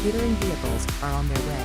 catering vehicles are on their way.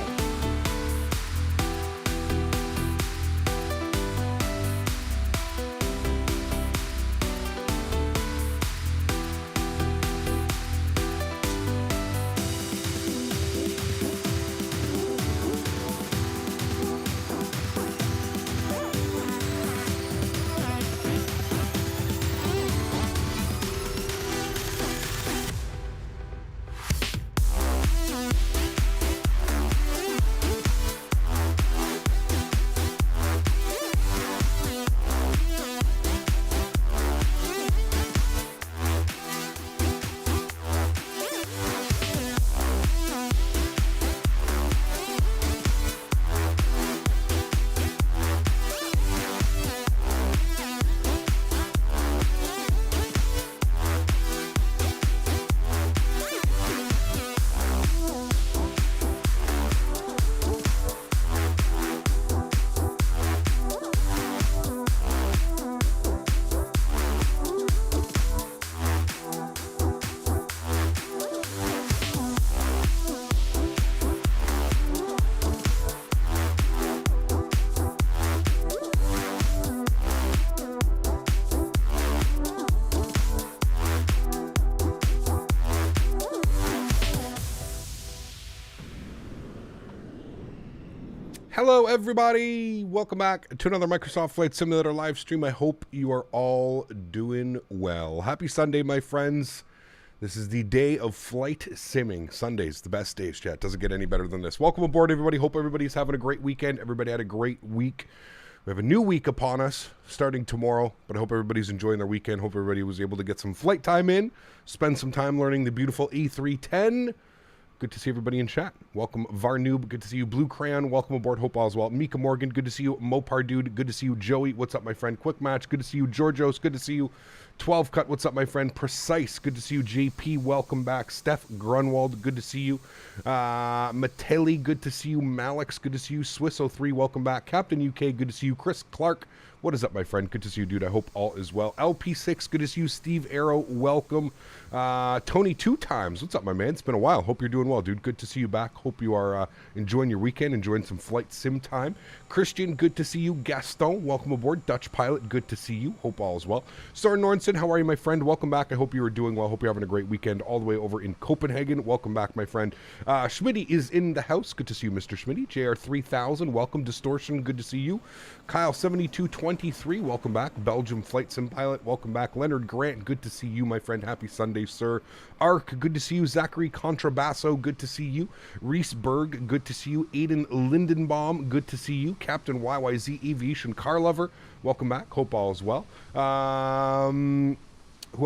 Hello everybody, welcome back to another Microsoft Flight Simulator live stream. I hope you are all doing well. Happy Sunday, my friends. This is the day of flight simming. Sundays, the best days, chat. Doesn't get any better than this. Welcome aboard, everybody. Hope everybody's having a great weekend. Everybody had a great week. We have a new week upon us starting tomorrow, but I hope everybody's enjoying their weekend. Hope everybody was able to get some flight time in, spend some time learning the beautiful A310. Good to see everybody in chat. Welcome, Varnoob. Good to see you. Blue Crayon. Welcome aboard. Hope all's well. Mika Morgan. Good to see you. Mopar Dude. Good to see you. Joey. What's up, my friend? Quick Match. Good to see you. Georgios. Good to see you. 12 Cut. What's up, my friend? Precise. Good to see you. JP. Welcome back. Steph Grunwald. Good to see you. Mateli. Good to see you. Malix. Good to see you. Swiss03. Welcome back. Captain UK. Good to see you. Chris Clark. What is up, my friend? Good to see you, dude. I hope all is well. LP6, good to see you. Steve Arrow, welcome. Tony 2 times. What's up, my man? It's been a while. Hope you're doing well, dude. Good to see you back. Hope you are enjoying your weekend, enjoying some flight sim time. Christian, good to see you. Gaston, welcome aboard. Dutch Pilot, good to see you. Hope all is well. Soren Nornson, how are you, my friend? Welcome back. I hope you are doing well. Hope you're having a great weekend all the way over in Copenhagen. Welcome back, my friend. Smitty is in the house. Good to see you, Mr. Smitty. JR3000, welcome. Distortion, good to see you. Kyle 7223, welcome back. Belgium Flight Sim Pilot, welcome back. Leonard Grant, good to see you, my friend. Happy Sunday, sir. Ark, good to see you. Zachary Contrabasso, good to see you. Reese Berg, good to see you. Aiden Lindenbaum, good to see you. Captain YYZ Aviation Car Lover, welcome back. Hope all is well. Who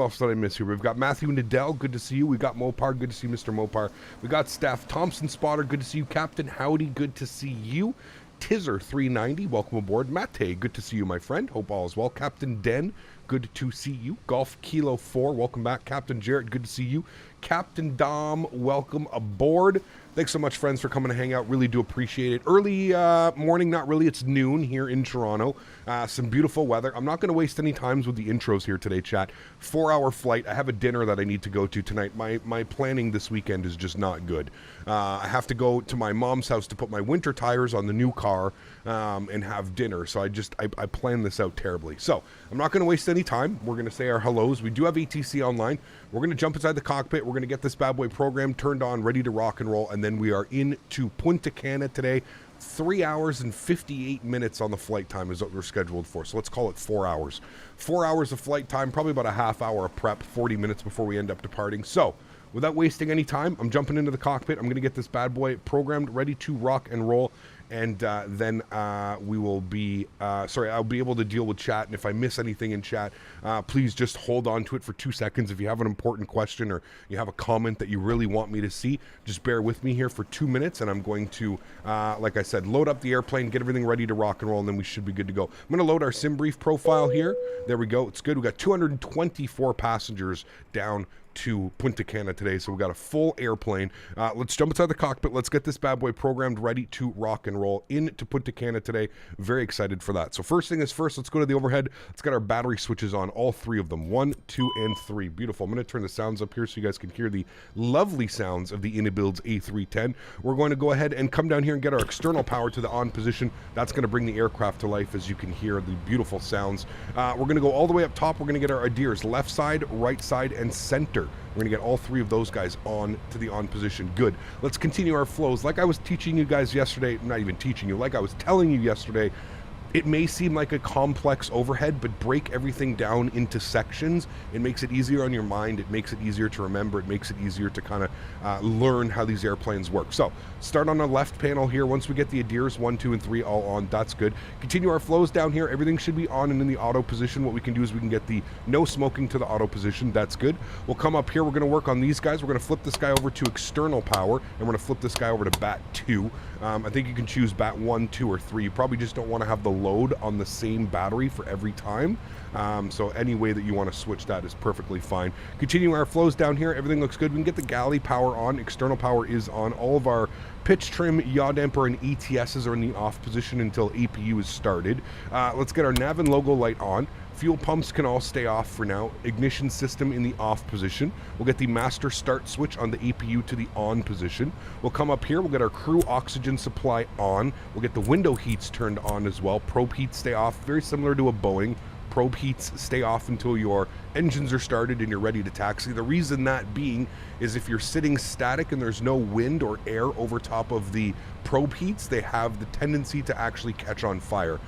else did I miss here? We've got Matthew Nadell, good to see you. We got Mopar, good to see Mr. Mopar. We got Steph Thompson Spotter, good to see you. Captain Howdy, good to see you. Tizzer 390, welcome aboard. Mate, good to see you, my friend. Hope all is well. Captain Den, good to see you. Golf Kilo 4, welcome back. Captain Jarrett, good to see you. Captain Dom, welcome aboard. Thanks so much, friends, for coming to hang out. Really do appreciate it. Early morning, not really. It's noon here in Toronto. Some beautiful weather. I'm not going to waste any times with the intros here today, chat. 4-hour flight. I have a dinner that I need to go to tonight. My planning this weekend is just not good. I have to go to my mom's house to put my winter tires on the new car and have dinner. So I plan this out terribly. So I'm not going to waste any time. We're going to say our hellos. We do have ATC online. We're going to jump inside the cockpit. We're going to get this bad boy program turned on, ready to rock and roll, and then we are into Punta Cana today. 3 hours and 58 minutes on the flight time is what we're scheduled for. So let's call it 4 hours. 4 hours of flight time, probably about a half hour of prep, 40 minutes before we end up departing. So without wasting any time, I'm jumping into the cockpit. I'm going to get this bad boy programmed, ready to rock and roll. And then we will be, I'll be able to deal with chat. And if I miss anything in chat, please just hold on to it for 2 seconds. If you have an important question or you have a comment that you really want me to see, just bear with me here for 2 minutes. And I'm going to, like I said, load up the airplane, get everything ready to rock and roll, and then we should be good to go. I'm going to load our sim brief profile here. There we go. It's good. We got 224 passengers down to Punta Cana today. So we got a full airplane. Let's jump inside the cockpit. Let's get this bad boy programmed, ready to rock and roll into Punta Cana today. Very excited for that. So first thing is first, let's go to the overhead. Let's get our battery switches on, all three of them. 1, 2, and 3. Beautiful. I'm going to turn the sounds up here so you guys can hear the lovely sounds of the iniBuilds A310. We're going to go ahead and come down here and get our external power to the on position. That's going to bring the aircraft to life, as you can hear the beautiful sounds. We're going to go all the way up top. We're going to get our adheres left side, right side, and center. We're going to get all three of those guys on to the on position. Good. Let's continue our flows. Like I was teaching you guys yesterday, not even teaching you, like I was telling you yesterday, it may seem like a complex overhead, but break everything down into sections. It makes it easier on your mind. It makes it easier to remember. It makes it easier to kind of learn how these airplanes work. So start on the left panel here. Once we get the adheres 1, 2, and 3 all on, that's good. Continue our flows down here. Everything should be on and in the auto position. What we can do is we can get the no smoking to the auto position. That's good. We'll come up here. We're going to work on these guys. We're going to flip this guy over to external power, and we're going to flip this guy over to bat 2. I think you can choose bat 1, 2, or 3. You probably just don't want to have the load on the same battery for every time. So any way that you want to switch that is perfectly fine. Continuing our flows down here, everything looks good. We can get the galley power on. External power is on. All of our pitch trim, yaw damper, and ETSs are in the off position until APU is started. Let's get our nav and logo light on. Fuel pumps can all stay off for now. Ignition system in the off position. We'll get the master start switch on the APU to the on position. We'll come up here. We'll get our crew oxygen supply on. We'll get the window heats turned on as well. Probe heats stay off, very similar to a Boeing. Probe heats stay off until your engines are started and you're ready to taxi. The reason that being is if you're sitting static and there's no wind or air over top of the probe heats, they have the tendency to actually catch on fire.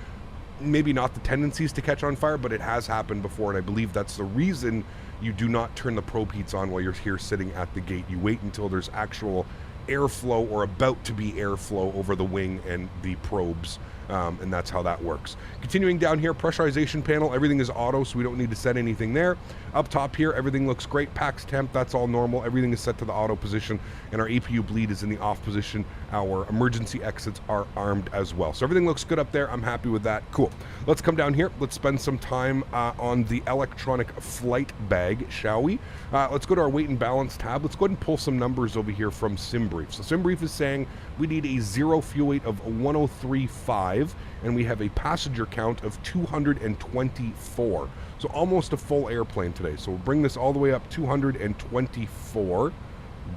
Maybe not the tendencies to catch on fire, but it has happened before, and I believe that's the reason you do not turn the probe heats on while you're here sitting at the gate. You wait until there's actual airflow or about to be airflow over the wing and the probes, and that's how that works. Continuing down here, pressurization panel, everything is auto, so we don't need to set anything there. Up top here, everything looks great. PAX temp, that's all normal. Everything is set to the auto position, and our APU bleed is in the off position. Our emergency exits are armed as well. So everything looks good up there. I'm happy with that. Cool. Let's come down here. Let's spend some time on the electronic flight bag, shall we? Let's go to our weight and balance tab. Let's go ahead and pull some numbers over here from SimBrief. So SimBrief is saying we need a zero fuel weight of 103.5, and we have a passenger count of 224. So almost a full airplane today. So we'll bring this all the way up, 224.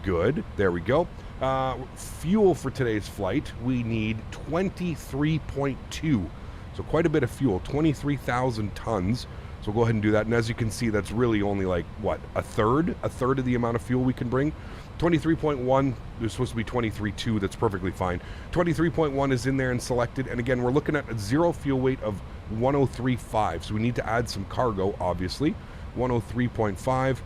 Good. There we go. Fuel for today's flight, we need 23.2. So quite a bit of fuel, 23,000 tons. So we'll go ahead and do that. And as you can see, that's really only like, what, a third of the amount of fuel we can bring. 23.1, there's supposed to be 23.2, that's perfectly fine. 23.1 is in there and selected. And again, we're looking at a zero fuel weight of 103.5. So we need to add some cargo, obviously. 103.5.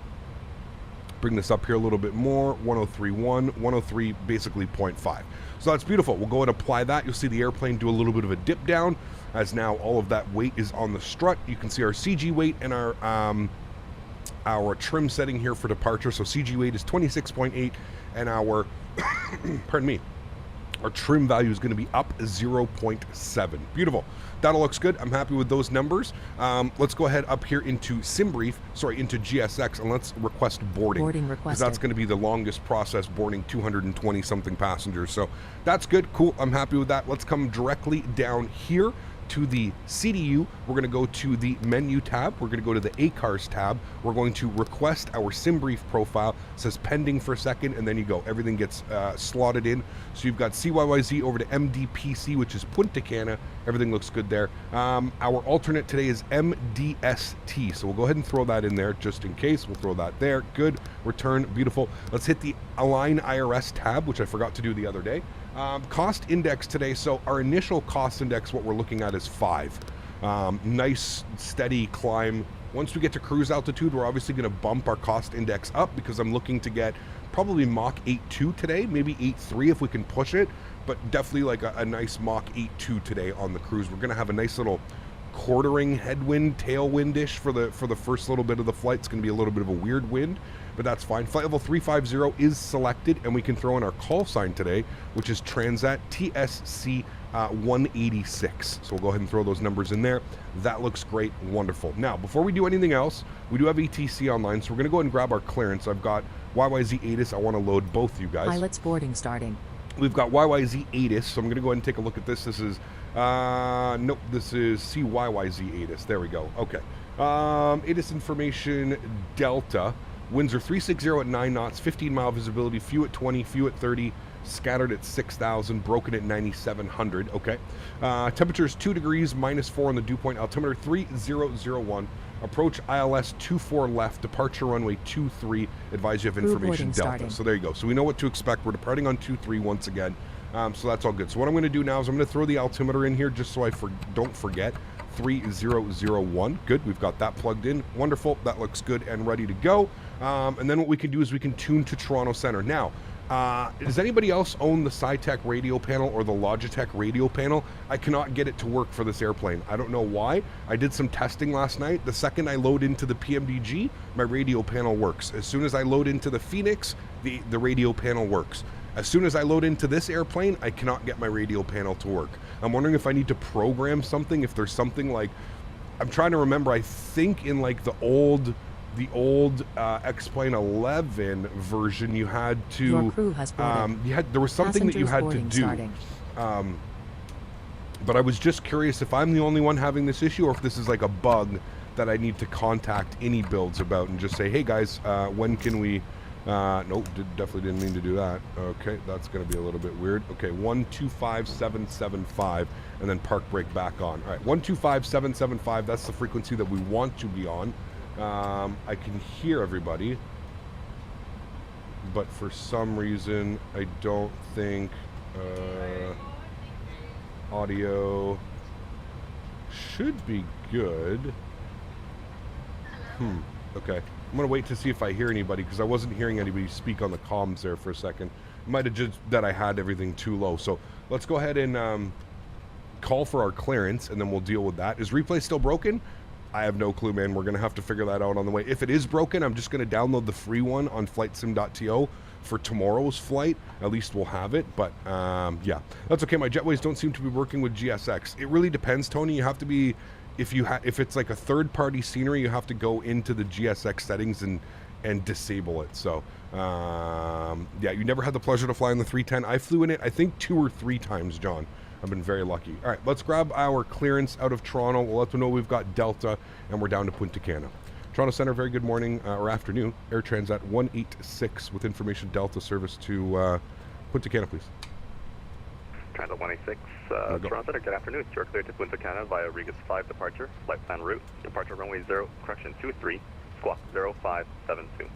Bring this up here a little bit more. 103.1, 103, basically 0.5. So that's beautiful. We'll go and apply that. You'll see the airplane do a little bit of a dip down, as now all of that weight is on the strut. You can see our CG weight and our trim setting here for departure. So CG weight is 26.8, and our pardon me, our trim value is going to be up 0.7. Beautiful. That all looks good. I'm happy with those numbers. Let's go ahead up here into into GSX, and let's request boarding. Boarding requested. Because that's going to be the longest process, boarding 220 something passengers. So that's good. Cool. I'm happy with that. Let's come directly down here to the CDU. We're going to go to the menu tab. We're going to go to the ACARS tab. We're going to request our SimBrief profile. It says pending for a second, and then you go. Everything gets slotted in. So you've got CYYZ over to MDPC, which is Punta Cana. Everything looks good there. Our alternate today is MDST. So we'll go ahead and throw that in there just in case. We'll throw that there. Good. Return. Beautiful. Let's hit the Align IRS tab, which I forgot to do the other day. Cost index today. So our initial cost index, what we're looking at is 5. Nice steady climb. Once we get to cruise altitude, we're obviously going to bump our cost index up, because I'm looking to get probably Mach 8.2 today, maybe 8.3 if we can push it, but definitely like a nice Mach 8.2 today on the cruise. We're going to have a nice little quartering headwind, tailwind-ish for the first little bit of the flight. It's going to be a little bit of a weird wind, but that's fine. Flight level 350 is selected, and we can throw in our call sign today, which is Transat TSC 186. So we'll go ahead and throw those numbers in there. That looks great. Wonderful. Now, before we do anything else, we do have ATC online, so we're going to go ahead and grab our clearance. I've got YYZ ATIS. I want to load both you guys. Pilots boarding starting. We've got YYZ ATIS, so I'm going to go ahead and take a look at this. This is, nope, this is CYYZ ATIS. There we go. Okay. ATIS information, Delta. Winds are 360 at 9 knots, 15-mile visibility, few at 20, few at 30, scattered at 6,000, broken at 9,700. Okay. Temperature is 2 degrees, -4 on the dew point. Altimeter 3001. Approach ILS 24 left, departure runway 23. Advise you have information Delta. Starting. So there you go. So we know what to expect. We're departing on 23 once again. So that's all good. So what I'm going to do now is I'm going to throw the altimeter in here just so I don't forget. 3001. Good. We've got that plugged in. Wonderful. That looks good and ready to go. And then what we can do is we can tune to Toronto Center. Now, does anybody else own the SciTech radio panel or the Logitech radio panel? I cannot get it to work for this airplane. I don't know why. I did some testing last night. The second I load into the PMDG, my radio panel works. As soon as I load into the Phoenix, the radio panel works. As soon as I load into this airplane, I cannot get my radio panel to work. I'm wondering if I need to program something, if there's something like, I'm trying to remember, I think in like the old X-Plane 11 version, you had to, Your crew has boarded. there was something that you had to do. Starting. But I was just curious if I'm the only one having this issue or if this is like a bug that I need to contact iniBuilds about and just say, hey guys, when can we, nope, definitely didn't mean to do that. Okay, that's going to be a little bit weird. Okay, 125775, and then park brake back on. All right, 125775, that's the frequency that we want to be on. I can hear everybody, but for some reason, I don't think audio should be good. Okay. I'm going to wait to see if I hear anybody, because I wasn't hearing anybody speak on the comms there for a second. It might have just that I had everything too low. So let's go ahead and call for our clearance, and then we'll deal with that. Is replay still broken? I have no clue, man. We're going to have to figure that out on the way. If it is broken, I'm just going to download the free one on flightsim.to for tomorrow's flight. At least we'll have it. But yeah, that's okay. My jetways don't seem to be working with GSX. It really depends, Tony. You have to be... If it's like a third-party scenery, you have to go into the GSX settings and disable it. So, yeah, you never had the pleasure to fly in the 310. I flew in it, I think, 2 or 3 times, John. I've been very lucky. All right, let's grab our clearance out of Toronto. We'll let them know we've got Delta, and we're down to Punta Cana. Toronto Center, very good morning or afternoon. Air Transat 186 with information Delta service to Punta Cana, please. Transat 186, Toronto Center, good afternoon. You're cleared to Punta Cana via Rigas 5 departure, flight plan route, departure runway 23, squawk 0572.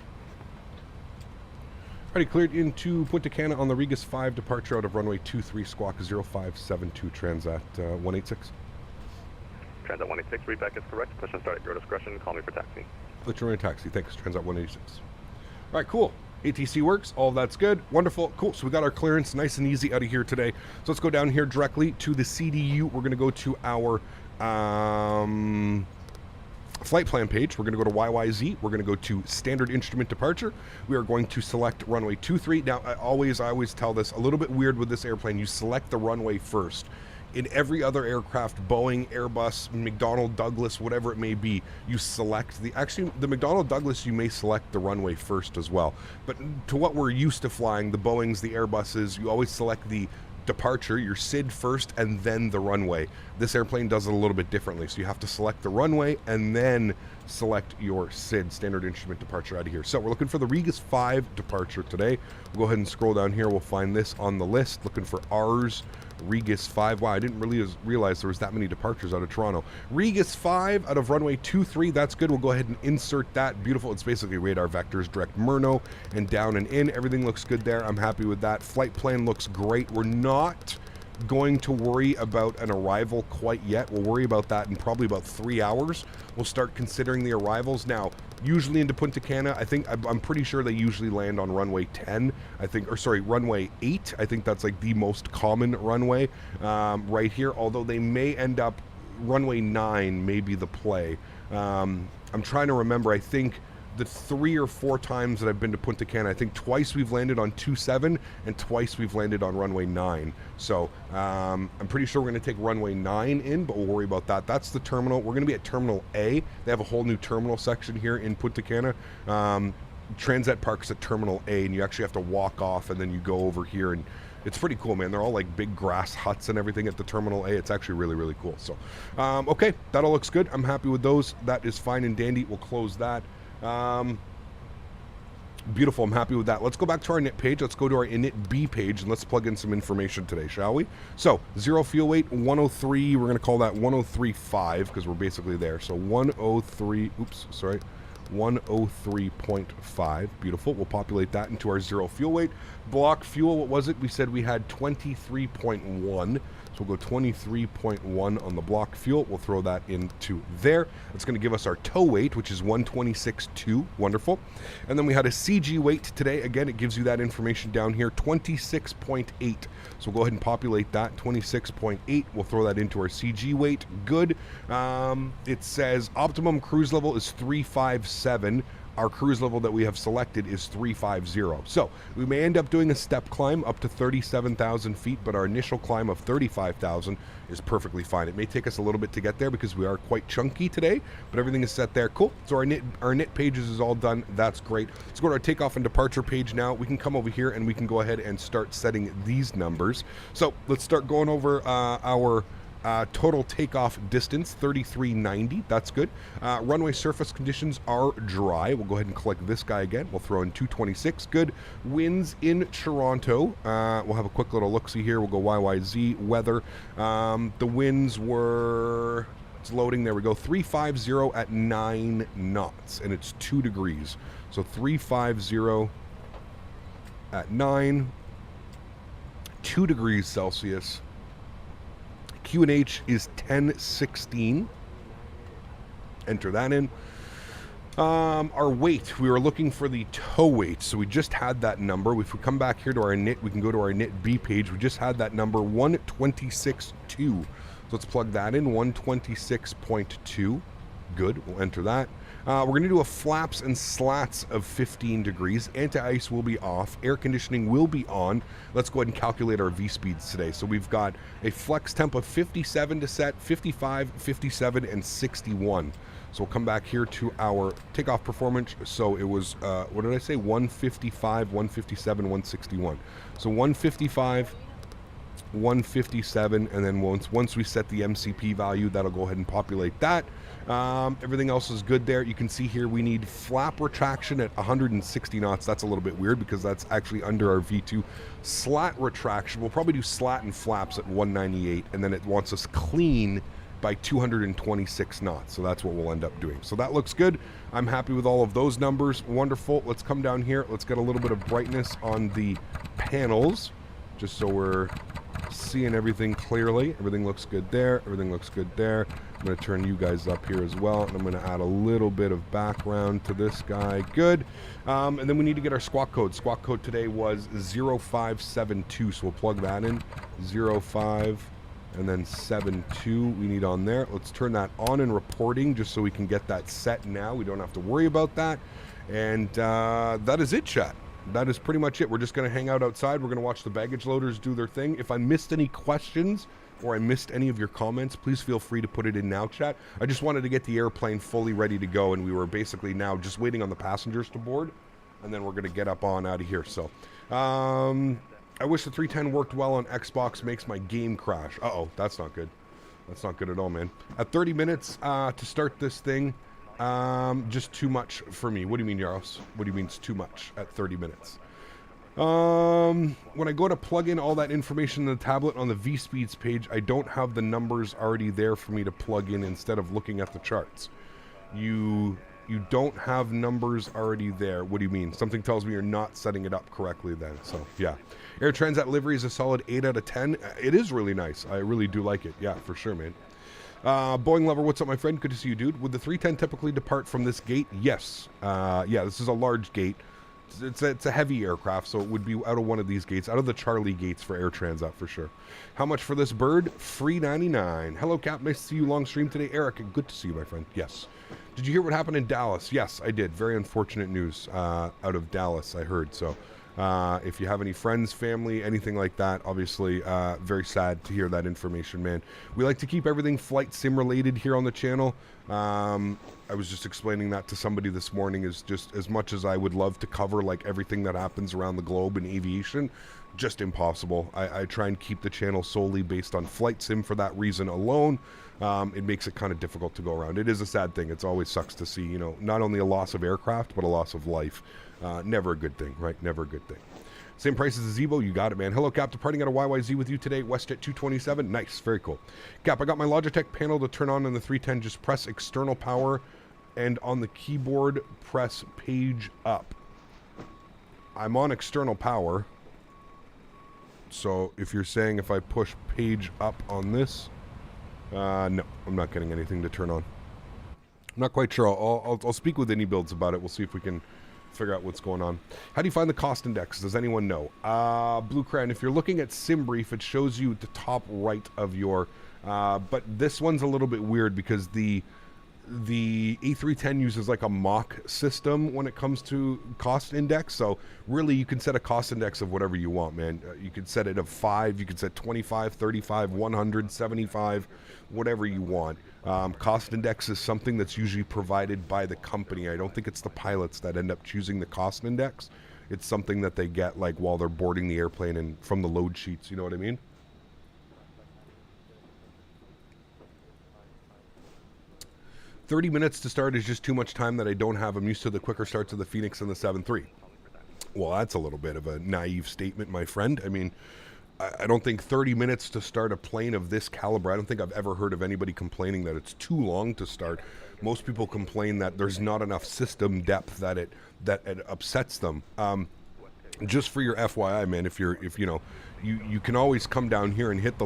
Already cleared into Punta Cana on the Rigas 5 departure out of runway 23, squawk 0572, Transat 186. Transat 186, readback is correct. Push and start at your discretion. Call me for taxi. Let you run a taxi. Thanks, Transat 186. All right, cool. ATC works. All that's good. Wonderful. Cool. So we got our clearance nice and easy out of here today. So let's go down here directly to the CDU. We're going to go to our flight plan page. We're going to go to YYZ. We're going to go to standard instrument departure. We are going to select runway 23. Now, I always tell this, a little bit weird with this airplane. You select the runway first. In every other aircraft, Boeing, Airbus, McDonnell Douglas, whatever it may be, you select the McDonnell Douglas, you may select the runway first as well. But to what we're used to flying, the Boeings, the Airbuses, you always select the departure, your SID first, and then the runway. This airplane does it a little bit differently. So you have to select the runway and then select your SID, standard instrument departure, out of here. So we're looking for the Rigas 5 departure today. We'll go ahead and scroll down here. We'll find this on the list, looking for ours. Rigas 5. Wow, I didn't really realize there was that many departures out of Toronto. Rigas 5 out of runway 23. That's good. We'll go ahead and insert that. Beautiful. It's basically radar vectors, direct Murno, and down and in. Everything looks good there. I'm happy with that. Flight plan looks great. We're not going to worry about an arrival quite yet. We'll worry about that in probably about 3 hours. We'll start considering the arrivals. Now, usually into Punta Cana, I'm pretty sure they usually land on runway 10, I think, or sorry, runway 8. I think that's like the most common runway right here, although they may end up, runway 9 may be the play. I'm trying to remember, I think the 3 or 4 times that I've been to Punta Cana. I think twice we've landed on 27 and twice we've landed on runway 9. So I'm pretty sure we're going to take runway 9 in, but we'll worry about that. That's the terminal. We're going to be at Terminal A. They have a whole new terminal section here in Punta Cana. Transat parks at Terminal A, and you actually have to walk off, and then you go over here, and it's pretty cool, man. They're all like big grass huts and everything at the Terminal A. It's actually really, really cool. So, okay, that all looks good. I'm happy with those. That is fine and dandy. We'll close that. Beautiful. I'm happy with that. Let's go back to our init page. Let's go to our init B page, and let's plug in some information today, shall we? So, 0 fuel weight, 103. We're going to call that 103.5 because we're basically there. So, 103, oops, sorry. 103.5. Beautiful. We'll populate that into our 0 fuel weight. Block fuel, what was it? We said we had 23.1. So we'll go 23.1 on the block fuel. We'll throw that into there. That's going to give us our tow weight, which is 126.2. Wonderful. And then we had a CG weight today. Again, it gives you that information down here, 26.8. So we'll go ahead and populate that, 26.8. We'll throw that into our CG weight. Good. It says optimum cruise level is 357. Our cruise level that we have selected is 350. So we may end up doing a step climb up to 37,000 feet, but our initial climb of 35,000 is perfectly fine. It may take us a little bit to get there because we are quite chunky today, but everything is set there. Cool. So our init pages is all done. That's great. Let's go to our takeoff and departure page now. We can come over here and we can go ahead and start setting these numbers. So let's start going over our total takeoff distance, 3390. That's good. Runway surface conditions are dry. We'll go ahead and collect this guy again. We'll throw in 226. Good. Winds in Toronto. We'll have a quick little look-see here. We'll go YYZ weather. The winds were... It's loading. There we go. 350 at 9 knots, and it's 2 degrees. So 350 at 9, 2 degrees Celsius. QNH is 1016. Enter that in. Our weight, we were looking for the tow weight, so we just had that number. If we come back here to our init, we can go to our init B page. We just had that number, 126.2. So let's plug that in, 126.2. Good, we'll enter that. We're going to do a flaps and slats of 15 degrees. Anti-ice will be off. Air conditioning will be on. Let's go ahead and calculate our V-speeds today. So we've got a flex temp of 57 to set, 55, 57, and 61. So we'll come back here to our takeoff performance. So it was, what did I say? 155, 157, 161. So 155, 157, and then once we set the MCP value, that'll go ahead and populate that. Everything else is good there. You can see here we need flap retraction at 160 knots. That's a little bit weird because that's actually under our V2. Slat retraction, we'll probably do slat and flaps at 198, and then it wants us clean by 226 knots. So that's what we'll end up doing. So that looks good. I'm happy with all of those numbers. Wonderful. Let's come down here. Let's get a little bit of brightness on the panels, just so we're seeing everything clearly. Everything looks good there. Everything looks good there. I'm going to turn you guys up here as well, and I'm going to add a little bit of background to this guy. Good. And then we need to get our squawk code. Squawk code today was 0572, so we'll plug that in. 05 and then 72 we need on there. Let's turn that on in reporting just so we can get that set now. We don't have to worry about that. And that is it, chat. That is pretty much it. We're just going to hang out outside. We're going to watch the baggage loaders do their thing. If I missed any questions or I missed any of your comments, please feel free to put it in now, chat. I just wanted to get the airplane fully ready to go, and we were basically now just waiting on the passengers to board, and then we're going to get up on out of here. So, I wish the 310 worked well on Xbox. Makes my game crash. Uh-oh, that's not good. That's not good at all, man. At 30 minutes to start this thing, just too much for me. What do you mean, Yaros? What do you mean it's too much at 30 minutes? When I go to plug in all that information in the tablet on the V-Speeds page, I don't have the numbers already there for me to plug in instead of looking at the charts. You don't have numbers already there. What do you mean? Something tells me you're not setting it up correctly then. So, yeah. Air Transat livery is a solid 8 out of 10. It is really nice. I really do like it. Yeah, for sure, man. Boeing lover, what's up, my friend? Good to see you, dude. Would the 310 typically depart from this gate? Yes. Yeah, this is a large gate. it's a heavy aircraft, so it would be out of one of these gates, out of the Charlie gates for Air Transat for sure. How much for this bird? Free 99. Hello, Cap. Nice to see you. Long stream today. Eric, good to see you, my friend. Yes. Did you hear what happened in Dallas? Yes, I did. Very unfortunate news out of Dallas, I heard. So if you have any friends, family, anything like that, obviously very sad to hear that information, man. We like to keep everything flight sim related here on the channel. I was just explaining that to somebody this morning, is just as much as I would love to cover like everything that happens around the globe in aviation, just impossible. I try and keep the channel solely based on flight sim for that reason alone. It makes it kind of difficult to go around. It is a sad thing. It always sucks to see, you know, not only a loss of aircraft, but a loss of life. Never a good thing, right? Never a good thing. Same price as the Zevo. You got it, man. Hello, Cap. Departing at a YYZ with you today. WestJet 227. Nice. Very cool. Cap, I got my Logitech panel to turn on in the 310. Just press external power, and on the keyboard, press page up. I'm on external power. So if you're saying if I push page up on this, no, I'm not getting anything to turn on. I'm not quite sure. I'll speak with iniBuilds about it. We'll see if we can figure out what's going on. How do you find the cost index? Does anyone know? Blue Cran, if you're looking at SimBrief, it shows you at the top right of your, but this one's a little bit weird because the A310 uses like a mock system when it comes to cost index. So really you can set a cost index of whatever you want, man. You could set it of 5, you could set 25, 35, 100, 75, whatever you want. Cost index is something that's usually provided by the company. I don't think it's the pilots that end up choosing the cost index. It's something that they get like while they're boarding the airplane and from the load sheets, you know what I mean? "30 minutes to start is just too much time that I don't have. I'm used to the quicker starts of the Phoenix and the 7.3. Well, that's a little bit of a naive statement, my friend. I mean, I don't think 30 minutes to start a plane of this caliber, I don't think I've ever heard of anybody complaining that it's too long to start. Most people complain that there's not enough system depth, that it upsets them. Just for your FYI, man, if you know, you can always come down here and hit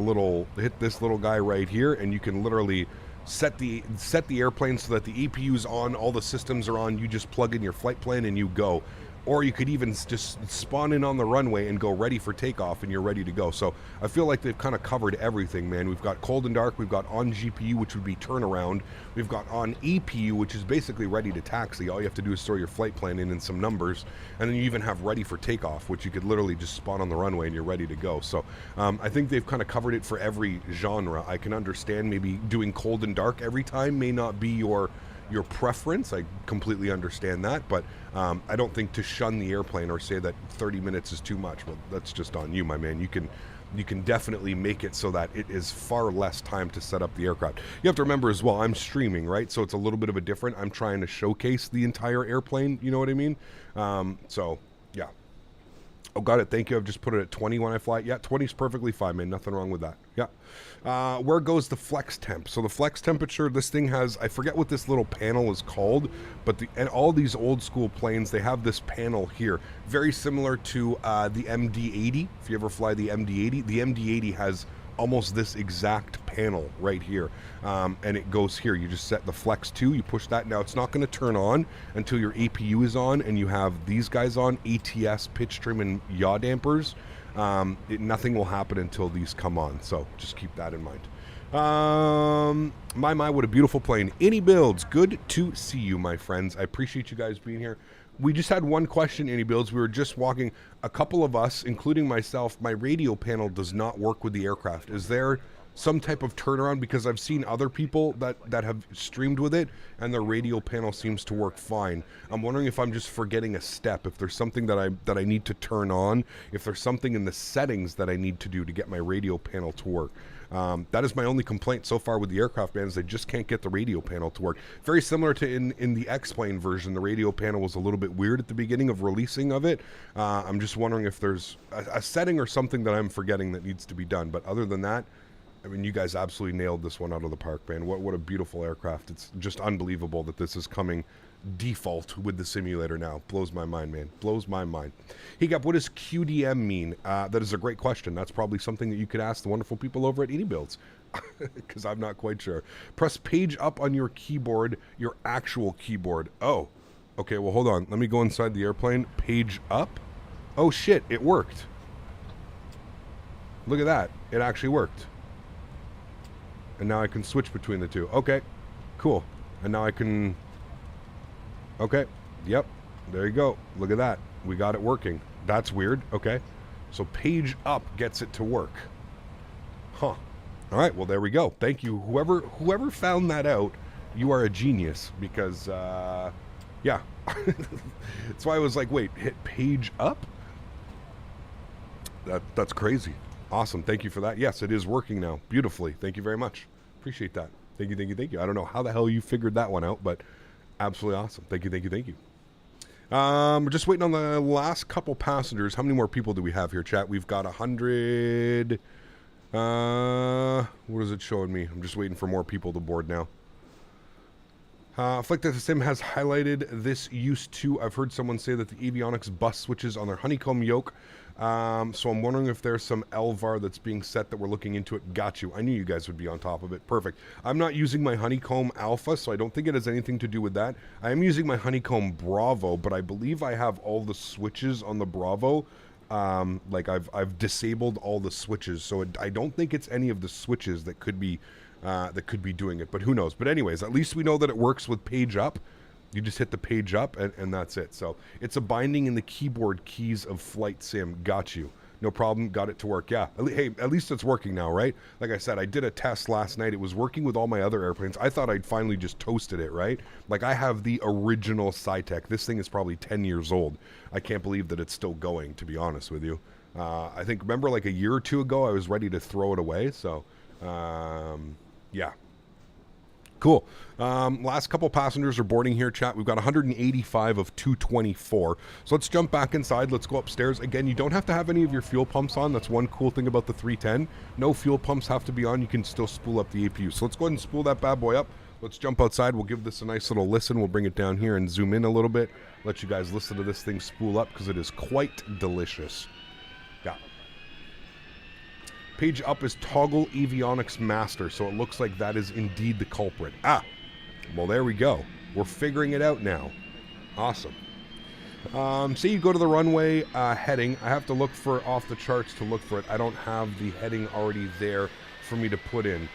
this little guy right here, and you can literally set the airplane so that the EPU's on, all the systems are on, you just plug in your flight plan and you go. Or you could even just spawn in on the runway and go ready for takeoff and you're ready to go. So I feel like they've kind of covered everything, man. We've got cold and dark, we've got on GPU, which would be turnaround. We've got on EPU, which is basically ready to taxi. All you have to do is throw your flight plan in and some numbers. And then you even have ready for takeoff, which you could literally just spawn on the runway and you're ready to go. So I think they've kind of covered it for every genre. I can understand maybe doing cold and dark every time may not be your preference. I completely understand that, but I don't think to shun the airplane or say that 30 minutes is too much. Well, that's just on you, my man. You can definitely make it so that it is far less time to set up the aircraft. You have to remember as well, I'm streaming, right? So it's a little bit of a different, I'm trying to showcase the entire airplane, you know what I mean? So yeah. Oh, got it. Thank you. I've just put it at 20 when I fly. Yeah, 20 is perfectly fine, man. Nothing wrong with that. Yeah. Where goes the flex temp? So the flex temperature, this thing has, I forget what this little panel is called, but and all these old school planes, they have this panel here. Very similar to the MD-80. If you ever fly the MD-80, the MD-80 has almost this exact panel right here, and it goes here. You just set the flex 2, you push that. Now it's not going to turn on until your APU is on and you have these guys on, ATS, pitch trim, and yaw dampers. Nothing will happen until these come on, so just keep that in mind. My, what a beautiful plane. iniBuilds, good to see you, my friends. I appreciate you guys being here. We just had one question, iniBuilds. We were just walking, a couple of us, including myself, my radio panel does not work with the aircraft. Is there some type of turnaround? Because I've seen other people that have streamed with it and their radio panel seems to work fine. I'm wondering if I'm just forgetting a step, if there's something that I need to turn on, if there's something in the settings that I need to do to get my radio panel to work. That is my only complaint so far with the aircraft, man, is they just can't get the radio panel to work. Very similar to in the X-Plane version, the radio panel was a little bit weird at the beginning of releasing of it. I'm just wondering if there's a setting or something that I'm forgetting that needs to be done. But other than that, I mean, you guys absolutely nailed this one out of the park, man. What a beautiful aircraft. It's just unbelievable that this is coming default with the simulator now. Blows my mind, man. Blows my mind. Hey, Gap, what does QDM mean? That is a great question. That's probably something that you could ask the wonderful people over at iniBuilds, because I'm not quite sure. Press page up on your keyboard, your actual keyboard. Oh, Okay, well, hold on. Let me go inside the airplane. Page up. Oh, shit. It worked. Look at that. It actually worked. And now I can switch between the two. Okay. Cool. And now I can... Okay. Yep. There you go. Look at that. We got it working. That's weird. Okay. So page up gets it to work. Huh. All right. Well, there we go. Thank you. Whoever found that out, you are a genius. Because, yeah. That's why I was like, wait, hit page up? That's crazy. Awesome. Thank you for that. Yes, it is working now. Beautifully. Thank you very much. Appreciate that. Thank you, thank you, thank you. I don't know how the hell you figured that one out, but absolutely awesome. Thank you, thank you, thank you. We're just waiting on the last couple passengers. How many more people do we have here, chat? We've got 100. What is it showing me? I'm just waiting for more people to board now. Flite Sim has highlighted this use too. I've heard someone say that the avionics bus switches on their honeycomb yoke. So I'm wondering if there's some LVAR that's being set that we're looking into it. Got you. I knew you guys would be on top of it. Perfect. I'm not using my honeycomb alpha, so I don't think it has anything to do with that. I am using my honeycomb Bravo, but I believe I have all the switches on the Bravo. Like I've disabled all the switches, so I don't think it's any of the switches that could be doing it, but who knows. But anyways, at least we know that it works with page up. You just hit the page up and that's it. So it's a binding in the keyboard keys of Flite Sim. Got you. No problem. Got it to work. Yeah. Hey, at least it's working now, right? Like I said, I did a test last night. It was working with all my other airplanes. I thought I'd finally just toasted it, right? Like I have the original Sitec. This thing is probably 10 years old. I can't believe that it's still going, to be honest with you. I think, remember like a year or two ago, I was ready to throw it away. So, yeah. Cool. Last couple passengers are boarding here, chat. We've got 185 of 224. So let's jump back inside. Let's go upstairs. Again, you don't have to have any of your fuel pumps on. That's one cool thing about the 310. No fuel pumps have to be on. You can still spool up the APU. So let's go ahead and spool that bad boy up. Let's jump outside. We'll give this a nice little listen. We'll bring it down here and zoom in a little bit. Let you guys listen to this thing spool up because it is quite delicious. Yeah. Page up is toggle avionics master, so it looks like that is indeed the culprit. Ah, well, there we go. We're figuring it out now. Awesome. Say you go to the runway heading. I have to look for off the charts to look for it. I don't have the heading already there for me to put in.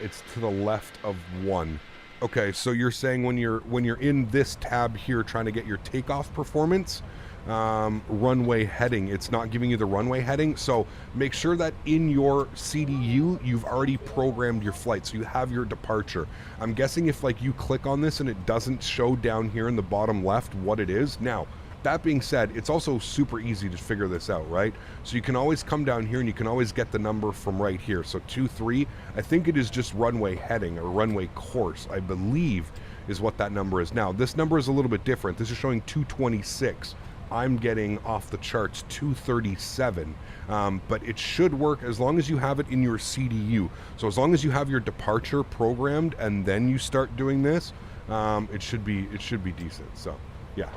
It's to the left of 1. Okay, so you're saying when you're in this tab here trying to get your takeoff performance, runway heading, it's not giving you the runway heading. So make sure that in your CDU you've already programmed your flight, so you have your departure. I'm guessing if like you click on this and it doesn't show down here in the bottom left what it is. Now that being said, it's also super easy to figure this out, right? So you can always come down here and you can always get the number from right here. So 23, I think it is just runway heading or runway course, I believe is what that number is. Now this number is a little bit different. This is showing 226. I'm getting off the charts 237, but it should work as long as you have it in your CDU. So as long as you have your departure programmed and then you start doing this, it should be decent. So yeah,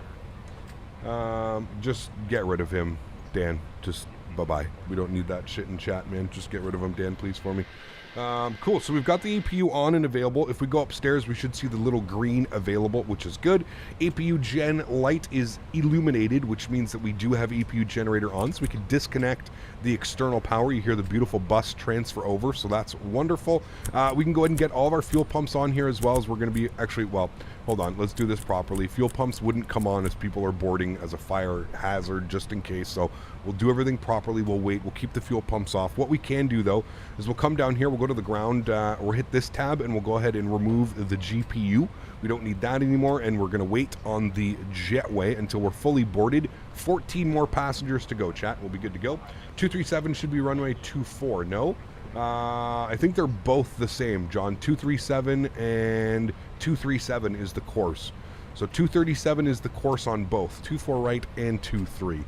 just get rid of him, Dan. Just bye-bye. We don't need that shit in chat, man. Just get rid of him, Dan, please, for me. Cool, so we've got the APU on and available. If we go upstairs, we should see the little green available, which is good. APU gen light is illuminated, which means that we do have APU generator on, so we can disconnect the external power. You hear the beautiful bus transfer over, so that's wonderful. We can go ahead and get all of our fuel pumps on here as well, as we're going to be actually, well, hold on, let's do this properly. Fuel pumps wouldn't come on as people are boarding as a fire hazard, just in case, so we'll do everything properly. We'll wait. We'll keep the fuel pumps off. What we can do, though, is we'll come down here, we'll go to the ground, or hit this tab, and we'll go ahead and remove the GPU. We don't need that anymore, and we're going to wait on the jetway until we're fully boarded. 14 more passengers to go, chat. We'll be good to go. 237 should be runway 24. No? I think they're both the same, John. 237 and 237 is the course. So 237 is the course on both. 24 right and 23.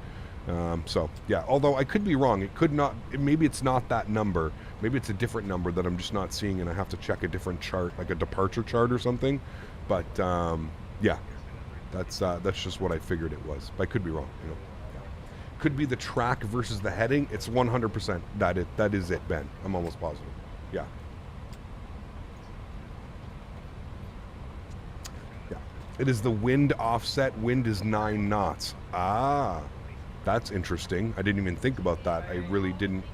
So yeah, although I could be wrong. It could not, maybe it's not that number. Maybe it's a different number that I'm just not seeing and I have to check a different chart, like a departure chart or something. But yeah, that's just what I figured it was. But I could be wrong, you know. Could be the track versus the heading. It's 100% that is it, Ben. I'm almost positive. Yeah. Yeah. It is the wind offset. Wind is 9 knots. Ah, that's interesting. I didn't even think about that. I really didn't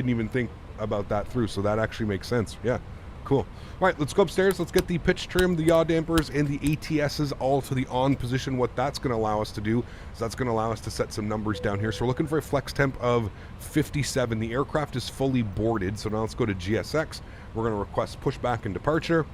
even think about that through. So that actually makes sense. Yeah, cool. All right, let's go upstairs. Let's get the pitch trim, the yaw dampers, and the ATSs all to the on position. What that's going to allow us to do is that's going to allow us to set some numbers down here. So we're looking for a flex temp of 57. The aircraft is fully boarded. So now let's go to GSX. We're going to request pushback and departure.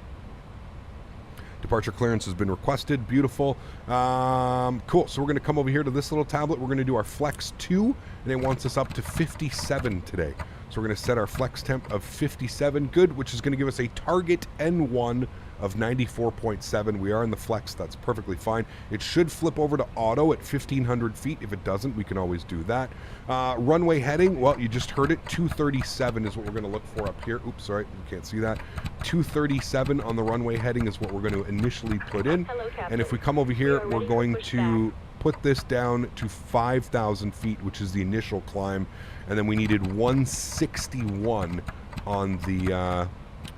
Departure clearance has been requested. Beautiful. Cool. So we're going to come over here to this little tablet. We're going to do our flex 2, and it wants us up to 57 today. So we're going to set our flex temp of 57. Good, which is going to give us a target N1 of 94.7. We are in the flex. That's perfectly fine. It should flip over to auto at 1,500 feet. If it doesn't, we can always do that. Runway heading, well, you just heard it. 237 is what we're going to look for up here. Oops, sorry, you can't see that. 237 on the runway heading is what we're going to initially put in. And if we come over here, we're going to put this down to 5,000 feet, which is the initial climb. And then we needed 161 on the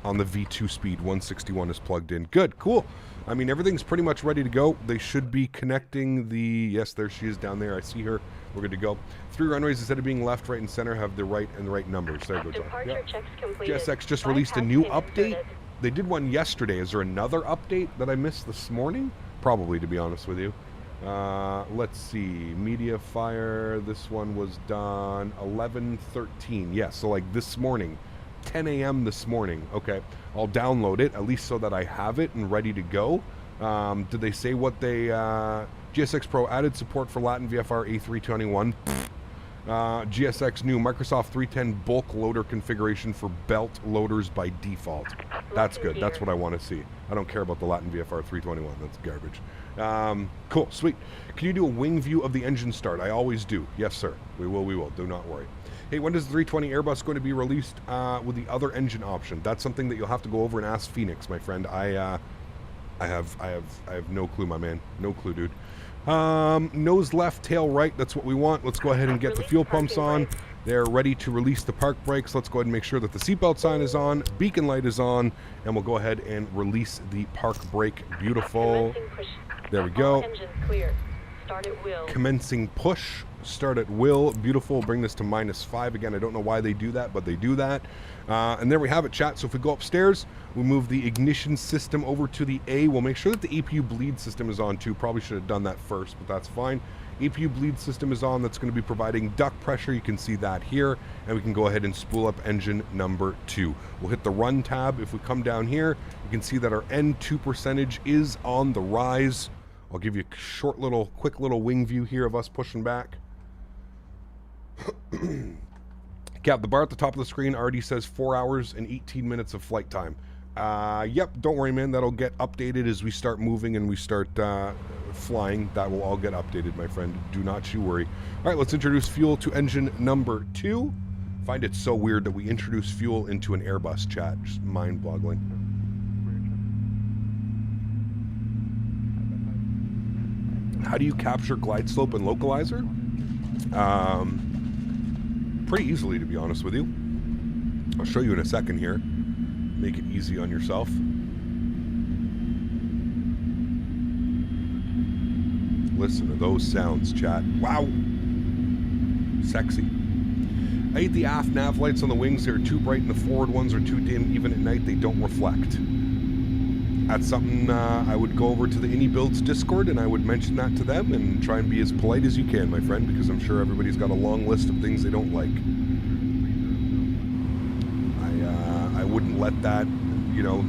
V2 speed. 161 is plugged in. Good, cool. I mean, everything's pretty much ready to go. They should be connecting the... Yes, there she is down there. I see her. We're good to go. 3 runways, instead of being left, right, and center, have the right and the right numbers. There goes on. Yep. GSX just released a new update. They did one yesterday. Is there another update that I missed this morning? Probably, to be honest with you. Let's see. Media fire. This one was done 11:13. Yeah, so like this morning. 10 a.m. this morning. Okay, I'll download it, at least so that I have it and ready to go. Did they say what they... GSX Pro added support for Latin VFR A321. GSX new Microsoft 310 bulk loader configuration for belt loaders by default. That's good. That's what I want to see. I don't care about the Latin VFR 321. That's garbage. Cool. Sweet. Can you do a wing view of the engine start? I always do. Yes, sir. We will. We will. Do not worry. Hey, when does the 320 Airbus going to be released with the other engine option? That's something that you'll have to go over and ask Phoenix, my friend. I have no clue, my man. No clue, dude. Nose left, tail right. That's what we want. Let's go ahead and get the fuel pumps on. They're ready to release the park brakes. Let's go ahead and make sure that the seatbelt sign is on, beacon light is on, and we'll go ahead and release the park brake. Beautiful. There we go. Commencing push. Start at will. Beautiful. Bring this to -5 again. I don't know why they do that, but they do that. And there we have it, chat. So if we go upstairs, we move the ignition system over to the A. We'll make sure that the APU bleed system is on too. Probably should have done that first, but that's fine. APU bleed system is on. That's going to be providing duct pressure. You can see that here. And we can go ahead and spool up engine number 2. We'll hit the run tab. If we come down here, you can see that our N2 percentage is on the rise. I'll give you a short little, quick little wing view here of us pushing back. Cap, the bar at the top of the screen already says 4 hours and 18 minutes of flight time. Yep, don't worry, man. That'll get updated as we start moving and we start flying. That will all get updated, my friend. Do not you worry. All right, let's introduce fuel to engine number 2. Find it so weird that we introduce fuel into an Airbus, chat. Just mind-boggling. How do you capture glide slope and localizer? Pretty easily, to be honest with you. I'll show you in a second here. Make it easy on yourself. Listen to those sounds, chat. Wow. Sexy. I hate the aft nav lights on the wings. They're too bright and the forward ones are too dim. Even at night, they don't reflect. That's something I would go over to the iniBuilds Discord and I would mention that to them and try and be as polite as you can, my friend, because I'm sure everybody's got a long list of things they don't like. I wouldn't let that, you know,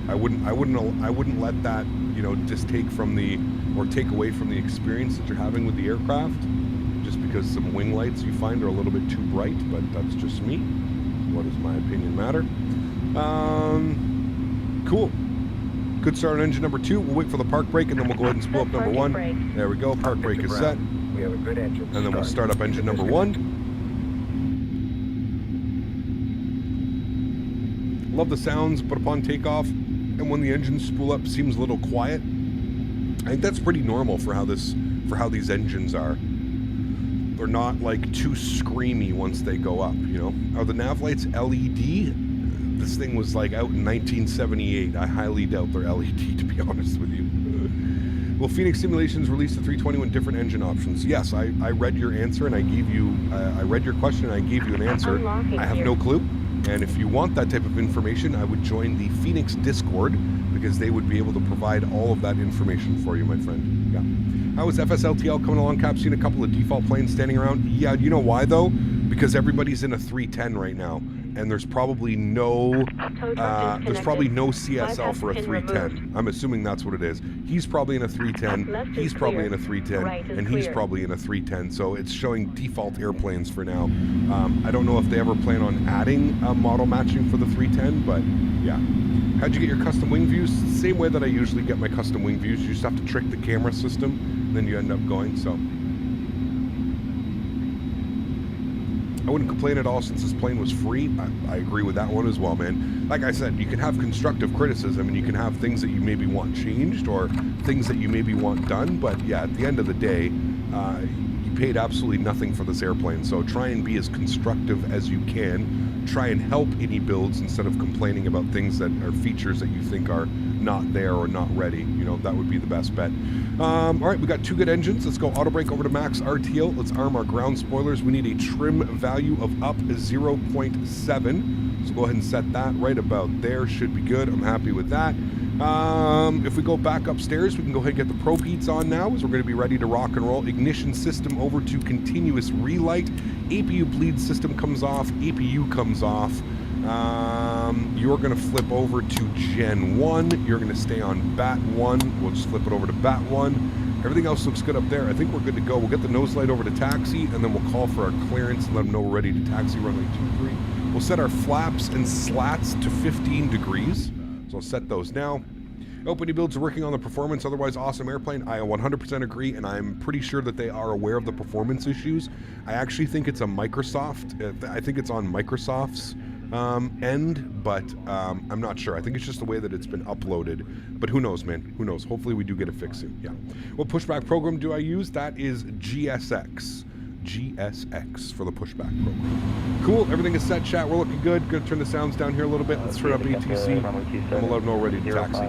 I wouldn't let that, you know, just take away from the experience that you're having with the aircraft, just because some wing lights you find are a little bit too bright, but that's just me. What does my opinion matter? Cool. Good start on engine number 2. We'll wait for the park brake and then we'll go ahead and spool up number 1. There we go. Park brake is set. We have a good engine. And then we'll start up engine number 1. Love the sounds, but upon takeoff and when the engines spool up, seems a little quiet. I think that's pretty normal for how these engines are. They're not like too screamy once they go up, you know. Are the nav lights LED? this thing was like out in 1978. I highly doubt they're LED, to be honest with you. Will Phoenix Simulations release the 320 with different engine options? Yes, I read your answer and I gave you, I read your question and I gave you an answer. I have no clue. And if you want that type of information, I would join the Phoenix Discord because they would be able to provide all of that information for you, my friend. Yeah. How is FSLTL coming along, Cap? Seen a couple of default planes standing around. Yeah, you know why though? Because everybody's in a 310 right now, and there's probably no CSL for a 310. I'm assuming that's what it is. He's probably in a 310. He's probably in a 310, and he's probably in a 310. So it's showing default airplanes for now. I don't know if they ever plan on adding model matching for the 310, but yeah. How'd you get your custom wing views? Same way that I usually get my custom wing views. You just have to trick the camera system, and then you end up going. So I wouldn't complain at all since this plane was free. I agree with that one as well, man. Like I said, you can have constructive criticism and you can have things that you maybe want changed or things that you maybe want done. But yeah, at the end of the day, you paid absolutely nothing for this airplane. So try and be as constructive as you can. Try and help iniBuilds instead of complaining about things that are features that you think are not there or not ready. You know, that would be the best bet. All right, we got two good engines. Let's go auto brake over to max RTO. Let's arm our ground spoilers. We need a trim value of up 0.7. So go ahead and set that right about there. Should be good. I'm happy with that. If we go back upstairs, we can go ahead and get the probe heats on now as we're going to be ready to rock and roll. Ignition system over to continuous relight. APU bleed system comes off. APU comes off. You're going to flip over to Gen 1. You're going to stay on BAT 1. We'll just flip it over to BAT 1. Everything else looks good up there. I think we're good to go. We'll get the nose light over to taxi, and then we'll call for our clearance and let them know we're ready to taxi runway 23. We'll set our flaps and slats to 15 degrees. So I'll set those now. iniBuilds are working on the performance, otherwise awesome airplane. I 100% agree, and I'm pretty sure that they are aware of the performance issues. I actually think it's a Microsoft. I think it's on Microsoft's end, but I'm not sure. I think it's just the way that it's been uploaded. But who knows, man? Who knows? Hopefully we do get it fixed soon. Yeah. What pushback program do I use? That is GSX. GSX for the pushback program. Cool, everything is set, chat. We're looking good. Gonna turn the sounds down here a little bit. Let's turn up ATC. I'm gonna let them know we're ready to taxi.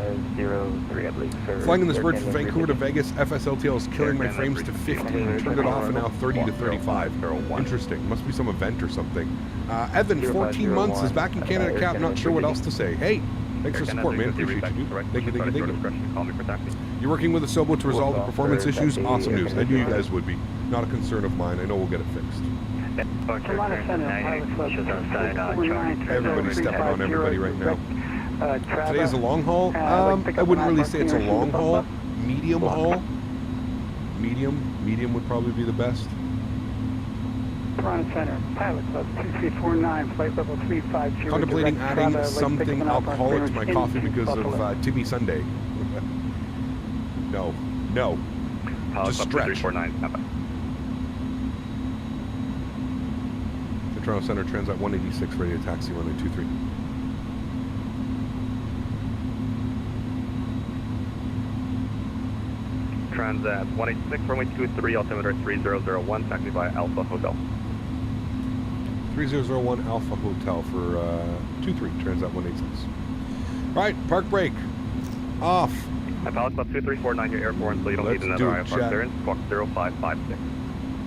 Flying in this bird from Vancouver to Vegas, FSLTL is killing my frames to 15. Turned it off and now 30 to 35. Interesting. Must be some event or something. Evan, 14 months, is back in Canada, Cap. Not sure what else to say. Hey, thanks for support, man. Appreciate you, dude. Thank you, thank you, thank you. You're working with Asobo to resolve the performance issues. Awesome news. I knew you guys would be. Not a concern of mine. I know we'll get it fixed. Everybody's stepping on everybody right now. Today is a long haul. I wouldn't really say it's a long haul. Medium haul. Medium would probably be the best. Toronto Center, Pilot Club 2349, flight level 350. Contemplating adding something alcoholic to my coffee because of Timmy Sunday. No. Just stretch. The Toronto Center, Transat 186, ready to taxi runway 23. Transat 186, runway 23, altimeter 3001, taxi by Alpha Hotel. 3001 Alpha Hotel for 23, Transat 186. All right, park brake. Off. At Pilot Club 2349, you're airborne, so you don't need another IFR clearance. Squawk 0556.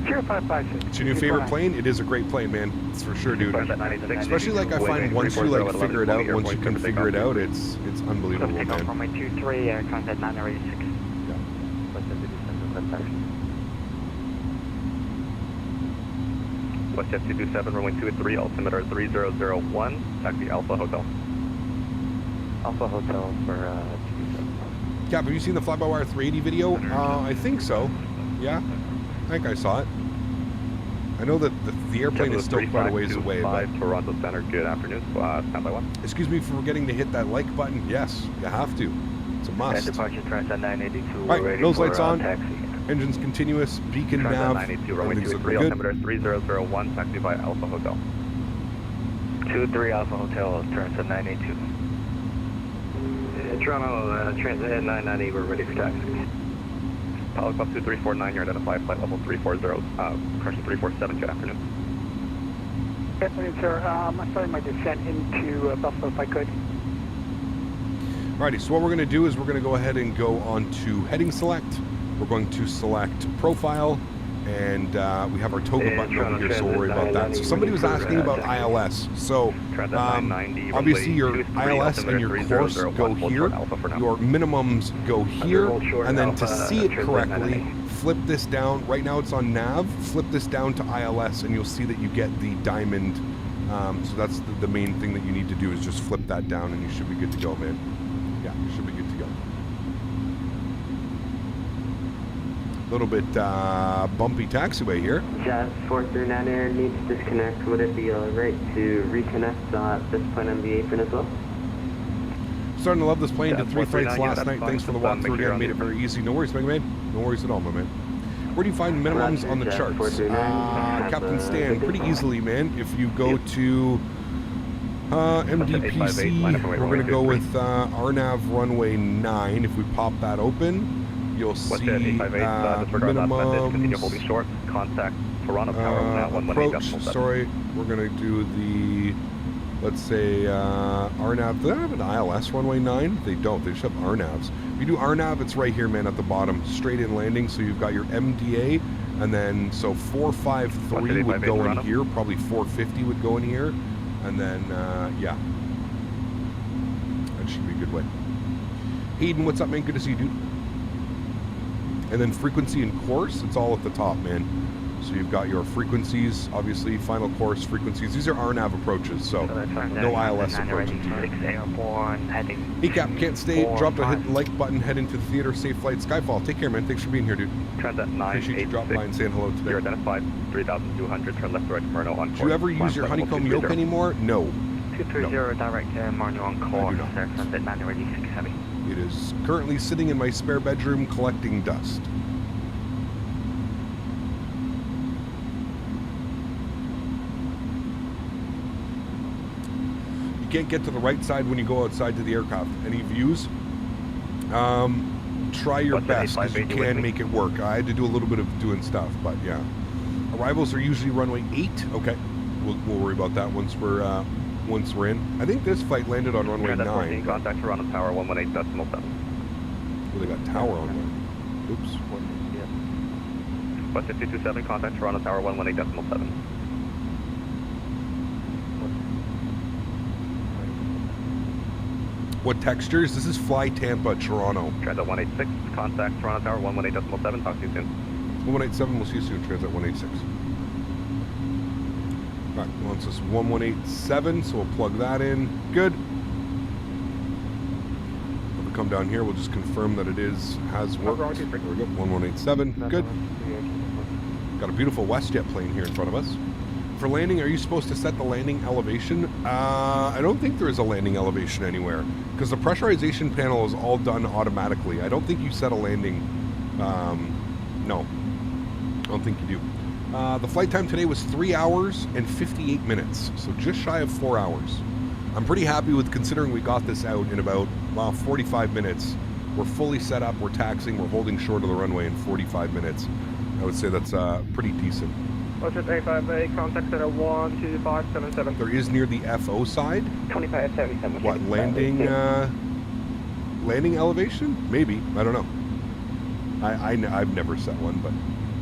0556. It's your new favorite plane? It is a great plane, man. It's for sure, dude. Especially like I find once you like figure it out, once you can figure it out, it's unbelievable, man. Runway 23, Transat 986. WestJet 227, runway 23, altimeter 3001, taxi Alpha Hotel. Alpha Hotel for 227. Cap, have you seen the fly-by-wire 380 video? I think so. Yeah, I think I saw it. I know that the airplane is still quite a ways away. But... Toronto Center, good afternoon. Stand by one. Excuse me for forgetting to hit that like button. Yes, you have to. It's a must. Departure Transat 982. All right, nose lights on. Taxi. Engines continuous. Beacon nav. 982, runway 23, altimeter 3001, taxi by Alpha Hotel. 23 Alpha Hotel, Transat 982. Toronto Transat 990, we're ready for taxi. Pilot Club 2349, you're identified flight level 340, correction 347, good afternoon. Afternoon, sir. I'm starting my descent into Buffalo if I could. Alrighty, so what we're going to do is we're going to go ahead and go on to heading select. We're going to select profile, and we have our toggle button over here, so we'll worry about that. So somebody was asking about ILS. So obviously your ILS and your course go here, your minimums go here, and then to see it correctly, flip this down. Right now it's on nav. Flip this down to ILS, and you'll see that you get the diamond. So that's the main thing that you need to do is just flip that down, and you should be good to go, man. Yeah, you should be good to go. A little bit bumpy taxiway here. Jazz 439 Air needs to disconnect. Would it be alright to reconnect at this point on the apron as well? Starting to love this plane. Did 3 flights last that's night. fine. Thanks for the Just, walkthrough make sure again. Made it very easy. No worries, Mega Man. No worries at all, my man. Where do you find minimums Roger, on the Jazz charts? 439. Captain Stan, pretty easily, man. If you go to MDPC, we're going to go with RNAV runway 9. If we pop that open, you'll see minimums. Continue holding short. Contact Toronto Tower now 118.7. Approach, sorry, we're going to do the, let's say, RNAV. Do they have an ILS runway 9? They don't. They just have RNAVs. If you do RNAV, it's right here, man, at the bottom. Straight in landing. So you've got your MDA, and then, so 453 would go in here. Probably 450 would go in here. And then, yeah. That should be a good way. Hayden, what's up, man? Good to see you, dude. And then frequency and course, it's all at the top, man. So you've got your frequencies, obviously, final course frequencies. These are RNAV approaches, so no ILS approach into here. Hey, Cap, can't stay. Drop a hit the like button, head into the theater, safe flight. Skyfall, take care, man. Thanks for being here, dude. Transat 9. Appreciate you dropping by and saying hello today. You're identified 3,200. Turn left to right to Murno on course. Do you ever use your honeycomb yoke anymore? No. 230 direct Murno on course. Transat 986 heavy. It is currently sitting in my spare bedroom collecting dust. You can't get to the right side when you go outside to the aircraft. Any views? Try your best because you can make it work. I had to do a little bit of doing stuff, but yeah. Arrivals are usually runway 8. Okay, we'll worry about that once we're in. I think this flight landed on runway 9. Contact Toronto Tower 118.7. Well, they got tower on there. Oops. West 527, contact Toronto Tower 118.7. What textures? This is Fly Tampa, Toronto. Transat 186, contact Toronto Tower 118.7. Talk to you soon. 187, we'll see you soon. Transat 186. Alright, wants us 1187, so we'll plug that in. Good. When we come down here, we'll just confirm that it has worked. There we go, 1187. Good. Got a beautiful WestJet plane here in front of us. For landing, are you supposed to set the landing elevation? I don't think there is a landing elevation anywhere because the pressurization panel is all done automatically. I don't think you set a landing. No, I don't think you do. The flight time today was 3 hours and 58 minutes, so just shy of 4 hours. I'm pretty happy with considering we got this out in about 45 minutes. We're fully set up, we're taxiing, we're holding short of the runway in 45 minutes. I would say that's pretty decent. Roger, 85A, contact center 12577. There is near the FO side. 2577. What, landing elevation? Maybe, I don't know. I've never set one, but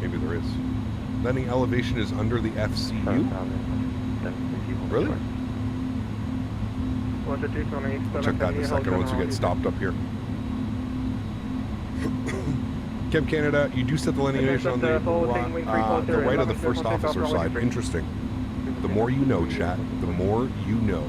maybe there is. Landing elevation is under the FCU? Really? Check that in a second once we get stopped up here. Chem Canada, you do set the landing elevation on the right of the first officer side. Interesting. The more you know, chat. The more you know.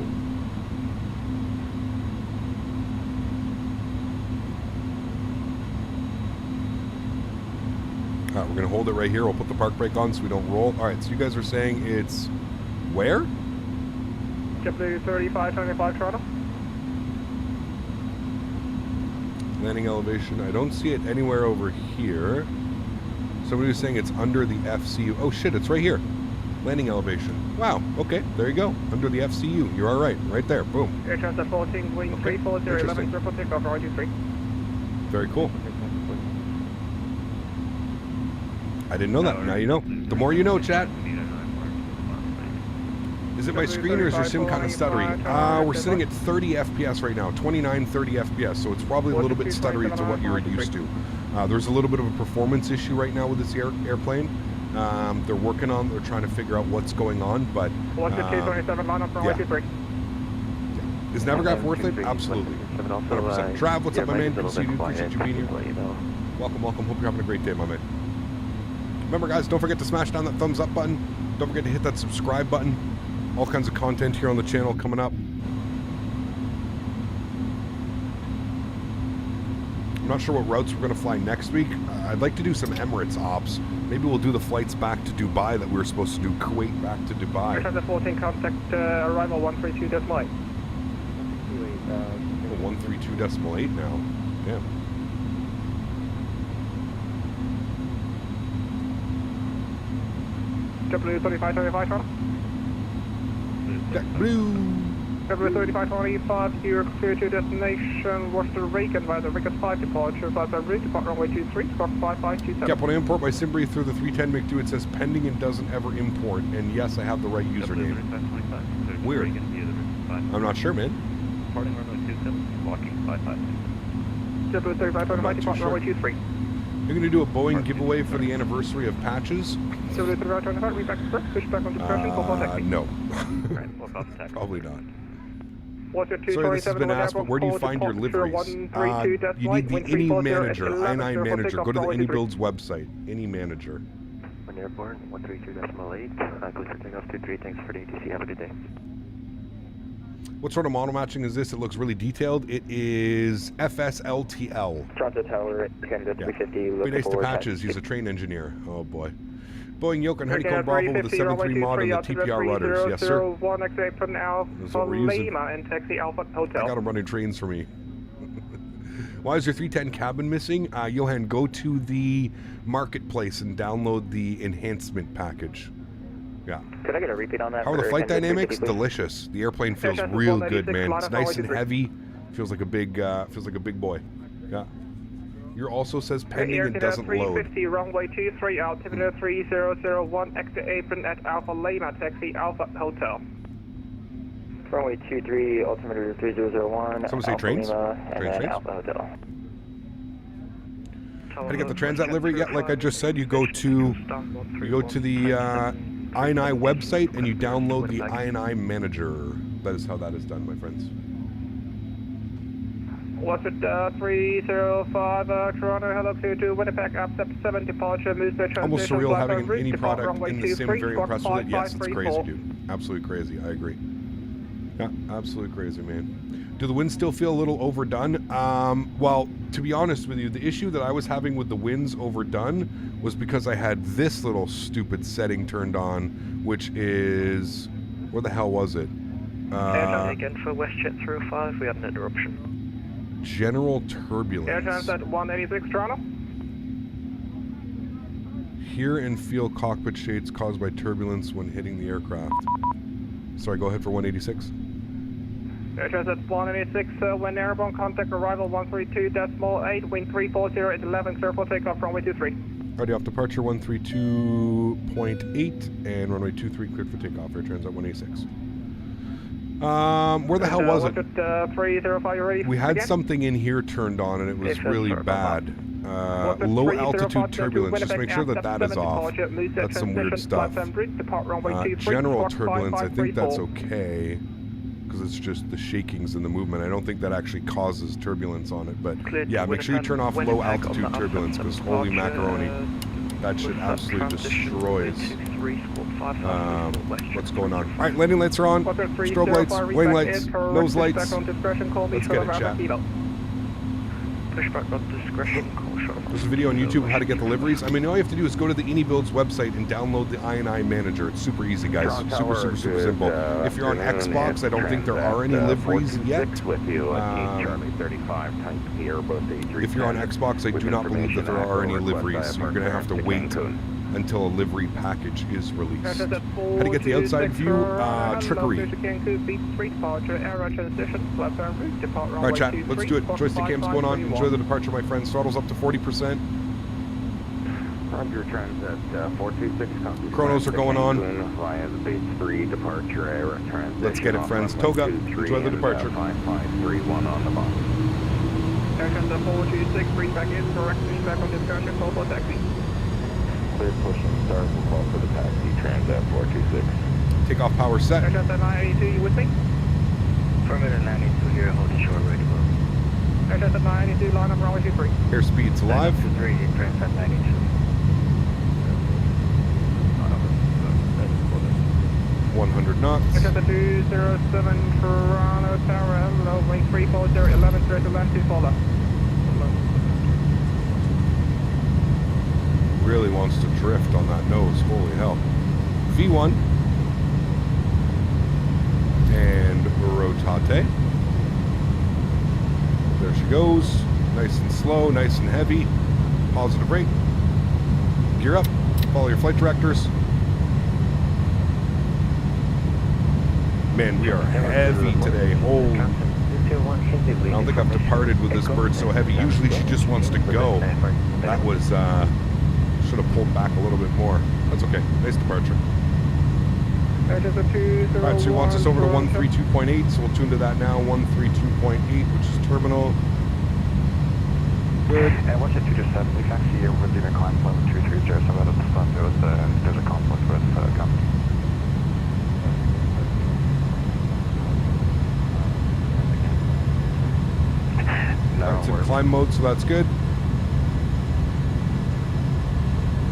Alright, we're going to hold it right here. We'll put the park brake on so we don't roll. Alright, so you guys are saying it's where? JetBlue 3575 Toronto. Landing elevation. I don't see it anywhere over here. Somebody was saying it's under the FCU. Oh shit, it's right here. Landing elevation. Wow, okay, there you go. Under the FCU. You're alright. Right there. Boom. Air Transat 14, wing 340, 11, circle takeoff, RG3. Very cool. I didn't know that. Now you know. The more you know, chat. Is it my screen or is your sim kind of stuttery? We're sitting at 30 FPS right now, 29, 30 FPS, so it's probably a little bit stuttery to what you're used to. There's a little bit of a performance issue right now with this airplane. They're trying to figure out what's going on, but is Navigraph worth it? Absolutely. 100%. Trav, what's up, my man? Good to see you. Appreciate you being here. Welcome, welcome. Hope you're having a great day, my man. Remember, guys, don't forget to smash down that thumbs up button. Don't forget to hit that subscribe button. All kinds of content here on the channel coming up. I'm not sure what routes we're going to fly next week. I'd like to do some Emirates ops. Maybe we'll do the flights back to Dubai that we were supposed to do, Kuwait back to Dubai. Transat 14, contact arrival 132.8. 132.8 now. Yeah. W3525, Toronto. Blue. W3525, you're clear to destination Worcester Reagan via the Ricketts 5 departure, via the route, depart runway 23, squawk 5527. Yep, when I import my SimBrief through the 310 McDo, it says pending and doesn't ever import, and yes, I have the right username. Weird. I'm not sure, man. Departing runway 27, walking 55. W3525, depart runway 23. You're going to do a Boeing giveaway for the anniversary of patches? W3525, we back to correct, push back on discretion, call contact. No. Probably not. Sorry, this has been asked, but where do you find your liveries? You need the iniManager, iniManager. Go to the iniBuilds website, iniManager. One airborne, 132.8. Clear for takeoff 23. Thanks for the ATC. Have a good day. What sort of model matching is this? It looks really detailed. It is FSLTL. Transat Tower, Canada 350. Be nice to Patches. He's a train engineer. Oh boy. Boeing Yoke and Honeycomb Bravo with the 7-3 mod and the TPR rudders. Yes, sir. That's what we're using. I got them running trains for me. Why is your 310 cabin missing? Johan, go to the marketplace and download the enhancement package. Yeah. Could I get a repeat on that? How are the flight dynamics? Delicious. The airplane feels real good, man. It's nice and heavy. Feels like a big boy. Yeah. Your also says pending and doesn't load. 350, runway 23, altimeter 3001, exit apron at Alpha Lima, taxi Alpha Hotel. Runway 23, altimeter 3001. Someone say trains? Trains? Alpha Hotel. How to get the Transat livery? Yeah, like I just said, you go to the INI website and you download the iniManager. That is how that is done, my friends. What's it, 305, Toronto, hello, clear to Winnipeg, up 7 departure, moves the transition. Almost surreal having any product in the sim, very impressed with it. Yes, it's crazy, dude. Absolutely crazy, I agree. Yeah, absolutely crazy, man. Do the winds still feel a little overdone? Well, to be honest with you, the issue that I was having with the winds overdone was because I had this little stupid setting turned on, which is... Where the hell was it? Again for WestJet 305, we had an interruption. General turbulence. Air Transat 186 Toronto. Hear and feel cockpit shades caused by turbulence when hitting the aircraft. Sorry, go ahead for 186. Air Transat 186, when airborne, contact arrival 132.8, wind 340 at 11, clear for takeoff, runway 23. Already off departure 132.8 and runway 23 cleared for takeoff. Air Transat 186. Where the hell was it? 305, you ready? We had something in here turned on and it was really bad. Low altitude turbulence. Just make sure that is off. That's some weird stuff. General turbulence, I think that's okay. Because it's just the shakings and the movement. I don't think that actually causes turbulence on it. But yeah, make sure you turn off low altitude turbulence because holy macaroni. That shit absolutely destroys what's going on. Alright, landing lights are on. Strobe lights, wing lights, nose lights. Let's get it, chat. Pushback on discretion, call shot. There's a video on YouTube of how to get the liveries. I mean, all you have to do is go to the iniBuilds website and download the iniManager. It's super easy, guys. Super simple. If you're on Xbox, I don't think there are any liveries yet. If you're on Xbox, I do not believe that there are any liveries, so you're going to have to wait until a livery package is released. How to get the outside view? Trickery. Alright, chat, let's do it. Joystick cam's going on. Enjoy the departure, my friends. Throttle's up to 40%. Roger, Transat 426 comes. Chronos are going on. Via the base 3 departure error transition. Let's get it, friends. Toga, enjoy the departure. 5531 on the box. Air Transat 426, bring back in, correct feedback on discussion, call for taxi. Clear push and start, we'll call for the taxi, Transat 426. Takeoff power set. Air Transat 982, you with me? Affirmative 982 here, holding short, ready to go. Air Transat 982, line up runway 23. Airspeed's alive. 923, Transat 982. 100 knots. Air Transat 207, Toronto Tower, hello, wing 340, 11, direct to land 2 follow. Really wants to drift on that nose. Holy hell. V1. And rotate. There she goes. Nice and slow, nice and heavy. Positive rate. Gear up. Follow your flight directors. Man, we are heavy today. Oh, I don't think I've departed with this bird so heavy. Usually she just wants to go. That was, should have pulled back a little bit more. That's okay. Nice departure. Alright, so he wants us over to 132.8, so we'll tune to that now. 132.8, which is terminal. Good. And 127, we can see you with the climb level 230, so that at the front there's a conflict with company. It's in climb mode, so that's good.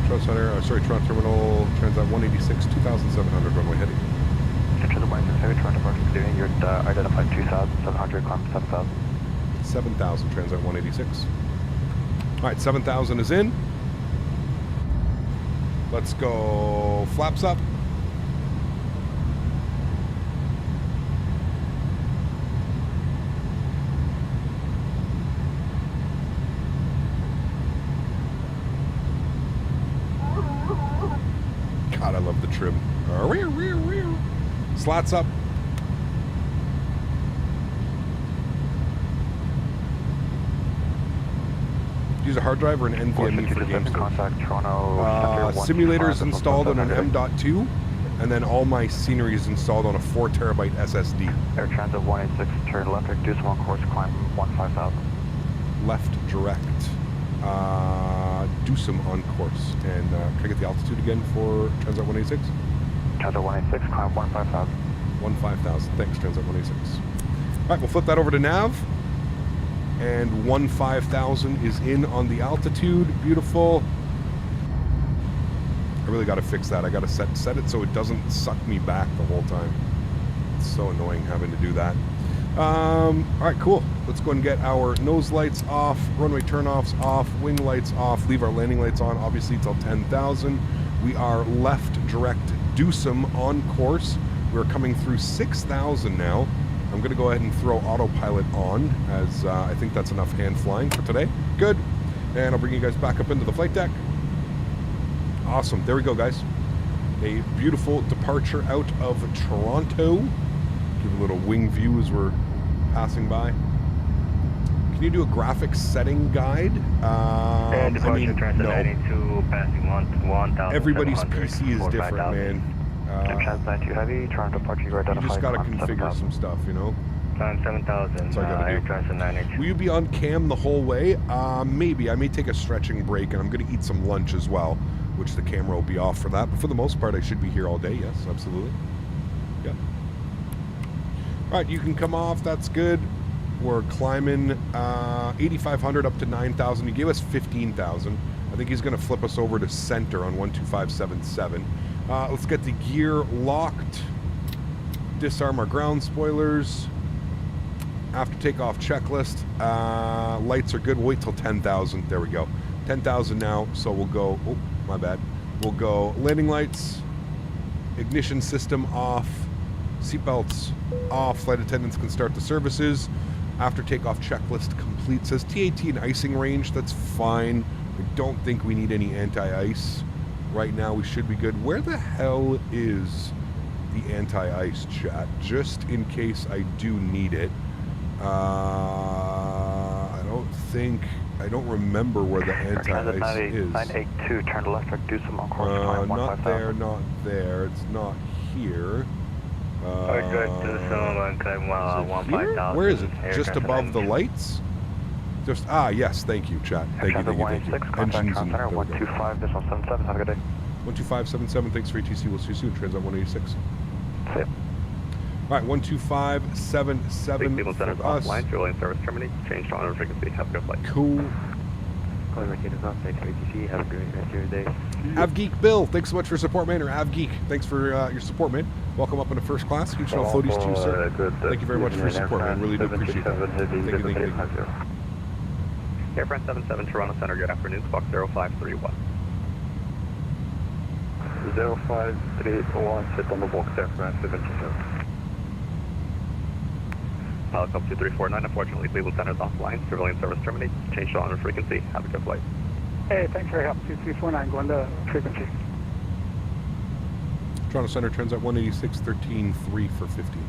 Toronto Terminal, Transat 186, 2,700 runway heading. Enter the Boeing Heavy Toronto market clearing. You're identified 2,700, climb 7,000. 7,000, Transat 186. Alright, 7,000 is in. Let's go flaps up. God, I love the trim. Slats up. Use a hard drive or an NVMe for game storage. Simulators installed on an M.2, and then all my scenery is installed on a 4 terabyte SSD. Air Transat 186, turn left, do some on course, climb 15,000. Left direct. Do some on course. And can I get the altitude again for Transat 186? Transat 186, climb 15,000. 15,000. Thanks, Transat 186. All right, we'll flip that over to nav. And 15,000 is in on the altitude. Beautiful. I really got to fix that. I got to set it so it doesn't suck me back the whole time. It's so annoying having to do that. All right, cool. Let's go and get our nose lights off, runway turnoffs off, wing lights off, leave our landing lights on, obviously, till 10,000. We are left direct do some on course. We're coming through 6,000 now. I'm going to go ahead and throw autopilot on, as I think that's enough hand flying for today. Good. And I'll bring you guys back up into the flight deck. Awesome. There we go, guys. A beautiful departure out of Toronto. Give a little wing view as we're passing by. Can you do a graphic setting guide? And departure Transat no. 92, passing 1,000. Everybody's PC is different, man. Transat 92 heavy, Toronto departure, you You just gotta configure some stuff, you know? Climb 7,000, That's all I gotta Air do. Transat 92. Will you be on cam the whole way? Maybe. I may take a stretching break, and I'm gonna eat some lunch as well, which the camera will be off for that. But for the most part, I should be here all day. Yes, absolutely. Yeah. All right, you can come off. That's good. We're climbing 8,500 up to 9,000. He gave us 15,000. I think he's going to flip us over to center on 12577. Let's get the gear locked. Disarm our ground spoilers. After takeoff checklist. Lights are good. We'll wait till 10,000. There we go. 10,000 now. So we'll go. Oh, my bad. We'll go landing lights. Ignition system off. Seatbelts off. Flight attendants can start the services. After takeoff checklist complete. Says TAT and icing range. That's fine. I don't think we need any anti-ice. Right now we should be good. Where the hell is the anti-ice, chat? Just in case I do need it. I don't think I don't remember where the anti-ice is. 982, turn to left, do some on course. Not there, not there. It's not here. Is it here? Where is it? Just above the lights? Just yes, thank you, chat. Thank you. Engines and 125, this 177, have a good day. 12577, thanks for ATC. We'll see you soon. Transat 186. See ya. All right, 12577 Cleveland Center's for us. offline, fuel line service terminate. Change to honor frequency. Have a good flight. Cool. Calling Mercedes off, thanks for ATC. Have a great rest of your day. Avgeek Bill, thanks so much for your support, man. Or Avgeek, thanks for your support, man. Welcome up into first class. Huge no floaties to you, sir. Thank you very much for your support, man. Really do appreciate that. Thank you. Air France 77 Toronto Center, good afternoon. Squawk 0531. 0531, sit on the box, Air France 77. Pilot Club 2349, unfortunately, Cleveland Center's offline. Civilian service terminate. Change to honor frequency. Have a good flight. Hey, thanks for your help. 2349, going to frequency. Toronto Center, Transat 186, 13-3 for 50.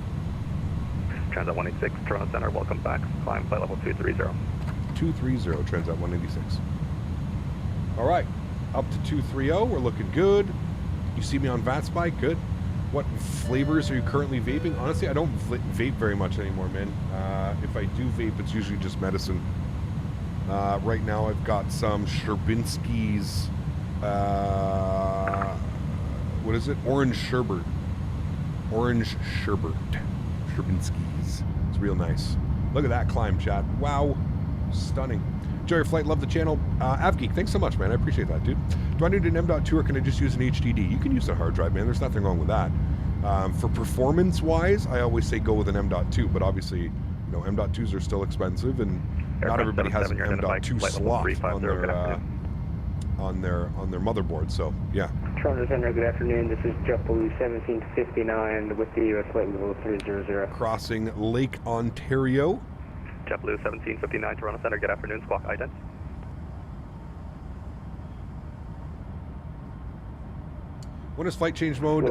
Transat 186, Toronto Center, welcome back. Climb flight level 230. 230, Transat 186. All right, up to 230, we're looking good. You see me on VatSpy, good. What flavors are you currently vaping? Honestly, I don't vape very much anymore, man. If I do vape, it's usually just medicine. Right now, I've got some Sherbinski's, what is it? Orange sherbet. Orange sherbet. Sherbinski's. It's real nice. Look at that climb, chat. Wow. Stunning. Enjoy your flight. Love the channel. Avgeek, thanks so much, man. I appreciate that, dude. Do I need an M.2 or can I just use an HDD? You can use a hard drive, man. There's nothing wrong with that. For performance-wise, I always say go with an M.2, but obviously, you know, M.2s are still expensive, and not everybody has an M.2 slot on their motherboard. So, yeah. Toronto Center, good afternoon. This is JetBlue 1759 with the US flight level 300. Crossing Lake Ontario. JetBlue 1759, Toronto Center, good afternoon. Squawk ident. When is flight change mode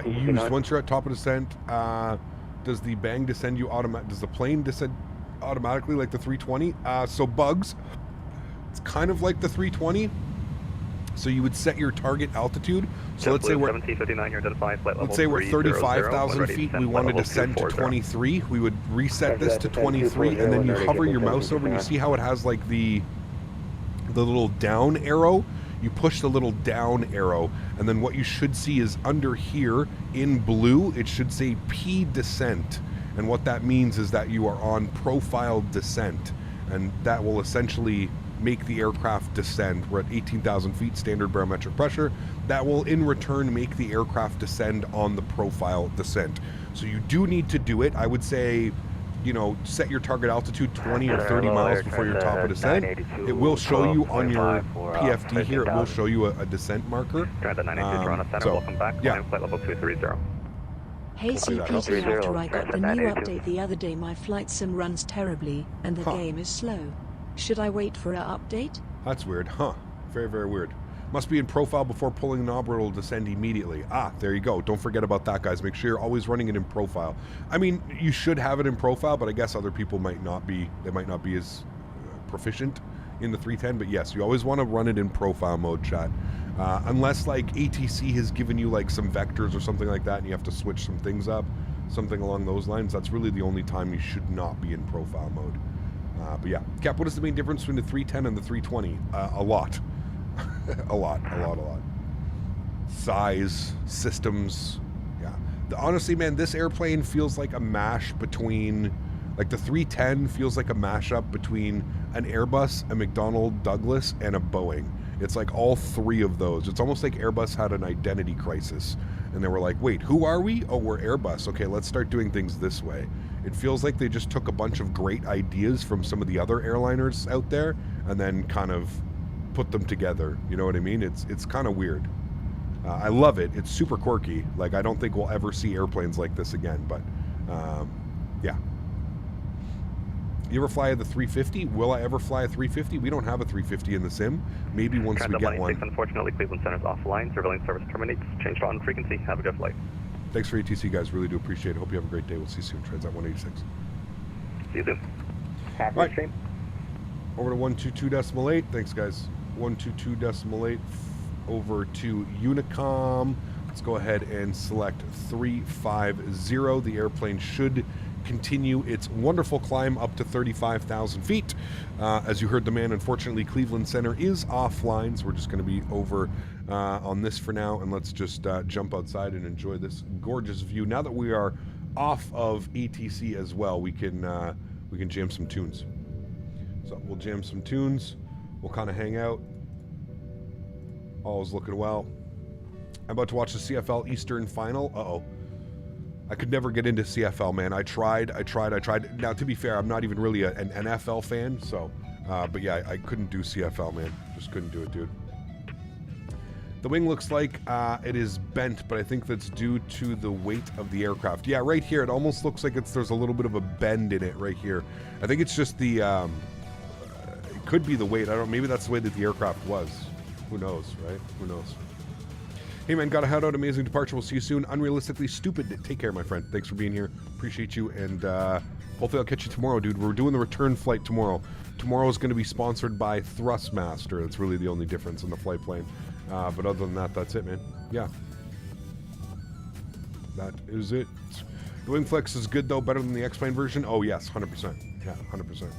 used? Once you're at top of descent, does the bang descend you does the plane descend automatically like the 320? So bugs, it's kind of like the 320. So you would set your target altitude. So let's say we're 1759, you're identified flight level. Let's say we're 35,000 feet. We want to descend to 23. We would reset this to 23, and then you hover your mouse over, and you see how it has like the little down arrow. You push the little down arrow, and then what you should see is under here in blue, it should say P descent. And what that means is that you are on profile descent, and that will essentially make the aircraft descend. We're at 18,000 feet standard barometric pressure. That will in return make the aircraft descend on the profile descent. So you do need to do it. I would say, you know, set your target altitude 20 or 30 miles before your top of descent. It will show you on your PFD here, it will show you a descent marker. Transat 982 Toronto Center, welcome back. Yeah. Flight level 230. Hey CPT, after I got the new update the other day, my flight sim runs terribly and the game is slow. Should I wait for an update? That's weird, huh? Very, very weird. Must be in profile before pulling the knob or it'll descend immediately. There you go. Don't forget about that, guys. Make sure you're always running it in profile. I mean, you should have it in profile, but I guess other people might not be. They might not be as proficient in the 310. But yes, you always want to run it in profile mode, chat. Unless like ATC has given you like some vectors or something like that, and you have to switch some things up, something along those lines. That's really the only time you should not be in profile mode. But yeah, Cap, what is the main difference between the 310 and the 320? A lot. a lot. Size, systems, yeah. Honestly, man, this airplane feels like a mash between, like the 310 feels like a mashup between an Airbus, a McDonnell Douglas, and a Boeing. It's like all three of those. It's almost like Airbus had an identity crisis. And they were like, wait, who are we? Oh, we're Airbus. Okay, let's start doing things this way. It feels like they just took a bunch of great ideas from some of the other airliners out there and then kind of put them together. You know what I mean? It's kind of weird. I love it. It's super quirky. Like, I don't think we'll ever see airplanes like this again, but yeah. You ever fly the 350? Will I ever fly a 350? We don't have a 350 in the sim. Maybe once we get one. Unfortunately, Cleveland Center's offline. Surveillance service terminates. Change on frequency. Have a good flight. Thanks for ATC, guys. Really do appreciate it. Hope you have a great day. We'll see you soon. Transat 186. See you soon. Happy stream. over to 122.8. Thanks, guys. 122.8 over to Unicom. Let's go ahead and select 350. The airplane should continue its wonderful climb up to 35,000 feet. As you heard the man, unfortunately, Cleveland Center is offline, so we're just going to be over on this for now, and let's just jump outside and enjoy this gorgeous view. Now that we are off of ATC as well, we can jam some tunes. So we'll jam some tunes. We'll kind of hang out. All's looking well. I'm about to watch the CFL Eastern Final. Uh-oh. I could never get into CFL, man. I tried. Now, to be fair, I'm not even really an NFL fan, so... but yeah, I couldn't do CFL, man. Just couldn't do it, dude. The wing looks like it is bent, but I think that's due to the weight of the aircraft. Yeah, right here, it almost looks like there's a little bit of a bend in it right here. I think it's just the... it could be the weight. I don't know. Maybe that's the way that the aircraft was. Who knows, right? Who knows? Hey, man, gotta head out. Amazing departure. We'll see you soon. Unrealistically stupid. Take care, my friend. Thanks for being here. Appreciate you, and hopefully I'll catch you tomorrow, dude. We're doing the return flight tomorrow. Tomorrow is going to be sponsored by Thrustmaster. That's really the only difference in the flight plane. But other than that, that's it, man. Yeah. That is it. The wing flex is good, though. Better than the X-Plane version? Oh, yes. 100%. Yeah, 100%.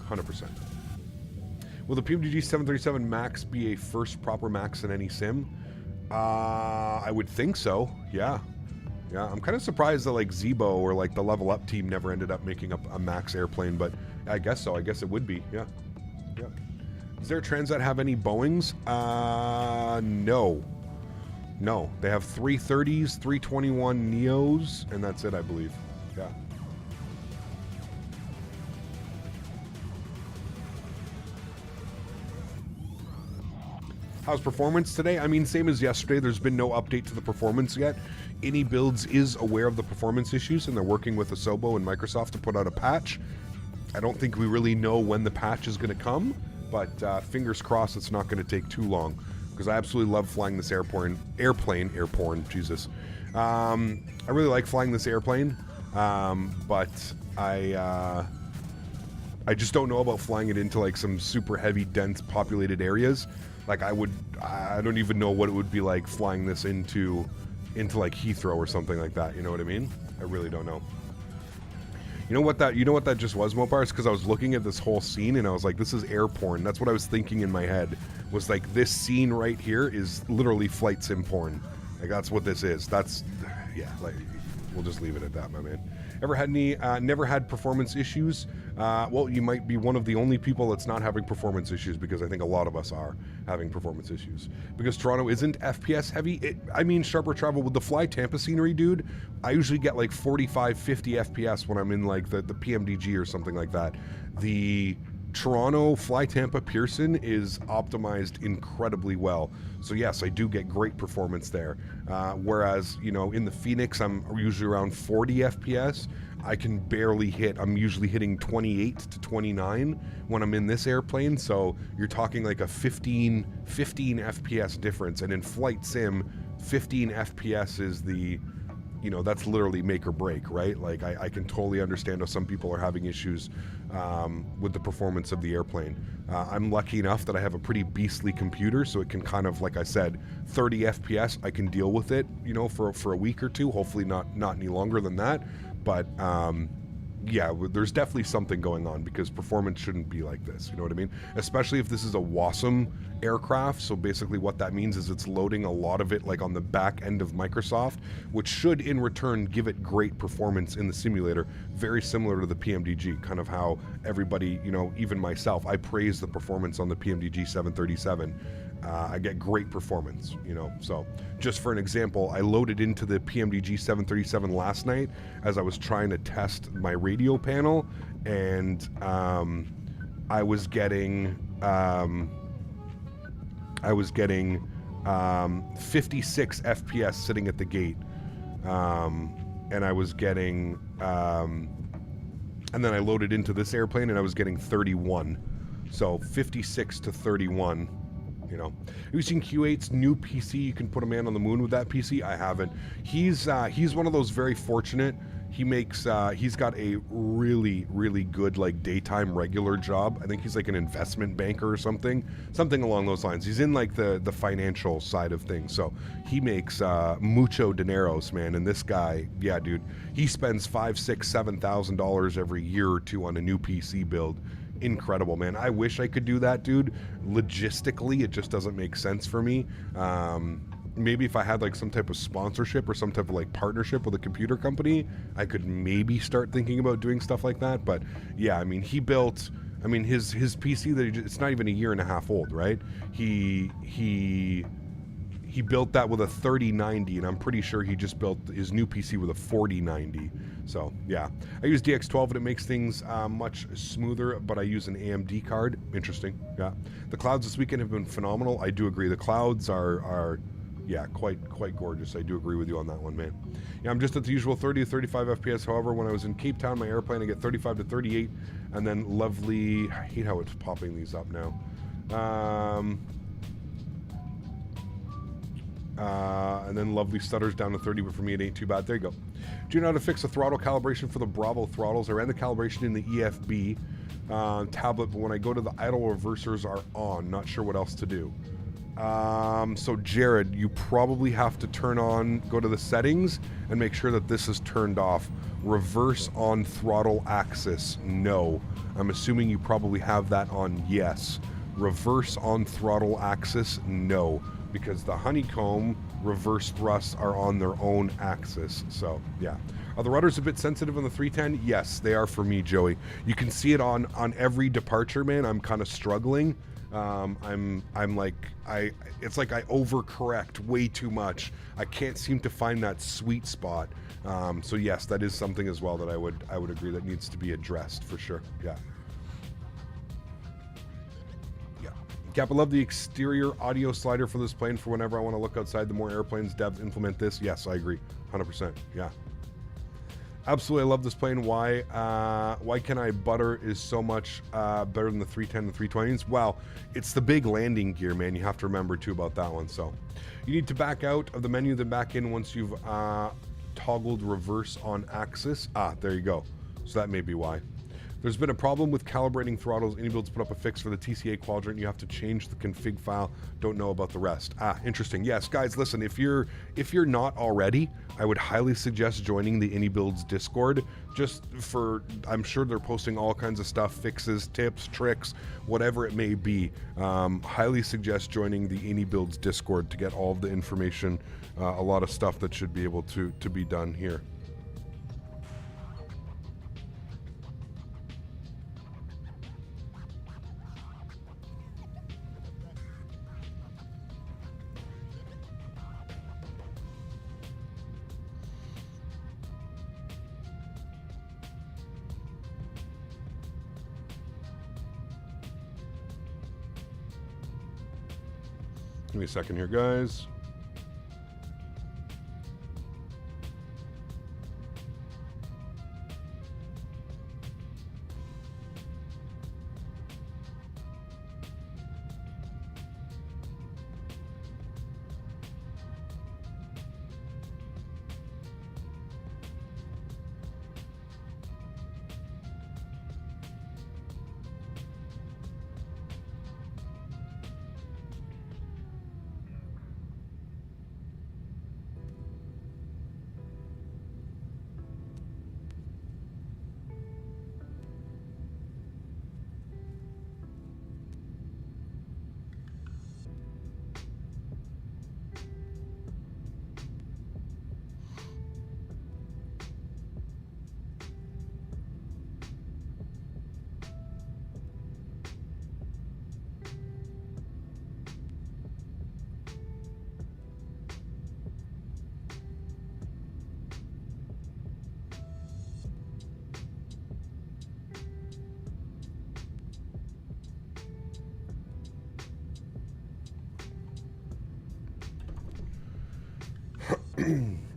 100%. Will the PMDG 737 MAX be a first proper MAX in any sim? I would think so. Yeah. Yeah, I'm kind of surprised that like Zebo or like the Level Up team never ended up making up a MAX airplane, but I guess so. I guess it would be. Yeah. Yeah. Does their Transat have any Boeings? No. No. They have 330s, 321 Neos, and that's it, I believe. Yeah. How's performance today? I mean, same as yesterday. There's been no update to the performance yet. iniBuilds is aware of the performance issues, and they're working with Asobo and Microsoft to put out a patch. I don't think we really know when the patch is going to come, but fingers crossed it's not going to take too long, because I absolutely love flying this airplane, Jesus. I really like flying this airplane, but I just don't know about flying it into like some super heavy, dense, populated areas. Like I don't even know what it would be like flying this into like Heathrow or something like that. You know what I mean? I really don't know. You know what that just was, Mopar? It's because I was looking at this whole scene and I was like, this is air porn. That's what I was thinking in my head. Was like, this scene right here is literally flight sim porn. Like that's what this is. That's, yeah. Like, we'll just leave it at that, my man. Ever had any, never had performance issues? Well, you might be one of the only people that's not having performance issues, because I think a lot of us are having performance issues. Because Toronto isn't FPS heavy. I mean, sharper travel with the Fly Tampa scenery, dude. I usually get like 45, 50 FPS when I'm in like the PMDG or something like that. The Toronto Fly Tampa Pearson is optimized incredibly well. So yes, I do get great performance there. Whereas, you know, in the Phoenix, I'm usually around 40 FPS. I can barely hit, I'm usually hitting 28 to 29 when I'm in this airplane. So you're talking like a 15 FPS difference. And in Flight Sim, 15 FPS is the, you know, that's literally make or break, right? Like I can totally understand how some people are having issues with the performance of the airplane. I'm lucky enough that I have a pretty beastly computer, so it can kind of, like I said, 30 FPS, I can deal with it, you know, for a week or two, hopefully not any longer than that. But yeah, there's definitely something going on, because performance shouldn't be like this, you know what I mean? Especially if this is a WASM aircraft. So basically what that means is it's loading a lot of it like on the back end of Microsoft, which should in return give it great performance in the simulator, very similar to the PMDG, kind of how everybody, you know, even myself, I praise the performance on the PMDG 737. I get great performance, you know. So just for an example, I loaded into the PMDG 737 last night as I was trying to test my radio panel, and I was getting 56 FPS sitting at the gate, and I was getting and then I loaded into this airplane and I was getting 31, so 56 to 31. You know, have you seen Q8's new PC? You can put a man on the moon with that PC. I haven't. He's one of those very fortunate. He makes, he's got a really, really good, like, daytime regular job. I think he's like an investment banker or something along those lines. He's in like the financial side of things. So he makes mucho dineros, man. And this guy, yeah, dude, he spends $5,000, $6,000, $7,000 every year or two on a new PC build. Incredible, man. I wish I could do that, dude. Logistically, it just doesn't make sense for me. Maybe if I had like some type of sponsorship or some type of like partnership with a computer company, I could maybe start thinking about doing stuff like that. But yeah, I mean, he built, I mean, his PC that it's not even a year and a half old, right? He built that with a 3090, and I'm pretty sure he just built his new PC with a 4090. So yeah, I use DX12 and it makes things much smoother, but I use an AMD card. Interesting. Yeah, the clouds this weekend have been phenomenal. I do agree. The clouds are yeah, quite gorgeous. I do agree with you on that one, man. Yeah, I'm just at the usual 30 to 35 FPS. However, when I was in Cape Town, my airplane, I get 35 to 38, and then lovely. I hate how it's popping these up now. And then lovely stutters down to 30, but for me it ain't too bad. There you go. Do you know how to fix the throttle calibration for the Bravo throttles? I ran the calibration in the EFB tablet, but when I go to the idle reversers are on. Not sure what else to do. So Jared, you probably have to go to the settings and make sure that this is turned off. Reverse on throttle axis, no. I'm assuming you probably have that on yes. Reverse on throttle axis, no. Because the honeycomb reverse thrusts are on their own axis. So yeah. Are the rudders a bit sensitive on the 310? Yes, they are for me, Joey. You can see it on every departure, man. I'm kind of struggling. I'm like, it's like I overcorrect way too much. I can't seem to find that sweet spot. So yes, that is something as well that I would agree that needs to be addressed for sure. Yeah. Yeah. Cap, I love the exterior audio slider for this plane for whenever I want to look outside. The more airplanes devs implement this. Yes, I agree. 100%. Yeah. Absolutely, I love this plane. Why Can I Butter is so much better than the 310 and 320s? Well, it's the big landing gear, man. You have to remember, too, about that one. So you need to back out of the menu, then back in once you've toggled reverse on axis. There you go. So that may be why. There's been a problem with calibrating throttles. iniBuilds put up a fix for the TCA quadrant. You have to change the config file. Don't know about the rest. Interesting. Yes, guys, listen, if you're not already, I would highly suggest joining the iniBuilds Discord. Just for, I'm sure they're posting all kinds of stuff, fixes, tips, tricks, whatever it may be. Highly suggest joining the iniBuilds Discord to get all of the information, a lot of stuff that should be able to be done here. Give me a second here, guys.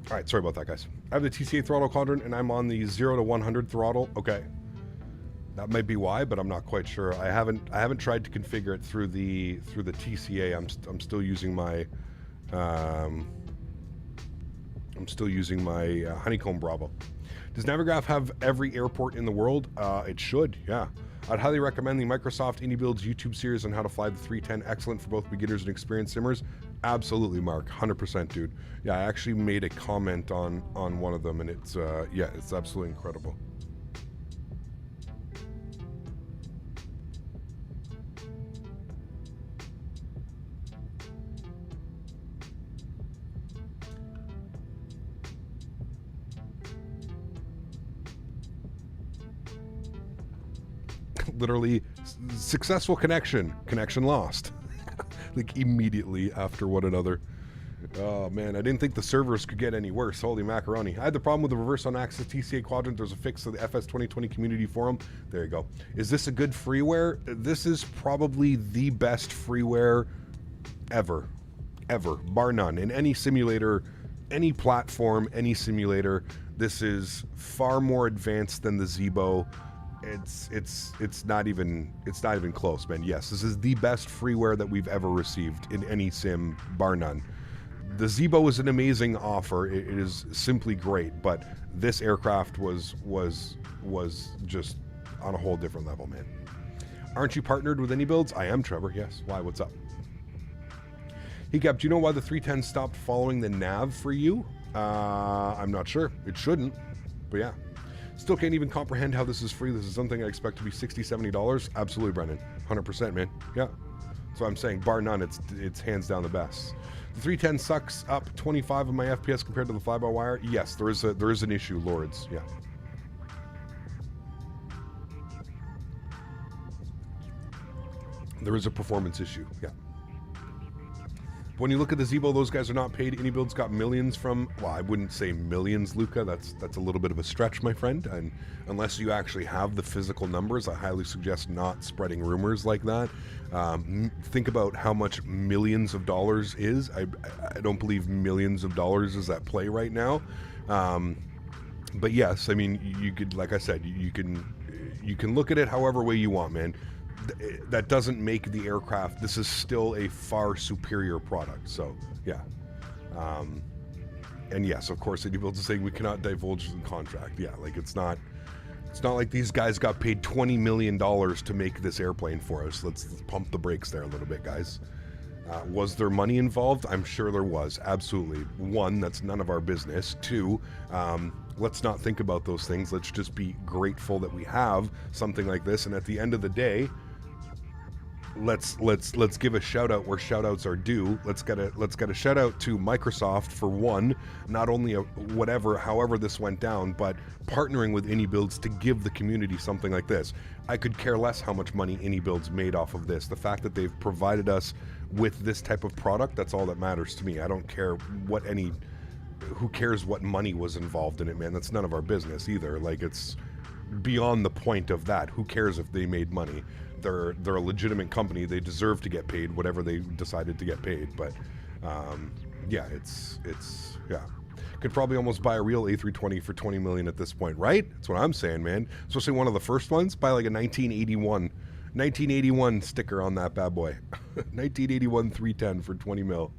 All right, sorry about that, guys. I have the TCA throttle quadrant, and I'm on the 0 to 100 throttle. Okay, that might be why, but I'm not quite sure. I haven't tried to configure it through the TCA. I'm still using my honeycomb Bravo. Does Navigraph have every airport in the world? It should, yeah. I'd highly recommend the Microsoft iniBuilds YouTube series on how to fly the 310. Excellent for both beginners and experienced simmers. Absolutely, Mark. 100%, dude. Yeah, I actually made a comment on one of them, and it's, yeah, it's absolutely incredible. Literally, successful connection lost. Like immediately after one another. Oh man, I didn't think the servers could get any worse. Holy macaroni. I had the problem with the reverse on access TCA quadrant. There's a fix to the FS 2020 community forum. There you go. Is this a good freeware? This is probably the best freeware ever, bar none. In any simulator, any platform, any simulator, this is far more advanced than the Zibo. It's not even close, man. Yes, this is the best freeware that we've ever received in any sim, bar none. The Zibo is an amazing offer. It is simply great, but this aircraft was just on a whole different level, man. Aren't you partnered with iniBuilds? I am, Trevor. Yes. Why? What's up? Hey, Cap, do you know why the 310 stopped following the nav for you? I'm not sure. It shouldn't, but yeah. Still can't even comprehend how this is free. This is something I expect to be $60, $70. Absolutely, Brendan. 100%, man. Yeah. So I'm saying, bar none, it's hands down the best. The 310 sucks up 25 of my FPS compared to the fly-by-wire. Yes, there is an issue, Lords. Yeah. There is a performance issue. Yeah. When you look at the Zibo, those guys are not paid. iniBuilds got millions from, well, I wouldn't say millions, Luca. That's a little bit of a stretch, my friend. And unless you actually have the physical numbers, I highly suggest not spreading rumors like that. Think about how much millions of dollars is. I don't believe millions of dollars is at play right now. But yes, I mean, you could, like I said, you can look at it however way you want, man. That doesn't make the aircraft. This is still a far superior product. So yeah, and yes, of course, iniBuilds is saying we cannot divulge the contract. Yeah, like it's not like these guys got paid $20 million to make this airplane for us. Let's pump the brakes there a little bit, guys. Was there money involved? I'm sure there was. Absolutely. One, that's none of our business. Two, let's not think about those things. Let's just be grateful that we have something like this. And at the end of the day, let's give a shout out where shout outs are due. Let's get a shout out to Microsoft for one, not only however this went down, but partnering with iniBuilds to give the community something like this. I could care less how much money iniBuilds made off of this. The fact that they've provided us with this type of product, that's all that matters to me. I don't care who cares what money was involved in it, man. That's none of our business either. Like, it's beyond the point of that. Who cares if they made money? They're a legitimate company. They deserve to get paid whatever they decided to get paid. But yeah, it's yeah. Could probably almost buy a real A320 for $20 million at this point, right? That's what I'm saying, man. Especially one of the first ones. Buy like a 1981 sticker on that bad boy. 1981 310 for 20 mil.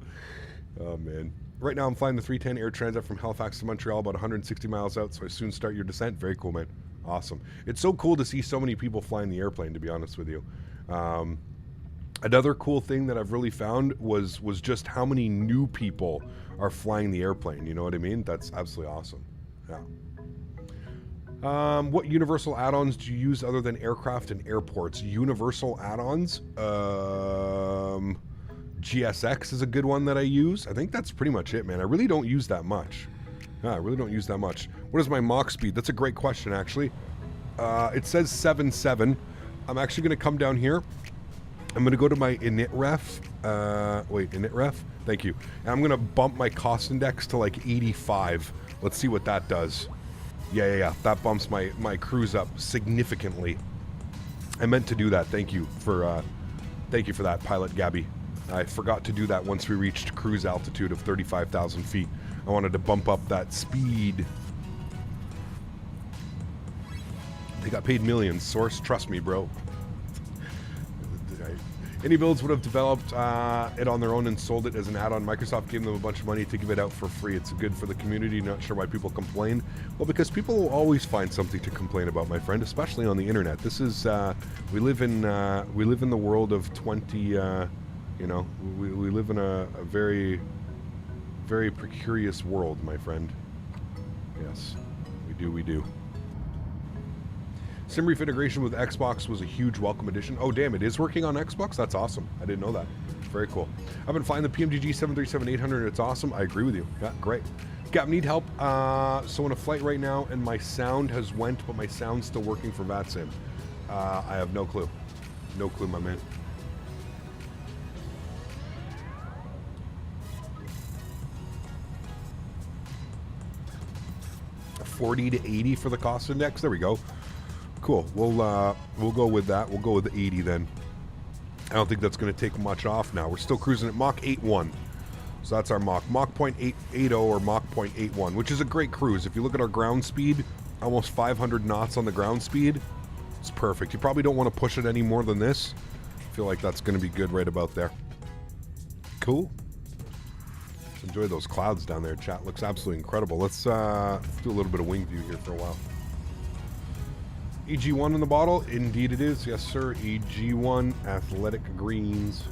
Oh man. Right now I'm flying the 310 Air Transat from Halifax to Montreal, about 160 miles out, so I soon start your descent. Very cool, man. Awesome. It's so cool to see so many people flying the airplane, to be honest with you. Another cool thing that I've really found was just how many new people are flying the airplane. You know what I mean? That's absolutely awesome. Yeah. What universal add-ons do you use other than aircraft and airports? Universal add-ons? GSX is a good one that I use. I think that's pretty much it, man. I really don't use that much. I really don't use that much. What is my Mach speed? That's a great question, actually. It says 7.7. I'm actually going to come down here. I'm going to go to my initref. Initref? Thank you. And I'm going to bump my cost index to like 85. Let's see what that does. Yeah. That bumps my cruise up significantly. I meant to do that. Thank you for that, Pilot Gabby. I forgot to do that once we reached cruise altitude of 35,000 feet. I wanted to bump up that speed. They got paid millions. Source, trust me, bro. iniBuilds would have developed it on their own and sold it as an add-on. Microsoft gave them a bunch of money to give it out for free. It's good for the community. Not sure why people complain. Well, because people will always find something to complain about, my friend, especially on the internet. This is we live in the world of 20. You know, we live in a very, very precarious world, my friend. Yes, we do. SimReef integration with Xbox was a huge welcome addition. Oh, damn, it is working on Xbox? That's awesome. I didn't know that. Very cool. I've been flying the PMDG 737-800. It's awesome. I agree with you. Yeah, great. Cap, need help. So in a flight right now, and my sound has went, but my sound's still working for VATSIM. I have no clue. No clue, my man. $40 to $80 for the cost index. There we go. Cool. We'll go with that. We'll go with the 80 then. I don't think that's going to take much off now. We're still cruising at Mach 8.1. So that's our Mach. Mach 0.880 or Mach 0.81, which is a great cruise. If you look at our ground speed, almost 500 knots on the ground speed. It's perfect. You probably don't want to push it any more than this. I feel like that's going to be good right about there. Cool. Let's enjoy those clouds down there. Chat looks absolutely incredible. Let's do a little bit of wing view here for a while. EG1 in the bottle? Indeed it is. Yes, sir. EG1 Athletic Greens.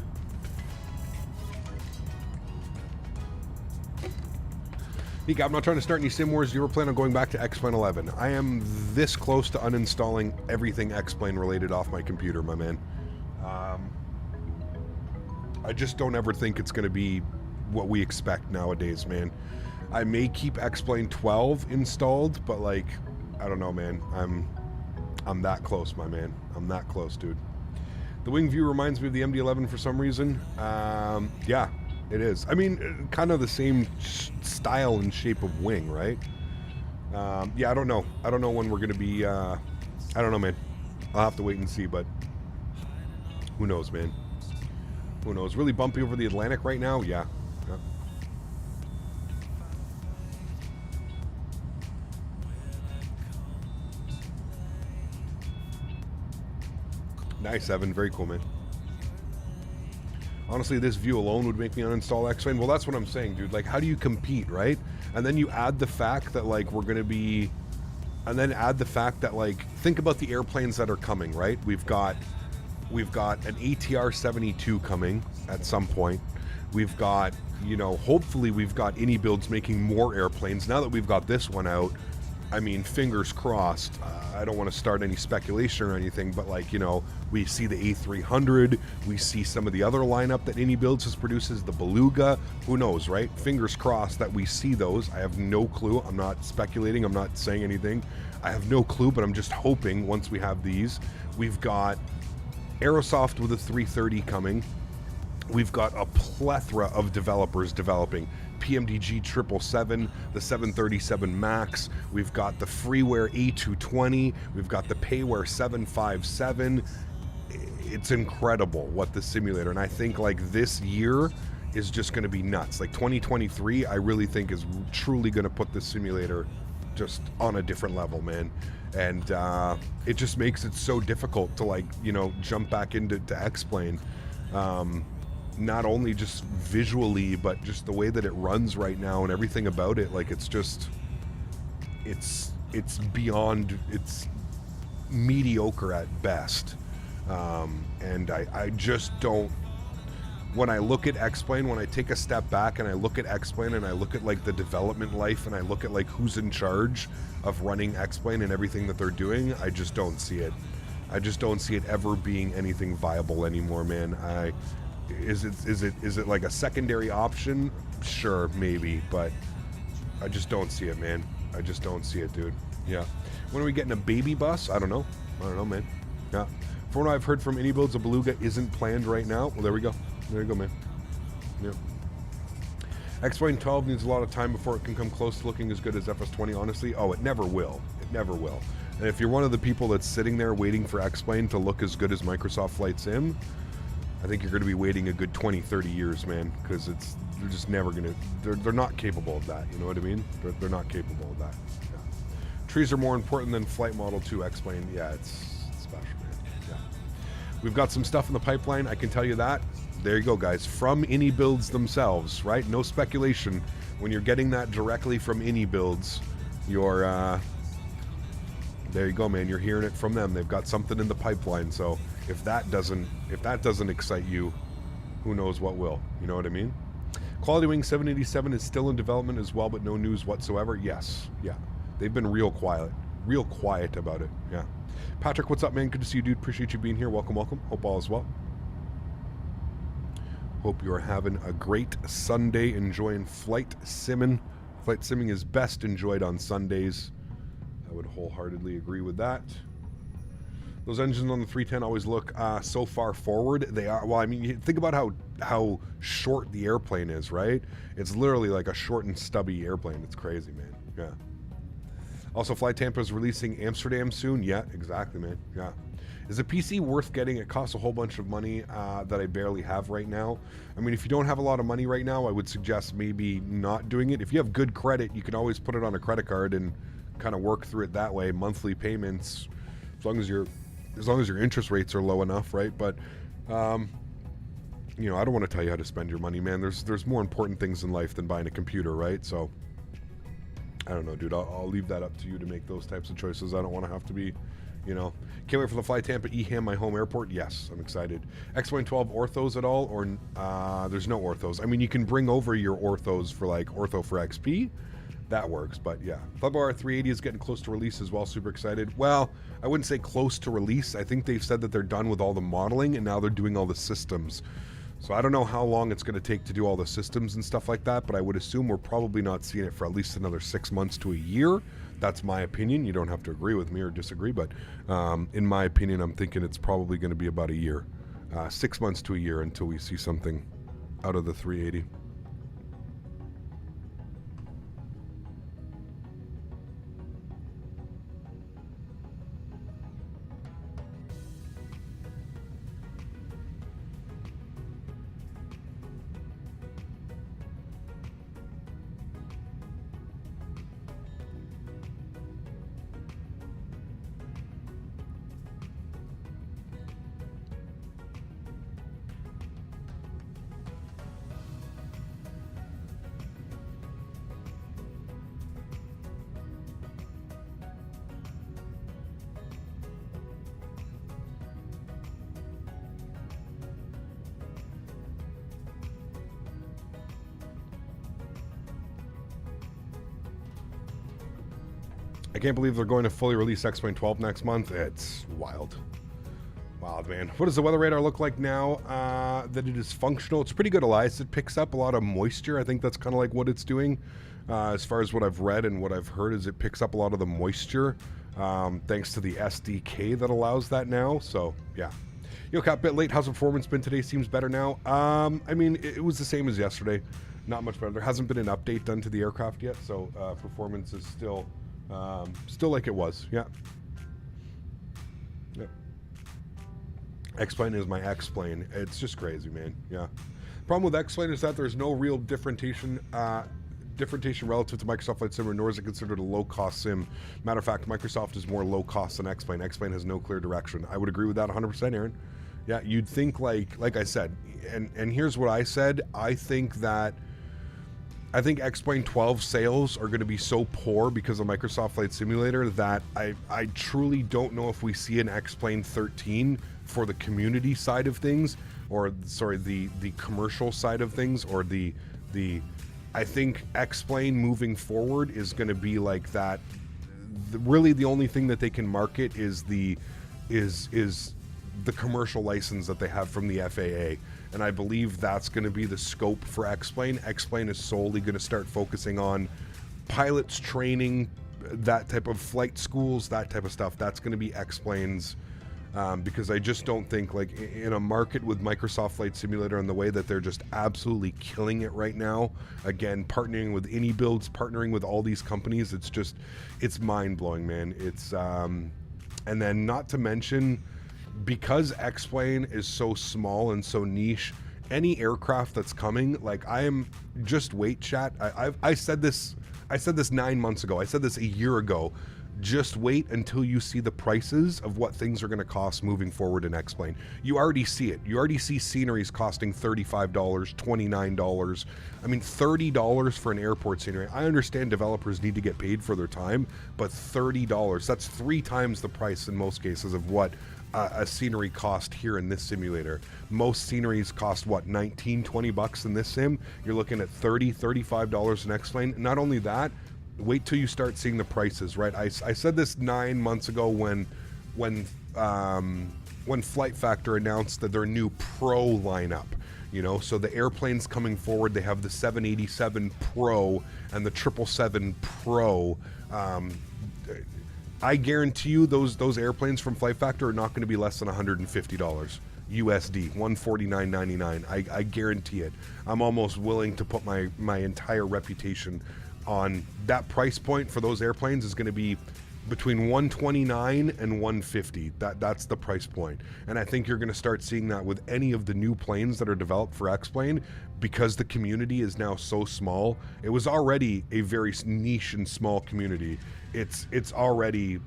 Nick, I'm not trying to start any sim wars. You were planning on going back to X-Plane 11. I am this close to uninstalling everything X-Plane related off my computer, my man. I just don't ever think it's going to be what we expect nowadays, man. I may keep X-Plane 12 installed, but like, I don't know, man. I'm that close, my man. I'm that close, dude. The wing view reminds me of the MD-11 for some reason. Yeah, it is. I mean, kind of the same style and shape of wing, right? Yeah, I don't know. I don't know when we're going to be... I don't know, man. I'll have to wait and see, but who knows, man. Who knows? Really bumpy over the Atlantic right now? Yeah. Yeah. Nice, Evan. Very cool, man. Honestly, this view alone would make me uninstall X-Plane. Well, that's what I'm saying, dude. Like, how do you compete, right? And then you add the fact that, like, we're going to be... And then add the fact that, like, think about the airplanes that are coming, right? We've got an ATR-72 coming at some point. We've got, you know, hopefully we've got iniBuilds making more airplanes. Now that we've got this one out, I mean, fingers crossed. I don't want to start any speculation or anything, but like, you know, we see the A300, we see some of the other lineup that iniBuilds has produces, the Beluga, who knows, right? Fingers crossed that we see those. I have no clue. I'm not speculating. I'm not saying anything. I have no clue, but I'm just hoping once we have these. We've got Aerosoft with a 330 coming. We've got a plethora of developers developing. PMDG 777, the 737 MAX. We've got the freeware A220. We've got the payware 757. It's incredible what the simulator, and I think like this year is just going to be nuts. Like 2023, I really think is truly going to put the simulator just on a different level, man. And it just makes it so difficult to, like, you know, jump back into X-Plane. Not only just visually, but just the way that it runs right now and everything about it. Like, it's just, it's beyond, it's mediocre at best. And I just don't, when I look at X-Plane, when I take a step back and I look at X-Plane and I look at like the development life and I look at like who's in charge of running X-Plane and everything that they're doing, I just don't see it. I just don't see it ever being anything viable anymore, man. Is it like a secondary option? Sure, maybe, but I just don't see it, man. I just don't see it, dude. Yeah. When are we getting a baby bus? I don't know, man. Yeah. From what I've heard from iniBuilds, a Beluga isn't planned right now. Well, there we go. There you go, man. Yep. X-Plane 12 needs a lot of time before it can come close to looking as good as FS20, honestly. Oh, it never will. It never will. And if you're one of the people that's sitting there waiting for X-Plane to look as good as Microsoft Flight Sim, I think you're going to be waiting a good 20, 30 years, man, because they're just never going to, they're not capable of that, you know what I mean? They're not capable of that. Yeah. Trees are more important than Flight Model 2 X-Plane. Yeah, it's special, man. Yeah. We've got some stuff in the pipeline, I can tell you that. There you go, guys. From iniBuilds themselves, right? No speculation. When you're getting that directly from iniBuilds, you're, there you go, man. You're hearing it from them. They've got something in the pipeline. So if that doesn't excite you, who knows what will? You know what I mean? Quality Wing 787 is still in development as well, but no news whatsoever. Yes, yeah. They've been real quiet about it. Yeah. Patrick, what's up, man? Good to see you, dude. Appreciate you being here. Welcome, welcome. Hope all is well. Hope you are having a great Sunday, enjoying flight simming. Flight simming is best enjoyed on Sundays. I would wholeheartedly agree with that. Those engines on the 310 always look so far forward. They are, well, I mean, you think about how short the airplane is, right? It's literally like a short and stubby airplane. It's crazy, man. Yeah. Also, Fly Tampa is releasing Amsterdam soon. Yeah, exactly, man. Yeah. Is a PC worth getting? It costs a whole bunch of money that I barely have right now. I mean, if you don't have a lot of money right now, I would suggest maybe not doing it. If you have good credit, you can always put it on a credit card and kind of work through it that way. Monthly payments, as long as your interest rates are low enough, right? But you know, I don't want to tell you how to spend your money, man. There's more important things in life than buying a computer, right? So I don't know, dude. I'll leave that up to you to make those types of choices. I don't want to have to be, you know. Can't wait for the Fly Tampa EHAM, my home airport. Yes, I'm excited. X112 orthos at all, or there's no orthos. I mean, you can bring over your orthos for like ortho for XP. That works, but yeah. Flubber R380 is getting close to release as well. Super excited. Well, I wouldn't say close to release. I think they've said that they're done with all the modeling and now they're doing all the systems. So I don't know how long it's going to take to do all the systems and stuff like that, but I would assume we're probably not seeing it for at least another 6 months to a year. That's my opinion. You don't have to agree with me or disagree, but in my opinion, I'm thinking it's probably going to be about a year. 6 months to a year until we see something out of the 380. I can't believe they're going to fully release X-Plane 12 next month. It's wild. Wild, man. What does the weather radar look like now that it is functional? It's pretty good, Elias. It picks up a lot of moisture. I think that's kind of like what it's doing. As far as what I've read and what I've heard is it picks up a lot of the moisture thanks to the SDK that allows that now. So, yeah. Yo, Cap, bit late. How's the performance been today? Seems better now. I mean, it was the same as yesterday. Not much better. There hasn't been an update done to the aircraft yet, so performance is still like it was. Yeah. Yeah. X-Plane is my X-Plane. It's just crazy, man. Yeah. Problem with X-Plane is that there's no real differentiation relative to Microsoft Flight Sim, nor is it considered a low-cost sim. Matter of fact, Microsoft is more low-cost than X-Plane. X-Plane has no clear direction. I would agree with that 100%, Erin. Yeah, you'd think like I said, and here's what I said. I think X-Plane 12 sales are going to be so poor because of Microsoft Flight Simulator that I truly don't know if we see an X-Plane 13 for the community side of things, or sorry, the commercial side of things, or the I think X-Plane moving forward is going to be like that. Really, the only thing that they can market is the commercial license that they have from the FAA. And I believe that's going to be the scope for X-Plane. X-Plane is solely going to start focusing on pilots training, that type of flight schools, that type of stuff. That's going to be X-Plane's, because I just don't think, like, in a market with Microsoft Flight Simulator and the way that they're just absolutely killing it right now, again, partnering with iniBuilds, partnering with all these companies, it's mind-blowing, man. It's, and then not to mention, because X-Plane is so small and so niche, any aircraft that's coming, like, I am just wait, chat. I said this 9 months ago. I said this a year ago. Just wait until you see the prices of what things are going to cost moving forward in X-Plane. You already see it. You already see sceneries costing $35, $29. I mean, $30 for an airport scenery. I understand developers need to get paid for their time, but $30, that's 3 times the price in most cases of what a scenery cost here in this simulator. Most sceneries cost, what, 19, 20 bucks in this sim? You're looking at $30, $35 in X-Plane. Not only that, wait till you start seeing the prices, right? I said this 9 months ago when Flight Factor announced that their new Pro lineup, you know, so the airplanes coming forward, they have the 787 Pro and the 777 Pro. I guarantee you those airplanes from Flight Factor are not going to be less than $150 USD, $149.99. I guarantee it. I'm almost willing to put my entire reputation on that price point for those airplanes is going to be between $129 and $150. That's the price point. And I think you're going to start seeing that with any of the new planes that are developed for X-Plane, because the community is now so small. It was already a very niche and small community. It's already,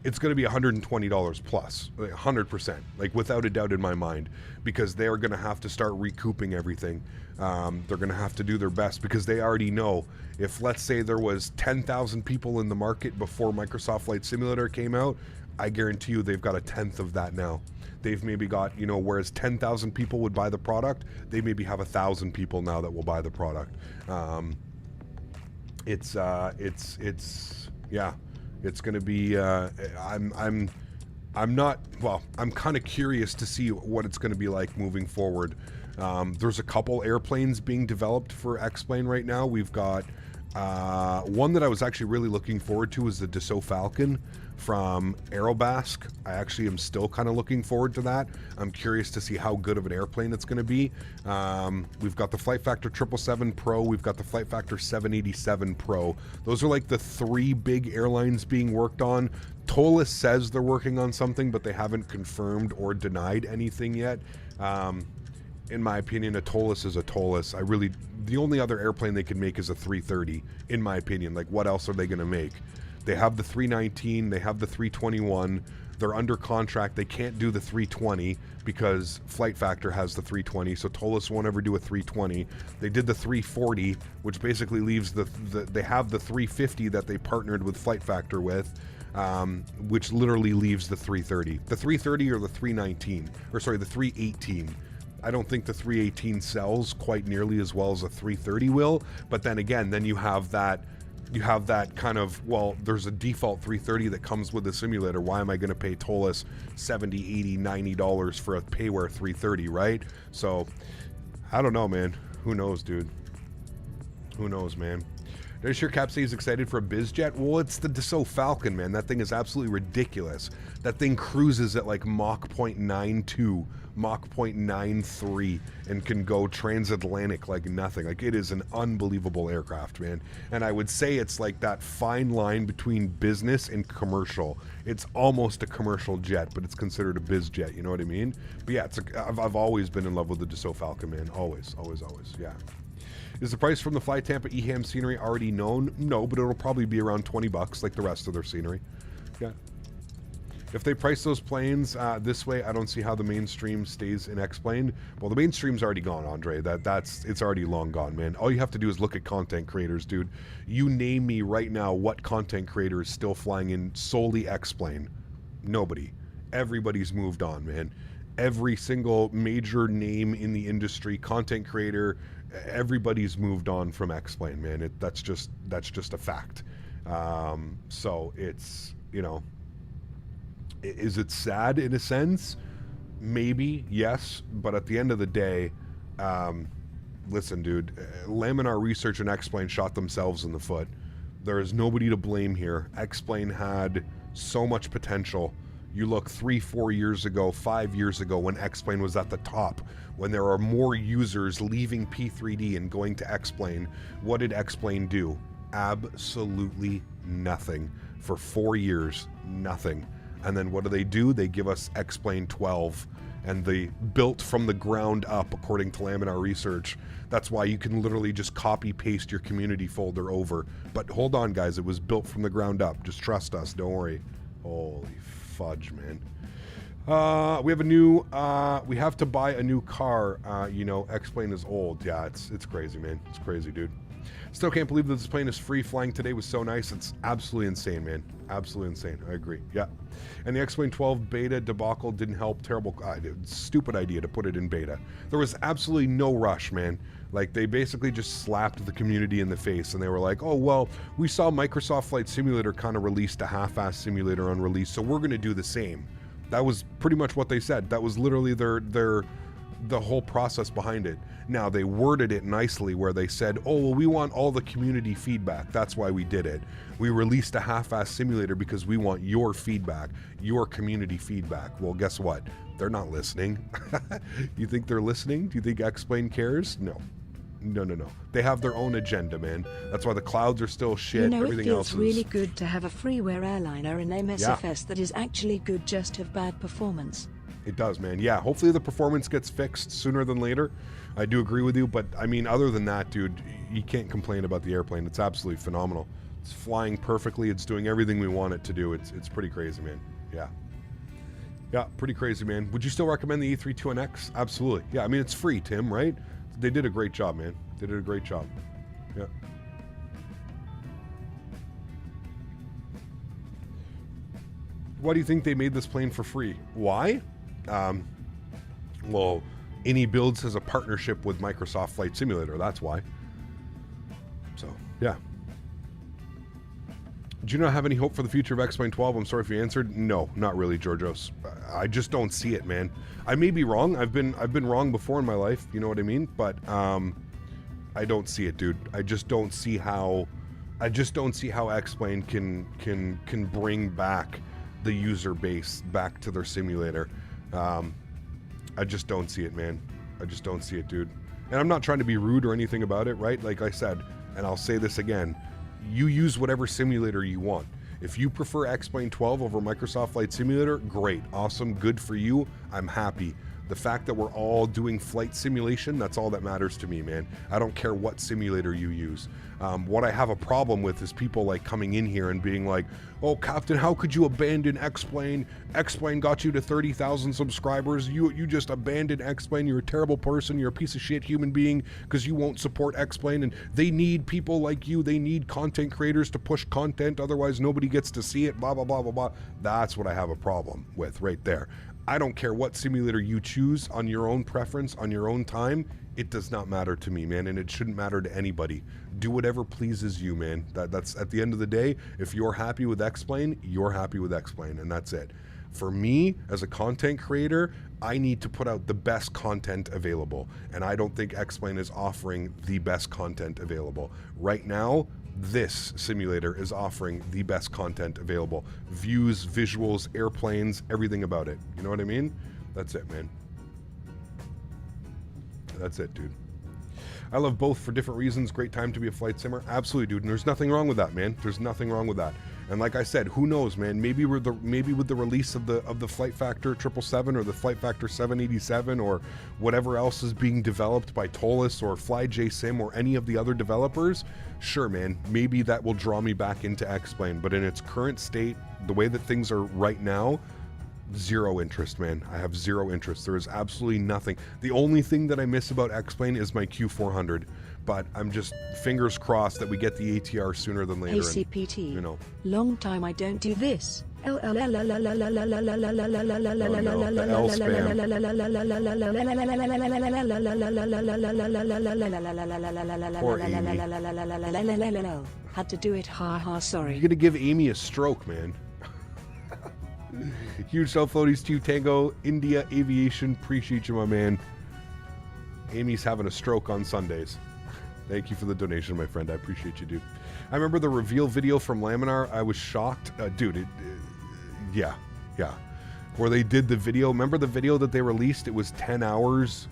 it's going to be $120 plus, 100%, like without a doubt in my mind, because they're going to have to start recouping everything. They're going to have to do their best, because they already know if, let's say, there was 10,000 people in the market before Microsoft Flight Simulator came out, I guarantee you they've got a tenth of that now. They've maybe got, you know, whereas 10,000 people would buy the product, they maybe have 1,000 people now that will buy the product. Yeah, it's going to be, I'm kind of curious to see what it's going to be like moving forward. There's a couple airplanes being developed for X-Plane right now. We've got one that I was actually really looking forward to is the Dassault Falcon from Aerobasque. I actually am still kind of looking forward to that. I'm curious to see how good of an airplane it's going to be. We've got the Flight Factor 777 Pro. We've got the Flight Factor 787 Pro. Those are like the 3 big airlines being worked on. Tolis says they're working on something, but they haven't confirmed or denied anything yet. In my opinion, a Tolis is a Tolis. The only other airplane they can make is a 330, in my opinion. Like, what else are they going to make? They have the 319, they have the 321, they're under contract. They can't do the 320 because Flight Factor has the 320, so Tolis won't ever do a 320. They did the 340, which basically leaves they have the 350 that they partnered with Flight Factor with, which literally leaves the 330. The 330 or the 319, or sorry, the 318. I don't think the 318 sells quite nearly as well as a 330 will, but then again, then you have that kind of, well, there's a default 330 that comes with the simulator. Why am I going to pay Tolis $70, $80, $90 for a payware 330, right? So, I don't know, man. Who knows, dude? Who knows, man? Did I sure Capsay is excited for a BizJet? Well, it's the Dassault Falcon, man. That thing is absolutely ridiculous. That thing cruises at like Mach 0.92, Mach 0.93, and can go transatlantic like nothing. Like, it is an unbelievable aircraft, man. And I would say it's like that fine line between business and commercial. It's almost a commercial jet, but it's considered a biz jet, you know what I mean? But yeah, I've always been in love with the Dassault Falcon, man. Always, always, always, yeah. Is the price from the Fly Tampa EHAM scenery already known? No, but it'll probably be around 20 bucks like the rest of their scenery. Yeah. If they price those planes this way, I don't see how the mainstream stays in X-Plane. Well, the mainstream's already gone, Andre. It's already long gone, man. All you have to do is look at content creators, dude. You name me right now what content creator is still flying in solely X-Plane. Nobody. Everybody's moved on, man. Every single major name in the industry, content creator, everybody's moved on from X-Plane, man. That's just a fact. So it's, you know, is it sad in a sense? Maybe, yes. But at the end of the day, listen, dude, Laminar Research and X-Plane shot themselves in the foot. There is nobody to blame here. X-Plane had so much potential. You look 3-4 years ago, 5 years ago, when X-Plane was at the top, when there are more users leaving P3D and going to X-Plane, what did X-Plane do? Absolutely nothing. For 4 years, nothing. And then what do? They give us X-Plane 12 and the built from the ground up, according to Laminar Research. That's why you can literally just copy paste your community folder over. But hold on, guys, it was built from the ground up. Just trust us, don't worry. Holy fudge, man. We have a new, we have to buy a new car. You know, X-Plane is old. Yeah, it's crazy, man. It's crazy, dude. Still can't believe that this plane is free. Flying today was so nice. It's absolutely insane, man. Absolutely insane. I agree. Yeah. And the X-Plane 12 beta debacle didn't help. Terrible, stupid idea to put it in beta. There was absolutely no rush, man. Like, they basically just slapped the community in the face, and they were like, oh, well, we saw Microsoft Flight Simulator kind of released a half-ass simulator on release, so we're going to do the same. That was pretty much what they said. That was literally the whole process behind it. Now, they worded it nicely where they said, oh, well, we want all the community feedback. That's why we did it. We released a half-ass simulator because we want your feedback, your community feedback. Well, guess what? They're not listening. You think they're listening? Do you think X-Plane cares? No. No. They have their own agenda, man. That's why the clouds are still shit. You know, everything it else feels is... really good to have a freeware airliner in MSFS that is actually good, just have bad performance. It does, man. Yeah, hopefully the performance gets fixed sooner than later. I do agree with you, but I mean, other than that, dude, you can't complain about the airplane. It's absolutely phenomenal. It's flying perfectly. It's doing everything we want it to do. It's pretty crazy, man. Yeah. Yeah, pretty crazy, man. Would you still recommend the A310X? Absolutely. Yeah, I mean, it's free, Tim, right? They did a great job, man. They did a great job. Yeah. Why do you think they made this plane for free? Why? Well, iniBuilds has a partnership with Microsoft Flight Simulator. That's why. So, yeah. Do you not have any hope for the future of X-Plane 12? I'm sorry if you answered. No, not really, Georgios. I just don't see it, man. I may be wrong. I've been wrong before in my life. You know what I mean? But I don't see it, dude. I just don't see how. I just don't see how X-Plane can bring back the user base back to their simulator. I just don't see it, man. I just don't see it, dude. And I'm not trying to be rude or anything about it, right? Like I said, and I'll say this again, you use whatever simulator you want. If you prefer X-Plane 12 over Microsoft Flight Simulator, great, awesome, good for you. I'm happy. The fact that we're all doing flight simulation, that's all that matters to me, man. I don't care what simulator you use. What I have a problem with is people like coming in here and being like, oh, Captain, how could you abandon X-Plane? X-Plane got you to 30,000 subscribers. You just abandoned X-Plane. You're a terrible person. You're a piece of shit human being because you won't support X-Plane. And they need people like you. They need content creators to push content. Otherwise, nobody gets to see it, blah, blah, blah, blah, blah. That's what I have a problem with right there. I don't care what simulator you choose on your own preference, on your own time. It does not matter to me, man, and it shouldn't matter to anybody. Do whatever pleases you, man. That's at the end of the day, if you're happy with X-Plane, you're happy with X-Plane, and that's it. For me, as a content creator, I need to put out the best content available, and I don't think X-Plane is offering the best content available. Right now, this simulator is offering the best content available. Views, visuals, airplanes, everything about it. You know what I mean? That's it, man. That's it, dude. I love both for different reasons. Great time to be a flight simmer. Absolutely, dude. And there's nothing wrong with that, man. There's nothing wrong with that. And like I said, who knows, man? Maybe with the release of the Flight Factor 777 or the Flight Factor 787 or whatever else is being developed by Tolis or FlyJSim or any of the other developers, sure, man. Maybe that will draw me back into X-Plane. But in its current state, the way that things are right now, zero interest, man. I have zero interest. There is absolutely nothing. The only thing that I miss about X-Plane is my Q400. But I'm just fingers crossed that we get the ATR sooner than later. Hey CPT, and, you know. Long time I don't do this. The L spam. Poor Amy. Had to do it, haha, sorry. You're gonna give Amy a stroke, man. Huge self-floaties to Tango, India Aviation. Appreciate you, my man. Amy's having a stroke on Sundays. Thank you for the donation, my friend. I appreciate you, dude. I remember the reveal video from Laminar. I was shocked. Dude, yeah. Where they did the video. Remember the video that they released? It was 10 hours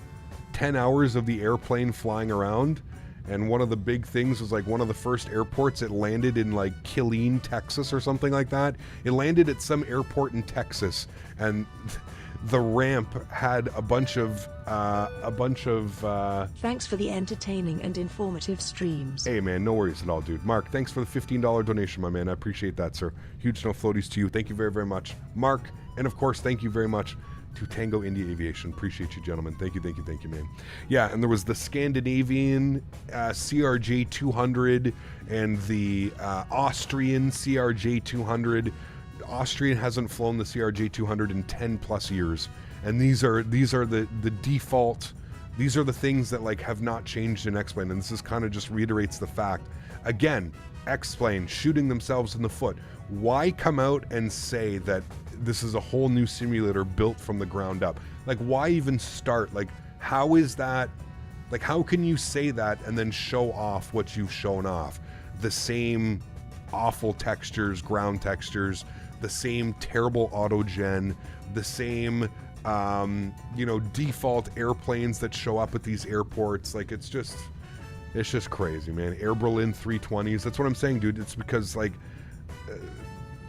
of the airplane flying around. And one of the big things was like one of the first airports, it landed in like Killeen, Texas or something like that. It landed at some airport in Texas, and the ramp had a bunch of Thanks for the entertaining and informative streams. Hey man, no worries at all, dude. Mark, thanks for the $15 donation, my man. I appreciate that, sir. Huge snow floaties to you. Thank you very, very much, Mark. And of course, thank you very much to Tango India Aviation. Appreciate you, gentlemen. Thank you, man. Yeah, and there was the Scandinavian CRJ 200 and the Austrian CRJ 200. Austrian hasn't flown the CRJ 200 in 10 plus years, and these are the default. These are the things that like have not changed in X-Plane, and this is kind of just reiterates the fact. Again, X-Plane shooting themselves in the foot. Why come out and say that this is a whole new simulator built from the ground up? Like, why even start? Like, how is that? Like, how can you say that and then show off what you've shown off? The same awful textures, ground textures, the same terrible autogen, the same, default airplanes that show up at these airports. Like, it's just crazy, man. Air Berlin 320s. That's what I'm saying, dude. It's because, like,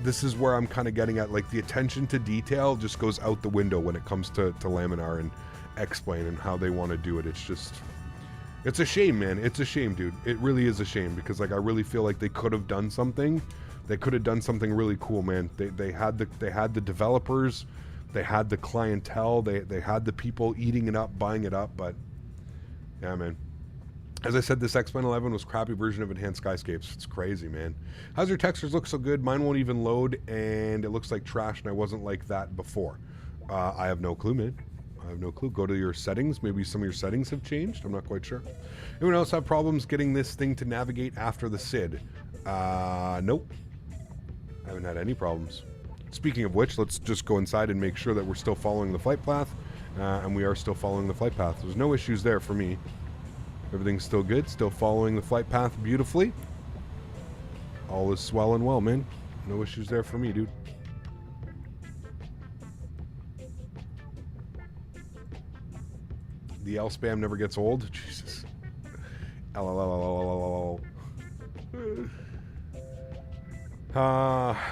this is where I'm kind of getting at. Like, the attention to detail just goes out the window when it comes to Laminar and X-Plane and how they want to do it. It's a shame, man. It's a shame, dude. It really is a shame, because like I really feel like they could have done something. They could have done something really cool, man. They had the developers, they had the clientele, they had the people eating it up, buying it up. But yeah, man. As I said, this X-Plane 11 was a crappy version of Enhanced Skyscapes. It's crazy, man. How's your textures look so good? Mine won't even load, and it looks like trash, and I wasn't like that before. I have no clue, man. I have no clue. Go to your settings. Maybe some of your settings have changed. I'm not quite sure. Anyone else have problems getting this thing to navigate after the SID? Nope. I haven't had any problems. Speaking of which, let's just go inside and make sure that we're still following the flight path. And we are still following the flight path. There's no issues there for me. Everything's still good. Still following the flight path beautifully. All is swell and well, man. No issues there for me, dude. The L spam never gets old. Jesus.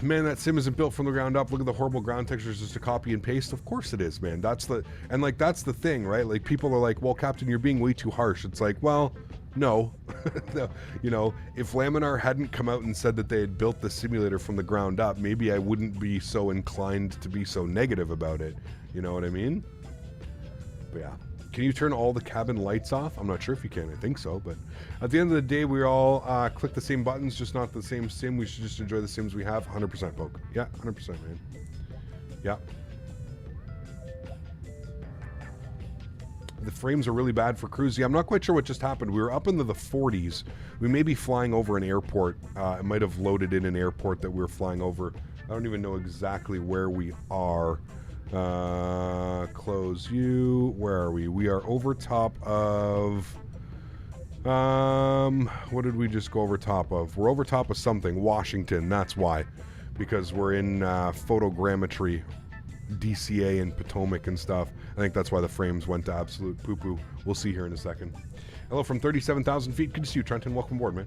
Man, that sim isn't built from the ground up. Look at the horrible ground textures, just a copy and paste. Of course it is, man. That's the thing, right? Like, people are like, well, Captain, you're being way too harsh. It's like, well, no. No. If Laminar hadn't come out and said that they had built the simulator from the ground up, maybe I wouldn't be so inclined to be so negative about it. You know what I mean? But yeah. Can you turn all the cabin lights off? I'm not sure if you can. I think so. But at the end of the day, we all click the same buttons, just not the same sim. We should just enjoy the sims we have. 100% poke. Yeah, 100%, man. Yeah. The frames are really bad for cruising. I'm not quite sure what just happened. We were up into the 40s. We may be flying over an airport. It might have loaded in an airport that we were flying over. I don't even know exactly where we are. Close you. Where are we? We are over top of what did we just go over top of? We're over top of something. Washington. That's why, because we're in photogrammetry, DCA and Potomac and stuff. I think that's why the frames went to absolute poo-poo. We'll see here in a second. Hello from 37,000 feet. Good to see you, Trenton. Welcome aboard, man.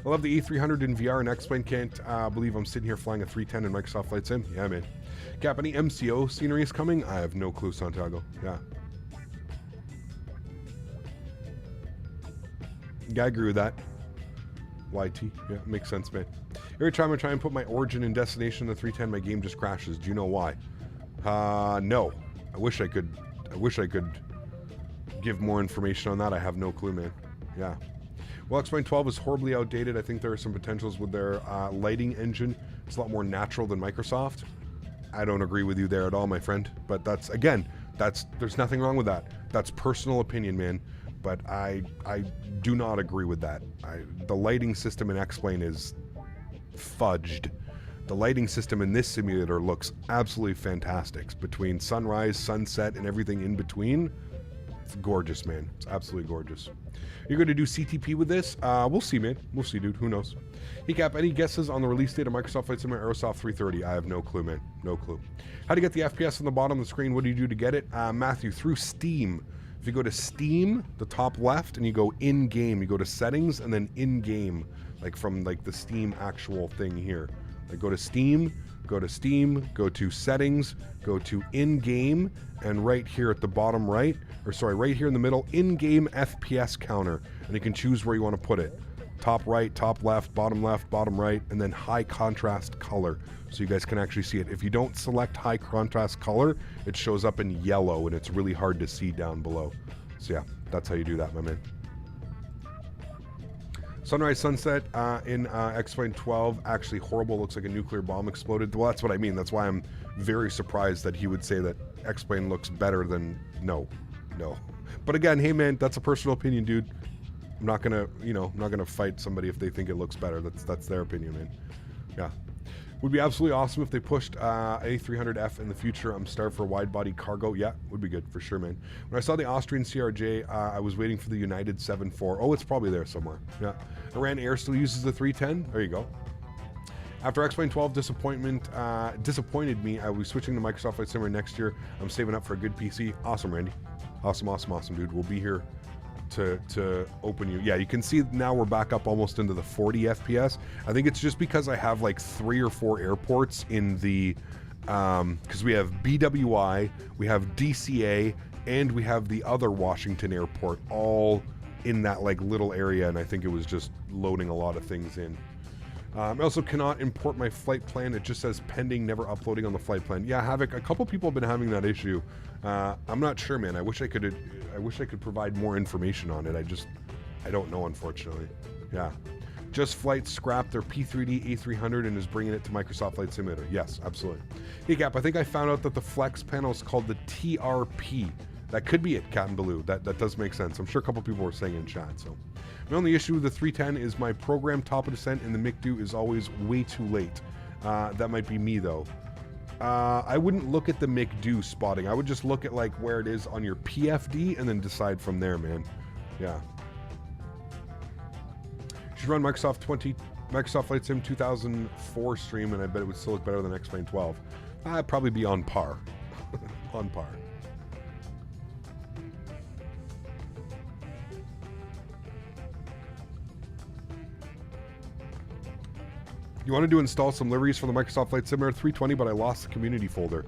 I love the A300 in VR and X-Plane. Can't believe I'm sitting here flying a 310 in Microsoft Flight Sim. Yeah, man. Cap, any MCO scenery is coming? I have no clue, Santiago. Yeah. Yeah, I agree with that. YT. Yeah, makes sense, man. Every time I try and put my origin and destination in the 310, my game just crashes. Do you know why? No. I wish I could give more information on that. I have no clue, man. Yeah. Well, X-Plane 12 is horribly outdated. I think there are some potentials with their lighting engine. It's a lot more natural than Microsoft. I don't agree with you there at all, my friend. But there's nothing wrong with that. That's personal opinion, man. But I do not agree with that. The lighting system in X-Plane is fudged. The lighting system in this simulator looks absolutely fantastic. Between sunrise, sunset, and everything in between, it's gorgeous, man. It's absolutely gorgeous. You're going to do CTP with this? We'll see, man. We'll see, dude. Who knows? Hey, Cap, any guesses on the release date of Microsoft Flight Simulator Aerosoft 330? I have no clue, man. No clue. How do you get the FPS on the bottom of the screen? What do you do to get it? Matthew, through Steam. If you go to Steam, the top left, and you go in-game, you go to settings and then in-game, like from like the Steam actual thing here. Like go to Steam, go to settings, go to in-game, and right here at the bottom right, or sorry, right here in the middle, in-game FPS counter, and you can choose where you want to put it. Top right, top left, bottom right, and then high contrast color, so you guys can actually see it. If you don't select high contrast color, it shows up in yellow, and it's really hard to see down below. So yeah, that's how you do that, my man. Sunrise sunset in X-Plane 12, actually horrible, looks like a nuclear bomb exploded. Well, that's what I mean. That's why I'm very surprised that he would say that X-Plane looks better than, no. But again, hey man, that's a personal opinion, dude. I'm not gonna, I'm not gonna fight somebody if they think it looks better. That's their opinion, man. Yeah. Would be absolutely awesome if they pushed A300F in the future. I'm starved for wide body cargo. Yeah, would be good for sure, man. When I saw the Austrian CRJ, I was waiting for the United 7.4. Oh, it's probably there somewhere. Yeah. Iran Air still uses the 310. There you go. After X-Plane 12 disappointed me, I will be switching to Microsoft Flight Simulator next year. I'm saving up for a good PC. Awesome, Randy. Awesome, dude. We'll be here to open you. Yeah, you can see now we're back up almost into the 40 FPS. I think it's just because I have like 3 or 4 airports in the because we have BWI, we have DCA, and we have the other Washington airport all in that like little area, and I think it was just loading a lot of things in. I also cannot import my flight plan. It just says pending, never uploading on the flight plan. Yeah, Havoc, a couple people have been having that issue. I'm not sure, man. I wish I could provide more information on it. I don't know, unfortunately. Yeah. Just Flight scrapped their P3D A300 and is bringing it to Microsoft Flight Simulator. Yes, absolutely. Hey, Cap, I think I found out that the Flex panel is called the TRP. That could be it, Captain Baloo. That does make sense. I'm sure a couple people were saying in chat, so. My only issue with the 310 is my program top of descent in the MICDO is always way too late. That might be me, though. I wouldn't look at the MICDO spotting. I would just look at like where it is on your PFD and then decide from there, man. Yeah. You should run Microsoft Flight Sim 2004 stream, and I bet it would still look better than X-Plane 12. I'd probably be on par. On par. You wanted to install some liveries for the Microsoft Flight Simulator 320, but I lost the community folder.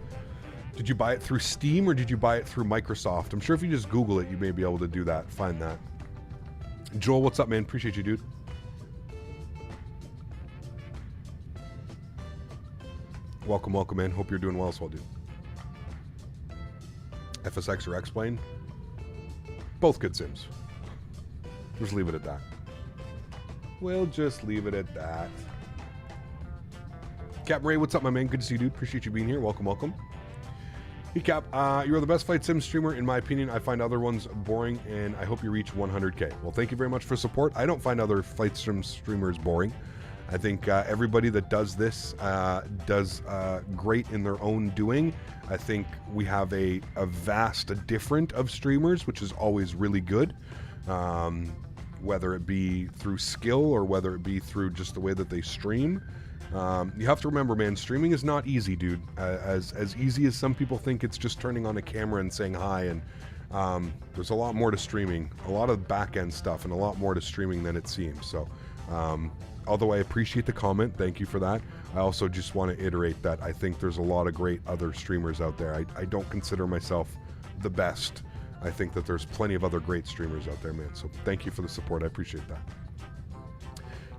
Did you buy it through Steam or did you buy it through Microsoft? I'm sure if you just Google it, you may be able to do that, find that. Joel, what's up, man? Appreciate you, dude. Welcome, man. Hope you're doing well as well, dude. FSX or X-Plane? Both good sims. Just leave it at that. We'll just leave it at that. Captain Ray, what's up, my man? Good to see you, dude. Appreciate you being here. Welcome. Hey, Cap, you're the best flight sim streamer, in my opinion. I find other ones boring, and I hope you reach 100K. Well, thank you very much for support. I don't find other flight sim streamers boring. I think everybody that does this does great in their own doing. I think we have a vast different of streamers, which is always really good. Whether it be through skill or whether it be through just the way that they stream. You have to remember, man, streaming is not easy, dude. As easy as some people think it's just turning on a camera and saying hi, and there's a lot more to streaming, a lot of back-end stuff, and a lot more to streaming than it seems. So, although I appreciate the comment, thank you for that, I also just want to iterate that I think there's a lot of great other streamers out there. I don't consider myself the best. I think that there's plenty of other great streamers out there, man. So thank you for the support. I appreciate that.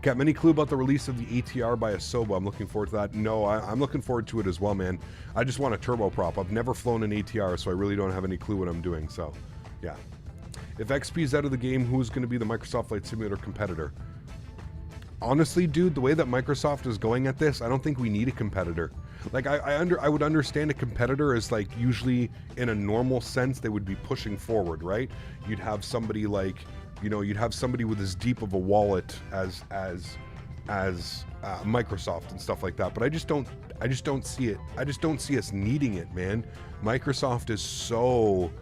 Got any clue about the release of the ATR by Asoba? I'm looking forward to that. No, I'm looking forward to it as well, man. I just want a turboprop. I've never flown an ATR, so I really don't have any clue what I'm doing. So, yeah. If XP is out of the game, who's going to be the Microsoft Flight Simulator competitor? Honestly, dude, the way that Microsoft is going at this, I don't think we need a competitor. Like, I would understand a competitor as, like, usually in a normal sense, they would be pushing forward, right? You'd have somebody like, you'd have somebody with as deep of a wallet as Microsoft and stuff like that. But I just don't see it. I just don't see us needing it, man. Microsoft is so,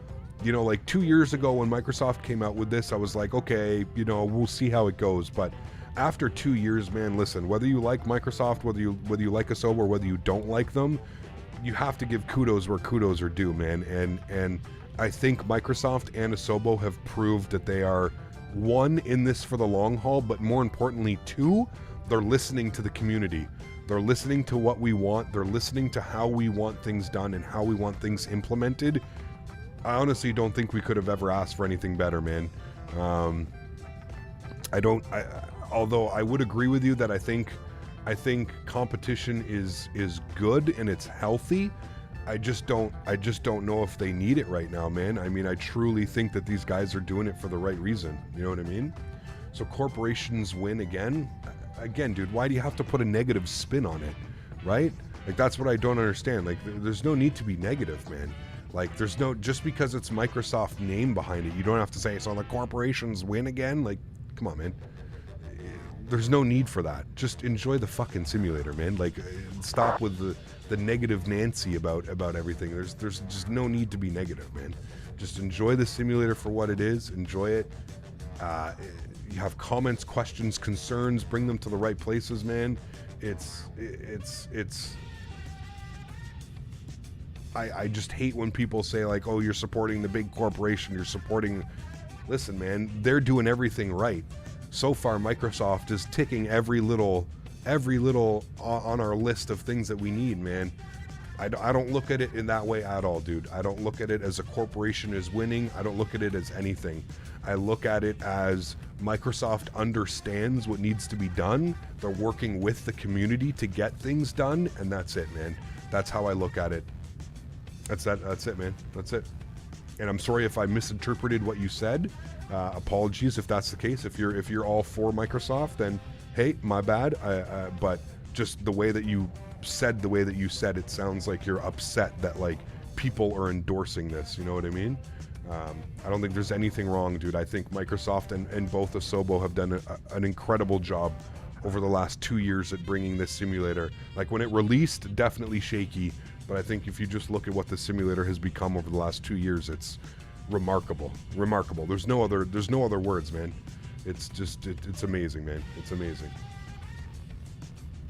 like 2 years ago when Microsoft came out with this, I was like, okay, we'll see how it goes. But after 2 years, man, listen, whether you like Microsoft, whether you like Asoba, or whether you don't like them, you have to give kudos where kudos are due, man. And I think Microsoft and Asobo have proved that they are, one, in this for the long haul, but more importantly, two, they're listening to the community. They're listening to what we want. They're listening to how we want things done and how we want things implemented. I honestly don't think we could have ever asked for anything better, man. Although I would agree with you that I think competition is good and it's healthy. I just don't know if they need it right now, man. I mean, I truly think that these guys are doing it for the right reason. You know what I mean? So corporations win again. Again, dude, why do you have to put a negative spin on it, right? Like, that's what I don't understand. Like, there's no need to be negative, man. Like, there's no, just because it's Microsoft name behind it, you don't have to say, so the corporations win again. Like, come on, man. There's no need for that. Just enjoy the fucking simulator, man. Like, stop with the negative Nancy about everything. There's just no need to be negative, man. Just enjoy the simulator for what it is. Enjoy it. You have comments, questions, concerns, bring them to the right places, man. I just hate when people say, like, oh, you're supporting the big corporation, you're supporting... Listen, man, they're doing everything right. So far, Microsoft is ticking every little on our list of things that we need, man. I don't look at it in that way at all, dude. I don't look at it as a corporation is winning. I don't look at it as anything. I look at it as Microsoft understands what needs to be done. They're working with the community to get things done, and that's it, man. That's how I look at it. That's it, man. That's it. And I'm sorry if I misinterpreted what you said. Apologies if that's the case. If you're all for Microsoft, then hey, my bad. But just the way that you said it sounds like you're upset that, like, people are endorsing this. You know what I mean? I don't think there's anything wrong, dude. I think Microsoft and both Asobo have done an incredible job over the last 2 years at bringing this simulator. Like, when it released, definitely shaky. But I think if you just look at what the simulator has become over the last 2 years, it's remarkable. Remarkable. There's no other words, man. It's just, it's amazing, man. It's amazing.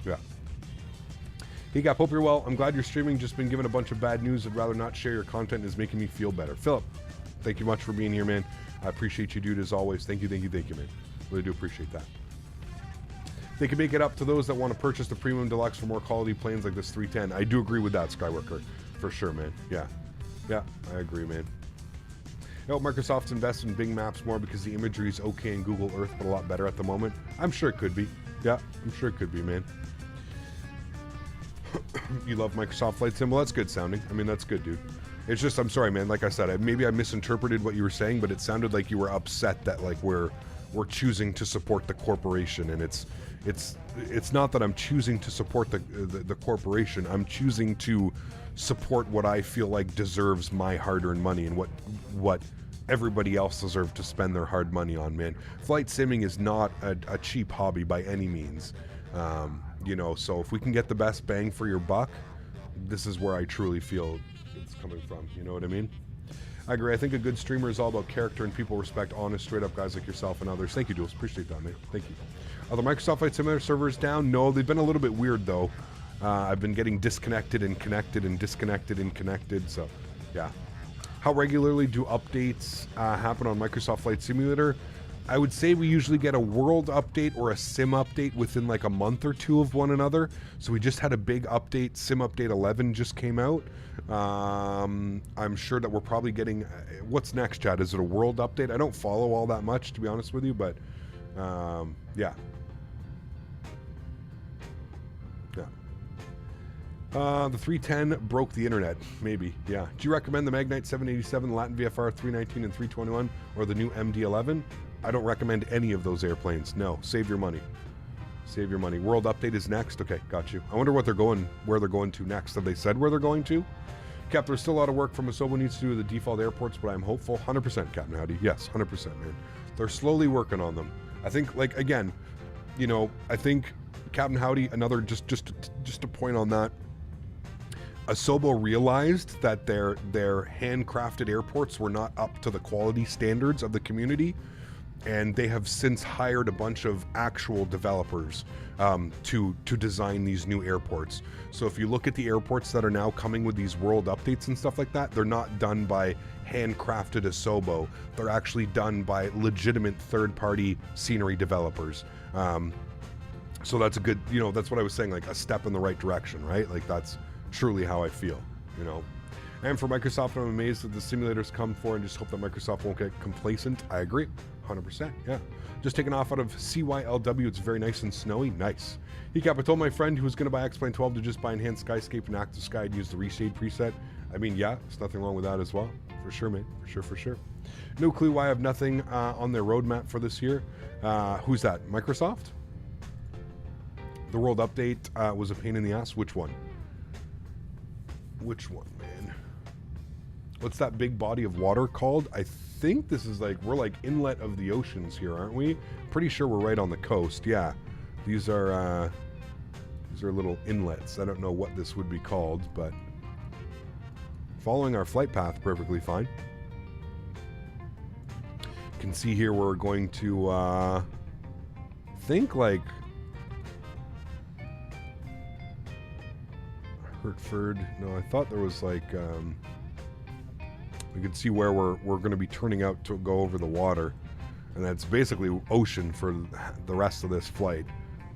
Yeah. Hey, Gap, hope you're well. I'm glad you're streaming. Just been given a bunch of bad news. I'd rather not share your content. Is making me feel better. Philip, thank you much for being here, man. I appreciate you, dude, as always. Thank you, man. Really do appreciate that. They can make it up to those that want to purchase the Premium Deluxe for more quality planes like this 310. I do agree with that, Skyworker. For sure, man. Yeah. Yeah, I agree, man. I hope Microsoft's invested in Bing Maps more because the imagery is okay in Google Earth, but a lot better at the moment. I'm sure it could be. Yeah, I'm sure it could be, man. You love Microsoft Flight Sim? Well, that's good sounding. I mean, that's good, dude. It's just, I'm sorry, man. Like I said, maybe I misinterpreted what you were saying, but it sounded like you were upset that, like, we're choosing to support the corporation, and it's not that I'm choosing to support the corporation. I'm choosing to support what I feel like deserves my hard-earned money and what everybody else deserves to spend their hard money on, man. Flight simming is not a cheap hobby by any means. You know, so if we can get the best bang for your buck, this is where I truly feel it's coming from. You know what I mean? I agree. I think a good streamer is all about character and people respect honest, straight-up guys like yourself and others. Thank you, Jules. Appreciate that, man. Thank you. Are the Microsoft Flight Simulator servers down? No, they've been a little bit weird, though. I've been getting disconnected and connected and disconnected and connected, so yeah. How regularly do updates happen on Microsoft Flight Simulator? I would say we usually get a world update or a sim update within like a month or two of one another. So we just had a big update. Sim update 11 just came out. I'm sure that we're probably getting... what's next, Chad? Is it a world update? I don't follow all that much, to be honest with you, but yeah. The 310 broke the internet, maybe, yeah. Do you recommend the Magnite 787, the Latin VFR 319 and 321, or the new MD-11? I don't recommend any of those airplanes. No, save your money. Save your money. World update is next. Okay, got you. I wonder where they're going to next. Have they said where they're going to? Cap, there's still a lot of work from Asobo needs to do with the default airports, but I'm hopeful. 100%, Captain Howdy. Yes, 100%, man. They're slowly working on them. I think, like, again, you know, I think Captain Howdy, another just a point on that. Asobo realized that their handcrafted airports were not up to the quality standards of the community. And they have since hired a bunch of actual developers to design these new airports. So if you look at the airports that are now coming with these world updates and stuff like that, they're not done by handcrafted Asobo. They're actually done by legitimate third-party scenery developers. So that's a good, you know, that's what I was saying, like a step in the right direction, right? Like that's truly how I feel, you know. And for Microsoft, I'm amazed that the simulators come for, and just hope that Microsoft won't get complacent. I agree, 100%, yeah. Just taking off out of CYLW, it's very nice and snowy, nice. Hecap, I told my friend who was going to buy X-Plane 12 to just buy Enhanced Skyscape and Active Sky and use the Reshade preset. I mean, yeah, there's nothing wrong with that as well. For sure, mate, for sure. No clue why I have nothing on their roadmap for this year. Who's that, Microsoft? The world update was a pain in the ass. Which one? Which one, man? What's that big body of water called? I think this is like, we're like inlet of the oceans here, aren't we? Pretty sure we're right on the coast. Yeah, these are little inlets. I don't know what this would be called, but following our flight path perfectly fine. You can see here we're going to think like Hertford. No, I thought there was like we can see where we're going to be turning out to go over the water, and that's basically ocean for the rest of this flight,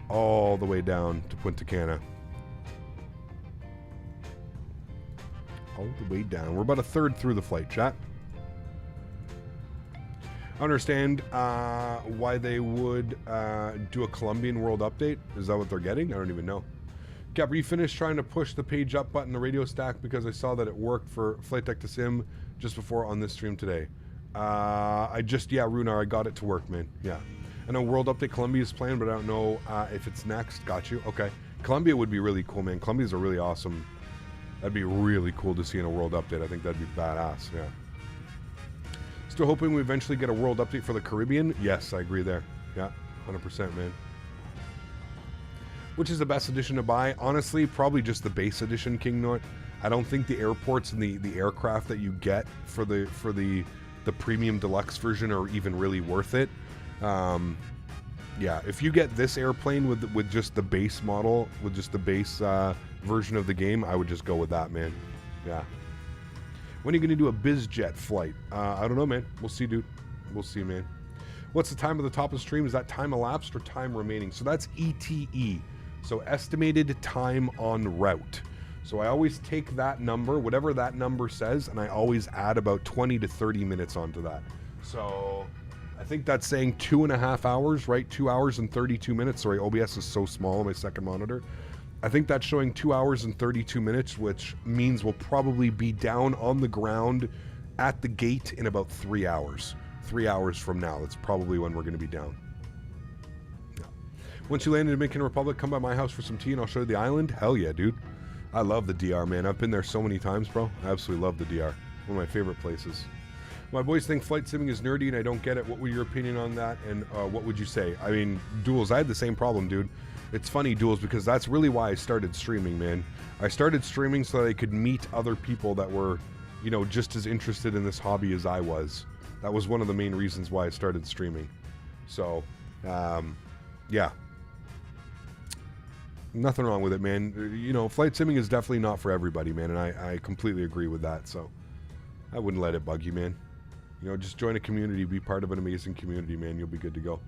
all the way down to Punta Cana. All the way down. We're about a third through the flight, chat. I understand why they would do a Colombian world update. Is that what they're getting? I don't even know. Cap, you finished trying to push the page up button, the radio stack, because I saw that it worked for Flight Deck to Sim just before on this stream today. Yeah, Runar, I got it to work, man. Yeah. I know World Update Colombia is planned, but I don't know if it's next. Got you. Okay. Colombia would be really cool, man. Colombia's a really awesome. That'd be really cool to see in a World Update. I think that'd be badass, yeah. Still hoping we eventually get a World Update for the Caribbean? Yes, I agree there. Yeah, 100%, man. Which is the best edition to buy? Honestly, probably just the base edition, King Nort. I don't think the airports and the aircraft that you get for the premium deluxe version are even really worth it. Yeah, if you get this airplane with just the base model, with just the base version of the game, I would just go with that, man. Yeah. When are you going to do a BizJet flight? I don't know, man. We'll see, dude. We'll see, man. What's the time of the top of the stream? Is that time elapsed or time remaining? So that's ETE. So estimated time en route. So I always take that number, whatever that number says, and I always add about 20 to 30 minutes onto that. So I think that's saying 2.5 hours, right? 2 hours and 32 minutes. Sorry, OBS is so small on my second monitor. I think that's showing 2 hours and 32 minutes, which means we'll probably be down on the ground at the gate in about 3 hours. 3 hours from now. That's probably when we're going to be down. Yeah. Once you land in Dominican Republic, come by my house for some tea and I'll show you the island. Hell yeah, dude. I love the DR, man. I've been there so many times, bro. I absolutely love the DR. One of my favorite places. My boys think flight simming is nerdy and I don't get it. What would your opinion on that? And what would you say? I mean, Duels, I had the same problem, dude. It's funny, Duels, because that's really why I started streaming, man. I started streaming so that I could meet other people that were, you know, just as interested in this hobby as I was. That was one of the main reasons why I started streaming. So, yeah. Nothing wrong with it, man. You know, flight simming is definitely not for everybody, man, and I completely agree with that, so I wouldn't let it bug you, man. You know, just join a community, be part of an amazing community, man. You'll be good to go.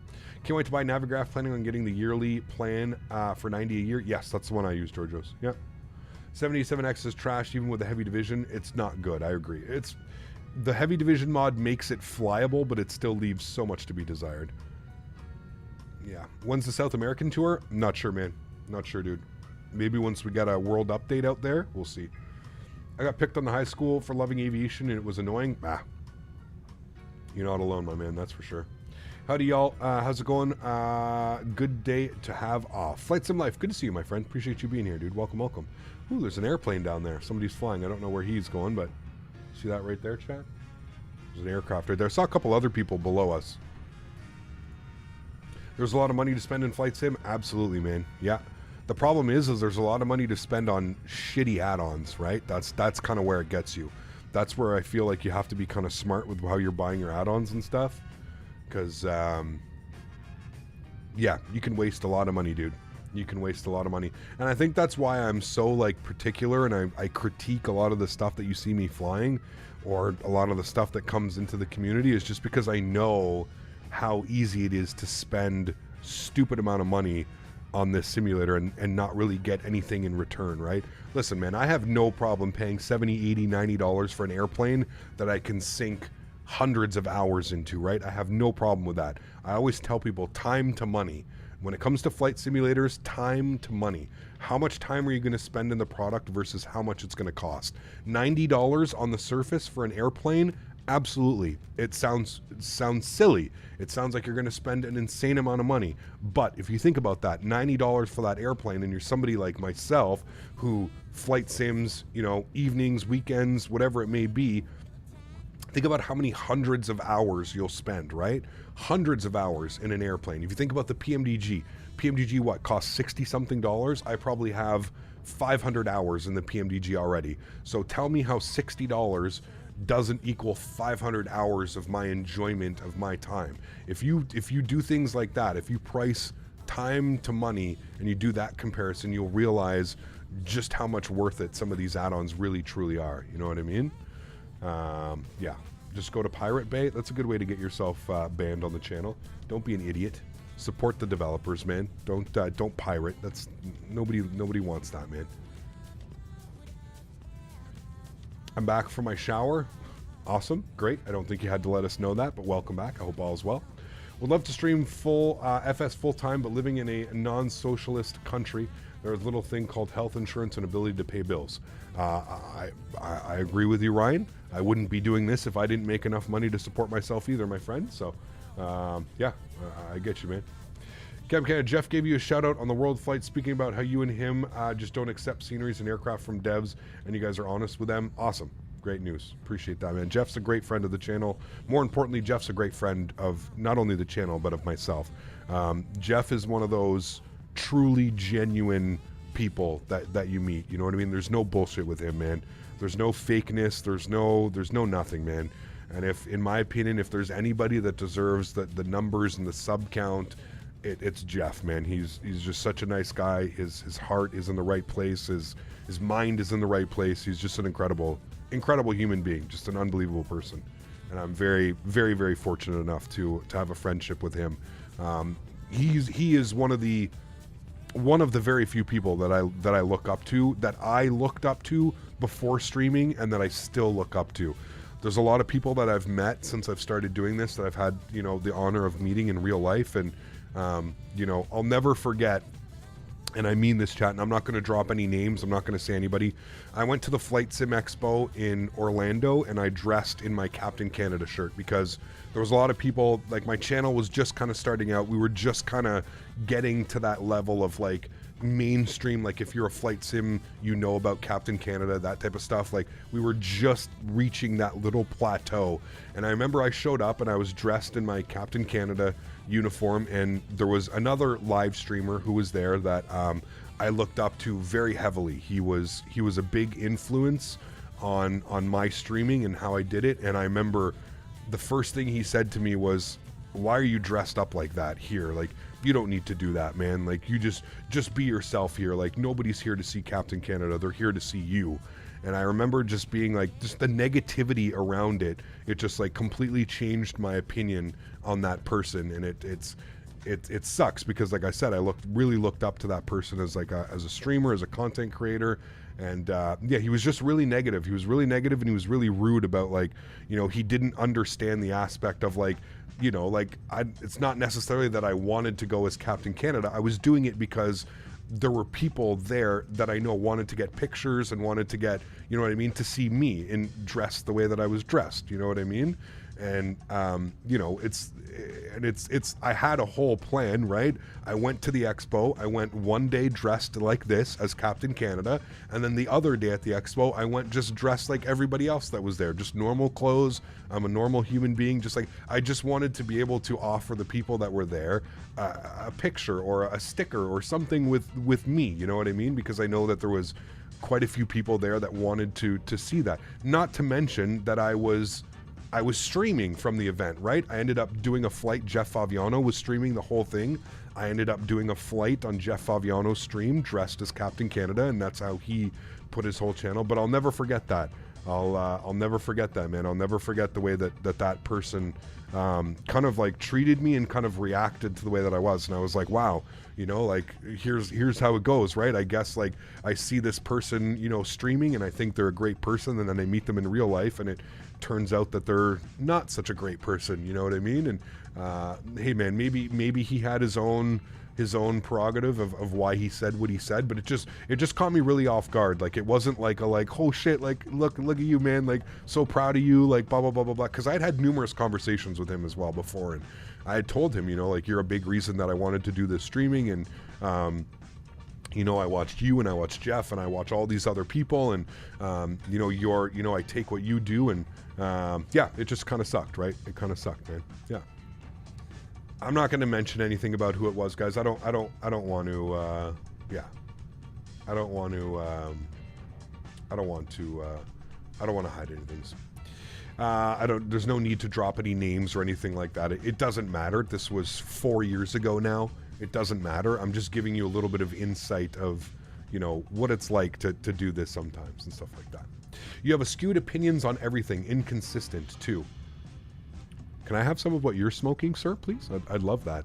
Can't wait to buy Navigraph. Planning on getting the yearly plan for $90 a year. Yes, that's the one I use, Georgios. Yeah. 77X is trashed even with the heavy division. It's not good. I agree. It's the heavy division mod makes it flyable, but it still leaves so much to be desired. Yeah. When's the South American tour? Not sure, man. Not sure, dude. Maybe once we got a world update out there, we'll see. I got picked on the high school for loving aviation and it was annoying. You're not alone, my man, that's for sure. Howdy, y'all. How's it going? Good day to have off. Flight Sim Life, good to see you, my friend. Appreciate you being here, dude. Welcome, welcome. Ooh, there's an airplane down there. Somebody's flying. I don't know where he's going, but see that right there, chat? There's an aircraft right there. I saw a couple other people below us. There's a lot of money to spend in Flight Sim? Absolutely, man. Yeah. The problem is there's a lot of money to spend on shitty add-ons, right? That's kind of where it gets you. That's where I feel like you have to be kind of smart with how you're buying your add-ons and stuff. Because, yeah, you can waste a lot of money, dude. You can waste a lot of money. And I think that's why I'm so, like, particular, and I critique a lot of the stuff that you see me flying, or a lot of the stuff that comes into the community, is just because I know how easy it is to spend stupid amount of money on this simulator and not really get anything in return, right? Listen, man, I have no problem paying $70, $80, $90 for an airplane that I can sink hundreds of hours into, right? I have no problem with that. I always tell people, time to money. When it comes to flight simulators, time to money. How much time are you going to spend in the product versus how much it's going to cost? $90 on the surface for an airplane? Absolutely. It sounds silly. It sounds like you're going to spend an insane amount of money. But if you think about that, $90 for that airplane, and you're somebody like myself who flight sims, you know, evenings, weekends, whatever it may be, think about how many hundreds of hours you'll spend, right? Hundreds of hours in an airplane. If you think about the PMDG, what, costs 60 something dollars? I probably have 500 hours in the PMDG already. So tell me how $60 doesn't equal 500 hours of my enjoyment of my time. If you do things like that, if you price time to money and you do that comparison, you'll realize just how much worth it some of these add-ons really truly are. You know what I mean? Yeah, just go to Pirate Bay. That's a good way to get yourself banned on the channel. Don't be an idiot. Support the developers, man. Don't pirate. That's nobody wants that, man. I'm back from my shower. Awesome, great. I don't think you had to let us know that, but welcome back. I hope all is well. Would love to stream full FS full time, but living in a non-socialist country, there's a little thing called health insurance and ability to pay bills. I agree with you, Ryan. I wouldn't be doing this if I didn't make enough money to support myself either, my friend. So, yeah, I get you, man. Captain Canada, Jeff gave you a shout out on the World Flight, speaking about how you and him just don't accept sceneries and aircraft from devs, and you guys are honest with them. Awesome. Great news. Appreciate that, man. Jeff's a great friend of the channel. More importantly, Jeff's a great friend of not only the channel, but of myself. Jeff is one of those truly genuine people that you meet. You know what I mean? There's no bullshit with him, man. There's no fakeness. There's no nothing, man. And if, in my opinion, if there's anybody that deserves the numbers and the sub count, it's Jeff, man. He's just such a nice guy. His heart is in the right place. His mind is in the right place. He's just an incredible human being, just an unbelievable person. And I'm very, very, very fortunate enough to have a friendship with him. He is one of the very few people that I look up to, that I looked up to before streaming, and that I still look up to. There's a lot of people that I've met since I've started doing this that I've had, you know, the honor of meeting in real life, and you know, I'll never forget, and I mean this, chat, and I'm not going to drop any names, I'm not going to say anybody. I went to the Flight Sim Expo in Orlando, and I dressed in my Captain Canada shirt because there was a lot of people, like, my channel was just kind of starting out. We were just kind of getting to that level of, like, mainstream, like, if you're a flight sim, you know about Captain Canada, that type of stuff. Like, we were just reaching that little plateau. And I remember I showed up and I was dressed in my Captain Canada uniform, and there was another live streamer who was there that I looked up to very heavily. He was a big influence on my streaming and how I did it. And I remember the first thing he said to me was, "Why are you dressed up like that here? Like, you don't need to do that, man. Like, you just be yourself here. Like, nobody's here to see Captain Canada. They're here to see you." And I remember just being like, just the negativity around it just like completely changed my opinion on that person. And it sucks because, like I said, I really looked up to that person as like as a streamer, as a content creator. And yeah, he was just really negative. He was really negative, and he was really rude about, like, you know, he didn't understand the aspect of, like, you know, like, it's not necessarily that I wanted to go as Captain Canada. I was doing it because there were people there that I know wanted to get pictures and wanted to get, you know what I mean, to see me in dressed the way that I was dressed. You know what I mean? And you know, I had a whole plan, right? I went to the expo. I went one day dressed like this as Captain Canada, and then the other day at the expo, I went just dressed like everybody else that was there, just normal clothes. I'm a normal human being, just like, I just wanted to be able to offer the people that were there a picture or a sticker or something with me. You know what I mean? Because I know that there was quite a few people there that wanted to see that. Not to mention that I was I was streaming from the event, right? I ended up doing a flight. Jeff Favignano was streaming the whole thing. I ended up doing a flight on Jeff Favignano's stream, dressed as Captain Canada, and that's how he put his whole channel. But I'll never forget that. I'll never forget that, man. I'll never forget the way that person kind of like treated me and kind of reacted to the way that I was. And I was like, wow, you know, like here's how it goes, right? I guess like I see this person, you know, streaming, and I think they're a great person, and then I meet them in real life, and it turns out that they're not such a great person, you know what I mean? And hey man, maybe he had his own prerogative of why he said what he said, but it just caught me really off guard. Like, it wasn't like oh shit, like look at you, man, like so proud of you, like blah blah blah blah blah, because I'd had numerous conversations with him as well before, and I had told him, you know, like, you're a big reason that I wanted to do this streaming, and you know, I watched you and I watched Jeff and I watch all these other people, and you know, I take what you do, and yeah, it just kind of sucked, right? It kind of sucked, man. Yeah. I'm not going to mention anything about who it was, guys. I don't want to yeah. I don't want to hide anything. There's no need to drop any names or anything like that. It doesn't matter. This was 4 years ago now. It doesn't matter. I'm just giving you a little bit of insight of, you know, what it's like to do this sometimes and stuff like that. You have skewed opinions on everything, inconsistent too. Can I have some of what you're smoking, sir, please? I'd love that.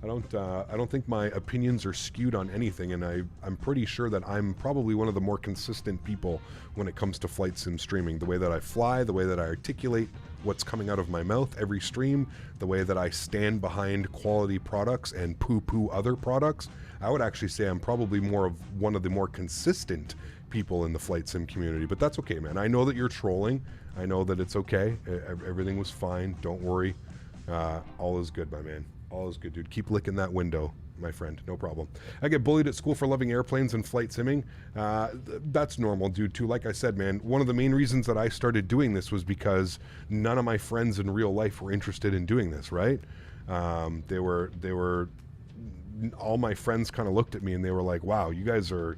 I don't think my opinions are skewed on anything, and I'm pretty sure that I'm probably one of the more consistent people when it comes to flight sim streaming. The way that I fly, the way that I articulate what's coming out of my mouth every stream, the way that I stand behind quality products and poo-poo other products. I would actually say I'm probably one of the more consistent people in the flight sim community, but that's okay, man. I know that you're trolling. I know that it's okay. Everything was fine. Don't worry. All is good, my man. All is good, dude. Keep licking that window, my friend. No problem. I get bullied at school for loving airplanes and flight simming. That's normal, dude, too. Like I said, man, one of the main reasons that I started doing this was because none of my friends in real life were interested in doing this, right? They were all my friends kind of looked at me and they were like, wow, you guys are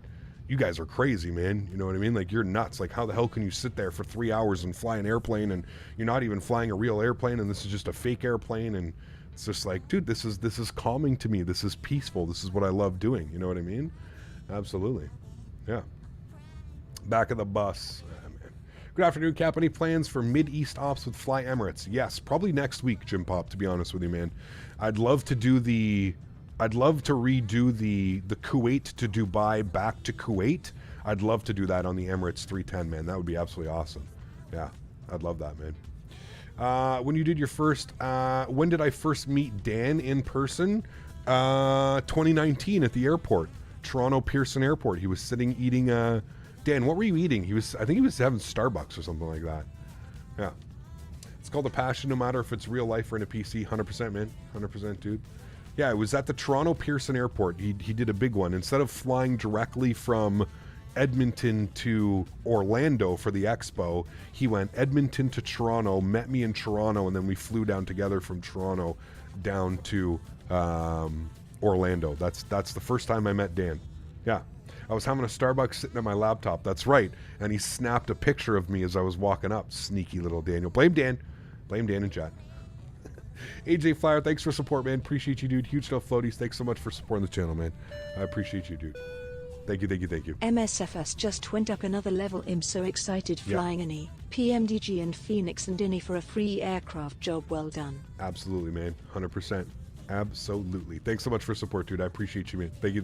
crazy, man. You know what I mean? Like, you're nuts. Like, how the hell can you sit there for 3 hours and fly an airplane, and you're not even flying a real airplane, and this is just a fake airplane? And it's just like, dude, this is calming to me. This is peaceful. This is what I love doing. You know what I mean? Absolutely. Yeah. Back of the bus. Man. Good afternoon, Cap. Any plans for Mid-East ops with Fly Emirates? Yes, probably next week, Jim Pop, to be honest with you, man. I'd love to redo the Kuwait to Dubai back to Kuwait. I'd love to do that on the Emirates 310, man. That would be absolutely awesome. Yeah, I'd love that, man. When you did your first, when did I first meet Dan in person? 2019 at the airport, Toronto Pearson Airport. He was sitting eating, Dan, what were you eating? I think he was having Starbucks or something like that. Yeah. It's called a passion, no matter if it's real life or in a PC. 100%, man. 100%, dude. Yeah, it was at the Toronto Pearson Airport. He did a big one. Instead of flying directly from Edmonton to Orlando for the expo, he went Edmonton to Toronto, met me in Toronto, and then we flew down together from Toronto down to Orlando. That's the first time I met Dan. Yeah. I was having a Starbucks sitting at my laptop. That's right. And he snapped a picture of me as I was walking up. Sneaky little Daniel. Blame Dan. Blame Dan in chat. AJ Flyer, thanks for support, man. Appreciate you, dude. Huge stuff, floaties. Thanks so much for supporting the channel, man. I appreciate you, dude. Thank you. MSFS just went up another level. I'm so excited. Flying any PMDG and Phoenix and Denis for a free aircraft job. Well done. Absolutely, man. 100%. Absolutely. Thanks so much for support, dude. I appreciate you, man. Thank you.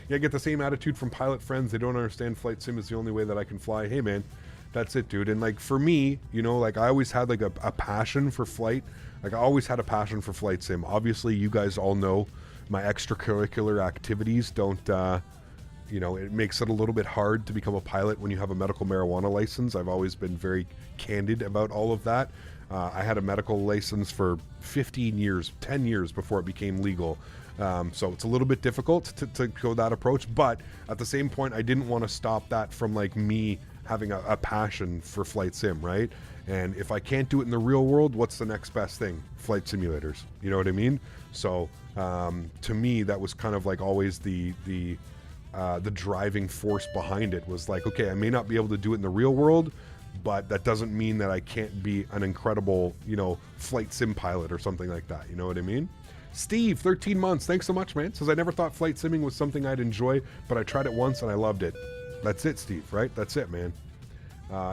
Yeah, I get the same attitude from pilot friends. They don't understand flight sim is the only way that I can fly. Hey, man, that's it, dude. And like for me, you know, like I always had like a passion for flight. Like I always had a passion for flight sim. Obviously, you guys all know my extracurricular activities don't, you know, it makes it a little bit hard to become a pilot when you have a medical marijuana license. I've always been very candid about all of that. I had a medical license for 15 years, 10 years before it became legal. So it's a little bit difficult to go that approach. But at the same point, I didn't want to stop that from like me having a passion for flight sim, right? And if I can't do it in the real world, what's the next best thing? Flight simulators. You know what I mean? So to me, that was kind of like always the driving force behind it was like, okay, I may not be able to do it in the real world, but that doesn't mean that I can't be an incredible, you know, flight sim pilot or something like that. You know what I mean? Steve, 13 months. Thanks so much, man. Says, I never thought flight simming was something I'd enjoy, but I tried it once and I loved it. That's it, Steve, right? That's it, man.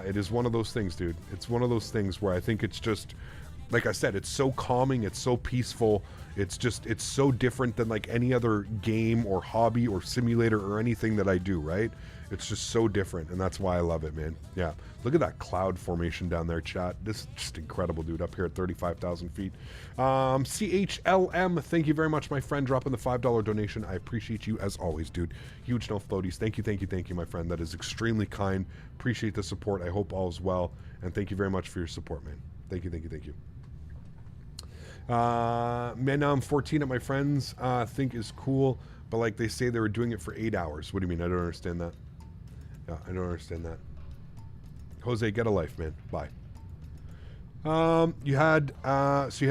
It is one of those things, dude. It's one of those things where I think it's just, like I said, it's so calming. It's so peaceful. It's so different than like any other game or hobby or simulator or anything that I do, right? It's just so different, and that's why I love it, man. Yeah, look at that cloud formation down there, chat. This is just incredible, dude, up here at 35,000 feet. CHLM, thank you very much, my friend, dropping the $5 donation. I appreciate you, as always, dude. Huge no floaties. Thank you, my friend. That is extremely kind. Appreciate the support. I hope all is well, and thank you very much for your support, man. Thank you. Man, now I'm 14 at my friends think is cool, but like they say they were doing it for 8 hours. What do you mean? I don't understand that. Yeah, I don't understand that. Jose, get a life, man. Bye. You had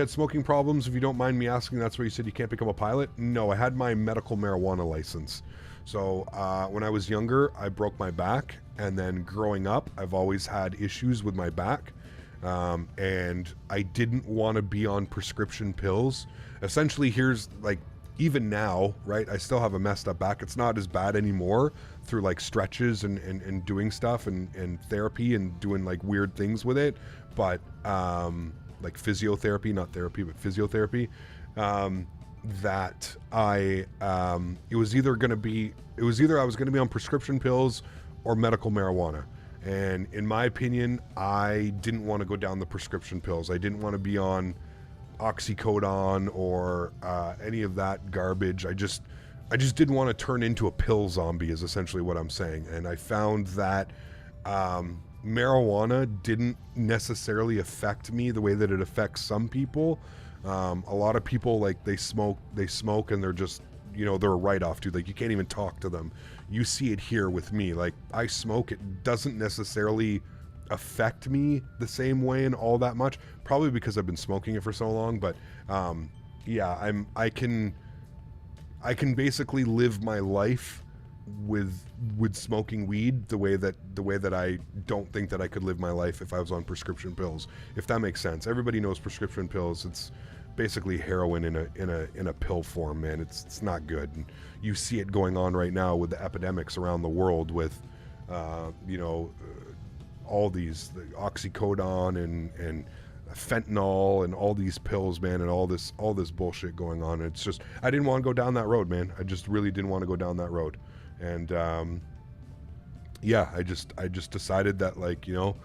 smoking problems. If you don't mind me asking, that's why you said you can't become a pilot? No, I had my medical marijuana license. So when I was younger, I broke my back, and then growing up, I've always had issues with my back. And I didn't want to be on prescription pills. Essentially, here's like, even now, right, I still have a messed up back. It's not as bad anymore through like stretches and doing stuff and therapy and doing like weird things with it. But like physiotherapy, not therapy, but physiotherapy, that it was either I was going to be on prescription pills or medical marijuana. And in my opinion, I didn't want to go down the prescription pills. I didn't want to be on oxycodone or any of that garbage. I just didn't want to turn into a pill zombie is essentially what I'm saying. And I found that marijuana didn't necessarily affect me the way that it affects some people. A lot of people, like, they smoke and they're just, you know, they're a write-off, dude. Like, you can't even talk to them. You see it here with me. Like, I smoke, it doesn't necessarily affect me the same way and all that much, probably because I've been smoking it for so long. But yeah, I can basically live my life with smoking weed the way that I don't think that I could live my life if I was on prescription pills, if that makes sense. Everybody knows prescription pills. It's basically heroin in a pill form, man. It's not good. And you see it going on right now with the epidemics around the world with you know, all these oxycodone and fentanyl and all these pills, man, and all this bullshit going on. It's just, I didn't want to go down that road, man. I just really didn't want to go down that road. And yeah, I just decided that, like, you know,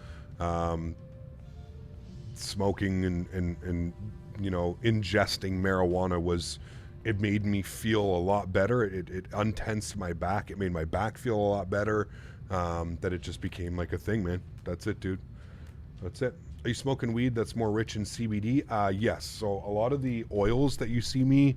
smoking and you know, ingesting marijuana it made me feel a lot better. It untensed my back. It made my back feel a lot better. That it just became like a thing, man. That's it, dude. That's it. Are you smoking weed that's more rich in CBD? Yes. So a lot of the oils that you see me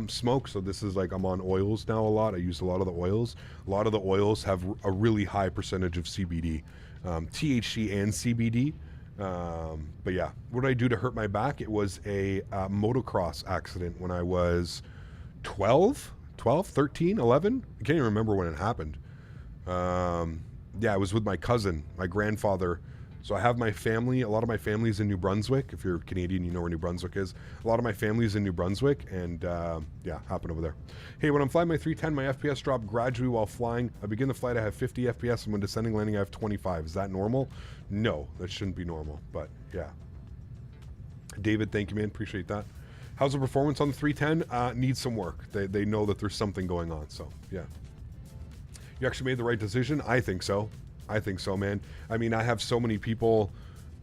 smoke, so this is like, I'm on oils now a lot. I use a lot of the oils. A lot of the oils have a really high percentage of CBD, THC and CBD. But yeah, what did I do to hurt my back? It was a motocross accident when I was 12, 13, 11. I can't even remember when it happened. Yeah, it was with my cousin, my grandfather. So I have my family, a lot of my family's in New Brunswick. If you're Canadian, you know where New Brunswick is. A lot of my family's in New Brunswick, and yeah, happened over there. Hey, when I'm flying my 310, my FPS drop gradually while flying. I begin the flight, I have 50 FPS, and when descending landing, I have 25. Is that normal? No, that shouldn't be normal, but yeah. David, thank you, man. Appreciate that. How's the performance on the 310? Needs some work. They know that there's something going on, so yeah. You actually made the right decision? I think so. I think so, man. I mean, I have so many people,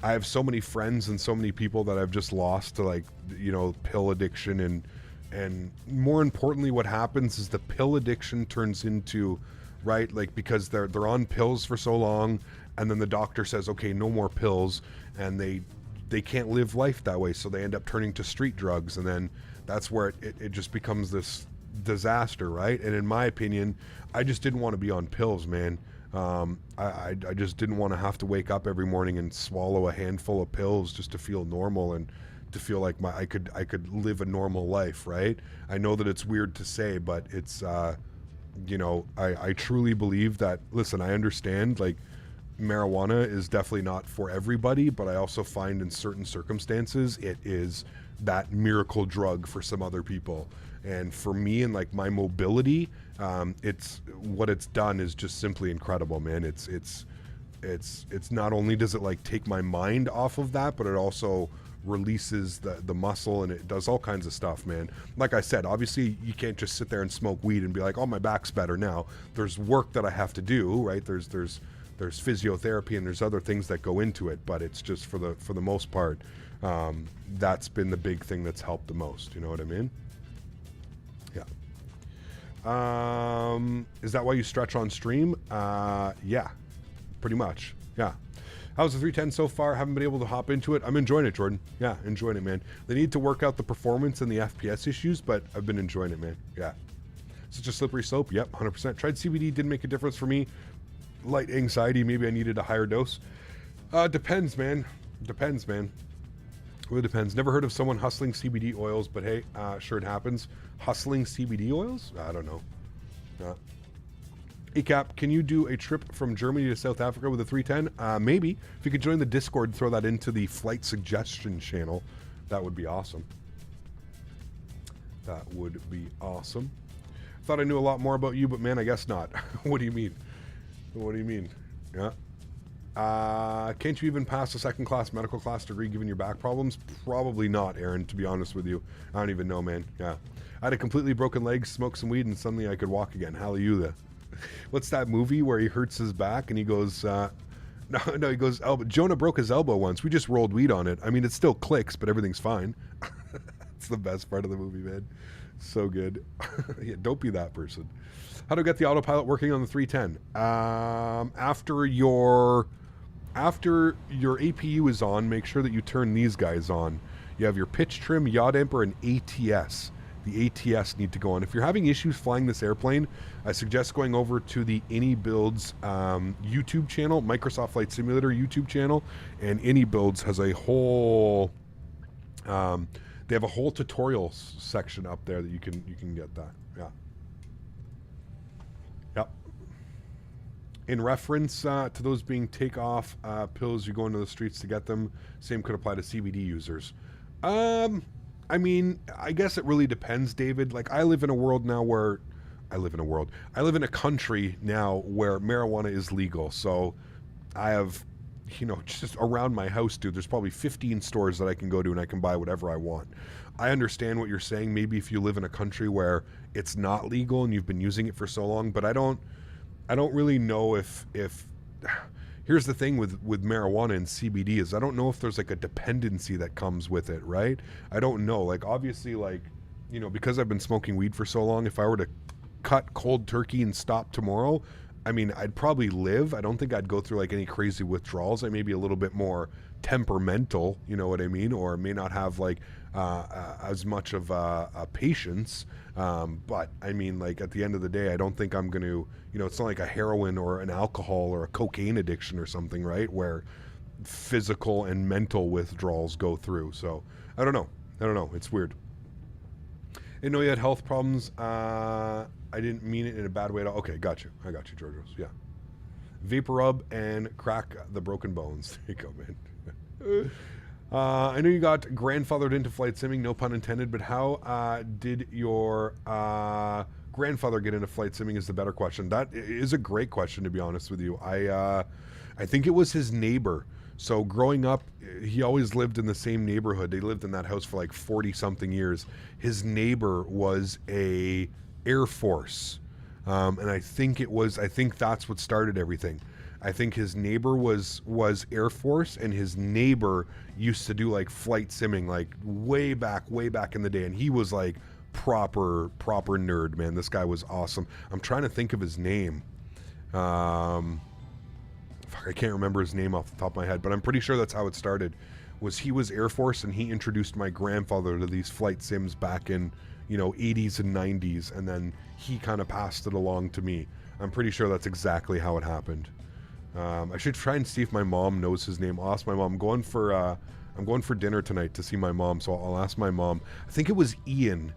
I have so many friends and so many people that I've just lost to, like, you know, pill addiction, and more importantly, what happens is the pill addiction turns into, right, like, because they're on pills for so long, and then the doctor says, okay, no more pills, and they can't live life that way, so they end up turning to street drugs, and then that's where it just becomes this disaster, right? And in my opinion, I just didn't want to be on pills, man. I just didn't want to have to wake up every morning and swallow a handful of pills just to feel normal and to feel like I could live a normal life, right? I know that it's weird to say, but it's you know, I truly believe that. Listen, I understand, like, marijuana is definitely not for everybody, but I also find in certain circumstances it is that miracle drug for some other people. And for me and like my mobility, it's what it's done is just simply incredible, man. It's not only does it like take my mind off of that, but it also releases the muscle, and it does all kinds of stuff, man. Like I said, obviously you can't just sit there and smoke weed and be like, oh, my back's better now. There's work that I have to do, right? There's physiotherapy and there's other things that go into it, but it's just for the most part, that's been the big thing that's helped the most. You know what I mean? Yeah. Is that why you stretch on stream? Yeah, pretty much. Yeah. How's the 310 so far? Haven't been able to hop into it. I'm enjoying it, Jordan. Yeah, enjoying it, man. They need to work out the performance and the FPS issues, but I've been enjoying it, man. Yeah. Such a slippery slope. Yep, 100%. Tried CBD, didn't make a difference for me. Light anxiety, maybe I needed a higher dose. Depends, man. Depends, man. Really depends. Never heard of someone hustling CBD oils, but hey, sure it happens. Hustling CBD oils? I don't know. ACAP, can you do a trip from Germany to South Africa with a 310? Maybe. If you could join the Discord, throw that into the flight suggestion channel, that would be awesome. That would be awesome. Thought I knew a lot more about you, but man, I guess not. What do you mean? What do you mean? Yeah. Can't you even pass a second class medical class degree given your back problems? Probably not, Erin, to be honest with you. I don't even know, man. Yeah. I had a completely broken leg, smoked some weed, and suddenly I could walk again. Hallelujah. What's that movie where he hurts his back and he goes, no, he goes, elbow. Jonah broke his elbow once. We just rolled weed on it. I mean, it still clicks, but everything's fine. It's the best part of the movie, man. So good. Yeah, don't be that person. How to get the autopilot working on the 310? After your APU is on, make sure that you turn these guys on. You have your pitch trim, yaw damper, and ATS. The ATS need to go on. If you're having issues flying this airplane, I suggest going over to the iniBuilds YouTube channel, Microsoft Flight Simulator YouTube channel, and iniBuilds has a whole they have a whole tutorial section up there that you can get that. Yeah. Yep. In reference to those being Takeoff pills, you go into the streets to get them. Same could apply to CBD users. I mean, I guess it really depends, David. Like, I live in a world now where... I live in a country now where marijuana is legal. So I have, you know, just around my house, dude, there's probably 15 stores that I can go to and I can buy whatever I want. I understand what you're saying. Maybe if you live in a country where it's not legal and you've been using it for so long, but I don't really know if here's the thing with marijuana and CBD is I don't know if there's like a dependency that comes with it, right? I don't know. Like, obviously, like, you know, because I've been smoking weed for so long, if I were to cut cold turkey and stop tomorrow, I mean, I'd probably live. I don't think I'd go through like any crazy withdrawals. I may be a little bit more temperamental, you know what I mean? Or may not have like as much of a patience. But I mean, like, at the end of the day, I don't think I'm going to, you know, it's not like a heroin or an alcohol or a cocaine addiction or something, right? Where physical and mental withdrawals go through. So I don't know. It's weird. I know you had health problems. I didn't mean it in a bad way at all. Okay, got you. I got you, Georgios. Yeah. Vapor rub and crack the broken bones. There you go, man. I know you got grandfathered into flight simming, no pun intended, but how did your grandfather get into flight simming is the better question. That is a great question, to be honest with you. I think it was his neighbor. So growing up, he always lived in the same neighborhood. They lived in that house for like 40-something years. His neighbor was a Air Force, and I think that's what started everything. I think his neighbor was Air Force, and his neighbor used to do like flight simming like way back in the day, and he was like proper nerd, man. This guy was awesome. I'm trying to think of his name. I can't remember his name off the top of my head, but I'm pretty sure that's how it started. He was Air Force, and he introduced my grandfather to these flight sims back in, you know, 80s and 90s, and then he kind of passed it along to me. I'm pretty sure that's exactly how it happened. I should try and see if my mom knows his name. I'll ask my mom. I'm going for dinner tonight to see my mom, so I'll ask my mom. I think it was Ian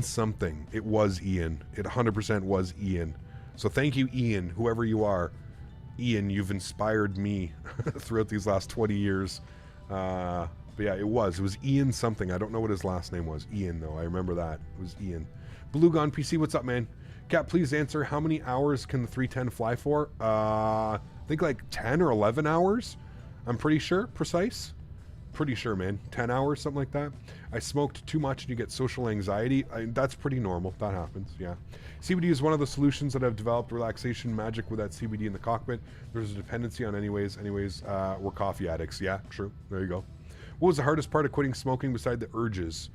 something. It was Ian. It 100% was Ian. So thank you, Ian, whoever you are. Ian, you've inspired me throughout these last 20 years. But yeah, it was Ian something. I don't know what his last name was. Ian, though. I remember that. It was Ian. Blue Gun PC, what's up, man? Cap, please answer, how many hours can the 310 fly for? I think like 10 or 11 hours. I'm pretty sure. Precise. Pretty sure, man. 10 hours, something like that. I smoked too much and you get social anxiety. That's pretty normal. That happens, yeah. CBD is one of the solutions that I've developed relaxation magic with that CBD in the cockpit. There's a dependency on anyways, we're coffee addicts. Yeah, true. There you go. What was the hardest part of quitting smoking beside the urges?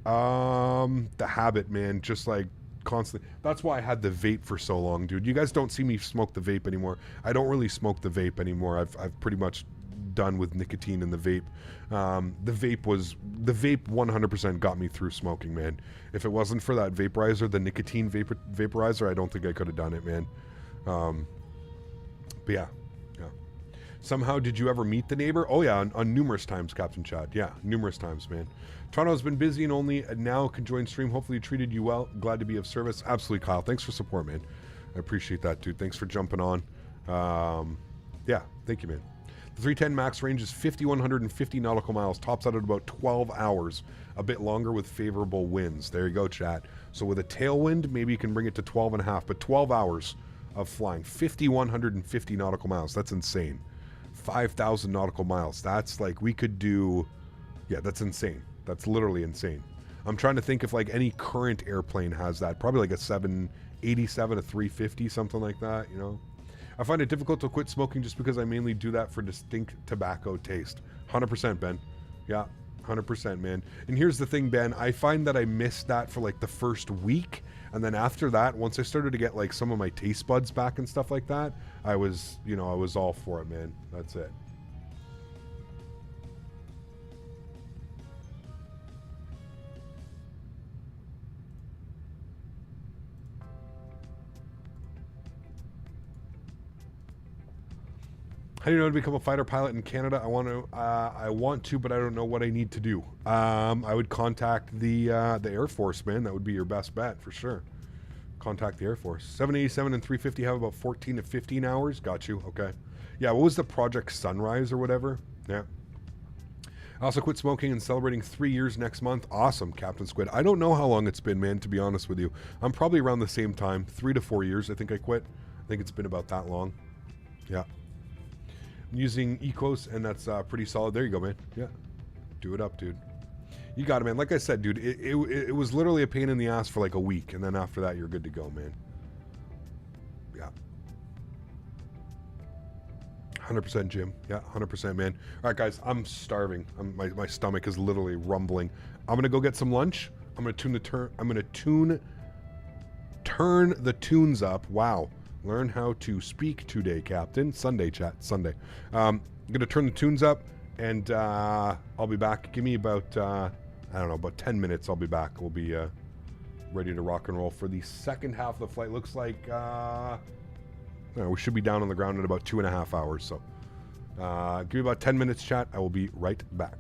The habit, man. Just like constantly. That's why I had the vape for so long, dude. You guys don't see me smoke the vape anymore. I don't really smoke the vape anymore. I've pretty much done with nicotine in the vape. The vape 100% got me through smoking, man. If it wasn't for that vaporizer, the nicotine vaporizer, I don't think I could have done it, man. But yeah. Somehow, did you ever meet the neighbor? Oh yeah, on numerous times, Captain Chad. Yeah, numerous times, man. Toronto's been busy and only now can join stream. Hopefully treated you well. Glad to be of service. Absolutely, Kyle. Thanks for support, man. I appreciate that, dude. Thanks for jumping on. Yeah, thank you, man. The 310 max range is 5,150 nautical miles. Tops out at about 12 hours. A bit longer with favorable winds. There you go, chat. So with a tailwind, maybe you can bring it to 12 and a half. But 12 hours of flying. 5,150 nautical miles. That's insane. 5,000 nautical miles. That's like we could do... Yeah, that's insane. That's literally insane. I'm trying to think if like any current airplane has that. Probably like a 787, a 350, something like that, you know? I find it difficult to quit smoking just because I mainly do that for distinct tobacco taste. 100%, Ben. Yeah, 100%, man. And here's the thing, Ben. I find that I missed that for like the first week. And then after that, once I started to get like some of my taste buds back and stuff like that, I was all for it, man. That's it. How do you know to become a fighter pilot in Canada? I want to, but I don't know what I need to do. I would contact the Air Force, man. That would be your best bet for sure. Contact the Air Force. 787 and 350 have about 14 to 15 hours. Got you. Okay. Yeah. What was the Project Sunrise or whatever? Yeah. I also quit smoking and celebrating 3 years next month. Awesome, Captain Squid. I don't know how long it's been, man. To be honest with you, I'm probably around the same time. 3 to 4 years. I think I quit. I think it's been about that long. Yeah. Using Ecos, and that's pretty solid. There you go, man. Yeah, do it up, dude. You got it, man. Like I said, dude, it was literally a pain in the ass for like a week, and then after that, you're good to go, man. Yeah. 100%, Jim. Yeah, 100%, man. All right, guys, I'm starving. My stomach is literally rumbling. I'm gonna go get some lunch. I'm gonna turn the tunes up. Wow. Learn how to speak today, Captain. Sunday, chat. Sunday. I'm going to turn the tunes up, and I'll be back. Give me about, I don't know, about 10 minutes. I'll be back. We'll be ready to rock and roll for the second half of the flight. Looks like we should be down on the ground in about 2.5 hours. So give me about 10 minutes, chat. I will be right back.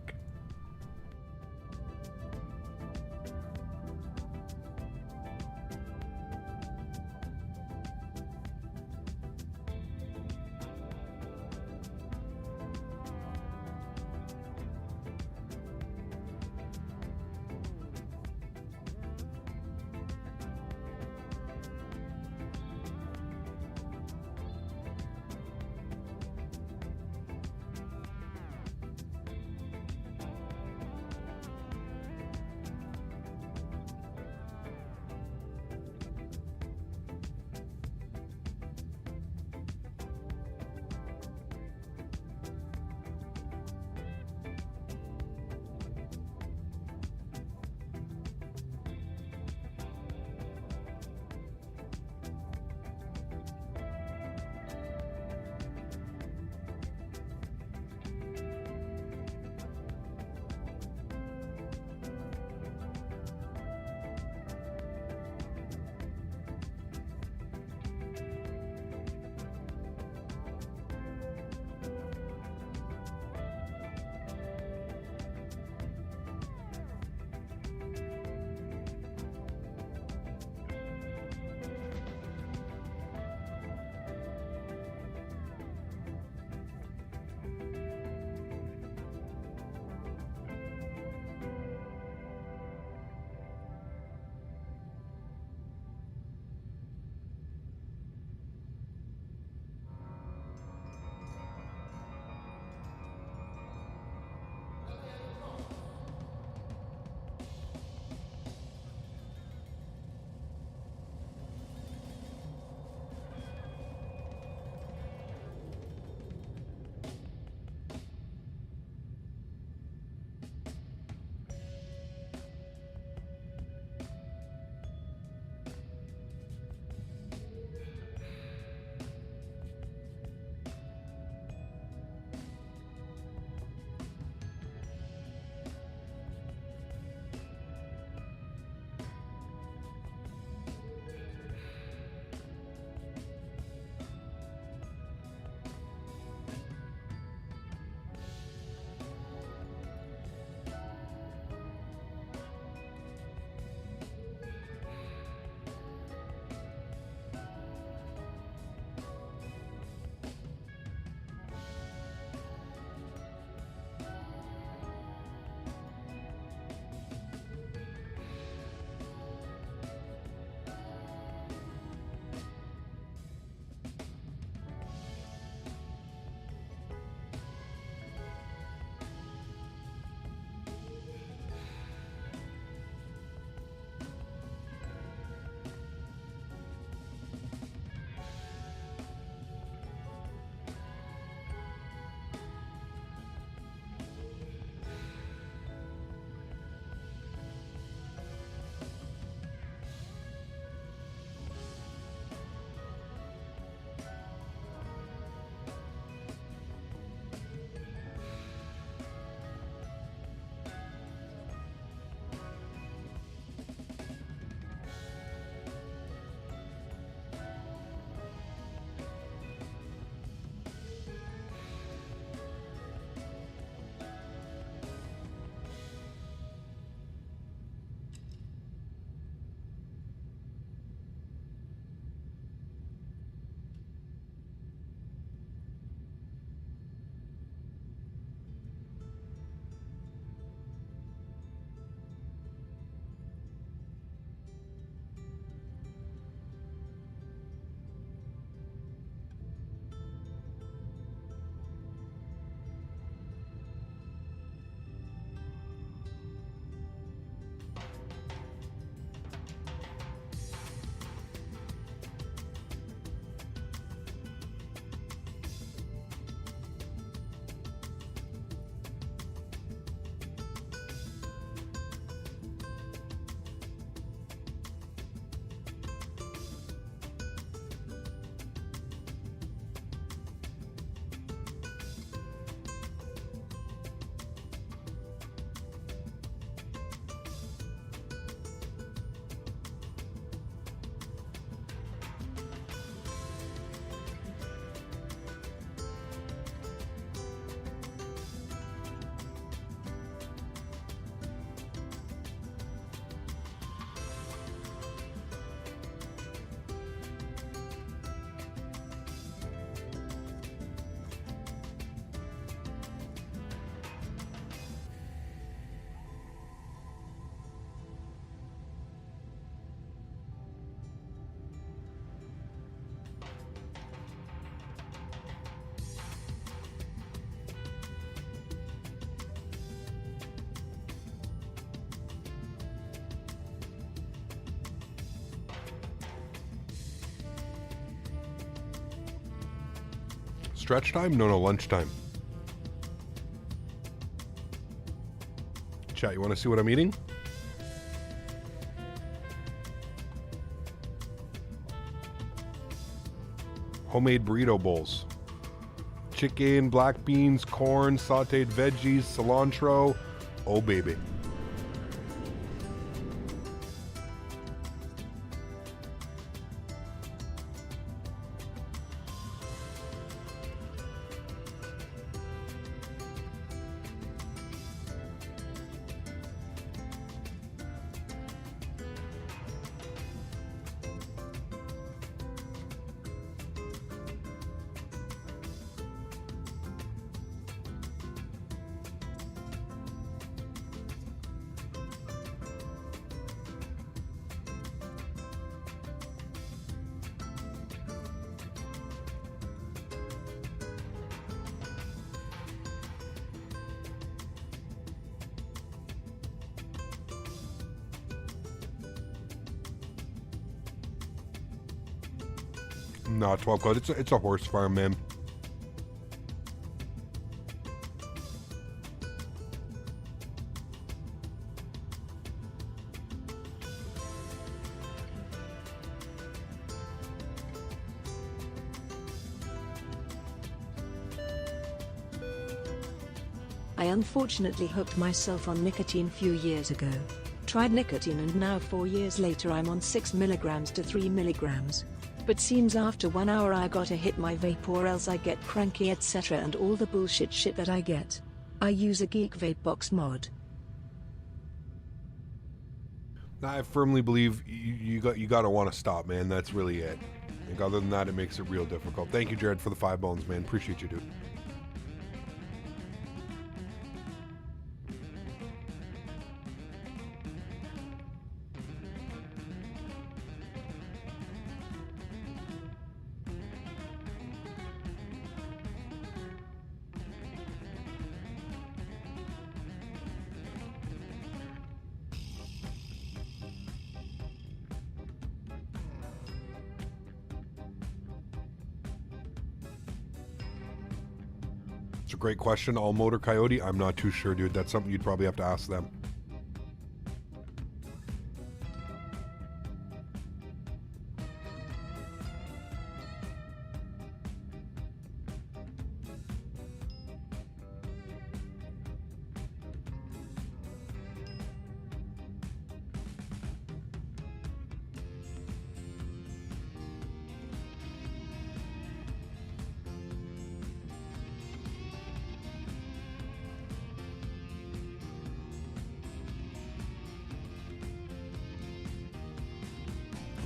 Stretch time? No, lunchtime. Chat, you want to see what I'm eating? Homemade burrito bowls. Chicken, black beans, corn, sauteed veggies, cilantro. Oh, baby. No, 12 code. It's a horse farm, man. I unfortunately hooked myself on nicotine few years ago. Tried nicotine and now 4 years later I'm on 6 milligrams to 3 milligrams. But seems after 1 hour I gotta hit my vape or else I get cranky etc and all the bullshit shit that I get. I use a Geek Vape Box mod. I firmly believe you gotta want to stop, man. That's really it. Like, other than that, it makes it real difficult. Thank you, Jared, for the 5 bones, man. Appreciate you, dude. It's a great question. All motor coyote? I'm not too sure, dude. That's something you'd probably have to ask them.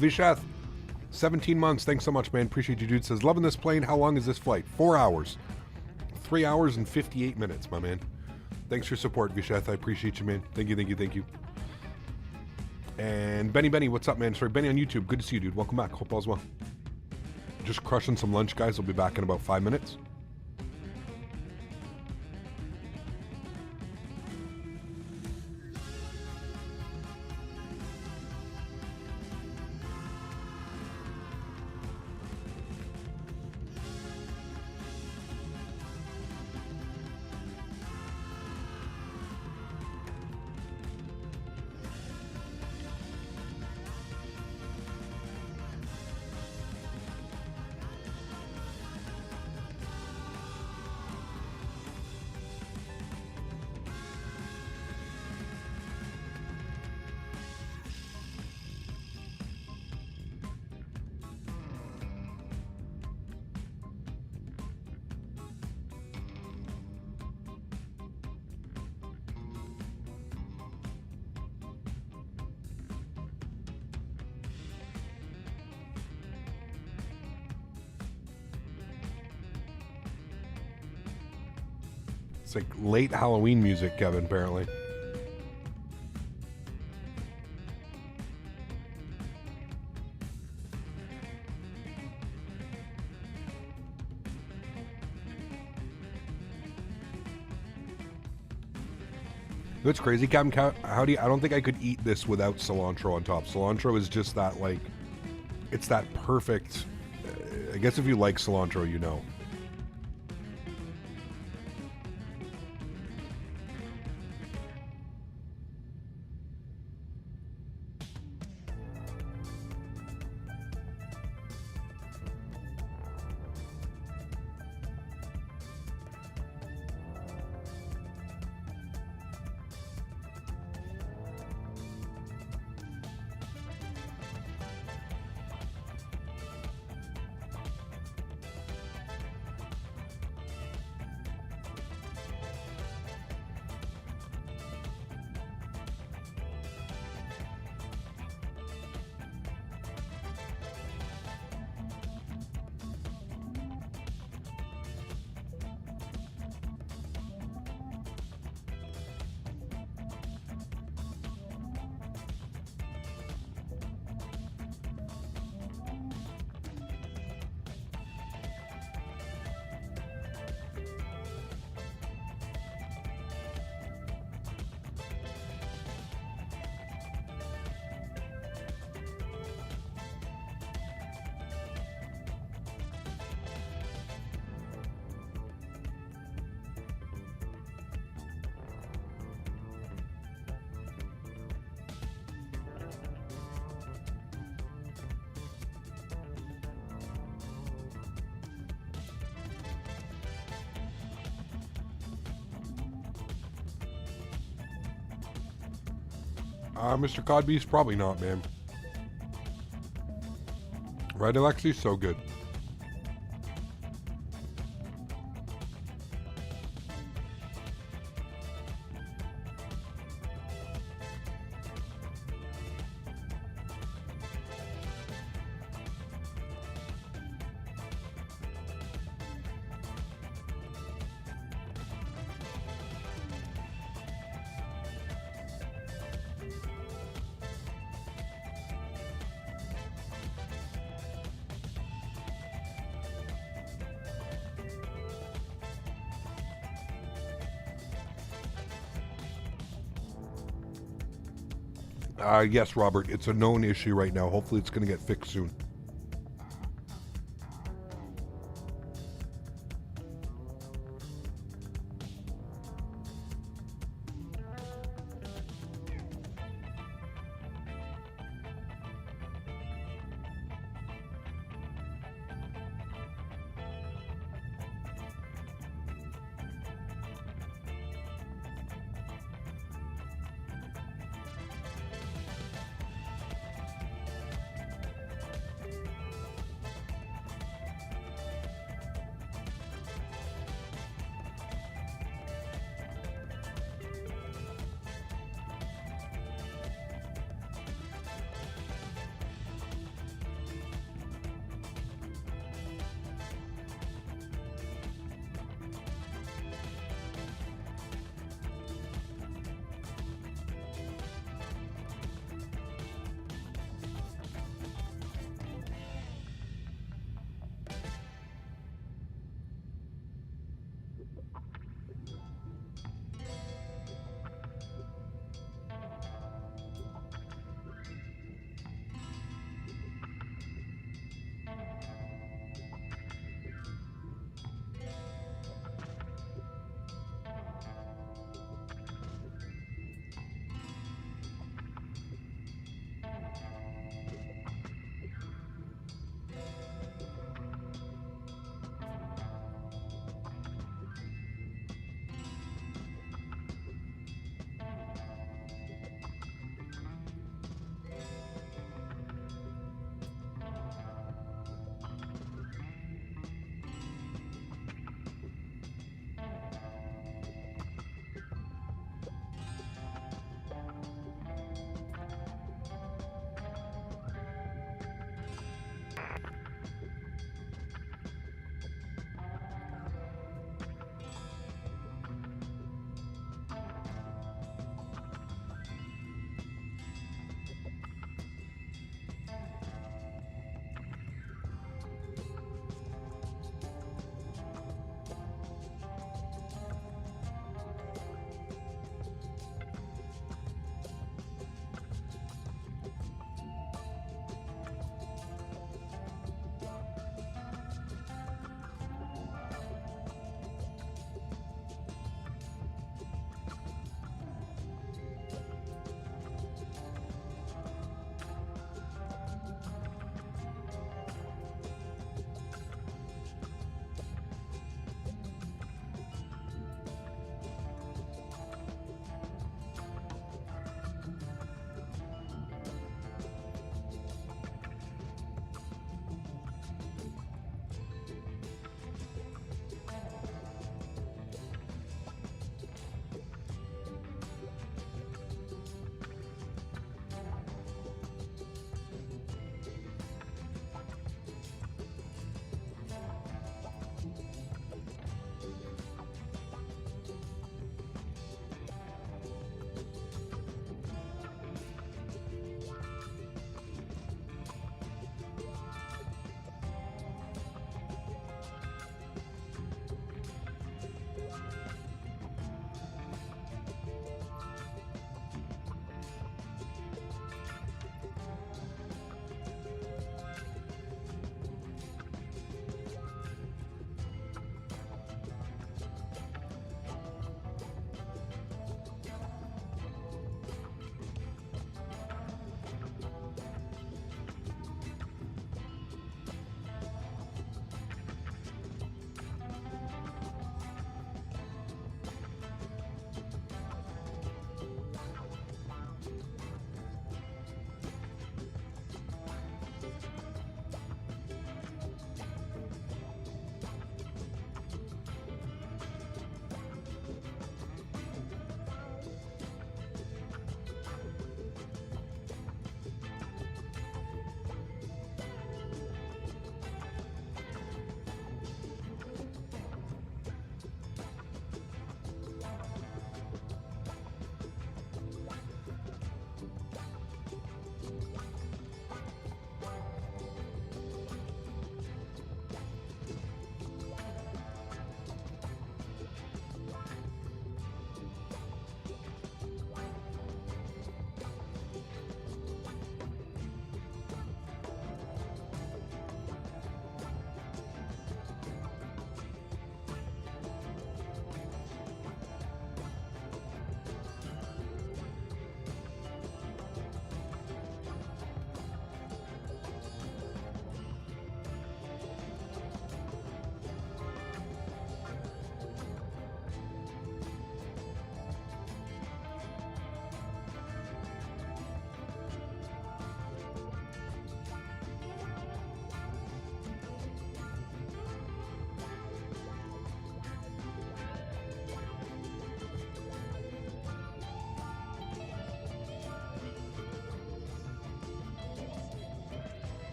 Vishath, 17 months. Thanks so much, man. Appreciate you, dude. Says, loving this plane. How long is this flight? 4 hours. 3 hours and 58 minutes, my man. Thanks for your support, Vishath. I appreciate you, man. Thank you. And Benny, what's up, man? Sorry, Benny on YouTube. Good to see you, dude. Welcome back. Hope all's well. Just crushing some lunch, guys. I'll be back in about 5 minutes. It's like late Halloween music, Kevin, apparently. It's crazy, Captain Howdy. I don't think I could eat this without cilantro on top. Cilantro is just that, like, it's that perfect. I guess if you like cilantro, you know. Mr. Codbeast, probably not, man. Right, AlexSiu? So good. Yes, Robert, it's a known issue right now. Hopefully it's going to get fixed soon.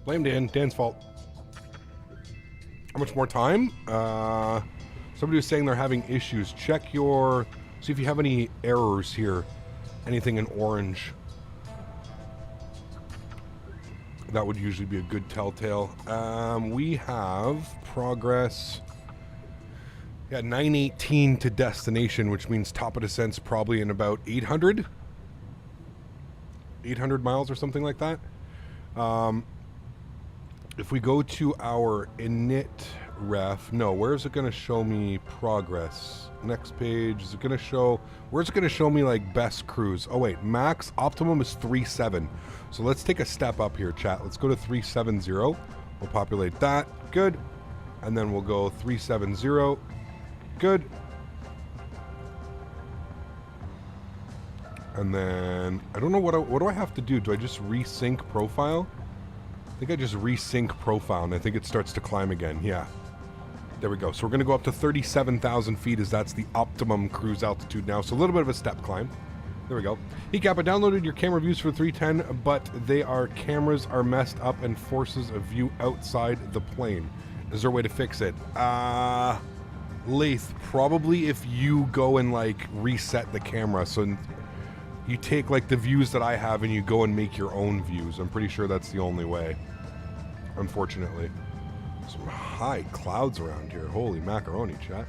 Blame Dan. Dan's fault. How much more time? Somebody was saying they're having issues. Check your... See if you have any errors here. Anything in orange. That would usually be a good telltale. We have progress. Yeah, 918 to destination, which means top of descent's probably in about 800 miles or something like that. If we go to our init ref, no, where is it going to show me progress? Next page, is it going to show, where's it going to show me like best cruise? Oh wait, max optimum is 3.7. So let's take a step up here, chat. Let's go to 370. We'll populate that. Good. And then we'll go 370. Good. And then I don't know what do I have to do? Do I just resync profile? I think I just resync profile and I think it starts to climb again. Yeah. There we go. So we're going to go up to 37,000 feet as that's the optimum cruise altitude now. So a little bit of a step climb. There we go. Ecap, I downloaded your camera views for 310, but cameras are messed up and forces a view outside the plane. Is there a way to fix it? Lath, probably if you go and like reset the camera. So you take like the views that I have and you go and make your own views. I'm pretty sure that's the only way. Unfortunately. Some high clouds around here. Holy macaroni, chat.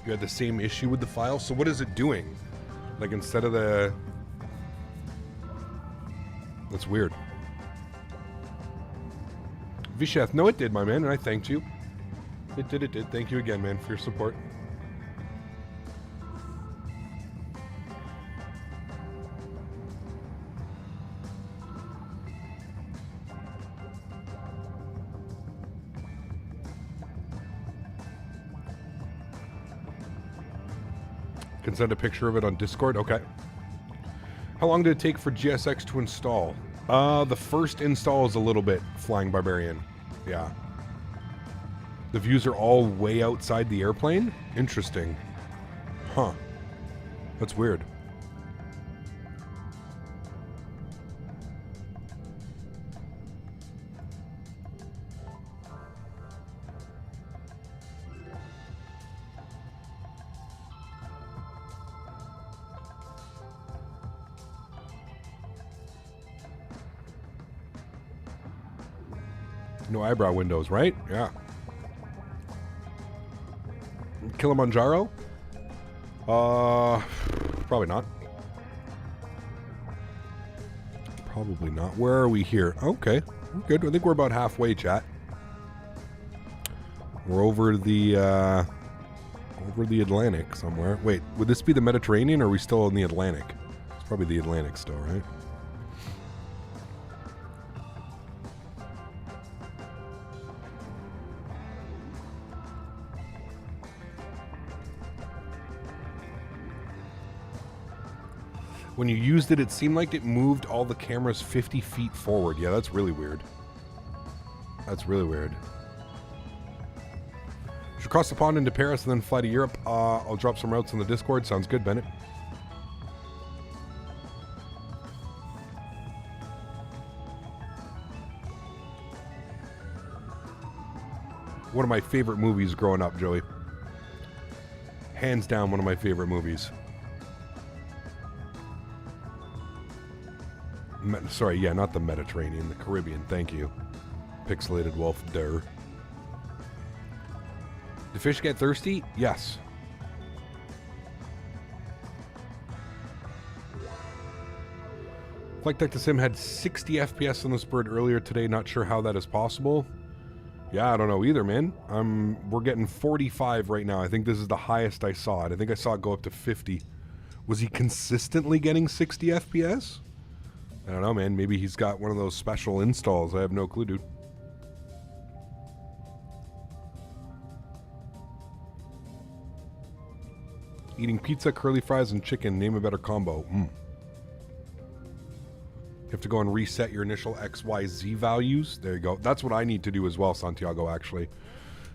You had the same issue with the file? So what is it doing? Like instead of the... That's weird. Visheth, no it did, my man, and I thanked you. It did. Thank you again, man, for your support. Can send a picture of it on Discord? Okay. How long did it take for GSX to install? The first install is a little bit, Flying Barbarian. Yeah. The views are all way outside the airplane? Interesting. Huh. That's weird. No eyebrow windows, right? Yeah. Kilimanjaro? Probably not. Probably not. Where are we here? Okay. We're good. I think we're about halfway, chat. We're over the Atlantic somewhere. Wait, would this be the Mediterranean or are we still in the Atlantic? It's probably the Atlantic still, right? When you used it, it seemed like it moved all the cameras 50 feet forward. Yeah, that's really weird. That's really weird. Should cross the pond into Paris and then fly to Europe. I'll drop some routes on the Discord. Sounds good, Bennett. One of my favorite movies growing up, Joey. Hands down, one of my favorite movies. Sorry, yeah, not the Mediterranean, the Caribbean. Thank you. Pixelated Wolf, der. Do fish get thirsty? Yes. Flight Deck to Sim had 60 FPS on this bird earlier today. Not sure how that is possible. Yeah, I don't know either, man. We're getting 45 right now. I think this is the highest I saw it. I think I saw it go up to 50. Was he consistently getting 60 FPS? I don't know, man. Maybe he's got one of those special installs. I have no clue, dude. Eating pizza, curly fries, and chicken. Name a better combo. You have to go and reset your initial XYZ values. There you go. That's what I need to do as well, Santiago, actually.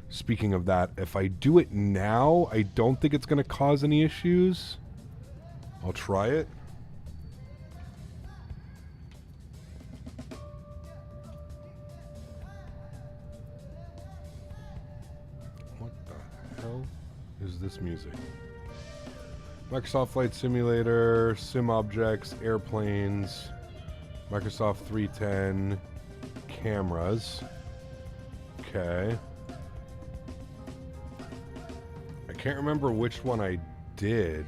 Speaking of that, if I do it now, I don't think it's going to cause any issues. I'll try it. What the hell is this music? Microsoft Flight Simulator, Sim Objects, Airplanes, Microsoft 310, cameras. Okay. I can't remember which one I did.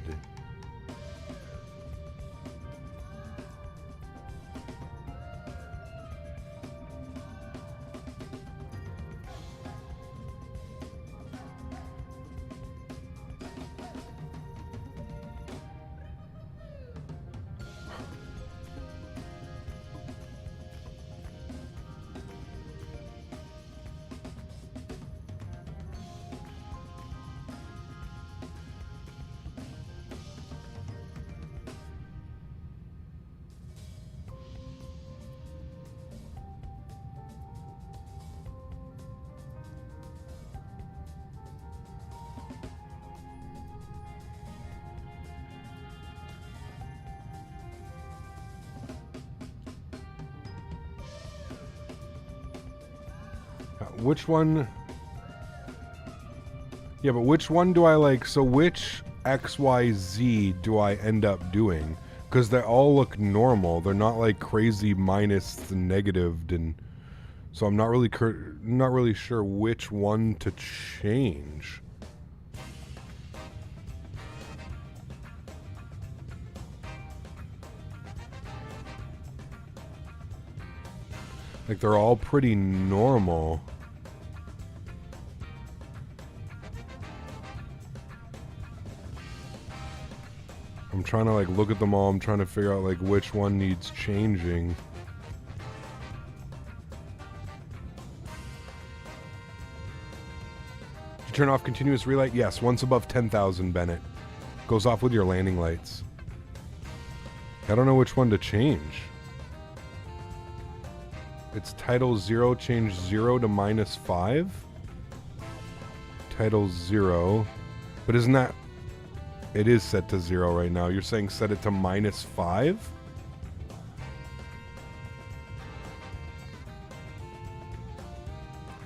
Which one? Yeah, but which one do I like? So which XYZ do I end up doing? Because they all look normal. They're not like crazy minus and negatived, and so I'm not really sure which one to change. Like they're all pretty normal. I'm trying to like look at them all. I'm trying to figure out like which one needs changing. Did you turn off continuous relight? Yes, once above 10,000, Bennett. Goes off with your landing lights. I don't know which one to change. It's title 0, change 0 to -5. Title 0. But isn't that... It is set to 0 right now. You're saying set it to -5?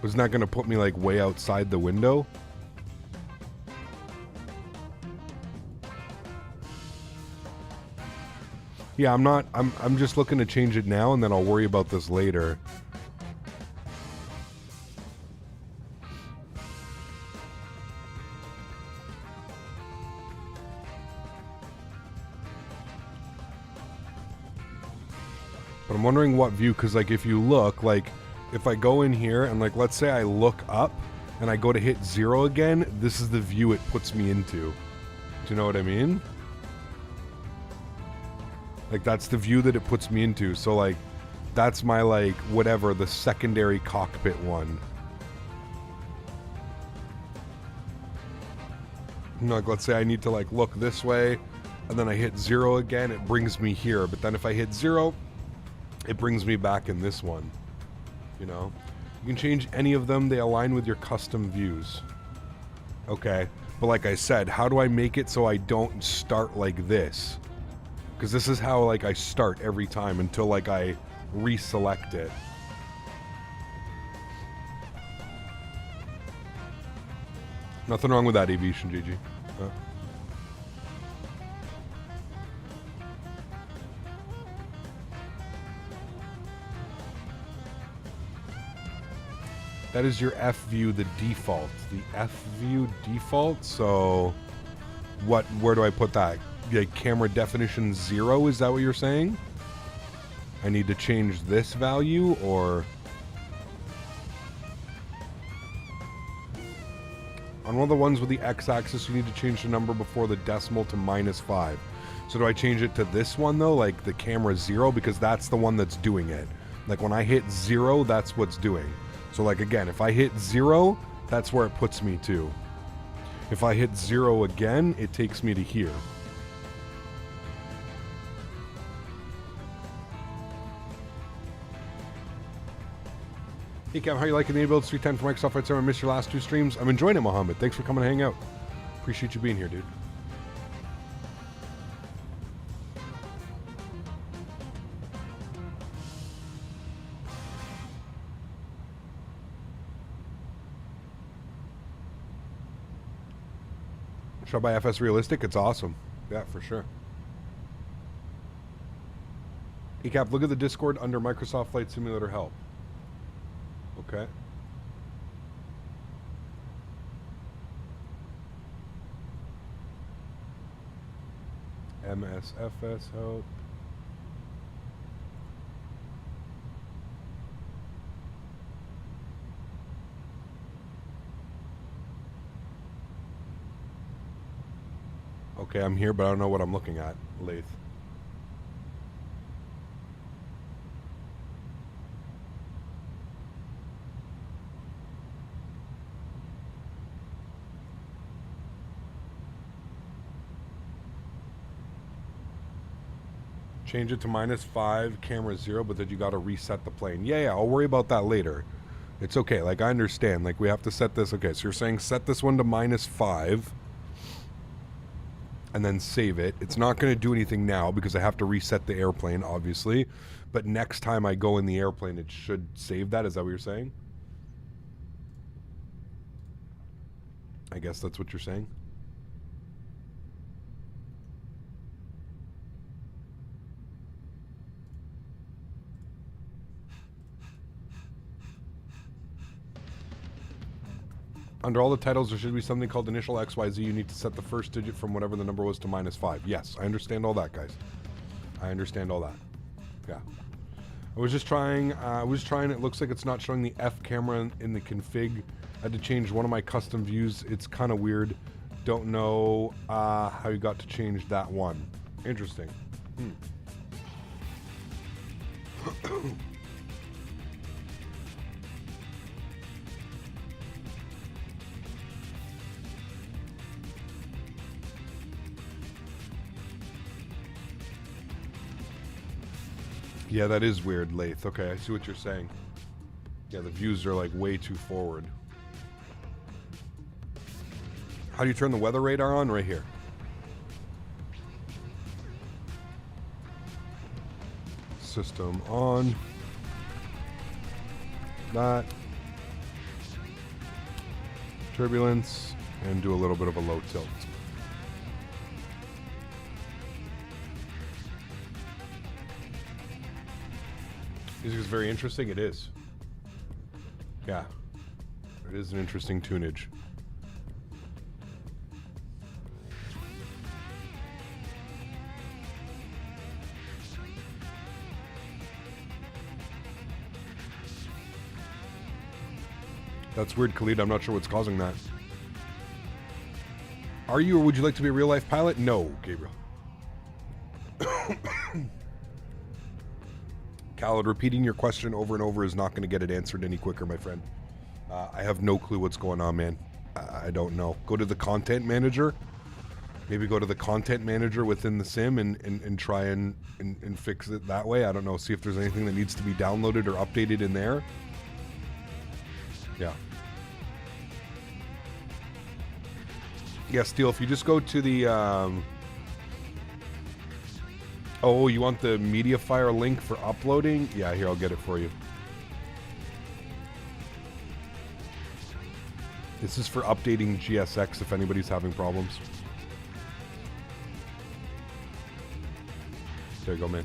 Isn't that going to put me like way outside the window? Yeah, I'm just looking to change it now, and then I'll worry about this later. But I'm wondering what view, because like if you look, like if I go in here and like let's say I look up and I go to hit 0 again, this is the view it puts me into. Do you know what I mean? Like that's the view that it puts me into. So like that's my like whatever, the secondary cockpit one. You know, like let's say I need to like look this way and then I hit 0 again, it brings me here. But then if I hit 0, it brings me back in this one. You know? You can change any of them. They align with your custom views. Okay. But like I said, how do I make it so I don't start like this? Because this is how like I start every time until like I reselect it. Nothing wrong with that aviation, GG. That is your F view, the default. The F view default. So, where do I put that? Like camera definition 0, is that what you're saying? I need to change this value, or on one of the ones with the x-axis you need to change the number before the decimal to -5. So do I change it to this one though, like the camera 0, because that's the one that's doing it? Like when I hit 0, that's what's doing. So like again, if I hit 0, that's where it puts me to. If I hit 0 again, it takes me to here. Hey Cam, how are you liking the iniBuilds 310 for Microsoft Flight Simulator? I missed your last 2 streams. I'm enjoying it, Mohammed. Thanks for coming to hang out. Appreciate you being here, dude. Should I buy FS Realistic? It's awesome. Yeah, for sure. ECAP, look at the Discord under Microsoft Flight Simulator Help. Okay. MSFS help. Okay, I'm here, but I don't know what I'm looking at, Lathe. Change it to -5, camera 0, but then you got to reset the plane. Yeah, I'll worry about that later. It's okay. Like, I understand. Like, we have to set this. Okay, so you're saying set this one to -5 and then save it. It's not going to do anything now because I have to reset the airplane, obviously. But next time I go in the airplane, it should save that. Is that what you're saying? I guess that's what you're saying. Under all the titles, there should be something called initial XYZ. You need to set the first digit from whatever the number was to -5. Yes, I understand all that, guys. I understand all that. Yeah. I was just trying. It looks like it's not showing the F camera in the config. I had to change one of my custom views. It's kind of weird. Don't know how you got to change that one. Interesting. Yeah, that is weird, Lathe. Okay, I see what you're saying. Yeah, the views are like way too forward. How do you turn the weather radar on? Right here. System on. That. Turbulence. And do a little bit of a low tilt. Music is very interesting. It is. Yeah. It is an interesting tunage. That's weird, Khalid. I'm not sure what's causing that. Are you or would you like to be a real-life pilot? No, Gabriel. Khalid, repeating your question over and over is not going to get it answered any quicker, my friend. I have no clue what's going on, man. I don't know. Go to the content manager. Maybe go to the content manager within the sim and try and fix it that way. I don't know. See if there's anything that needs to be downloaded or updated in there. Yeah. Yeah, Steel, if you just go to the... Oh, you want the MediaFire link for uploading? Yeah, here, I'll get it for you. This is for updating GSX if anybody's having problems. There you go, man.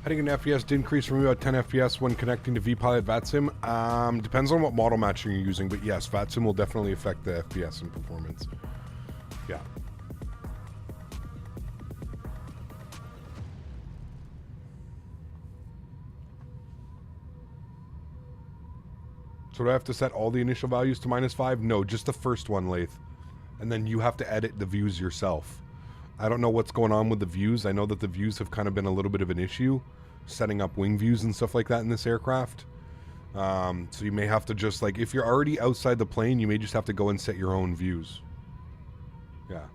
Hitting an FPS did increase from about 10 FPS when connecting to vPilot VATSIM. Depends on what model matching you're using, but yes, VATSIM will definitely affect the FPS and performance. Yeah. So do I have to set all the initial values to -5? No, just the first one, Lath. And then you have to edit the views yourself. I don't know what's going on with the views. I know that the views have kind of been a little bit of an issue, setting up wing views and stuff like that in this aircraft. So you may have to just, like, if you're already outside the plane, you may just have to go and set your own views. Yeah.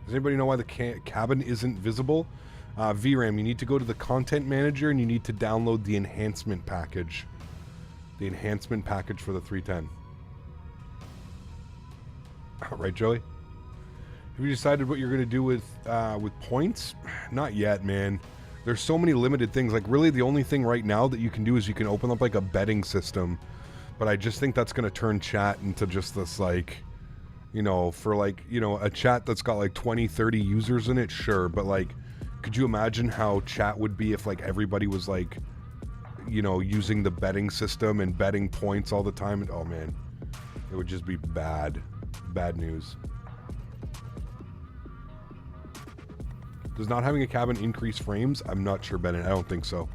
Does anybody know why the cabin isn't visible? VRAM, you need to go to the content manager and you need to download the enhancement package. The enhancement package for the 310. All right, Joey? Have you decided what you're going to do with points? Not yet, man. There's so many limited things. Like, really, the only thing right now that you can do is you can open up, like, a betting system. But I just think that's going to turn chat into just this, like, you know, for, like, you know, a chat that's got, like, 20, 30 users in it, sure. But, like, could you imagine how chat would be if, like, everybody was, like, you know, using the betting system and betting points all the time? And, oh, man. It would just be bad. Bad news. Does not having a cabin increase frames? I'm not sure, Bennett. I don't think so.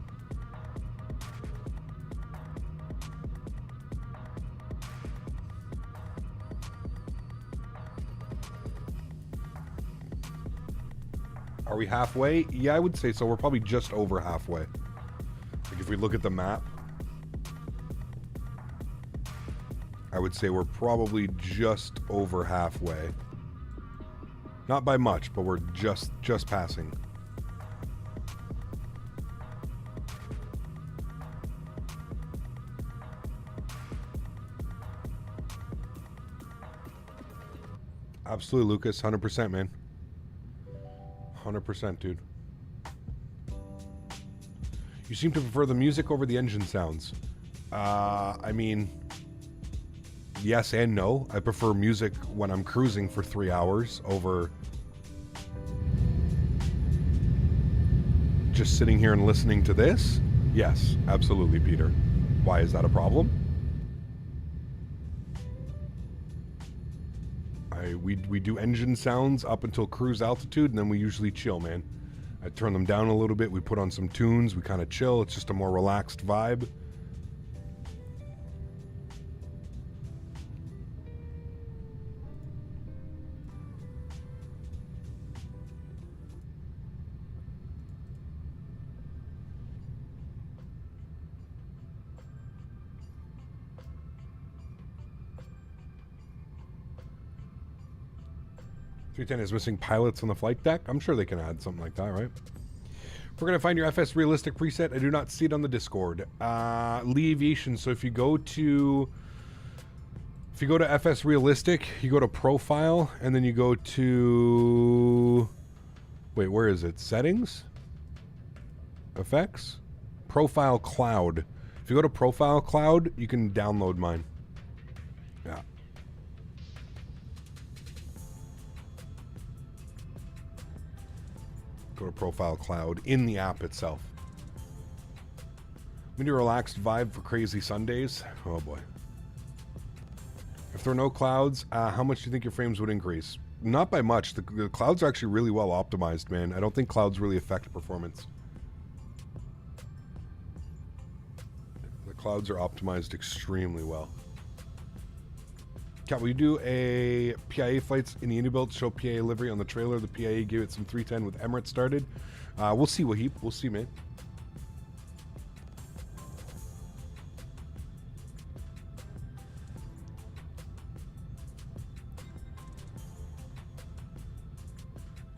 Are we halfway? Yeah, I would say so. We're probably just over halfway. Like, if we look at the map, I would say we're probably just over halfway. Not by much, but we're just passing. Absolutely, Lucas. 100%, man. 100%, dude. You seem to prefer the music over the engine sounds. I mean, yes and no. I prefer music when I'm cruising for 3 hours over just sitting here and listening to this. Yes, absolutely, Peter. Why is that a problem? We do engine sounds up until cruise altitude, and then we usually chill, man. I turn them down a little bit. We put on some tunes. We kind of chill. It's just a more relaxed vibe. A310 is missing pilots on the flight deck. I'm sure they can add something like that, right? We're going to find your FS Realistic preset. I do not see it on the Discord. Lee Aviation. So if you go to FS Realistic, you go to Profile, and then you go to... Wait, where is it? Settings? Effects? Profile Cloud. If you go to Profile Cloud, you can download mine. Yeah. Go to Profile Cloud in the app itself. We need a relaxed vibe for crazy Sundays. Oh boy. If there are no clouds, how much do you think your frames would increase? Not by much. The clouds are actually really well optimized, man. I don't think clouds really affect performance. The clouds are optimized extremely well. Cat, will you do a PIA flights in the iniBuilds show PIA livery on the trailer? The PIA gave it some 310 with Emirates started. We'll see, Wahib. We'll see, man.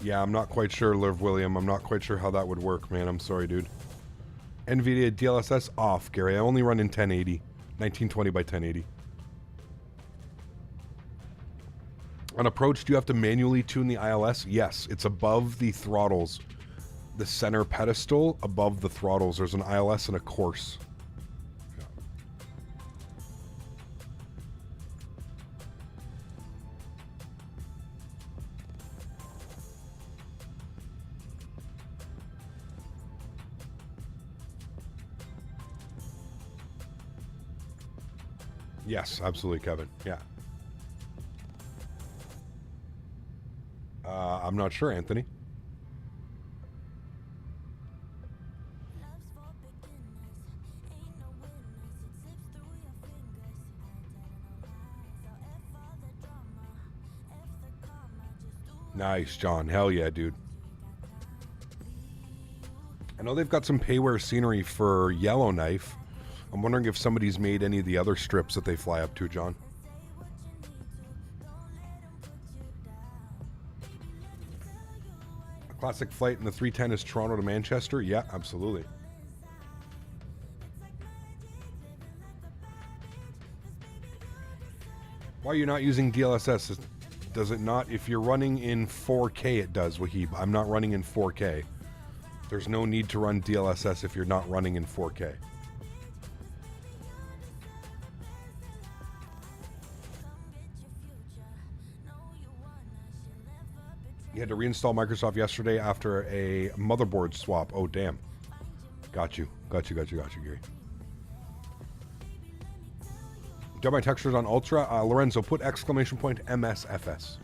Yeah, I'm not quite sure, Liv William. I'm not quite sure how that would work, man. I'm sorry, dude. NVIDIA DLSS off, Gary. I only run in 1080. 1920 by 1080. On approach, do you have to manually tune the ILS? Yes, it's above the throttles. The center pedestal above the throttles. There's an ILS and a course. Yes, absolutely, Kevin. Yeah. I'm not sure, Anthony. Nice, John. Hell yeah, dude. I know they've got some payware scenery for Yellowknife. I'm wondering if somebody's made any of the other strips that they fly up to, John. A classic flight in the 310 is Toronto to Manchester? Yeah, absolutely. Why are you not using DLSS? Does it not? If you're running in 4K, it does, Wahib. I'm not running in 4K. There's no need to run DLSS if you're not running in 4K. You had to reinstall Microsoft yesterday after a motherboard swap. Oh, damn. Got you, Gary. Do my textures on Ultra? Lorenzo, put exclamation point MSFS.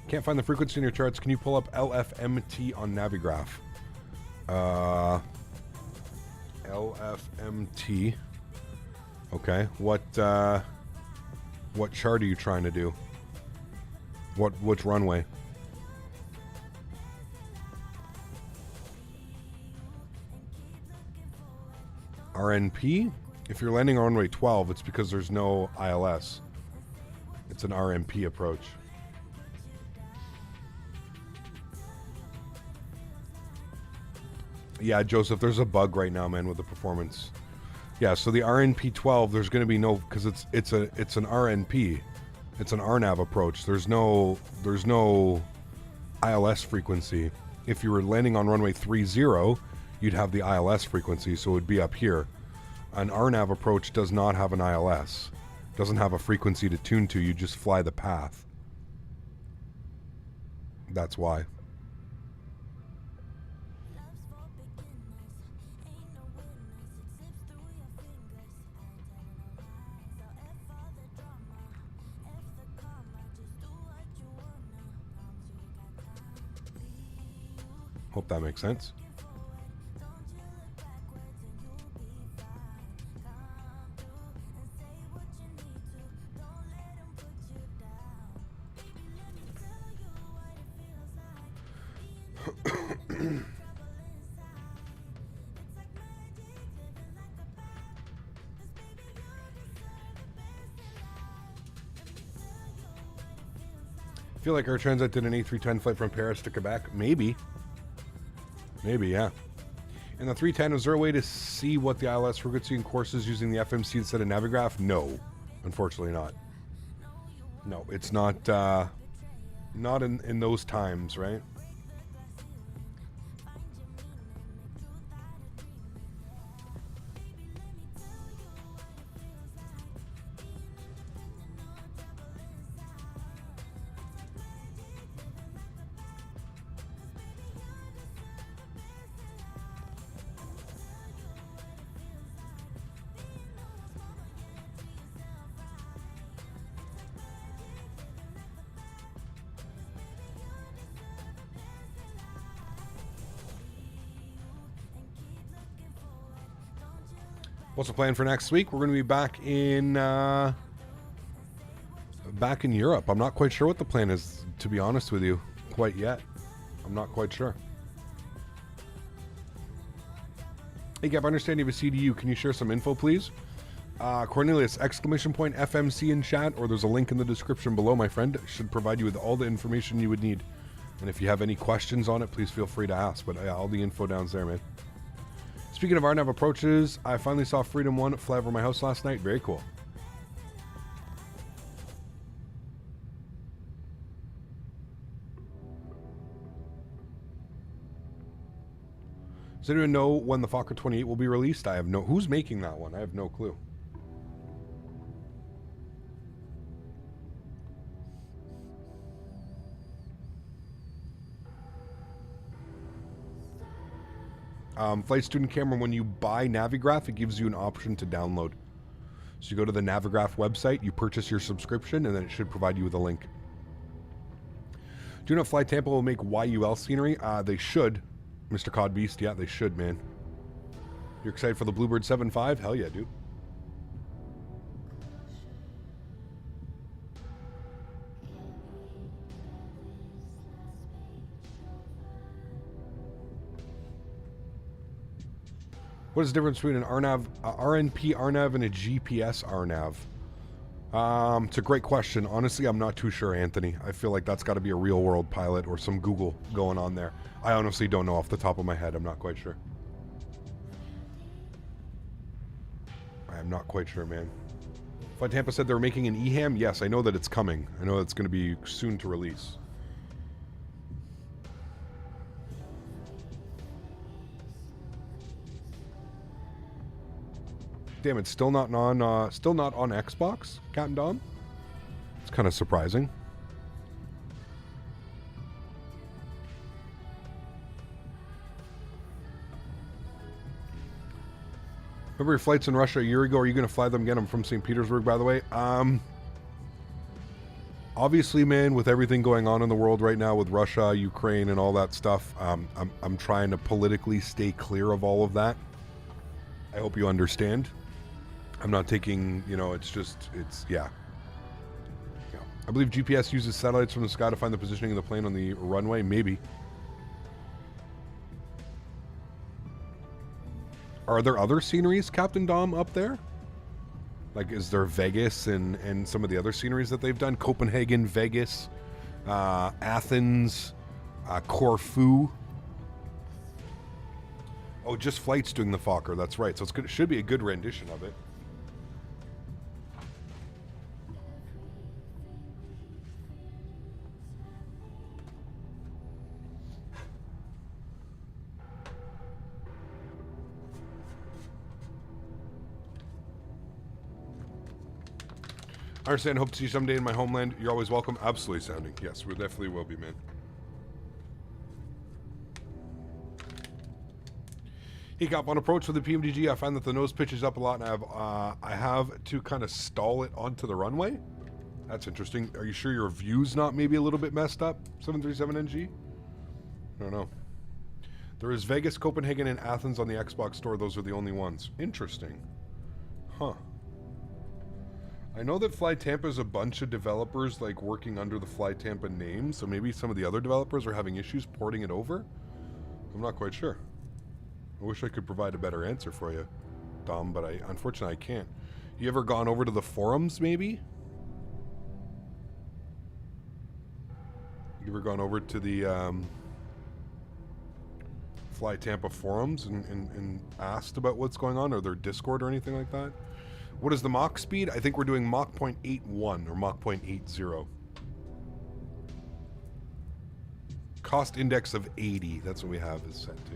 Can't find the frequency in your charts. Can you pull up LFMT on Navigraph? LFMT. Okay. What chart are you trying to do? Which runway? RNP? If you're landing on runway 12, it's because there's no ILS. It's an RMP approach. Yeah, Joseph, there's a bug right now, man, with the performance. Yeah, so the RNP 12, there's going to be no, because it's an RNP. It's an RNAV approach. There's no ILS frequency. If you were landing on runway 30, you'd have the ILS frequency, so it would be up here. An RNAV approach does not have an ILS. Doesn't have a frequency to tune to. You just fly the path. That's why. Hope that makes sense. I feel like our Transat did an A310 flight from Paris to Quebec. Maybe, yeah. And the 310, is there a way to see what the ILS frequency in courses using the FMC instead of Navigraph? No, unfortunately not. No, it's not in those times, right? What's the plan for next week? We're going to be back in Europe. I'm not quite sure what the plan is, to be honest with you, quite yet. I'm not quite sure. Hey, Gab, I understand you have a CDU. Can you share some info, please? Cornelius, exclamation point FMC in chat, or there's a link in the description below, my friend. It should provide you with all the information you would need. And if you have any questions on it, please feel free to ask. But yeah, all the info down's there, man. Speaking of RNAV approaches, I finally saw Freedom 1 fly over my house last night. Very cool. Does anyone know when the Fokker 28 will be released? I have no... Who's making that one? I have no clue. Flight Student Cameron, when you buy Navigraph, it gives you an option to download. So you go to the Navigraph website, you purchase your subscription, and then it should provide you with a link. Do you know if Fly Tampa will make YUL scenery? They should, Mr. Codbeast. Yeah, they should, man. You're excited for the Bluebird 7.5? Hell yeah, dude. What is the difference between an RNP RNAV and a GPS RNAV? It's a great question. Honestly, I'm not too sure, Anthony. I feel like that's got to be a real-world pilot or some Google going on there. I honestly don't know off the top of my head. I'm not quite sure. I am not quite sure, man. Flight Tampa said they were making an EHAM. Yes, I know that it's coming. I know it's going to be soon to release. Damn, it's still not on Xbox, Captain Dom. It's kind of surprising. Remember your flights in Russia a year ago? Are you going to fly them again? I'm from St. Petersburg, by the way. Obviously, man, with everything going on in the world right now with Russia, Ukraine, and all that stuff, I'm trying to politically stay clear of all of that. I hope you understand. I'm not taking, yeah. I believe GPS uses satellites from the sky to find the positioning of the plane on the runway. Maybe. Are there other sceneries, Captain Dom, up there? Like, is there Vegas and some of the other sceneries that they've done? Copenhagen, Vegas, Athens, Corfu. Oh, just Flight's doing the Fokker. That's right. So it's good. It should be a good rendition of it. I understand. Hope to see you someday in my homeland. You're always welcome. Absolutely, Sounding. Yes, we definitely will be, man. Hey, Cop, on approach with the PMDG, I find that the nose pitches up a lot, and I have to kind of stall it onto the runway. That's interesting. Are you sure your view's not maybe a little bit messed up, 737NG? I don't know. There is Vegas, Copenhagen, and Athens on the Xbox store. Those are the only ones. Interesting. Huh. I know that Fly Tampa is a bunch of developers like working under the Fly Tampa name, so maybe some of the other developers are having issues porting it over. I'm not quite sure. I wish I could provide a better answer for you, Dom, but unfortunately I can't. You ever gone over to the forums, maybe? You ever gone over to the Fly Tampa forums and asked about what's going on, or their Discord or anything like that? What is the Mach speed? I think we're doing Mach 0.81 or Mach 0.80. Cost index of 80. That's what we have is set to.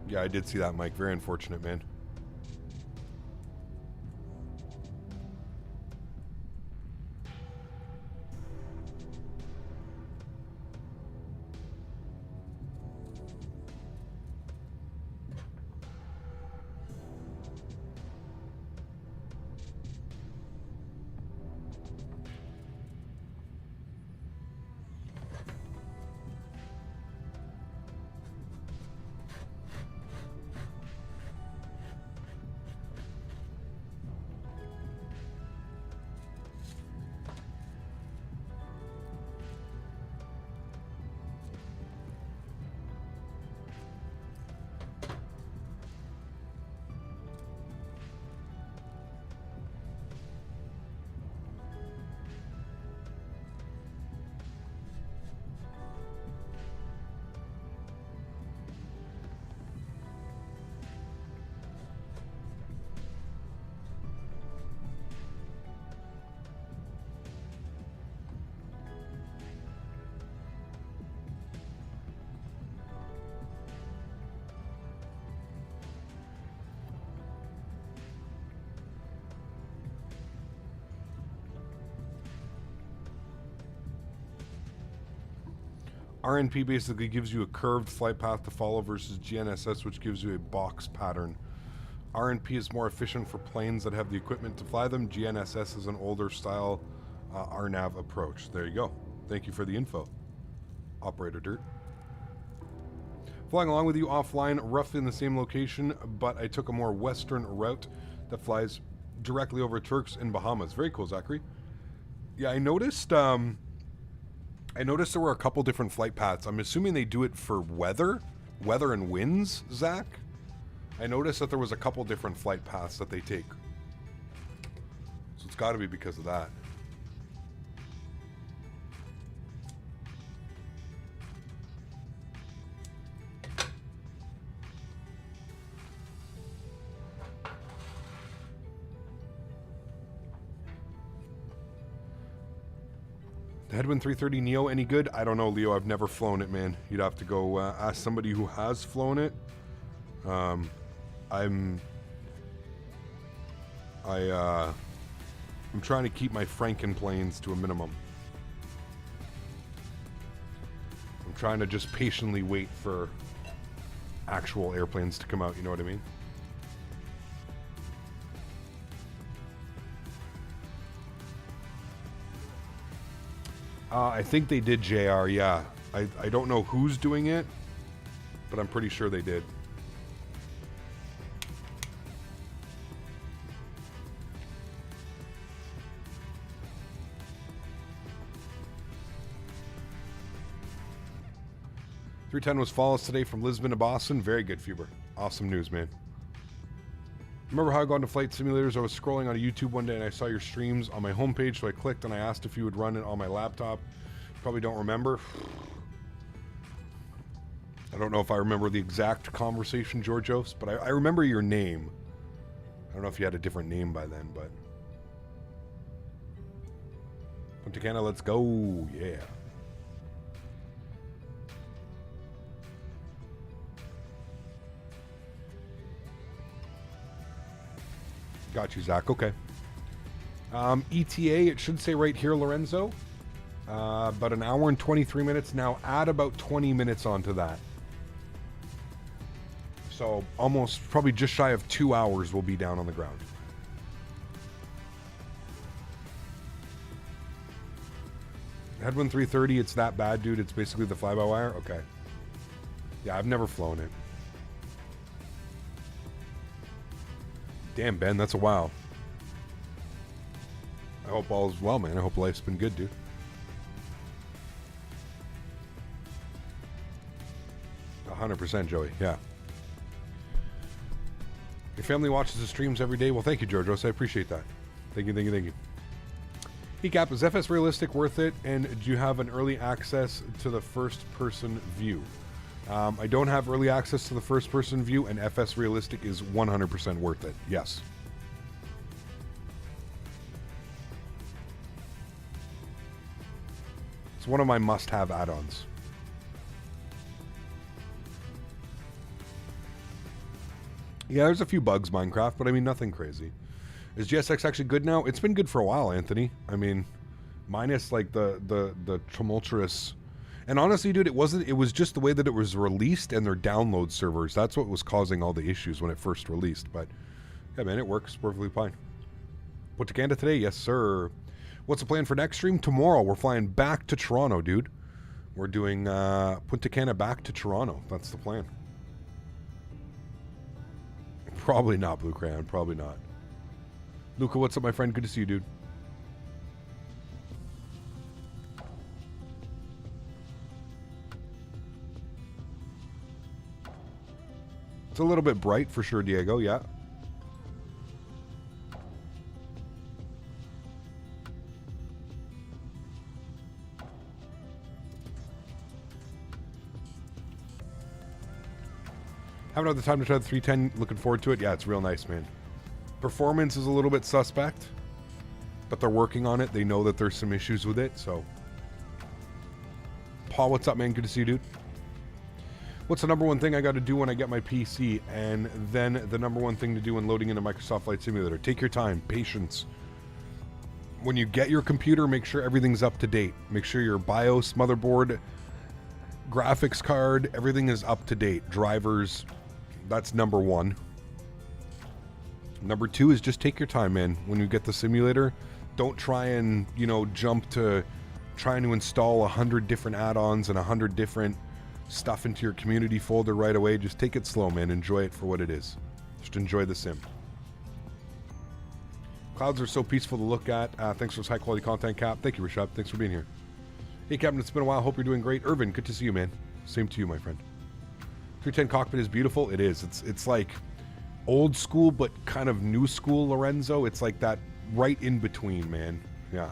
Yeah, I did see that, Mike. Very unfortunate, man. RNP basically gives you a curved flight path to follow versus GNSS, which gives you a box pattern. RNP is more efficient for planes that have the equipment to fly them. GNSS is an older style RNAV approach. There you go. Thank you for the info, Operator Dirt. Flying along with you offline, roughly in the same location, but I took a more western route that flies directly over Turks and Bahamas. Very cool, Zachary. Yeah, I noticed there were a couple different flight paths. I'm assuming they do it for weather and winds, Zach. I noticed that there was a couple different flight paths that they take. So it's got to be because of that. The Headwind 330 Neo, any good? I don't know, Leo. I've never flown it, man. You'd have to go ask somebody who has flown it. I'm trying to keep my Franken planes to a minimum. I'm trying to just patiently wait for actual airplanes to come out, you know what I mean? I think they did, JR, yeah. I don't know who's doing it, but I'm pretty sure they did. A310 was flawless today from Lisbon to Boston. Very good, Fuber. Awesome news, man. Remember how I got into flight simulators? I was scrolling on YouTube one day and I saw your streams on my homepage, so I clicked and I asked if you would run it on my laptop. Probably don't remember. I don't know if I remember the exact conversation, Georgios, but I remember your name. I don't know if you had a different name by then, but... Punta Cana, let's go. Yeah. Got you, Zach. Okay. ETA, it should say right here, Lorenzo. About an hour and 23 minutes. Now add about 20 minutes onto that. So almost, probably just shy of 2 hours we'll be down on the ground. Headwind 330, it's that bad, dude. It's basically the fly-by-wire? Okay. Yeah, I've never flown it. Damn, Ben, that's a wow. I hope all is well, man. I hope life's been good, dude. 100%, Joey. Yeah. Your family watches the streams every day. Well, thank you, Georgios. I appreciate that. Thank you, thank you, thank you. Cap, is FS Realistic worth it? And do you have an early access to the first-person view? I don't have early access to the first-person view, and FS Realistic is 100% worth it. Yes. It's one of my must-have add-ons. Yeah, there's a few bugs, Minecraft, but I mean, nothing crazy. Is GSX actually good now? It's been good for a while, Anthony. I mean, minus, like, the tumultuous... And honestly, dude, it was just the way that it was released and their download servers. That's what was causing all the issues when it first released. But, yeah, man, it works perfectly fine. Punta Cana today? Yes, sir. What's the plan for next stream? Tomorrow, we're flying back to Toronto, dude. We're doing Punta Cana back to Toronto. That's the plan. Probably not, Blue Crayon. Probably not. Luca, what's up, my friend? Good to see you, dude. It's a little bit bright for sure, Diego, yeah. Haven't had the time to try the 310. Looking forward to it. Yeah, it's real nice, man. Performance is a little bit suspect, but they're working on it. They know that there's some issues with it, so. Paul, what's up, man? Good to see you, dude. What's the number one thing I got to do when I get my PC? And then the number one thing to do when loading into Microsoft Flight Simulator. Take your time. Patience. When you get your computer, make sure everything's up to date. Make sure your BIOS, motherboard, graphics card, everything is up to date. Drivers, that's number one. Number two is just take your time, man. When you get the simulator, don't try and, you know, jump to trying to install 100 different add-ons and 100 different stuff into your community folder right away. Just take it slow, man. Enjoy it for what it is. Just enjoy the sim. Clouds are so peaceful to look at. Thanks for this high-quality content, Cap. Thank you, Rashad. Thanks for being here. Hey, Captain, it's been a while. Hope you're doing great. Irvin, good to see you, man. Same to you, my friend. 310 cockpit is beautiful. It is. It's like old school, but kind of new school, Lorenzo. It's like that right in between, man. Yeah.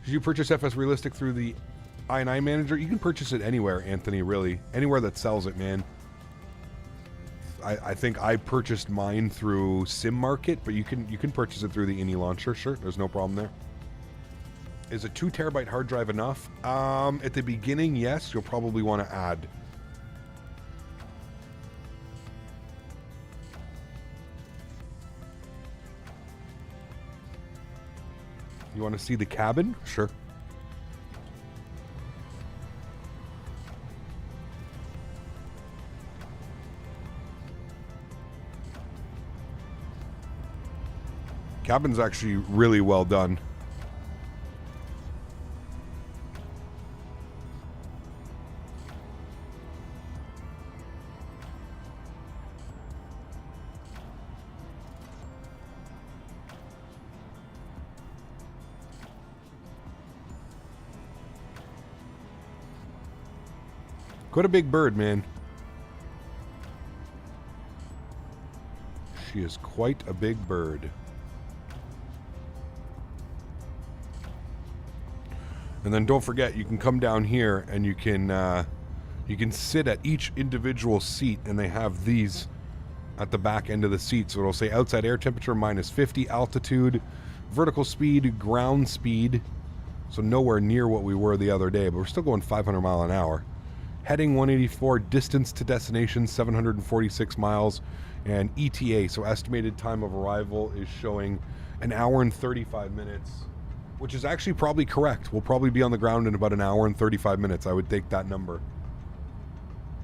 Did you purchase FS Realistic through the I&I Manager? You can purchase it anywhere, Anthony, really. Anywhere that sells it, man. I think I purchased mine through Sim Market, but you can purchase it through the ini launcher. Sure, there's no problem there. Is a 2 terabyte hard drive enough? At the beginning, yes. You'll probably want to add. You want to see the cabin? Sure. Cabin's actually really well done. Quite a big bird, man. She is quite a big bird. And then don't forget, you can come down here and you can sit at each individual seat, and they have these at the back end of the seat. So it'll say outside air temperature -50, altitude, vertical speed, ground speed. So nowhere near what we were the other day, but we're still going 500 mile an hour. Heading 184, distance to destination 746 miles, and ETA, so estimated time of arrival, is showing 1 hour and 35 minutes, which is actually probably correct. We'll probably be on the ground in about 1 hour and 35 minutes. I would take that number.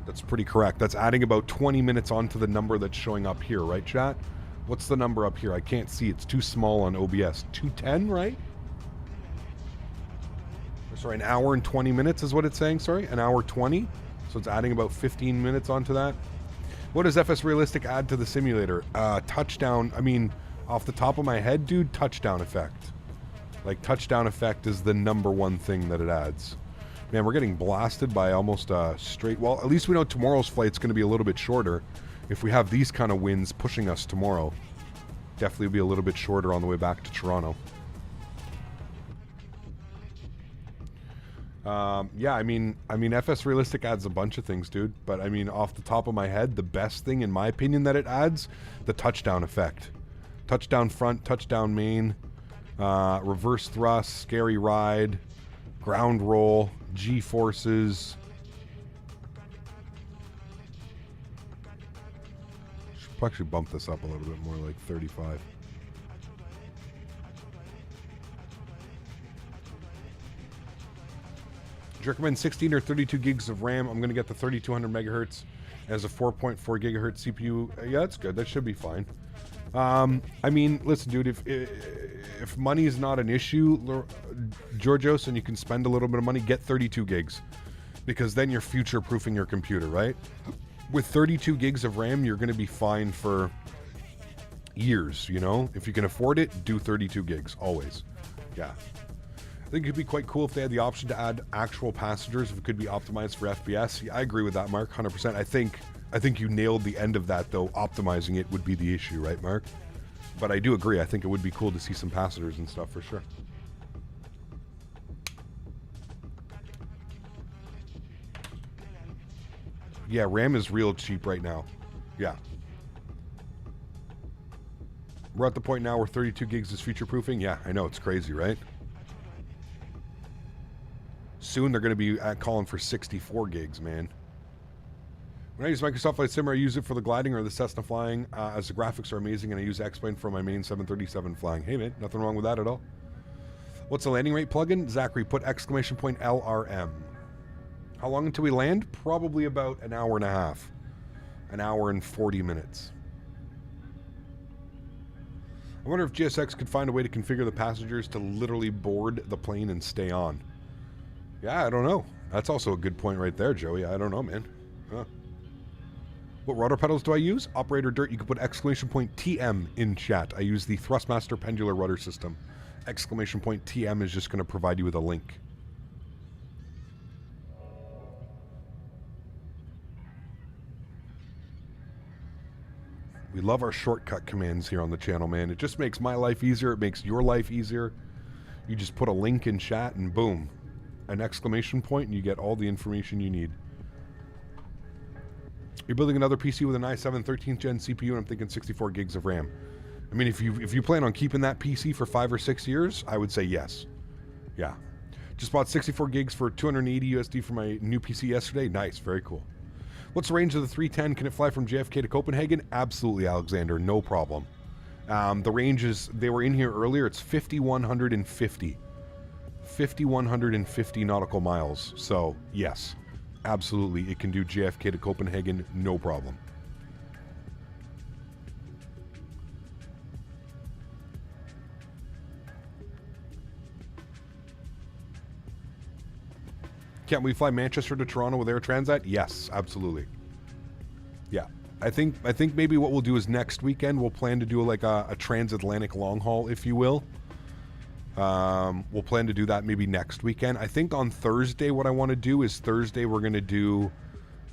That's pretty correct. That's adding about 20 minutes onto the number that's showing up here, right, chat? What's the number up here? I can't see. It's too small on OBS. 210, right? Sorry, 1 hour and 20 minutes is what it's saying, sorry. 1 hour 20. So it's adding about 15 minutes onto that. What does FS Realistic add to the simulator? Touchdown, I mean, off the top of my head, dude, touchdown effect. Like, touchdown effect is the #1 thing that it adds. Man, we're getting blasted by almost straight... Well, at least we know tomorrow's flight's going to be a little bit shorter. If we have these kind of winds pushing us tomorrow, definitely be a little bit shorter on the way back to Toronto. Yeah, I mean, FS Realistic adds a bunch of things, dude. But, I mean, off the top of my head, the best thing, in my opinion, that it adds, the touchdown effect. Touchdown front, touchdown main, reverse thrust, scary ride, ground roll, G-forces. Should actually bump this up a little bit more, like 35. Do you recommend 16 or 32 gigs of RAM? I'm going to get the 3200 megahertz as a 4.4 gigahertz CPU. Yeah, that's good. That should be fine. I mean, listen, dude, if money is not an issue, Georgios, and you can spend a little bit of money, get 32 gigs. Because then you're future-proofing your computer, right? With 32 gigs of RAM, you're going to be fine for years, you know? If you can afford it, do 32 gigs, always. Yeah. I think it could be quite cool if they had the option to add actual passengers, if it could be optimized for FPS. Yeah, I agree with that, Mark, 100%. I think you nailed the end of that, though. Optimizing it would be the issue, right, Mark? But I do agree. I think it would be cool to see some passengers and stuff for sure. Yeah, RAM is real cheap right now. Yeah. We're at the point now where 32 gigs is future-proofing. Yeah, I know. It's crazy, right? Soon they're going to be calling for 64 gigs, man. When I use Microsoft Flight Sim, I use it for the gliding or the Cessna flying, as the graphics are amazing, and I use X-Plane for my main 737 flying. Hey, man, nothing wrong with that at all. What's the landing rate plugin? Zachary, put !LRM. How long until we land? Probably about an hour and a half. An hour and 40 minutes. I wonder if GSX could find a way to configure the passengers to literally board the plane and stay on. Yeah, I don't know. That's also a good point right there, Joey. I don't know, man. Huh. What rudder pedals do I use? Operator Dirt, you can put exclamation point TM in chat. I use the Thrustmaster pendular rudder system. Exclamation point TM is just going to provide you with a link. We love our shortcut commands here on the channel, man. It just makes my life easier. It makes your life easier. You just put a link in chat and boom. An exclamation point and you get all the information you need. You're building another PC with an i7 13th gen CPU and I'm thinking 64 gigs of RAM. I mean, if you plan on keeping that PC for 5 or 6 years, I would say yes. Yeah. Just bought 64 gigs for 280 USD for my new PC yesterday. Nice. Very cool. What's the range of the 310? Can it fly from JFK to Copenhagen? Absolutely, Alexander. No problem. The range is, they were in here earlier, it's 5,150. 5,150 nautical miles. So, yes, absolutely. It can do JFK to Copenhagen, no problem. Can't we fly Manchester to Toronto with Air Transat? Yes, absolutely. Yeah. I think maybe what we'll do is next weekend we'll plan to do like a transatlantic long haul, if you will. We'll plan to do that maybe next weekend. I think on Thursday what I want to do is Thursday we're going to do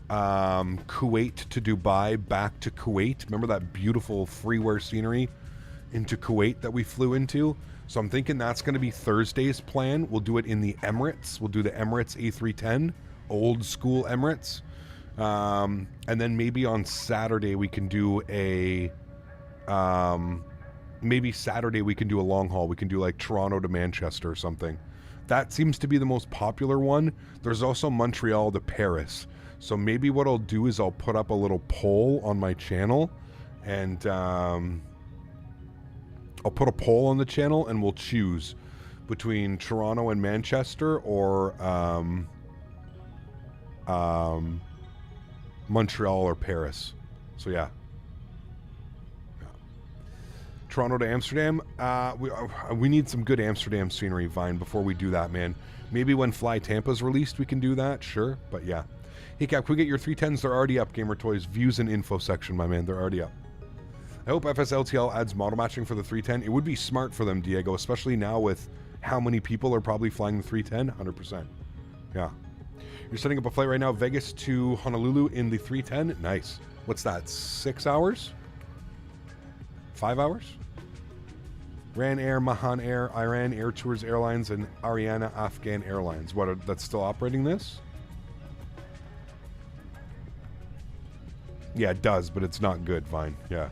Kuwait to Dubai, back to Kuwait. Remember that beautiful freeware scenery into Kuwait that we flew into? So I'm thinking that's going to be Thursday's plan. We'll do it in the Emirates. We'll do the Emirates A310, old school Emirates. And then maybe on Saturday we can do a... maybe Saturday we can do a long haul. We can do like Toronto to Manchester or something. That seems to be the most popular one. There's also Montreal to Paris. So maybe what I'll do is I'll put up a little poll on my channel and... I'll put a poll on the channel and we'll choose between Toronto and Manchester or Montreal or Paris. So yeah. Toronto to Amsterdam. We need some good Amsterdam scenery, Vine, before we do that, man. Maybe when Fly Tampa's released we can do that, sure. But yeah. Hey Cap, can we get your 310s? They're already up, Gamer Toys. Views and info section, my man. They're already up. I hope FSLTL adds model matching for the 310. It would be smart for them, Diego, especially now with how many people are probably flying the 310. 100%. Yeah. You're setting up a flight right now, Vegas to Honolulu in the 310. Nice. What's that, 6 hours? 5 hours? Ran Air, Mahan Air, Iran Air Tours Airlines, and Ariana Afghan Airlines. What, that's still operating this? Yeah, it does, but it's not good, Vine. Yeah.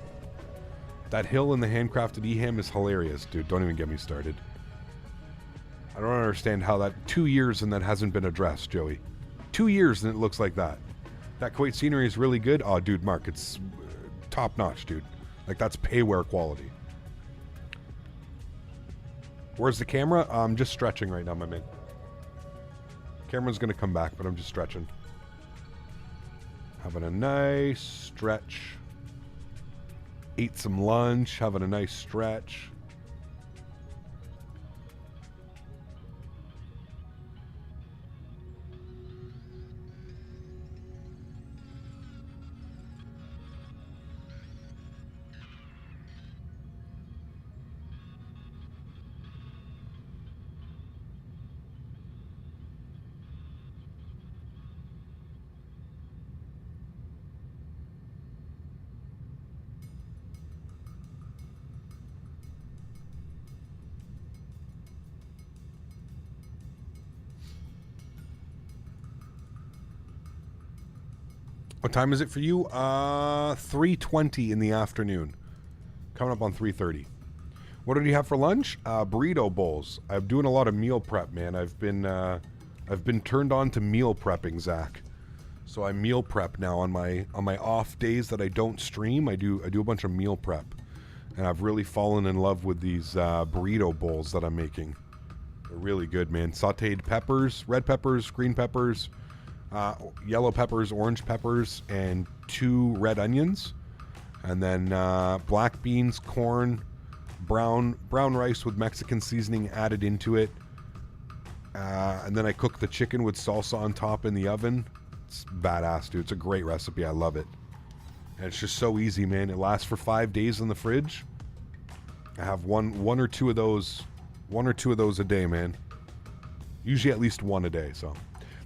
That hill in the handcrafted EHAM is hilarious, dude. Don't even get me started. I don't understand how that... 2 years and that hasn't been addressed, Joey. 2 years and it looks like that. That Kuwait scenery is really good. Oh, dude, Mark, it's top-notch, dude. Like, that's payware quality. Where's the camera? I'm just stretching right now, my man. Camera's going to come back, but I'm just stretching. Having a nice stretch. Ate some lunch, having a nice stretch. What time is it for you? 3:20 in the afternoon. Coming up on 3:30. What did you have for lunch? Burrito bowls. I'm doing a lot of meal prep, man. I've been turned on to meal prepping, Zach. So I meal prep now on my off days that I don't stream. I do a bunch of meal prep, and I've really fallen in love with these burrito bowls that I'm making. They're really good, man. Sautéed peppers, red peppers, green peppers. yellow peppers, orange peppers, and 2 red onions. And then black beans, corn, brown rice with Mexican seasoning added into it. And then I cook the chicken with salsa on top in the oven. It's badass, dude. It's a great recipe. I love it. And it's just so easy, man. It lasts for 5 days in the fridge. I have one or two of those a day, man. Usually at least 1 a day. So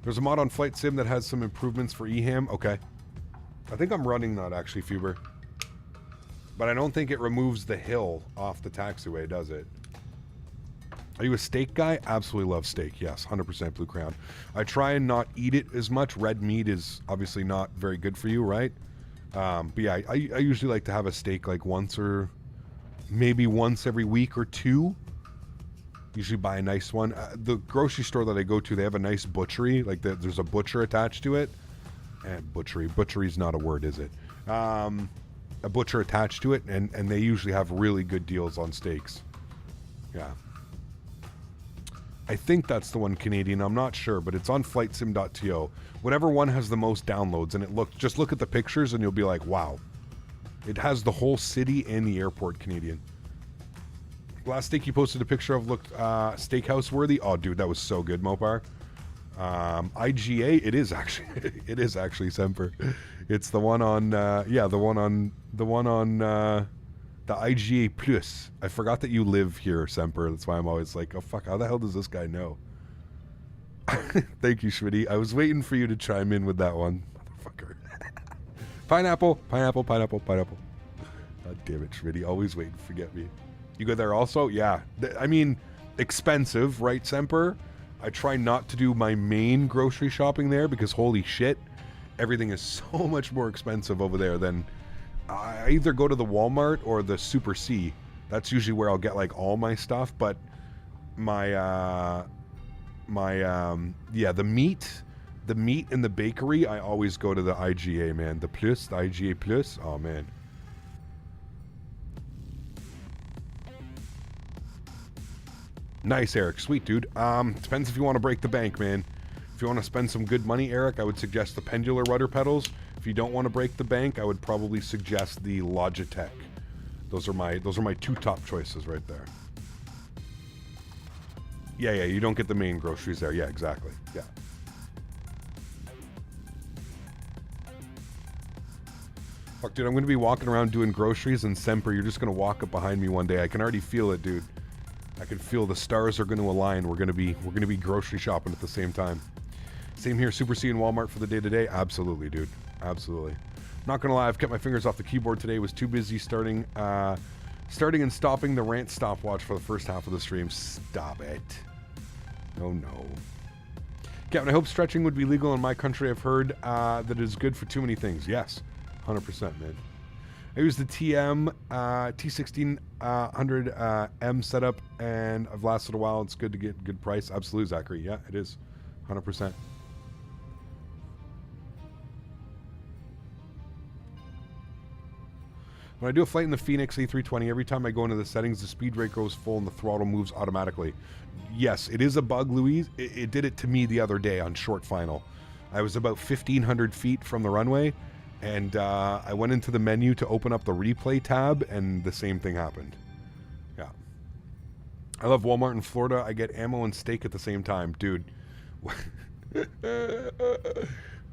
there's a mod on Flight Sim that has some improvements for EHAM. Okay. I think I'm running that actually, Fuber. But I don't think it removes the hill off the taxiway, does it? Are you a steak guy? Absolutely love steak. Yes, 100% Blue Crown. I try and not eat it as much. Red meat is obviously not very good for you, right? But yeah, I usually like to have a steak like once or maybe once every week or 2. Usually buy a nice one. The grocery store that I go to, they have a nice butchery. Like there's a butcher attached to it. And butchery's not a word, is it? A butcher attached to it, and they usually have really good deals on steaks. Yeah. I think that's the one, Canadian. I'm not sure, but it's on flightsim.to. Whatever one has the most downloads, and just look at the pictures and you'll be like, wow. It has the whole city and the airport, Canadian. Last steak you posted a picture of looked steakhouse worthy. Oh, dude, that was so good, Mopar. IGA, it is actually Semper. It's the one on the one on the IGA Plus. I forgot that you live here, Semper. That's why I'm always like, oh fuck, how the hell does this guy know? Thank you, Smitty. I was waiting for you to chime in with that one, motherfucker. Pineapple. God damn it, Smitty. Always waiting to forget me. You go there also? Yeah. I mean, expensive, right, Semper? I try not to do my main grocery shopping there because holy shit, everything is so much more expensive over there than I either go to the Walmart or the Super C. That's usually where I'll get like all my stuff, but the meat in the bakery, I always go to the IGA, man. The IGA Plus. Oh man. Nice, Eric. Sweet, dude. Depends if you want to break the bank, man. If you want to spend some good money, Eric, I would suggest the pendular rudder pedals. If you don't want to break the bank, I would probably suggest the Logitech. Those are my 2 top choices right there. Yeah, you don't get the main groceries there. Yeah, exactly. Yeah. Fuck, dude, I'm going to be walking around doing groceries, and Semper, you're just going to walk up behind me one day. I can already feel it, dude. I can feel the stars are going to align. We're going to be grocery shopping at the same time. Same here, Super C and Walmart for the day today. Absolutely, dude. Absolutely. Not going to lie, I've kept my fingers off the keyboard today. Was too busy starting and stopping the rant stopwatch for the first half of the stream. Stop it. No. Captain, I hope stretching would be legal in my country. I've heard that it is good for too many things. Yes, 100%, man. I use the TM T1600M setup, and I've lasted a while. It's good to get good price. Absolutely, Zachary. Yeah, it is. 100%. When I do a flight in the Phoenix A320, every time I go into the settings, the speed rate goes full and the throttle moves automatically. Yes, it is a bug, Louise. It did it to me the other day on short final. I was about 1,500 feet from the runway, and I went into the menu to open up the replay tab, and the same thing happened. Yeah. I love Walmart in Florida. I get ammo and steak at the same time. Dude.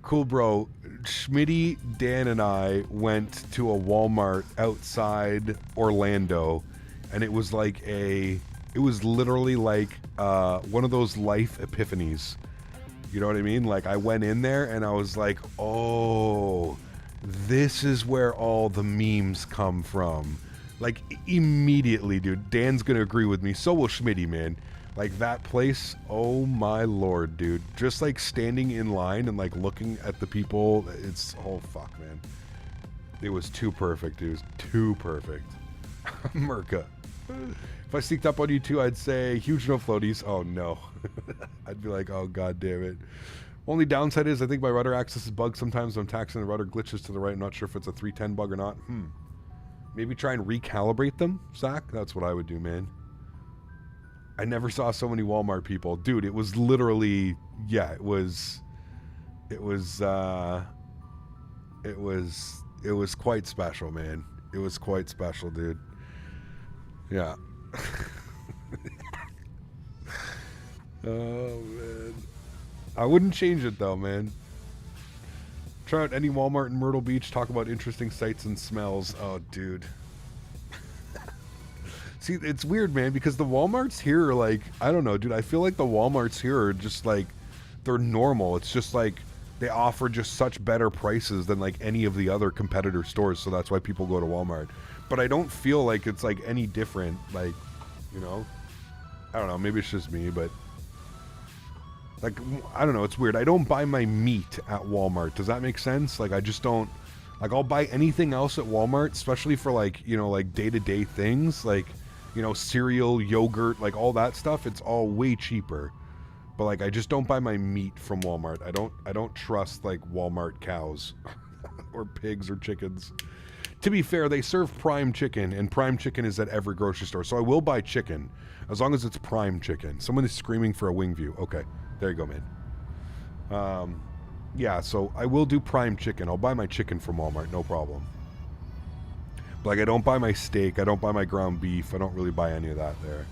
Cool, bro. Smitty, Dan, and I went to a Walmart outside Orlando, and it was literally like one of those life epiphanies. You know what I mean? Like, I went in there, and I was like, oh, this is where all the memes come from. Like, immediately, dude. Dan's gonna agree with me. So will Smitty, man. Like, that place, oh my lord, dude. Just like standing in line and like looking at the people, it's, oh fuck, man. It was too perfect. It was too perfect. Merca. If I sneaked up on you too, I'd say huge no floaties. Oh no. I'd be like, oh god damn it. Only downside is I think my rudder axis is bugged sometimes when I'm taxiing. The rudder glitches to the right. I'm not sure if it's a 310 bug or not. Maybe try and recalibrate them, Zach. That's what I would do, man. I never saw so many Walmart people. Dude, it was literally, yeah, it was it was quite special, man. It was quite special, dude. Yeah. Oh man, I wouldn't change it though, man. Try out any Walmart in Myrtle Beach, talk about interesting sights and smells. Oh dude. See, it's weird, man, because the Walmarts here are like, I don't know, dude, I feel like the Walmarts here are just like, they're normal. It's just like they offer just such better prices than like any of the other competitor stores, so that's why people go to Walmart. But I don't feel like it's like any different, like, you know, I don't know, maybe it's just me, but like, I don't know, it's weird. I don't buy my meat at Walmart. Does that make sense? Like, I just don't, like, I'll buy anything else at Walmart, especially for like, you know, like day-to-day things, like, you know, cereal, yogurt, like all that stuff. It's all way cheaper. But like, I just don't buy my meat from Walmart. I don't trust like Walmart cows or pigs or chickens. To be fair, they serve prime chicken, and prime chicken is at every grocery store. So I will buy chicken as long as it's prime chicken. Someone is screaming for a wing view. Okay, there you go, man. Yeah, so I will do prime chicken. I'll buy my chicken from Walmart, no problem. Like, I don't buy my steak. I don't buy my ground beef. I don't really buy any of that there.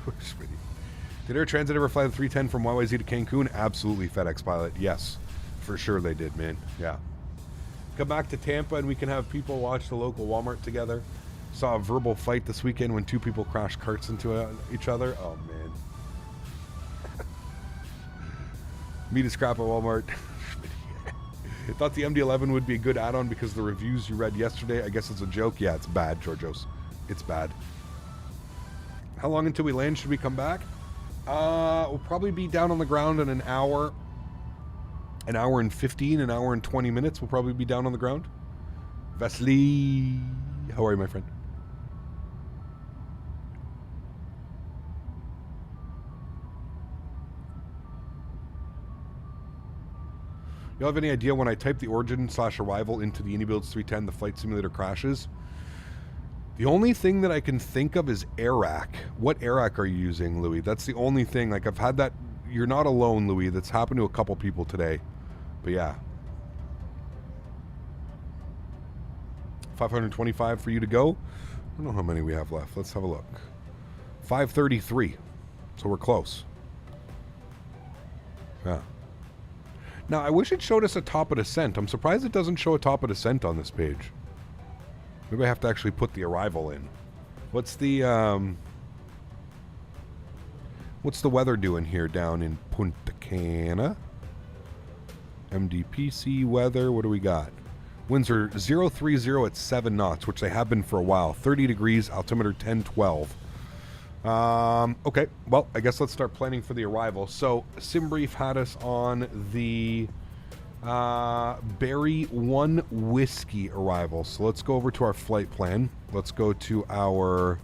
Smitty. Did Air Transat ever fly the 310 from YYZ to Cancun? Absolutely, FedEx pilot. Yes, for sure they did, man. Yeah. Come back to Tampa and we can have people watch the local Walmart together. Saw a verbal fight this weekend when two people crashed carts into each other. Oh, man. Meet a scrap at Walmart. I thought the MD-11 would be a good add-on because the reviews you read yesterday, I guess it's a joke. Yeah, it's bad, Georgios. It's bad. How long until we land? Should we come back? We'll probably be down on the ground in an hour and 15, an hour and 20 minutes. We'll probably be down on the ground. Vasily, how are you, my friend? You have any idea when I type the origin/arrival into the iniBuilds 310, the flight simulator crashes? The only thing that I can think of is AIRAC. What AIRAC are you using, Louis? That's the only thing. Like, I've had that. You're not alone, Louis. That's happened to a couple people today. But yeah. 525 for you to go. I don't know how many we have left. Let's have a look. 533. So we're close. Yeah. Now, I wish it showed us a top of descent. I'm surprised it doesn't show a top of descent on this page. Maybe I have to actually put the arrival in. What's the weather doing here down in Punta Cana? MDPC weather, what do we got? Winds are 030 at 7 knots, which they have been for a while. 30 degrees, altimeter 1012. Okay, well, I guess let's start planning for the arrival. So, SimBrief had us on the Berry 1 Whiskey arrival. So let's go over to our flight plan. Let's go to our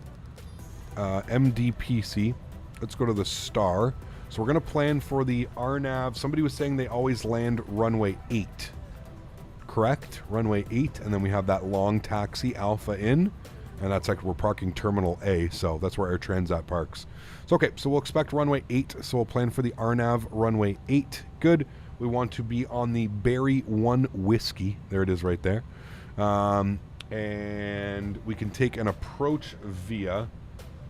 MDPC. Let's go to the star. So we're going to plan for the RNAV. Somebody was saying they always land runway 8. Correct? Runway 8. And then we have that long taxi Alpha in. And that's like we're parking Terminal A. So that's where Air Transat parks. So okay, so we'll expect runway 8. So we'll plan for the RNAV runway 8. Good. We want to be on the Berry 1 Whiskey. There it is right there. And we can take an approach via...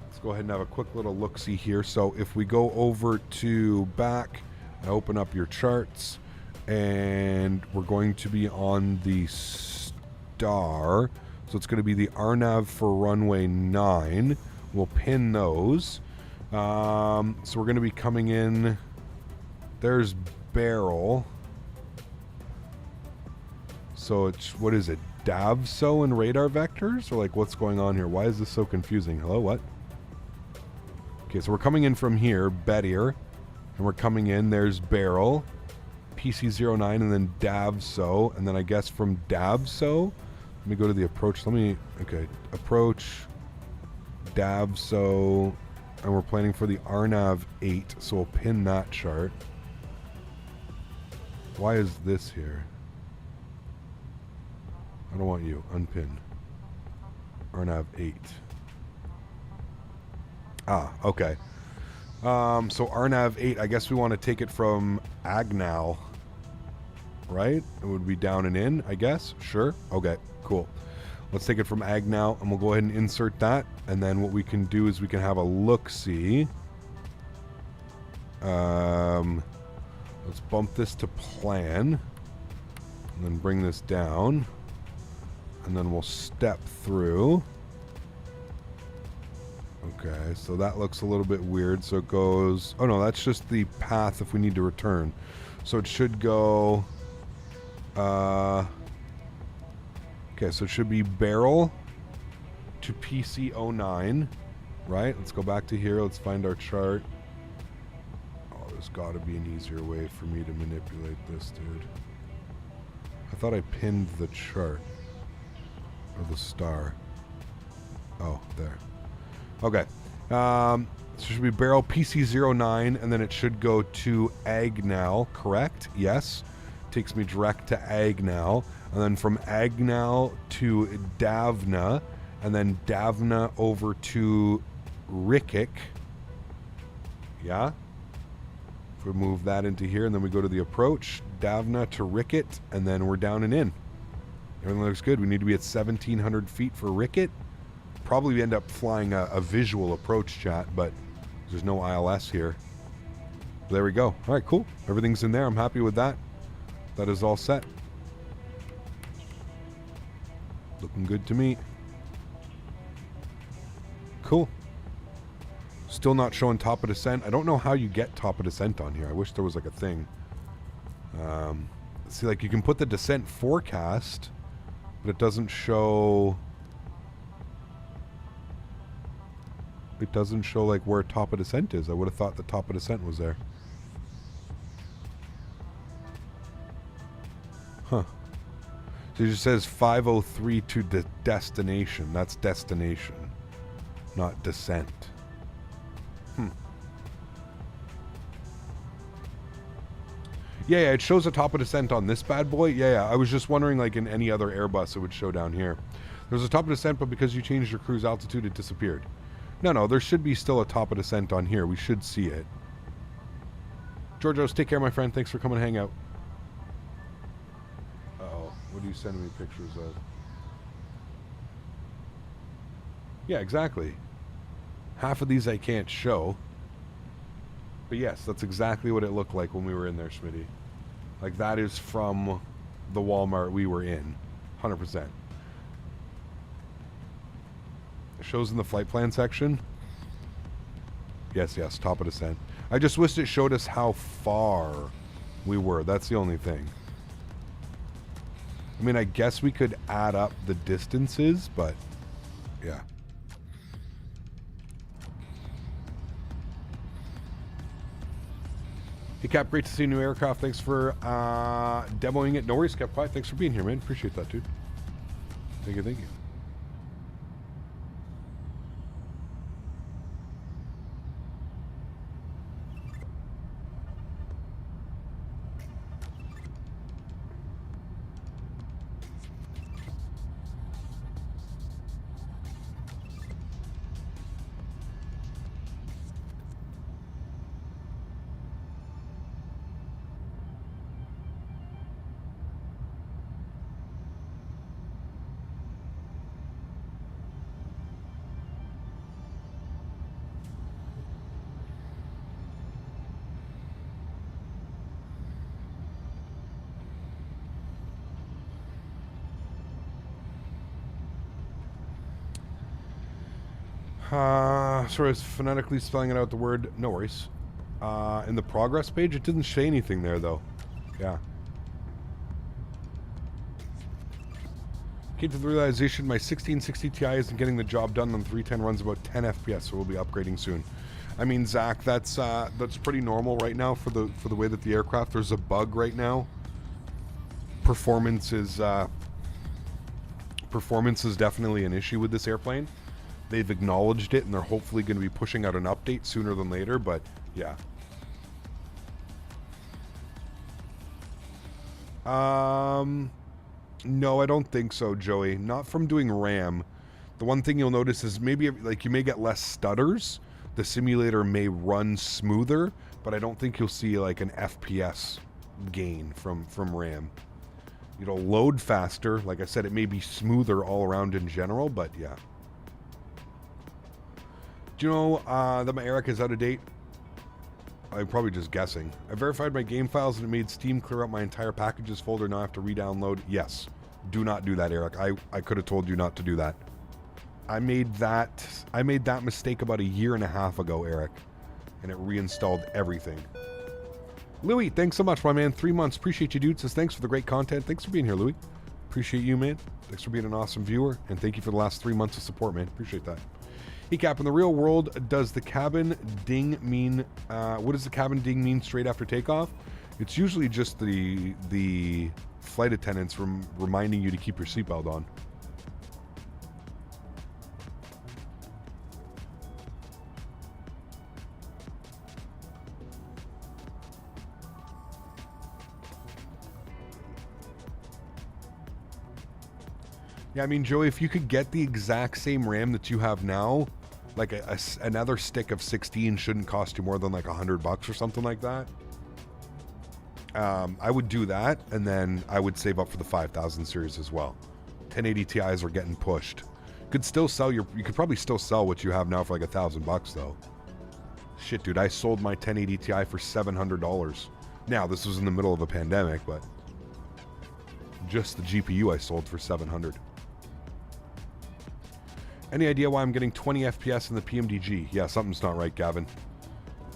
Let's go ahead and have a quick little look-see here. So if we go over to back and open up your charts, and we're going to be on the star. So it's going to be the RNAV for runway 9. We'll pin those. So we're going to be coming in. There's Barrel. So it's, what is it? DAVSO and radar vectors? Or like, what's going on here? Why is this so confusing? Hello, what? Okay, so we're coming in from here, Bettier, and we're coming in, there's Barrel, PC09, and then DAVSO, and then I guess from DAVSO, let me go to the approach, okay, approach, DAVSO, and we're planning for the RNAV 8, so we'll pin that chart. Why is this here? I don't want you, unpin. RNAV 8. Ah, okay. So RNAV 8, I guess we want to take it from Agnal, right? It would be down and in, I guess. Sure. Okay, cool. Let's take it from Agnal, and we'll go ahead and insert that. And then what we can do is we can have a look-see. Let's bump this to plan. And then bring this down. And then we'll step through. Okay, so that looks a little bit weird. So it goes... Oh, no, that's just the path if we need to return. So it should go... Okay, so it should be barrel to PC09, right? Let's go back to here. Let's find our chart. Oh, there's got to be an easier way for me to manipulate this, dude. I thought I pinned the chart. Or the star. Oh, there. Okay. So it should be barrel PC09, and then it should go to Agnal, correct? Yes. Takes me direct to Agnal, and then from Agnal to Davna, and then Davna over to Rikik. Yeah? If we move that into here, and then we go to the approach, Davna to Rikit, and then we're down and in. Everything looks good. We need to be at 1,700 feet for Rikit. Probably end up flying a visual approach, chat, but there's no ILS here. There we go. All right, cool. Everything's in there. I'm happy with that. That is all set. Looking good to me. Cool. Still not showing top of descent. I don't know how you get top of descent on here. I wish there was like a thing. See, like you can put the descent forecast, but it doesn't show... It doesn't show like where top of descent is. I would have thought the top of descent was there. Huh. So it just says 503 to the destination. That's destination, not descent. Yeah, it shows a top of descent on this bad boy. Yeah, I was just wondering, like in any other Airbus, it would show down here. There's a top of descent, but because you changed your cruise altitude, it disappeared. No, there should be still a top of descent on here. We should see it. Georgios, take care, my friend. Thanks for coming to hang out. Uh-oh. What are you sending me pictures of? Yeah, exactly. Half of these I can't show. But yes, that's exactly what it looked like when we were in there, Smitty. Like, that is from the Walmart we were in. 100%. It shows in the flight plan section. Yes, top of descent. I just wished it showed us how far we were. That's the only thing. I mean, I guess we could add up the distances, but yeah. Hey Cap, great to see a new aircraft. Thanks for demoing it. No worries, Cap. Thanks for being here, man. Appreciate that, dude. Thank you. Sorry, I was phonetically spelling it out, the word. No worries. In the progress page, it didn't say anything there, though. Yeah. Came to the realization my 1660 Ti isn't getting the job done. On the 310 runs about 10 FPS, so we'll be upgrading soon. I mean, Zach, that's pretty normal right now for the way that the aircraft. There's a bug right now. Performance is definitely an issue with this airplane. They've acknowledged it, and they're hopefully going to be pushing out an update sooner than later, but yeah. No, I don't think so, Joey. Not from doing RAM. The one thing you'll notice is maybe like you may get less stutters, the simulator may run smoother, but I don't think you'll see like an FPS gain from RAM. It'll load faster. Like I said, it may be smoother all around in general, but yeah. Do you know that my Eric is out of date? I'm probably just guessing. I verified my game files and it made Steam clear out my entire packages folder. Now I have to re-download. Yes. Do not do that, Eric. I could have told you not to do that. I made that mistake about 1.5 years ago, Eric. And it reinstalled everything. Louis, thanks so much, my man. 3 months. Appreciate you, dude. Says thanks for the great content. Thanks for being here, Louis. Appreciate you, man. Thanks for being an awesome viewer. And thank you for the last 3 months of support, man. Appreciate that. Hey, Cap, in the real world, does the cabin ding mean, what does the cabin ding mean straight after takeoff? It's usually just the flight attendants reminding you to keep your seatbelt on. Yeah, I mean, Joey, if you could get the exact same RAM that you have now, like another stick of 16 shouldn't cost you more than like $100 or something like that. I would do that, and then I would save up for the 5000 series as well. 1080 Ti's are getting pushed. Could still sell you could probably still sell what you have now for like $1,000 though. Shit, dude, I sold my 1080 Ti for $700. Now, this was in the middle of a pandemic, but just the GPU I sold for $700. Any idea why I'm getting 20 FPS in the PMDG? Yeah, something's not right, Gavin.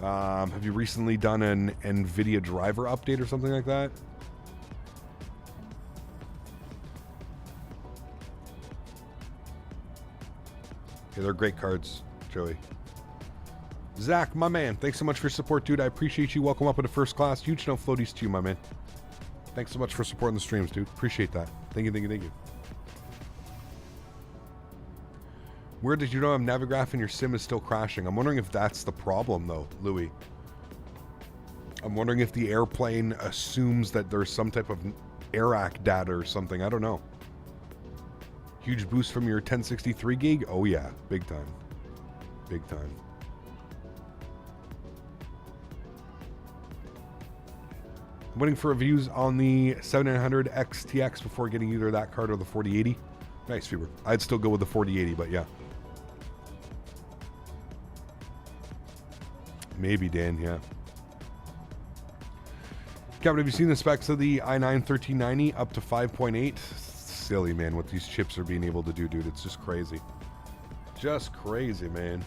Have you recently done an NVIDIA driver update or something like that? Yeah, they're great cards, Joey. Zach, my man, thanks so much for your support, dude. I appreciate you. Welcome up into first class. Huge no floaties to you, my man. Thanks so much for supporting the streams, dude. Appreciate that. Thank you, thank you, thank you. Where did you know I'm Navigraph and your sim is still crashing? I'm wondering if that's the problem, though, Louis. I'm wondering if the airplane assumes that there's some type of AirAC data or something. I don't know. Huge boost from your 1063 gig? Oh, yeah. Big time. Big time. I'm waiting for reviews on the 7900 XTX before getting either that card or the 4080. Nice, viewer. I'd still go with the 4080, but yeah. Maybe, Dan, yeah. Kevin, have you seen the specs of the i9-1390 up to 5.8? Silly, man, what these chips are being able to do, dude. It's just crazy. Just crazy, man.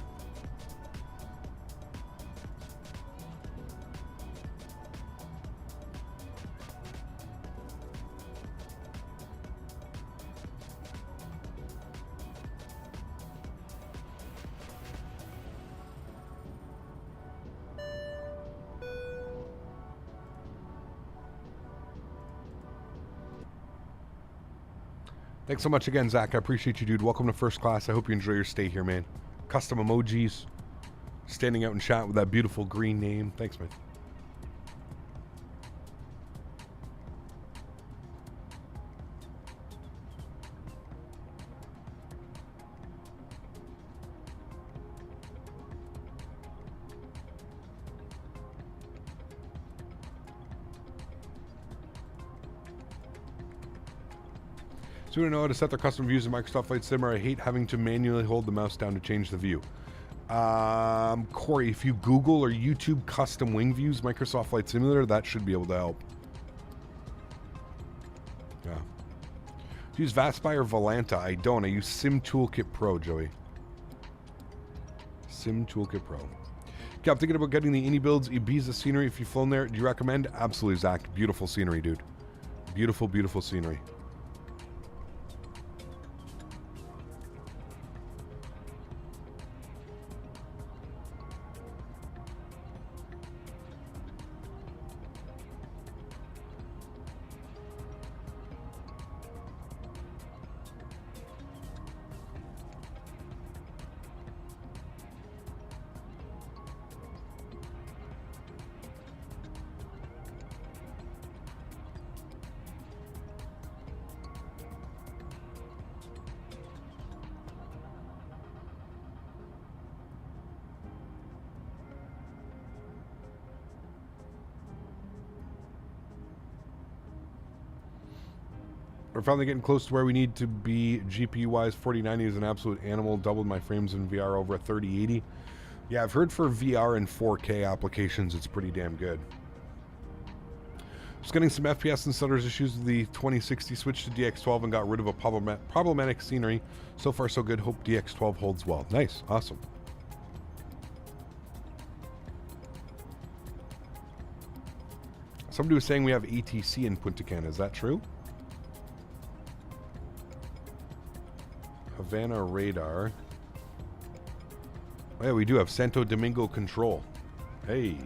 Thanks so much again, Zach. I appreciate you, dude. Welcome to first class. I hope you enjoy your stay here, man. Custom emojis. Standing out in chat with that beautiful green name. Thanks, man. So we don't know how to set their custom views in Microsoft Flight Sim, or I hate having to manually hold the mouse down to change the view. Corey, if you Google or YouTube custom wing views, Microsoft Flight Simulator, that should be able to help. Yeah. Do you use Vaspy or Volanta? I don't. I use Sim Toolkit Pro, Joey. Sim Toolkit Pro. Okay, I'm thinking about getting the iniBuilds Ibiza scenery. If you've flown there, do you recommend? Absolutely, Zach. Beautiful scenery, dude. Beautiful, beautiful scenery. We're finally getting close to where we need to be GPU-wise. 4090 is an absolute animal. Doubled my frames in VR over a 3080. Yeah, I've heard for VR and 4K applications, it's pretty damn good. Just getting some FPS and stutters issues with the 2060 switch to DX12 and got rid of a problematic scenery. So far, so good. Hope DX12 holds well. Nice. Awesome. Somebody was saying we have ATC in Punta Cana. Is that true? Havana radar. Oh, yeah, we do have Santo Domingo control. Hey. You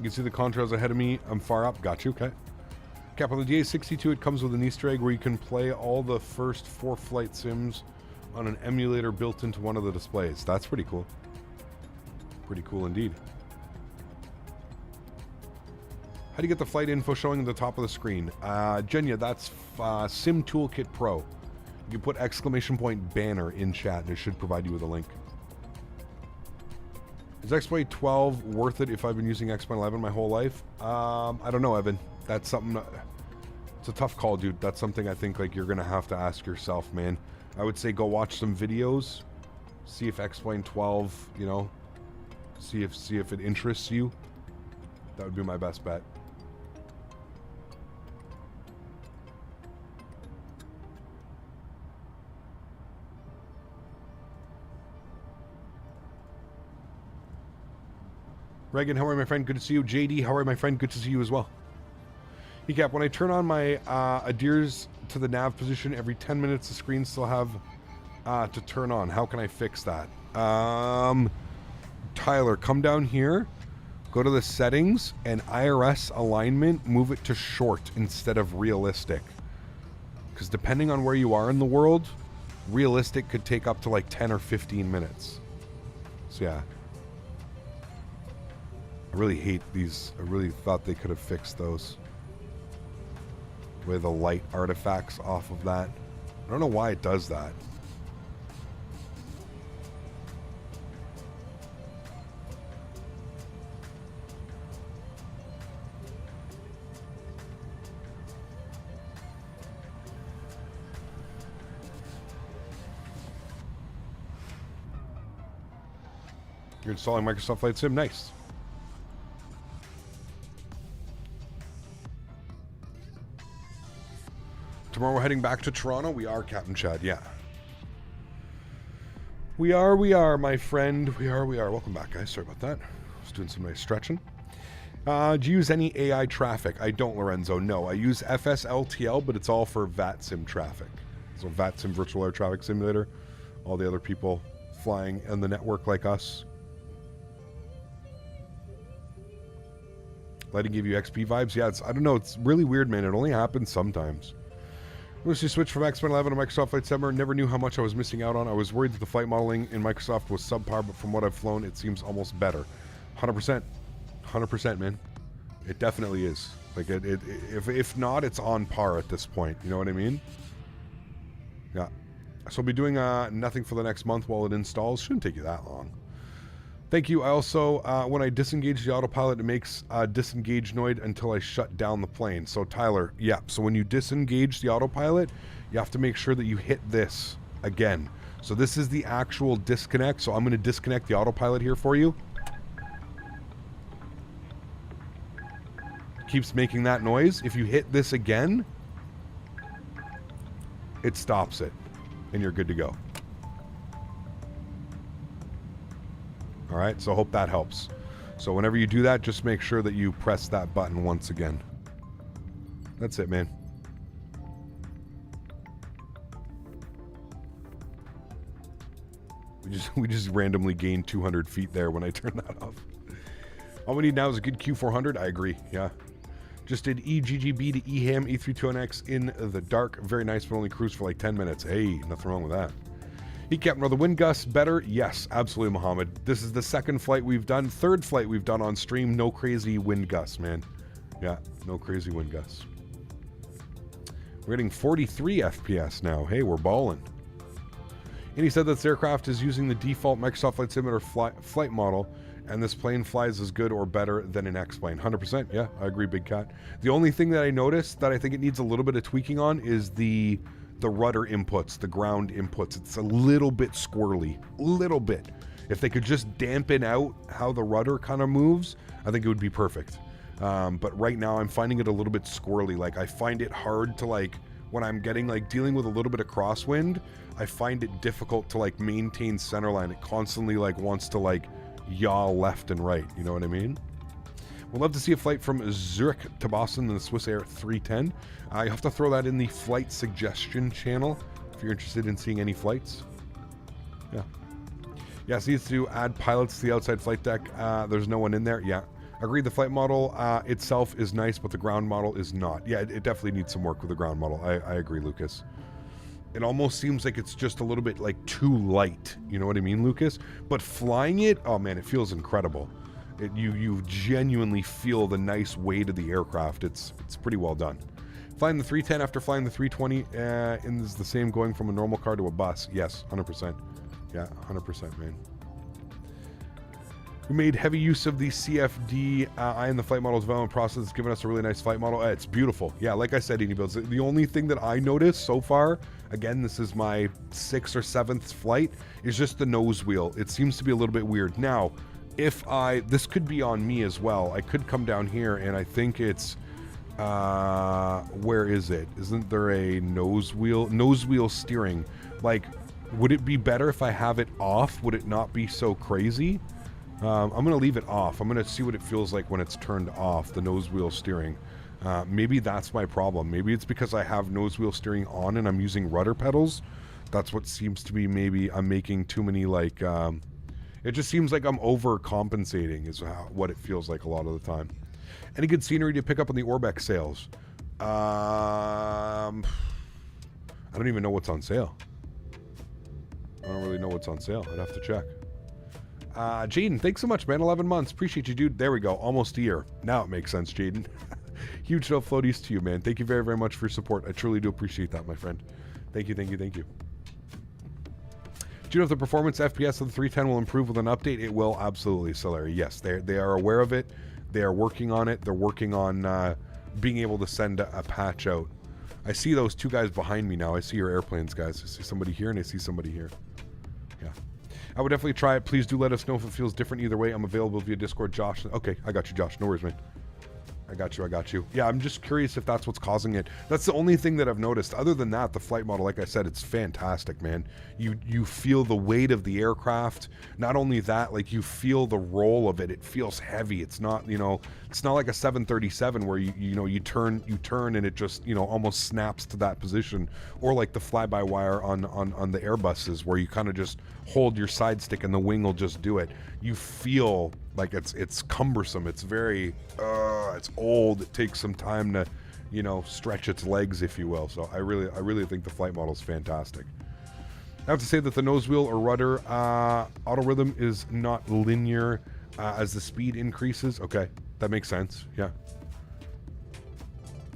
can see the contrails ahead of me. I'm far up. Got you. Okay. Cap, on the DA62, it comes with an Easter egg where you can play all the first 4 flight sims on an emulator built into one of the displays. That's pretty cool. Pretty cool indeed. How do you get the flight info showing at the top of the screen? Jenya, that's Sim Toolkit Pro. You can put ! banner in chat and it should provide you with a link. Is X-Plane 12 worth it if I've been using X-Plane 11 my whole life? I don't know, Evan. That's something... it's a tough call, dude. That's something I think like you're going to have to ask yourself, man. I would say go watch some videos. See if X-Plane 12, you know... See if it interests you. That would be my best bet. Reagan, how are you, my friend? Good to see you. JD, how are you, my friend? Good to see you as well. Ecap, when I turn on my adheres to the nav position, every 10 minutes the screen still have to turn on. How can I fix that? Tyler, come down here, go to the settings, and IRS alignment, move it to short instead of realistic. Because depending on where you are in the world, realistic could take up to like 10 or 15 minutes. So yeah. I really hate these. I really thought they could have fixed those. With the light artifacts off of that. I don't know why it does that. You're installing Microsoft Flight Sim. Nice. Tomorrow we're heading back to Toronto. We are, Captain Chad. Yeah. We are, my friend. We are. Welcome back, guys. Sorry about that. I was doing some nice stretching. Do you use any AI traffic? I don't, Lorenzo. No. I use FSLTL, but it's all for VATSIM traffic. So VATSIM, Virtual Air Traffic Simulator. All the other people flying on the network like us. Letting give you XP vibes? Yeah, I don't know. It's really weird, man. It only happens sometimes. Once you switch from X-Men 11 to Microsoft Flight Simulator, never knew how much I was missing out on. I was worried that the flight modeling in Microsoft was subpar, but from what I've flown, it seems almost better. 100%. 100%, man. It definitely is. Like, if not, it's on par at this point. You know what I mean? Yeah. So I'll be doing nothing for the next month while it installs. Shouldn't take you that long. Thank you. I also, when I disengage the autopilot, it makes disengage noise until I shut down the plane. So Tyler, yeah. So when you disengage the autopilot, you have to make sure that you hit this again. So this is the actual disconnect. So I'm going to disconnect the autopilot here for you. Keeps making that noise. If you hit this again, it stops it, and you're good to go. All right, so hope that helps. So whenever you do that, just make sure that you press that button once again. That's it, man. We just randomly gained 200 feet there when I turned that off. All we need now is a good Q400. I agree, yeah. Just did EGGB to EHAM A310X in the dark. Very nice, but only cruised for like 10 minutes. Hey, nothing wrong with that. He kept another wind gust better. Yes, absolutely, Mohammed. This is the second flight we've done. Third flight we've done on stream. No crazy wind gusts, man. Yeah, no crazy wind gusts. We're getting 43 FPS now. Hey, we're balling. And he said that this aircraft is using the default Microsoft Flight Simulator flight model and this plane flies as good or better than an X-plane. 100%, yeah, I agree, Big Cat. The only thing that I noticed that I think it needs a little bit of tweaking on is the rudder inputs, the ground inputs. It's a little bit squirrely, little bit. If they could just dampen out how the rudder kind of moves, I think it would be perfect. But right now I'm finding it a little bit squirrely. Like, I find it hard to, like, when I'm getting, like, dealing with a little bit of crosswind, I find it difficult to, like, maintain center line. It constantly, like, wants to, like, yaw left and right. You know what I mean? We'd love to see a flight from Zurich to Boston in the Swiss Air 310. You have to throw that in the flight suggestion channel if you're interested in seeing any flights. Yeah. Yeah, so needs to add pilots to the outside flight deck. There's no one in there. Yeah. Agreed, the flight model itself is nice, but the ground model is not. Yeah, it definitely needs some work with the ground model. I agree, Lucas. It almost seems like it's just a little bit, like, too light. You know what I mean, Lucas? But flying it, oh man, it feels incredible. You genuinely feel the nice weight of the aircraft. It's pretty well done. Flying the 310 after flying the 320 is the same going from a normal car to a bus. Yes, 100%. Yeah, 100%, man. We made heavy use of the CFD in the flight model development process. It's given us a really nice flight model. It's beautiful. Yeah, like I said, iniBuilds, the only thing that I noticed so far, again, this is my 6th or 7th flight, is just the nose wheel. It seems to be a little bit weird. Now, this could be on me as well. I could come down here, and I think it's, where is it? Isn't there a nose wheel steering? Like, would it be better if I have it off? Would it not be so crazy? I'm going to leave it off. I'm going to see what it feels like when it's turned off, the nose wheel steering. Maybe that's my problem. Maybe it's because I have nose wheel steering on and I'm using rudder pedals. That's what seems to be, maybe I'm making too many, like, it just seems like I'm overcompensating is what it feels like a lot of the time. Any good scenery to pick up on the Orbex sales? I don't even know what's on sale. I don't really know what's on sale. I'd have to check. Jaden, thanks so much, man. 11 months. Appreciate you, dude. There we go. Almost a year. Now it makes sense, Jaden. Huge no floaties to you, man. Thank you very, very much for your support. I truly do appreciate that, my friend. Thank you, thank you, thank you. Do you know if the performance FPS of the 310 will improve with an update? It will, absolutely, Sólríkt. Yes, they are aware of it. They are working on it. They're working on being able to send a patch out. I see those two guys behind me now. I see your airplanes, guys. I see somebody here and I see somebody here. Yeah. I would definitely try it. Please do let us know if it feels different either way. I'm available via Discord, Josh. Okay, I got you, Josh. No worries, man. I got you. Yeah, I'm just curious if that's what's causing it. That's the only thing that I've noticed. Other than that, the flight model, like I said, it's fantastic, man. You feel the weight of the aircraft. Not only that, like, you feel the roll of it. It feels heavy. It's not, it's not like a 737 where you turn and it just, almost snaps to that position, or like the fly-by-wire on the Airbuses where you kind of just hold your side stick and the wing will just do it. You feel like it's cumbersome. It's very it's old. It takes some time to stretch its legs, if you will. So I really think the flight model is fantastic. I have to say that the nose wheel or rudder auto rhythm is not linear as the speed increases. Okay, that makes sense. Yeah,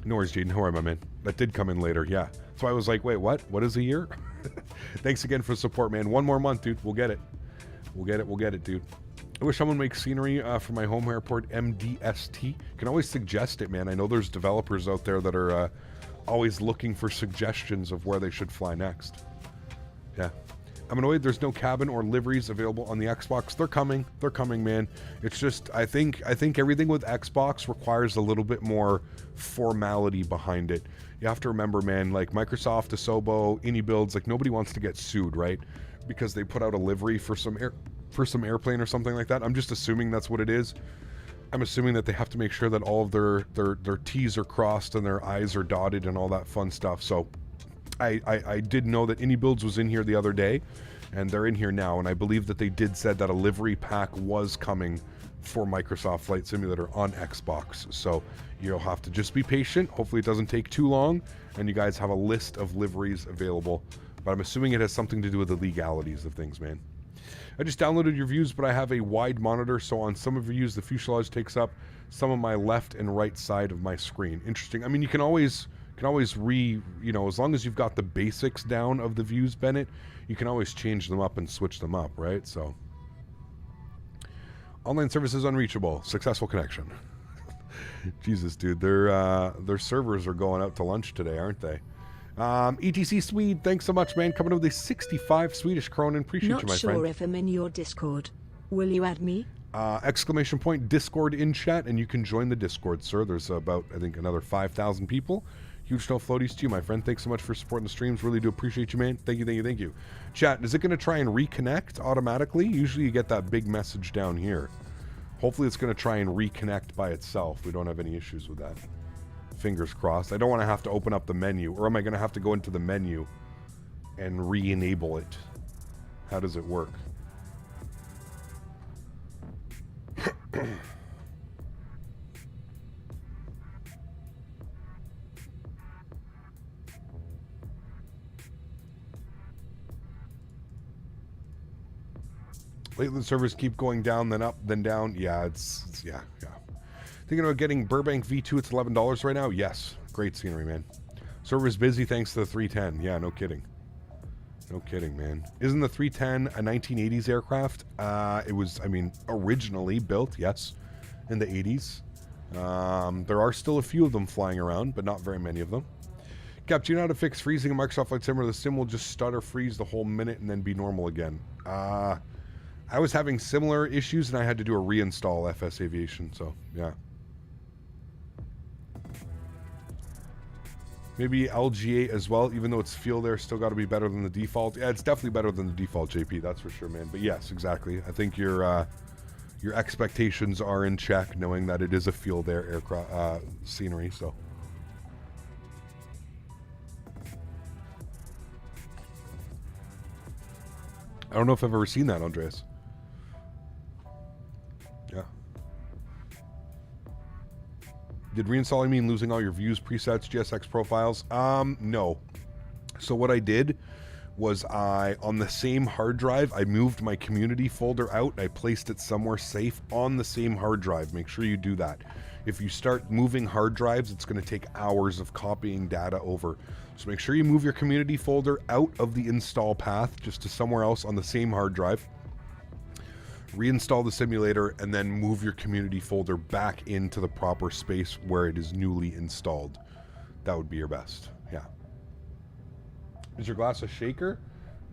no worries, Jaden. How are you, my man? That did come in later. Yeah, so I was like, wait, what is a year? Thanks again for the support, man. One more month, dude. We'll get it, dude. I wish someone makes scenery for my home airport, MDST. You can always suggest it, man. I know there's developers out there that are always looking for suggestions of where they should fly next. Yeah. I'm annoyed there's no cabin or liveries available on the Xbox. They're coming, man. It's just, I think everything with Xbox requires a little bit more formality behind it. You have to remember, man, like Microsoft, Asobo, iniBuilds, like nobody wants to get sued, right? Because they put out a livery for some airplane or something like that. I'm just assuming that's what it is. I'm assuming that they have to make sure that all of their T's are crossed and their I's are dotted and all that fun stuff. So I did know that iniBuilds was in here the other day, and they're in here now, and I believe that they did said that a livery pack was coming for Microsoft Flight Simulator on Xbox. So you'll have to just be patient. Hopefully it doesn't take too long, and you guys have a list of liveries available. But I'm assuming it has something to do with the legalities of things, man. I just downloaded your views, but I have a wide monitor, so on some of your views, the fuselage takes up some of my left and right side of my screen. Interesting. I mean, you can always as long as you've got the basics down of the views, Bennett, you can always change them up and switch them up, right? So Online services unreachable. Successful connection. Jesus, dude, their servers are going out to lunch today, aren't they? ETC Swede, thanks so much, man. Coming up with a 65 Swedish kronen. Appreciate you, my friend. Not sure if I'm in your Discord. Will you add me? Exclamation point Discord in chat, and you can join the Discord, sir. There's about, I think, another 5,000 people. Huge no floaties to you, my friend. Thanks so much for supporting the streams. Really do appreciate you, man. Thank you, thank you, thank you. Chat, is it going to try and reconnect automatically? Usually you get that big message down here. Hopefully it's going to try and reconnect by itself. We don't have any issues with that. Fingers crossed. I don't want to have to open up the menu, or am I going to have to go into the menu and re-enable it? How does it work? Lakeland servers keep going down, then up, then down. Yeah, it's yeah. Thinking about getting Burbank V2, it's $11 right now? Yes. Great scenery, man. Server's busy thanks to the 310. Yeah, no kidding. No kidding, man. Isn't the 310 a 1980s aircraft? It was, I mean, originally built, yes, in the 80s. There are still a few of them flying around, but not very many of them. Cap, do you know how to fix freezing in Microsoft Flight Simulator? The sim will just stutter freeze the whole minute and then be normal again. I was having similar issues and I had to do a reinstall FS Aviation, so yeah. Maybe LGA as well, even though it's fuel there, still got to be better than the default. Yeah, it's definitely better than the default, JP, that's for sure, man. But yes, exactly. I think your expectations are in check, knowing that it is a fuel there aircraft scenery, so. I don't know if I've ever seen that, Andreas. Yeah. Did reinstalling mean losing all your views, presets, GSX profiles? No. So what I did was on the same hard drive, I moved my community folder out. I placed it somewhere safe on the same hard drive. Make sure you do that. If you start moving hard drives, it's going to take hours of copying data over. So make sure you move your community folder out of the install path just to somewhere else on the same hard drive. Reinstall the simulator and then move your community folder back into the proper space where it is newly installed. That would be your best. Yeah. Is your glass a shaker?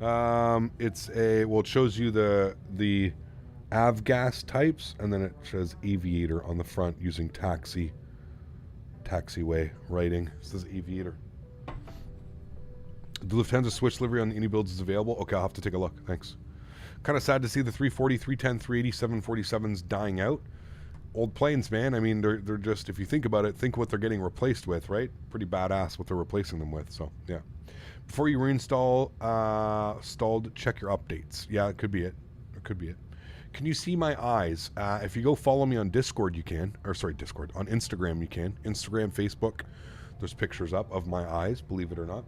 It's a, well, it shows you the avgas types, and then it says aviator on the front using taxiway writing. It says aviator. The Lufthansa switch livery on the iniBuilds is available. Okay, I'll have to take a look. Thanks. Kind of sad to see the 340, 310, 380, 747s dying out. Old planes, man. I mean, they're just, if you think about it, think what they're getting replaced with, right? Pretty badass what they're replacing them with. So, yeah. Before you reinstall, stalled, check your updates. Yeah, it could be it. It could be it. Can you see my eyes? If you go follow me on Discord, you can. Or, sorry, Discord. On Instagram, you can. Instagram, Facebook. There's pictures up of my eyes, believe it or not.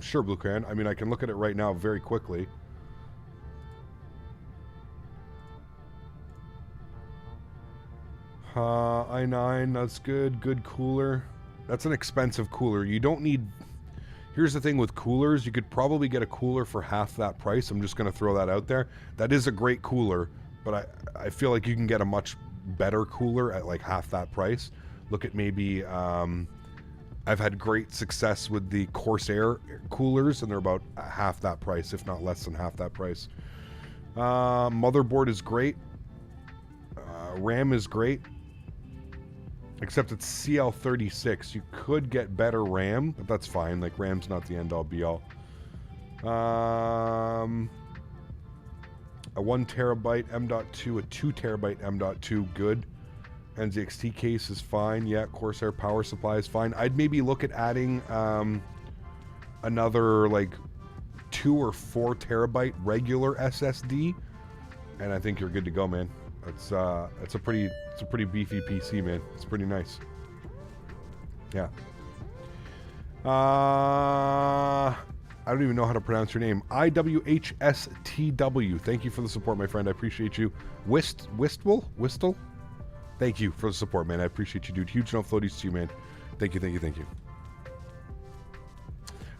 Sure, Blue Crayon. I mean, I can look at it right now very quickly. I9, that's good. Good cooler. That's an expensive cooler. You don't need... Here's the thing with coolers. You could probably get a cooler for half that price. I'm just going to throw that out there. That is a great cooler, but I feel like you can get a much better cooler at like half that price. Look at maybe... I've had great success with the Corsair coolers, and they're about half that price, if not less than half that price. Motherboard is great. RAM is great. Except it's CL36. You could get better RAM, but that's fine. Like, RAM's not the end-all, be-all. A 1 terabyte M.2, a 2 terabyte M.2, good. NZXT case is fine. Yeah, Corsair power supply is fine. I'd maybe look at adding another like 2 or 4 terabyte regular SSD, and I think you're good to go, man. It's a pretty beefy PC, man. It's pretty nice. Yeah. I don't even know how to pronounce your name. IWHSTW. Thank you for the support, my friend. I appreciate you. Wistle? Thank you for the support, man. I appreciate you, dude. Huge no floaties to you, man. Thank you, thank you, thank you.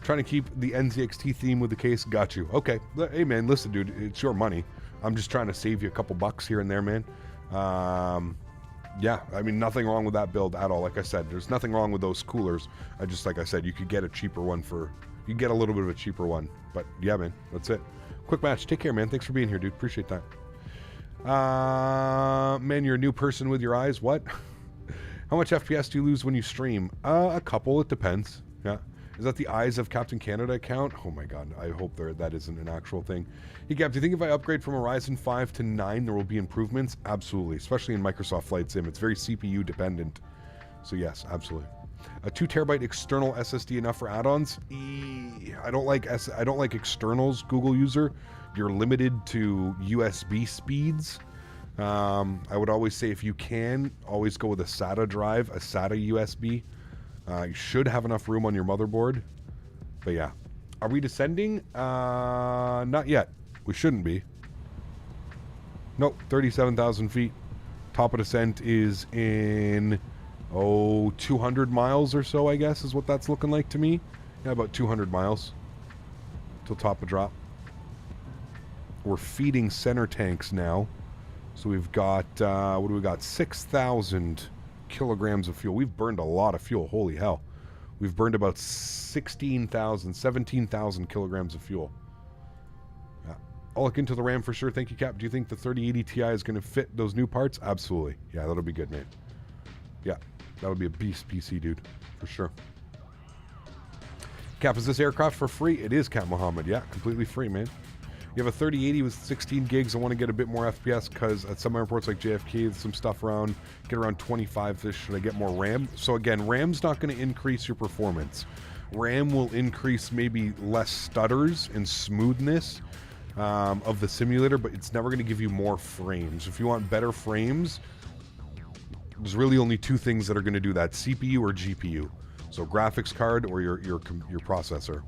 Trying to keep the NZXT theme with the case. Got you. Okay. Hey, man, listen, dude, it's your money. I'm just trying to save you a couple bucks here and there, man. Yeah, I mean, nothing wrong with that build at all. Like I said, there's nothing wrong with those coolers. Like I said, you could get a cheaper one you get a little bit of a cheaper one. But yeah, man, that's it. Quick match. Take care, man. Thanks for being here, dude. Appreciate that. Man, you're a new person with your eyes. What? How much FPS do you lose when you stream? A couple. It depends. Yeah. Is that the Eyes of Captain Canada account? Oh my god, I hope that isn't an actual thing. Hey Gab, do you think if I upgrade from a Ryzen 5 to 9 there will be improvements? Absolutely, especially in Microsoft Flight Sim. It's very CPU dependent. So yes, absolutely. A 2 terabyte external SSD enough for add-ons? I don't like externals, Google user. You're limited to USB speeds. I would always say if you can, always go with a SATA drive, a SATA USB. You should have enough room on your motherboard. But yeah. Are we descending? Not yet. We shouldn't be. Nope, 37,000 feet. Top of descent is in, 200 miles or so, I guess, is what that's looking like to me. Yeah, about 200 miles. Till top of drop. We're feeding center tanks now. So we've got, what do we got? 6,000 kilograms of fuel. We've burned a lot of fuel. Holy hell. We've burned about 17,000 kilograms of fuel. Yeah. I'll look into the RAM for sure. Thank you, Cap. Do you think the 3080 Ti is going to fit those new parts? Absolutely. Yeah, that'll be good, man. Yeah, that'll be a beast PC, dude. For sure. Cap, is this aircraft for free? It is, Cap Muhammad. Yeah, completely free, man. You have a 3080 with 16 gigs. I want to get a bit more FPS because at some airports like JFK, there's some stuff around, get around 25-ish. Should I get more RAM? So again, RAM's not going to increase your performance. RAM will increase maybe less stutters and smoothness of the simulator, but it's never going to give you more frames. If you want better frames, there's really only two things that are going to do that: CPU or GPU. So graphics card or your processor.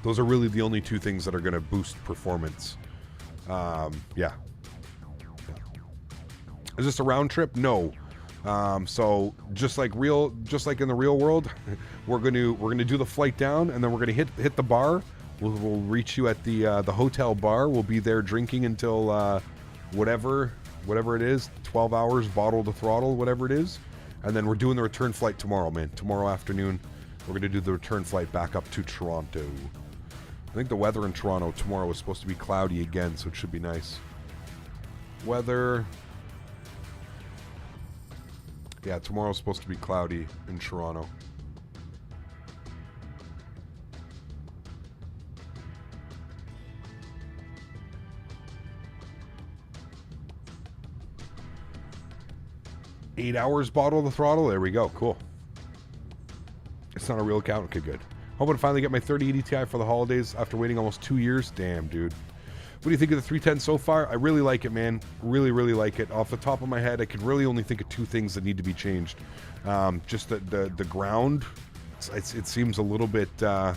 Those are really the only two things that are going to boost performance. Yeah. Is this a round trip? No. So just like in the real world, we're going to do the flight down, and then we're going to hit the bar. We'll reach you at the hotel bar. We'll be there drinking until whatever it is, 12 hours, bottle to throttle, whatever it is, and then we're doing the return flight tomorrow, man. Tomorrow afternoon, we're going to do the return flight back up to Toronto. I think the weather in Toronto tomorrow is supposed to be cloudy again, so it should be nice. Weather. Yeah, tomorrow's supposed to be cloudy in Toronto. Eight hours bottle the throttle. There we go. Cool. It's not a real account. Okay, good. Hoping to finally get my 3080 Ti for the holidays after waiting almost 2 years. Damn, dude. What do you think of the 310 so far? I really like it, man. Really, really like it. Off the top of my head, I could really only think of two things that need to be changed. Just the ground. It seems a little bit too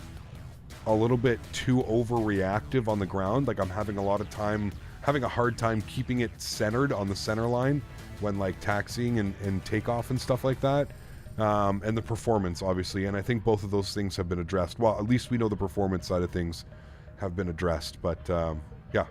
overreactive on the ground. Like I'm having a hard time keeping it centered on the center line when like taxiing and takeoff and stuff like that. And the performance, obviously, and I think both of those things have been addressed. Well, at least we know the performance side of things have been addressed, but yeah.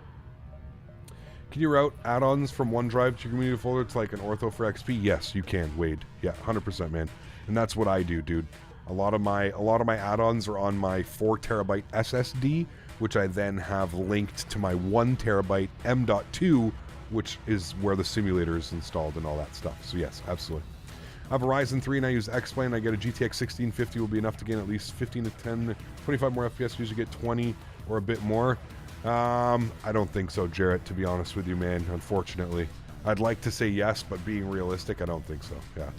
Can you route add-ons from OneDrive to your community folder to like an ortho for XP? Yes, you can, Wade. Yeah, 100%, man. And that's what I do, dude. A lot of my add-ons are on my 4 terabyte SSD, which I then have linked to my 1 terabyte M.2, which is where the simulator is installed and all that stuff. So yes, absolutely. I have a Ryzen 3 and I use X-Plane. I get a GTX 1650 will be enough to gain at least 15 to 10, 25 more FPS. Usually get 20 or a bit more. I don't think so, Jarrett, to be honest with you, man, unfortunately. I'd like to say yes, but being realistic, I don't think so, yeah.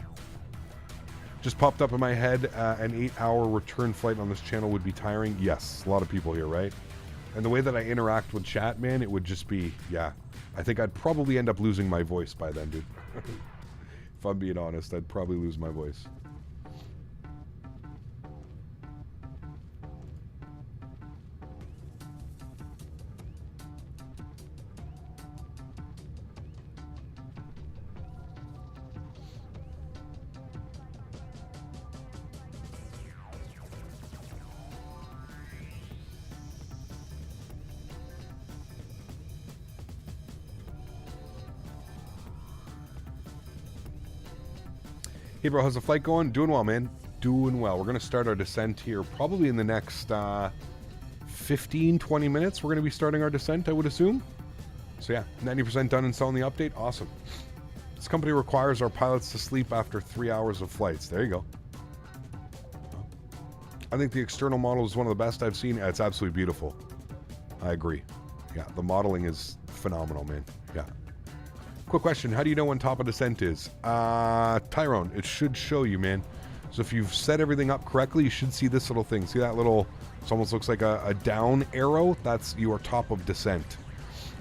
Just popped up in my head, an 8-hour return flight on this channel would be tiring. Yes, a lot of people here, right? And the way that I interact with chat, man, it would just be, yeah. I think I'd probably end up losing my voice by then, dude. If I'm being honest, I'd probably lose my voice. Hey bro, how's the flight going? Doing well, man. Doing well. We're going to start our descent here probably in the next 15, 20 minutes. We're going to be starting our descent, I would assume. So yeah, 90% done installing the update. Awesome. This company requires our pilots to sleep after 3 hours of flights. There you go. I think the external model is one of the best I've seen. It's absolutely beautiful. I agree. Yeah, the modeling is phenomenal, man. Yeah. Quick question. How do you know when top of descent is? Tyrone, it should show you, man. So if you've set everything up correctly, you should see this little thing. See that little, it almost looks like a down arrow? That's your top of descent.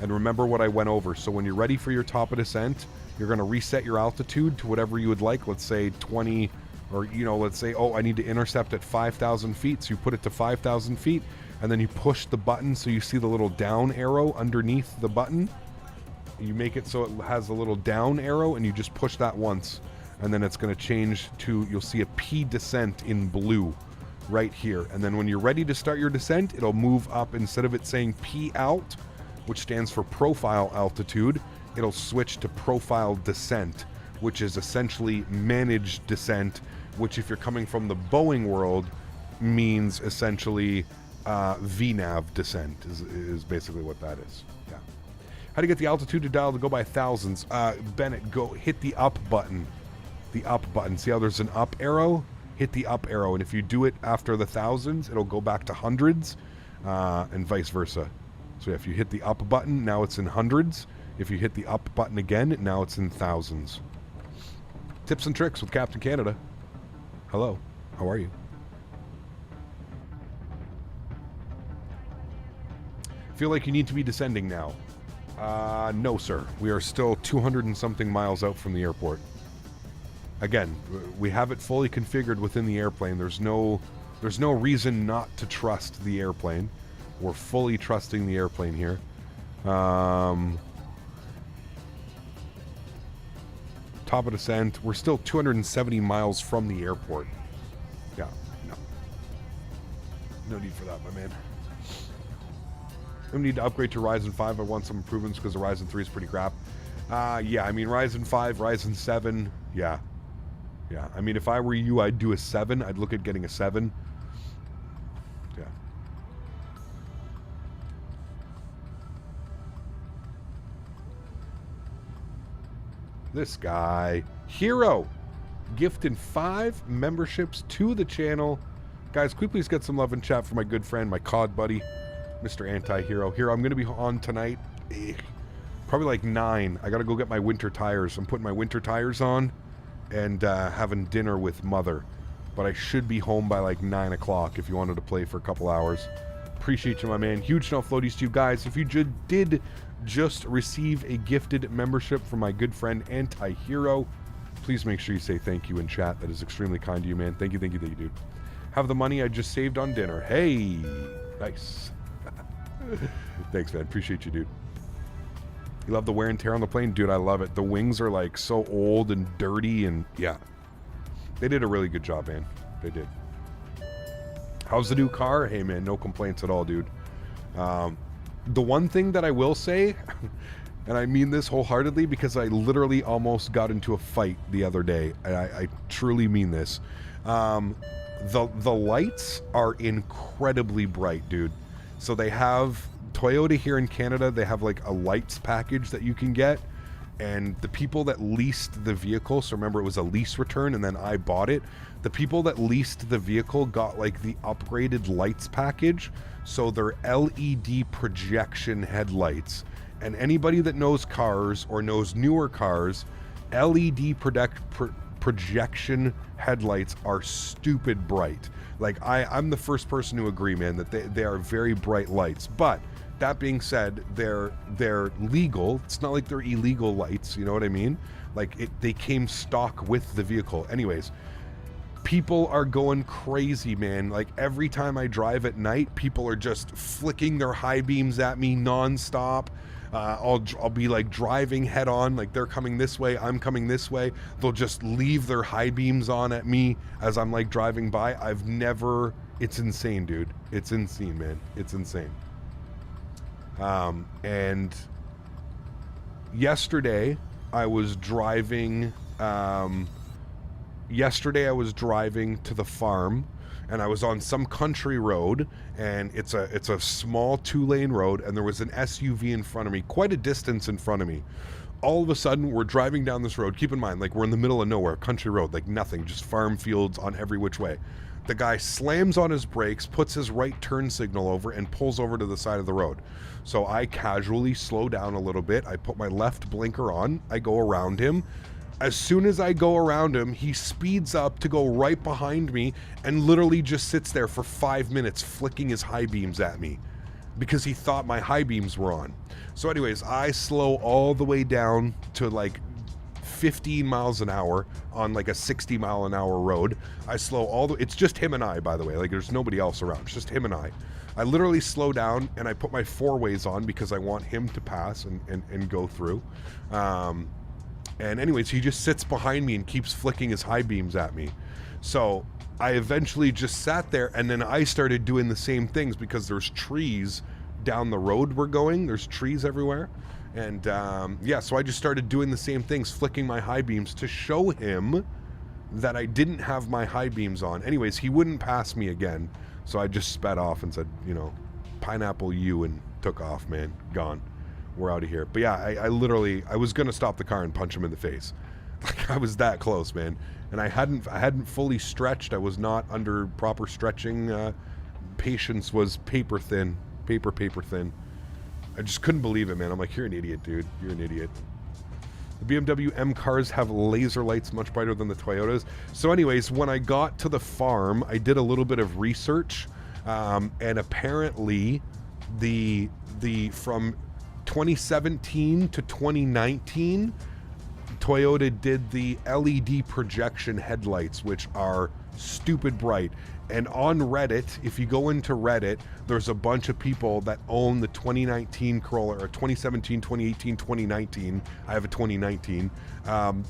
And remember what I went over. So when you're ready for your top of descent, you're going to reset your altitude to whatever you would like. Let's say 20, or, you know, let's say, oh, I need to intercept at 5,000 feet. So you put it to 5,000 feet, and then you push the button so you see the little down arrow underneath the button. You make it so it has a little down arrow, and you just push that once. And then it's going to change to, you'll see a P descent in blue right here. And then when you're ready to start your descent, it'll move up. Instead of it saying P out, which stands for profile altitude, it'll switch to profile descent, which is essentially managed descent, which if you're coming from the Boeing world means essentially VNAV descent is basically what that is. Yeah. How to get the altitude to dial to go by thousands? Bennett, go hit the up button. The up button. See how there's an up arrow? Hit the up arrow, and if you do it after the thousands, it'll go back to hundreds, and vice versa. So if you hit the up button, now it's in hundreds. If you hit the up button again, now it's in thousands. Tips and tricks with Captain Canada. Hello, how are you? Feel like you need to be descending now. No, sir. We are still 200 and something miles out from the airport. Again, we have it fully configured within the airplane. There's no reason not to trust the airplane. We're fully trusting the airplane here. Top of descent. We're still 270 miles from the airport. Yeah, no need for that, my man. We need to upgrade to Ryzen 5. I want some improvements because the Ryzen 3 is pretty crap. Yeah, I mean, Ryzen 5, Ryzen 7, yeah. Yeah, I mean, if I were you, I'd do a 7. I'd look at getting a 7. Yeah. This guy, Hero, gifted 5 memberships to the channel. Guys, quickly please get some love in chat for my good friend, my COD buddy, Mr. Anti-Hero. Here, I'm going to be on tonight, probably like 9. I got to go get my winter tires. I'm putting my winter tires on and having dinner with Mother. But I should be home by like 9 o'clock if you wanted to play for a couple hours. Appreciate you, my man. Huge no floaties to you guys. If you did just receive a gifted membership from my good friend Anti-Hero, please make sure you say thank you in chat. That is extremely kind to you, man. Thank you, dude. Have the money I just saved on dinner. Hey, nice. Thanks, man. Appreciate you, dude. You love the wear and tear on the plane? Dude, I love it. The wings are like so old and dirty, and yeah. They did a really good job, man. They did. How's the new car? Hey, man, no complaints at all, dude. The one thing that I will say, and I mean this wholeheartedly because I literally almost got into a fight the other day. I truly mean this. The lights are incredibly bright, dude. So they have Toyota here in Canada, they have like a lights package that you can get, and the people that leased the vehicle, so remember it was a lease return and then I bought it, the people that leased the vehicle got like the upgraded lights package, so they're LED projection headlights. And anybody that knows cars or knows newer cars, LED projection headlights are stupid bright. Like I'm the first person to agree, man, that they are very bright lights. But that being said, they're legal. It's not like they're illegal lights, you know what I mean? Like they came stock with the vehicle. Anyways, people are going crazy, man. Like every time I drive at night, people are just flicking their high beams at me nonstop. I'll be like driving head on, like they're coming this way, I'm coming this way. They'll just leave their high beams on at me as I'm like driving by. It's insane, dude. It's insane, man. It's insane. And yesterday I was driving yesterday I was driving to the farm, and I was on some country road, and it's a small 2-lane road, and there was an SUV in front of me, quite a distance in front of me. All of a sudden, we're driving down this road. Keep in mind, like, we're in the middle of nowhere, country road, like nothing, just farm fields on every which way. The guy slams on his brakes, puts his right turn signal over, and pulls over to the side of the road. So I casually slow down a little bit. I put my left blinker on. I go around him. As soon as I go around him, he speeds up to go right behind me and literally just sits there for 5 minutes flicking his high beams at me because he thought my high beams were on. So anyways, I slow all the way down to like 15 miles an hour on like a 60 mile an hour road. I slow all the, it's just him and I, by the way, like there's nobody else around, it's just him and I literally slow down and I put my 4-ways on because I want him to pass and go through. And anyways, he just sits behind me and keeps flicking his high beams at me. So I eventually just sat there, and then I started doing the same things because there's trees down the road we're going. There's trees everywhere. And yeah, so I just started doing the same things, flicking my high beams to show him that I didn't have my high beams on. Anyways, he wouldn't pass me again. So I just sped off and said, you know, pineapple you, and took off, man. Gone. We're out of here. But yeah, I literally, I was going to stop the car and punch him in the face. Like, I was that close, man. And I hadn't fully stretched. I was not under proper stretching. Patience was paper thin. Paper thin. I just couldn't believe it, man. I'm like, you're an idiot, dude. You're an idiot. The BMW M cars have laser lights much brighter than the Toyotas. So anyways, when I got to the farm, I did a little bit of research. And apparently the from 2017 to 2019, Toyota did the LED projection headlights, which are stupid bright. And on Reddit, if you go into Reddit, there's a bunch of people that own the 2019 Corolla, or 2017, 2018, 2019. I have a 2019.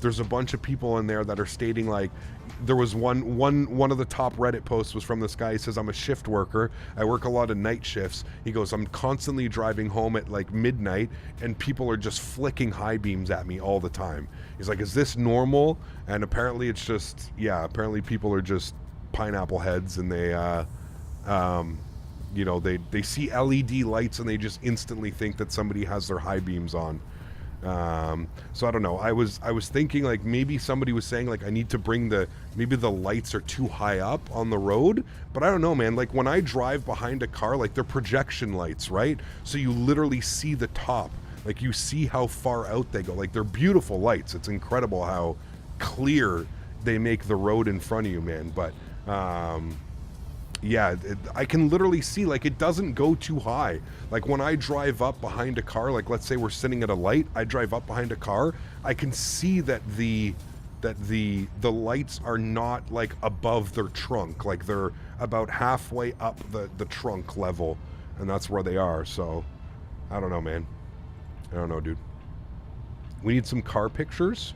There's a bunch of people in there that are stating, like, there was one of the top Reddit posts was from this guy. He says, I'm a shift worker. I work a lot of night shifts. He goes, I'm constantly driving home at like midnight, and people are just flicking high beams at me all the time. He's like, is this normal? And apparently it's just, yeah, apparently people are just pineapple heads, and they you know, they see LED lights and they just instantly think that somebody has their high beams on. So I don't know, I was thinking, like, maybe somebody was saying, like, I need to bring maybe the lights are too high up on the road, but I don't know, man. Like, when I drive behind a car, like, they're projection lights, right? So you literally see the top, like, you see how far out they go. Like, they're beautiful lights. It's incredible how clear they make the road in front of you, man. But yeah, I can literally see, like, it doesn't go too high. Like, when I drive up behind a car, like, let's say we're sitting at a light, I drive up behind a car, I can see that the lights are not, like, above their trunk. Like, they're about halfway up the trunk level, and that's where they are. So I don't know, man. I don't know, dude. We need some car pictures.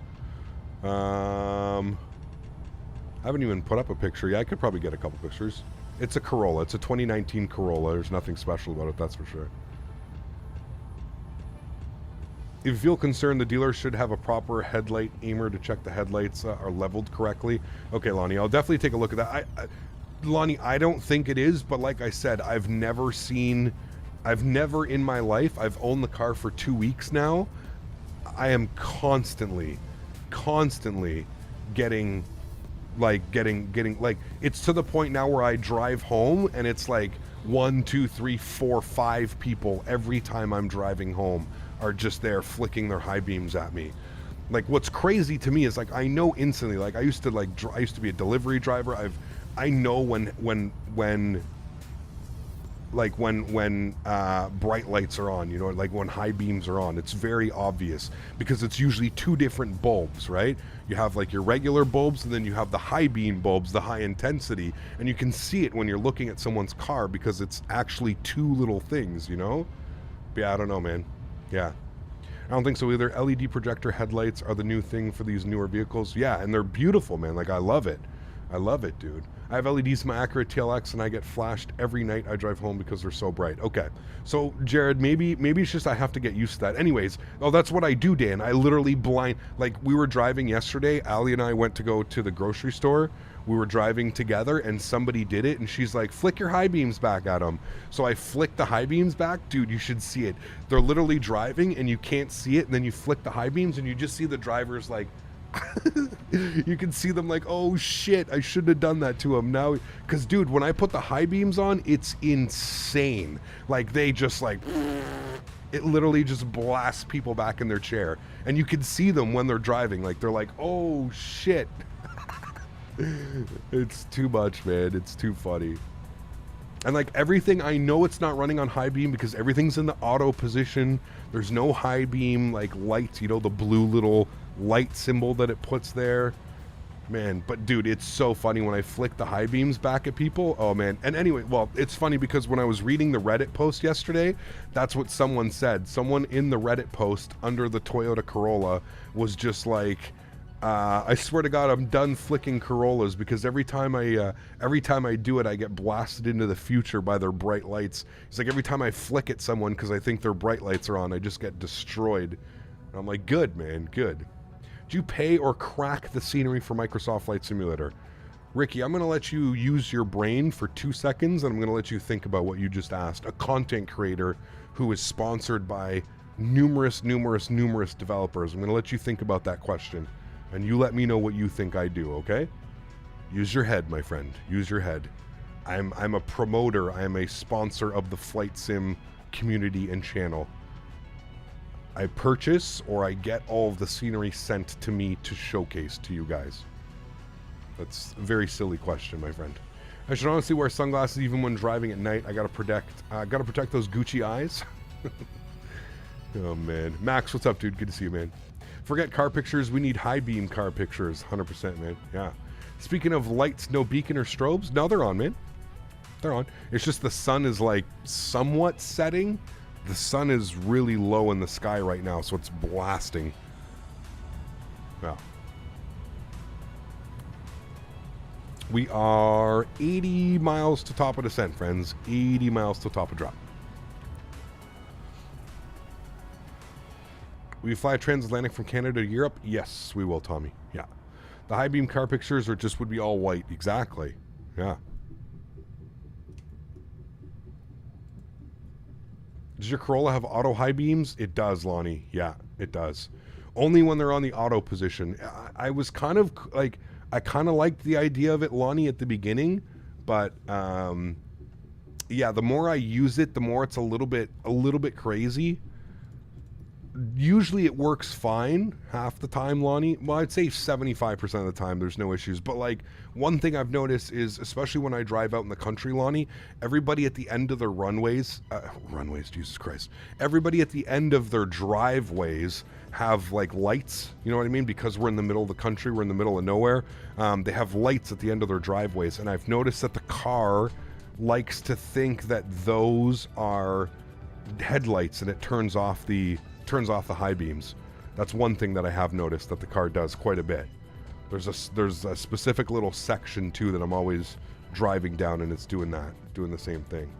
I haven't even put up a picture yet. I could probably get a couple pictures. It's a Corolla. It's a 2019 Corolla. There's nothing special about it, that's for sure. If you feel concerned, the dealer should have a proper headlight aimer to check the headlights are leveled correctly. Okay, Lonnie, I'll definitely take a look at that. Lonnie, I don't think it is, but like I said, I've never in my life, I've owned the car for 2 weeks now. I am constantly getting like, it's to the point now where I drive home and it's like 1, 2, 3, 4, 5 people every time I'm driving home are just there flicking their high beams at me. Like, what's crazy to me is, like, I know instantly, like, I used to be a delivery driver. I know when bright lights are on, you know, like when high beams are on. It's very obvious because it's usually 2 different bulbs, right? You have, like, your regular bulbs, and then you have the high beam bulbs, the high intensity, and you can see it when you're looking at someone's car because it's actually 2 little things, you know? But yeah, I don't know, man. Yeah. I don't think so either. LED projector headlights are the new thing for these newer vehicles. Yeah, and they're beautiful, man. Like, I love it. I love it, dude. I have LEDs in my Acura TLX and I get flashed every night I drive home because they're so bright. Okay. So, Jared, maybe it's just I have to get used to that. Anyways, oh, that's what I do, Dan. I literally blind... Like, we were driving yesterday. Allie and I went to go to the grocery store. We were driving together and somebody did it and she's like, flick your high beams back at them. So I flicked the high beams back. Dude, you should see it. They're literally driving and you can't see it, and then you flick the high beams and you just see the drivers like... You can see them like, oh shit, I shouldn't have done that to him now. Because, dude, when I put the high beams on, it's insane. Like, they just like... It literally just blasts people back in their chair. And you can see them when they're driving. Like, they're like, oh shit. It's too much, man. It's too funny. And like everything, I know it's not running on high beam because everything's in the auto position. There's no high beam like lights, you know, the blue little light symbol that it puts there. Man, but dude, it's so funny when I flick the high beams back at people. Oh man. And anyway, well, it's funny because when I was reading the Reddit post yesterday, that's what someone said. Someone in the Reddit post under the Toyota Corolla was just like, I swear to God, I'm done flicking Corollas because every time I do it, I get blasted into the future by their bright lights. It's like every time I flick at someone because I think their bright lights are on, I just get destroyed. And I'm like, good, man, good. Do you pay or crack the scenery for Microsoft Flight Simulator? Ricky, I'm going to let you use your brain for 2 seconds, and I'm going to let you think about what you just asked. A content creator who is sponsored by numerous developers. I'm going to let you think about that question. And you let me know what you think I do, okay? Use your head, my friend. Use your head. I'm a promoter. I am a sponsor of the Flight Sim community and channel. I purchase or I get all of the scenery sent to me to showcase to you guys. That's a very silly question, my friend. I should honestly wear sunglasses even when driving at night. I gotta protect those Gucci eyes. Oh man, Max, what's up, dude? Good to see you, man. Forget car pictures, we need high beam car pictures. 100%, man. Yeah. Speaking of lights, no beacon or strobes. No, they're on, man. They're on. It's just the sun is like somewhat setting. The sun is really low in the sky right now, so it's blasting. Wow. We are 80 miles to top of descent, friends. 80 miles to top of drop. Will you fly a transatlantic from Canada to Europe? Yes, we will, Tommy. Yeah. The high beam car pictures are just would be all white. Exactly. Yeah. Does your Corolla have auto high beams? It does, Lonnie. Yeah, it does. Only when they're on the auto position. I was kind of like, I kind of liked the idea of it, Lonnie, at the beginning, but yeah, the more I use it, the more it's a little bit crazy. Usually it works fine half the time, Lonnie. Well, I'd say 75% of the time there's no issues. But like one thing I've noticed is, especially when I drive out in the country, Lonnie, everybody at the end of their runways, Jesus Christ. Everybody at the end of their driveways have like lights, you know what I mean? Because we're in the middle of the country, we're in the middle of nowhere. They have lights at the end of their driveways. And I've noticed that the car likes to think that those are headlights and it turns off the high beams. That's one thing that I have noticed that the car does quite a bit. There's a specific little section too that I'm always driving down and it's doing the same thing.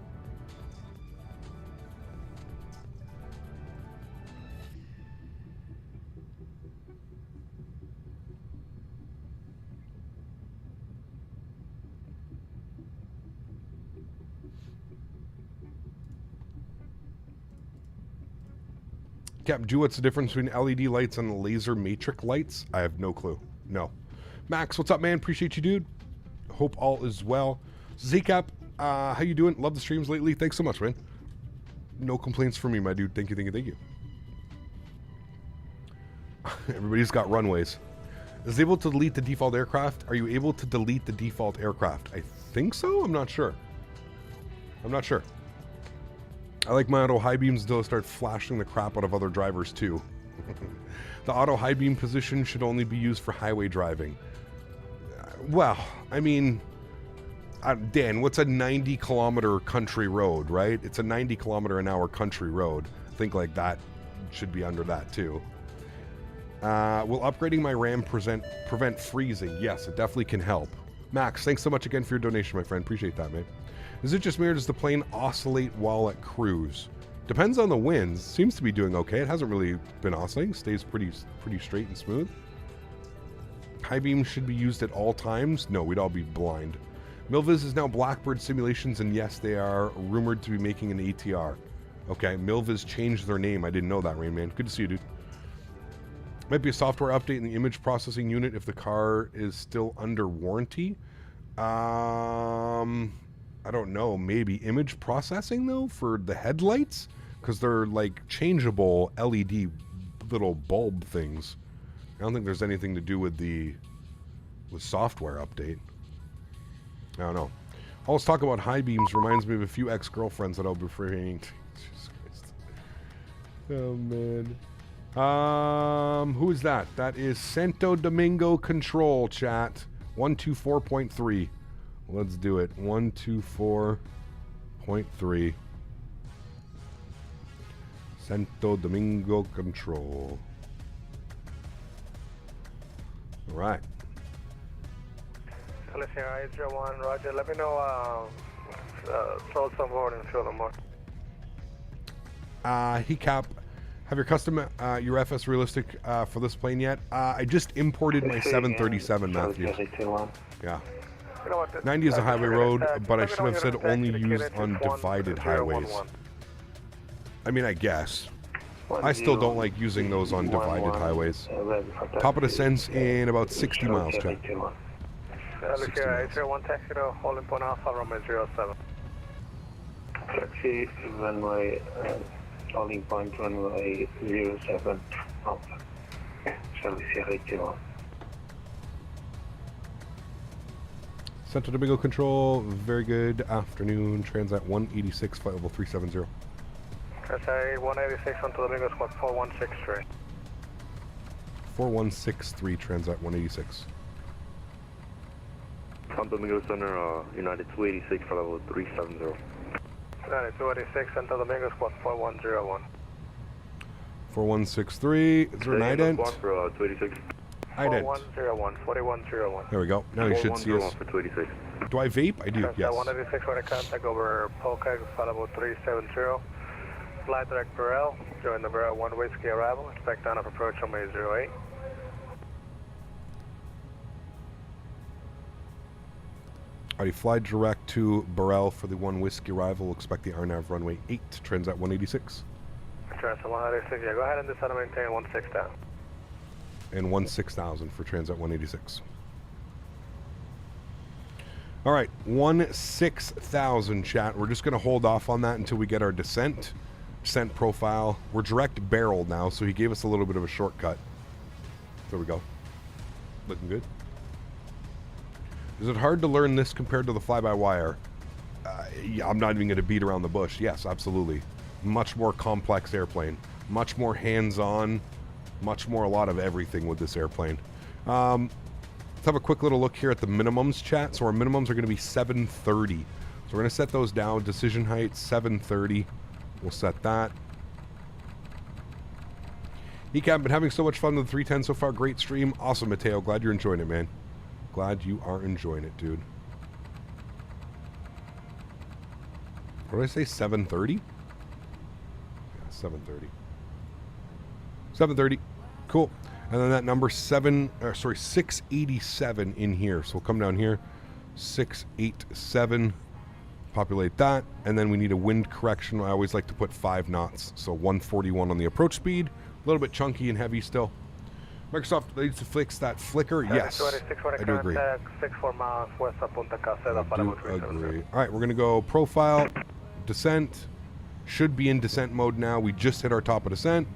Cap, what's the difference between LED lights and the laser matrix lights? I have no clue. No. Max, what's up, man? Appreciate you, dude. Hope all is well. Z-Cap, how you doing? Love the streams lately. Thanks so much, man. No complaints from me, my dude. Thank you. Everybody's got runways. Is it able to delete the default aircraft? Are you able to delete the default aircraft? I think so. I'm not sure. I like my auto high beams until I start flashing the crap out of other drivers too. The auto high beam position should only be used for highway driving. Well, I mean, Dan, what's a 90-kilometer country road, right? It's a 90-kilometer-an-hour country road. I think like that should be under that too. Will upgrading my RAM prevent freezing? Yes, it definitely can help. Max, thanks so much again for your donation, my friend. Appreciate that, man. Is it just me or does the plane oscillate while at cruise? Depends on the winds. Seems to be doing okay. It hasn't really been oscillating. Stays pretty straight and smooth. High beams should be used at all times. No, we'd all be blind. Milviz is now Blackbird Simulations, and yes, they are rumored to be making an ATR. Okay, Milviz changed their name. I didn't know that, Rain Man. Good to see you, dude. Might be a software update in the image processing unit if the car is still under warranty. I don't know. Maybe image processing, though, for the headlights? Because they're, like, changeable LED little bulb things. I don't think there's anything to do with the software update. I don't know. All this talk about high beams reminds me of a few ex-girlfriends that I'll be freeing. Jesus Christ. Oh, man. Who is that? That is Santo Domingo Control, chat. 124.3. Let's do it. 124.3. Santo Domingo Control. All right. AlexSiu, 801, Roger. Let me know, throw some more and fill them more. Cap. Have your custom, your FS realistic for this plane yet? I just imported my 737, Matthew. Yeah. 90 is a highway road, but I should have said only used on divided highways. I mean, I guess. I still don't like using those on divided highways. Top of descents in about 60 miles, chat. AlexSiu, 801, taxi to holding point Alpha, runway 07. Taxi, runway, holding point runway 07, Alpha. Charlie Sierra 801. Santo Domingo Control, very good afternoon. Transat 186, flight level 370. Transat 186, Santo Domingo, squad 4163. 4163, Transat 186. Santo Domingo Center, United 286, flight level 370. United 286, Santo Domingo, squad 4101. 4163, is there an ident? For 286. Ident. 4101. There we go. Now you should see us. For 286. Do I vape? I do, yes. 186, ready contact over Koch, flight level 370. Flight direct Burrell, join the Burrell 1 Whiskey arrival. Expect on approach on May 08. Alrighty, fly direct to Burrell for the 1 Whiskey arrival. Expect the RNAV runway 8, Transat 186. Transat 186, yeah, go ahead and descend and maintain 16 down. And 16,000 for Transat 186. All right, 16,000, chat. We're just going to hold off on that until we get our descent profile. We're direct barreled now, so he gave us a little bit of a shortcut. There we go. Looking good. Is it hard to learn this compared to the fly-by-wire? Yeah, I'm not even going to beat around the bush. Yes, absolutely. Much more complex airplane. Much more hands-on. Much more a lot of everything with this airplane. Let's have a quick little look here at the minimums, chat. So our minimums are going to be 730. So we're going to set those down. Decision height, 730. We'll set that. Ecam, been having so much fun with the 310 so far. Great stream. Awesome, Mateo. Glad you're enjoying it, man. Glad you are enjoying it, dude. What did I say? 730? Yeah, 730. 730. Cool. And then that number 687 in here. So we'll come down here. 687. Populate that. And then we need a wind correction. I always like to put 5 knots. So 141 on the approach speed. A little bit chunky and heavy still. Microsoft needs to fix that flicker. Yes, I do agree. 64 miles west of Punta, I do agree. All right, we're going to go profile, descent. Should be in descent mode now. We just hit our top of descent.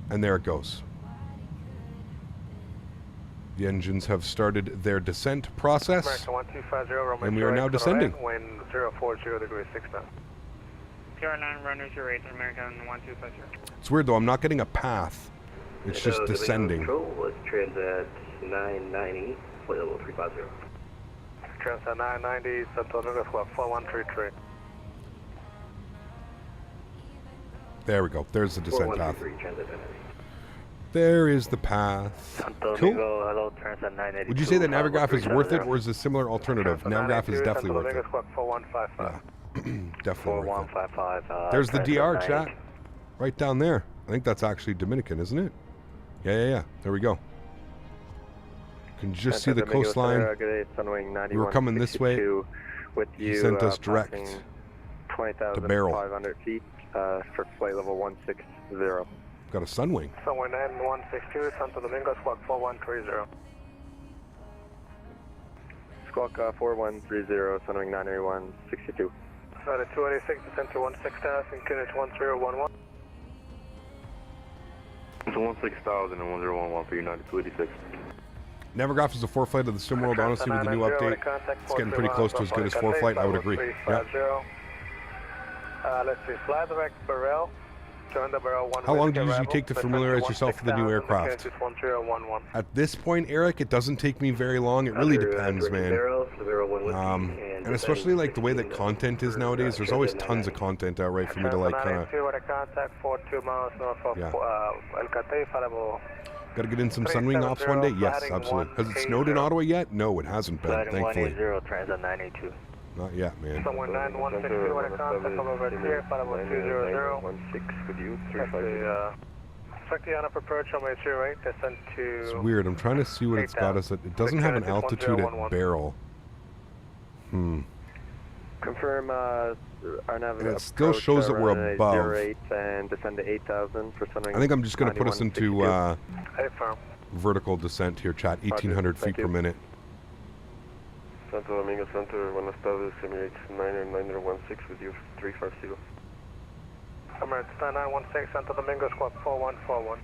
And there it goes. The engines have started their descent process. American 1250, and we are now descending. Wind 040 degrees 6 knots. PR9 runner 08, American 1250. It's weird though, I'm not getting a path. It's just descending. Control was Transat 990, flight level 350. Transat 990, Santo Domingo, 4133. There we go. There's the descent path. There is the path. Cool. Hello, Transat 982. Would you say that Navigraph is worth it, or is a similar alternative? Navigraph is definitely worth it. Yeah. Definitely worth it. 4155. There's the DR, chat. Right down there. I think that's actually Dominican, isn't it? Yeah. There we go. You can just see the coastline. We were coming this way. He sent us direct to Barrel. 500 feet for flight level 160. Got a Sunwing. Sunwing 9162, Santo Domingo, squawk 4130. Squawk 4130, Sunwing 98162. Sorry, 286, descent to 16,000, QNH 1011. So 16,000 and 1011 for United 286. Navigraph is a 4-flight of the SimWorld. Honestly, with the new update, it's getting pretty close to as good as 4-flight. I would agree. Yeah. Let's see, fly direct Barrel. Join the Barrel 1. How long do you usually take to familiarize yourself with the new aircraft? At this point, Eric, it doesn't take me very long. It really depends, man. And especially like the way that content is nowadays, there's always tons of content out right for me to like kind of. Yeah. Got to get in some Sunwing ops one day? Yes, absolutely. Has it snowed in Ottawa yet? No, it hasn't been, thankfully. Transat 982. Not yet, man. Someone 9162, what a contact over here, Falabo 200. 16 with you, 350. Strictly on upper approach on my 08, descent to... It's weird, I'm trying to see what it's got us at. It doesn't have an altitude at Barrel. Confirm our nav. It still shows that we're above. 08 and descend to 8,000 for Sunwing. I think I'm just going to put us into vertical descent here, chat. 1,800 feet per minute. Santo Domingo Center, buenas tardes, Emirates 916 with you, 350. Emirates 9916, Santo Domingo, squawk 4141.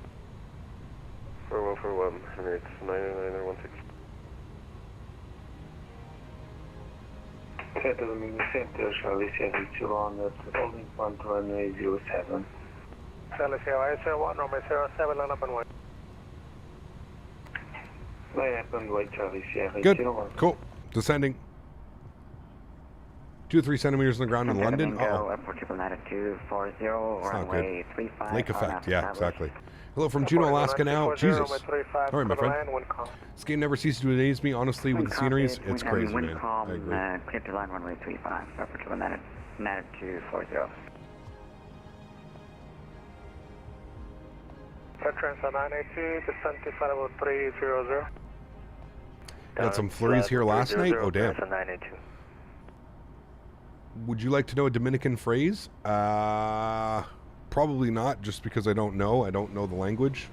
4141, Emirates 916. Santo Domingo Center, Charlie Sierra 200, holding front runway 07. Charlie Sierra 01, runway 07, line up and wide. Line up and wide, Charlie Sierra 01. Good, cool. Descending. 2-3 centimeters on the ground in London. Airport triple latitude 40, runway 35. Lake effect, yeah, exactly. Hello from Juneau, Alaska now. Jesus. All right, my friend. This game never ceases to amaze me, honestly, with the sceneries. It's crazy, man. I agree. Clear to line runway 35, airport triple latitude 40. Transat 982, descent to Falabo 300. Had some flurries here last night? Oh, damn. Would you like to know a Dominican phrase? Probably not, just because I don't know. I don't know the language.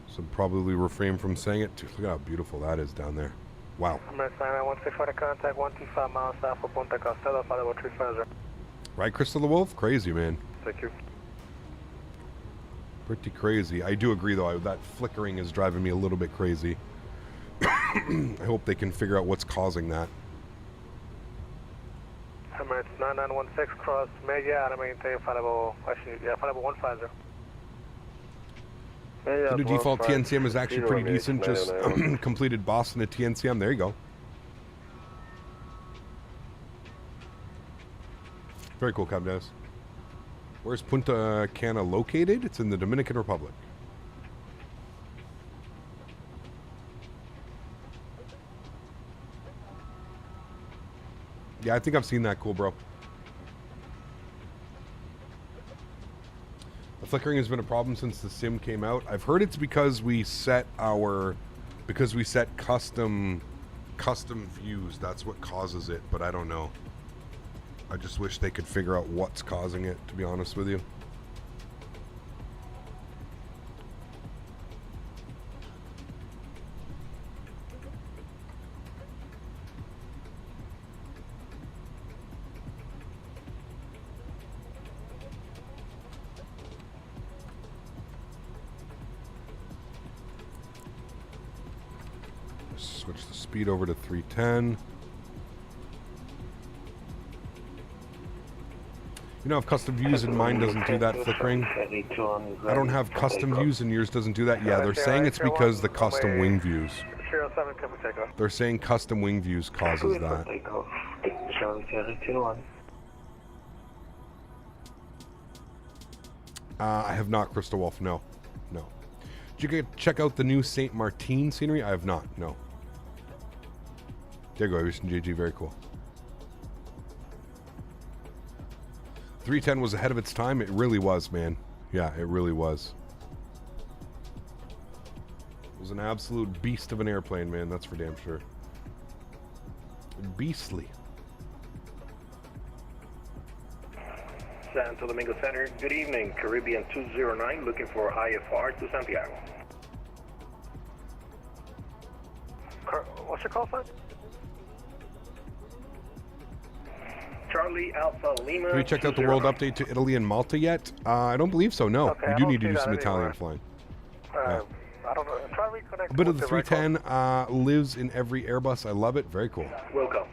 So probably refrain from saying it. Dude, look how beautiful that is down there. Wow. Emirates 916 for the contact, 125 miles south of Punta Costello, Falabo 350. Right, Crystal the Wolf? Crazy, man. Thank you. Pretty crazy. I do agree, though. That flickering is driving me a little bit crazy. I hope they can figure out what's causing that. Emirates 9916 cross Mega, I maintain Falabo 150. The new default TNCM is actually pretty decent. Just completed Boston at TNCM. There you go. Very cool, Castevens. Where's Punta Cana located? It's in the Dominican Republic. Yeah, I think I've seen that. Cool, bro. The flickering has been a problem since the sim came out. I've heard it's because we set custom views. That's what causes it, but I don't know. I just wish they could figure out what's causing it, to be honest with you. Switch the speed over to 310. You know, if custom views and mine doesn't do that flickering. I don't have custom views and yours doesn't do that. Yeah, they're saying it's because the custom wing views. They're saying custom wing views causes that. I have not, Crystal Wolf. No. Did you check out the new St. Martin scenery? I have not, no. There you go, Aviation JG, very cool. 310 was ahead of its time. It really was, man. Yeah, it really was. It was an absolute beast of an airplane, man. That's for damn sure. Beastly. Santo Domingo Center, good evening. Caribbean 209, looking for IFR to Santiago. What's your call sign? Charlie Alpha Lima. Have you checked out the world update to Italy and Malta yet? I don't believe so, no. Okay, we do need to do some Italian flying. I don't know. Try to reconnect. A bit of the 310 lives in every Airbus. I love it. Very cool. Welcome.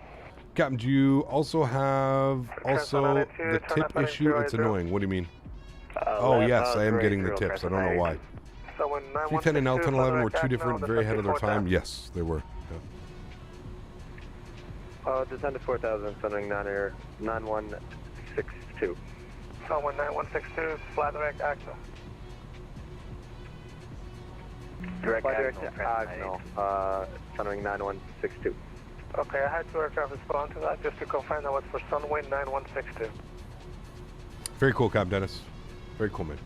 Captain, do you also have the tip issue? It's annoying. What do you mean? Oh, yes, I am getting the tips. I don't know why. 310 and L1011 were two different, very ahead of their time. Yes, they were. Descend to 4,000, centering 9162. Someone 9162, fly direct Axel. Direct Agnal, centering 9162. Okay, I had two aircraft respond to that just to confirm that was for Sunwind 9162. Very cool, Cap Denis. Very cool, man.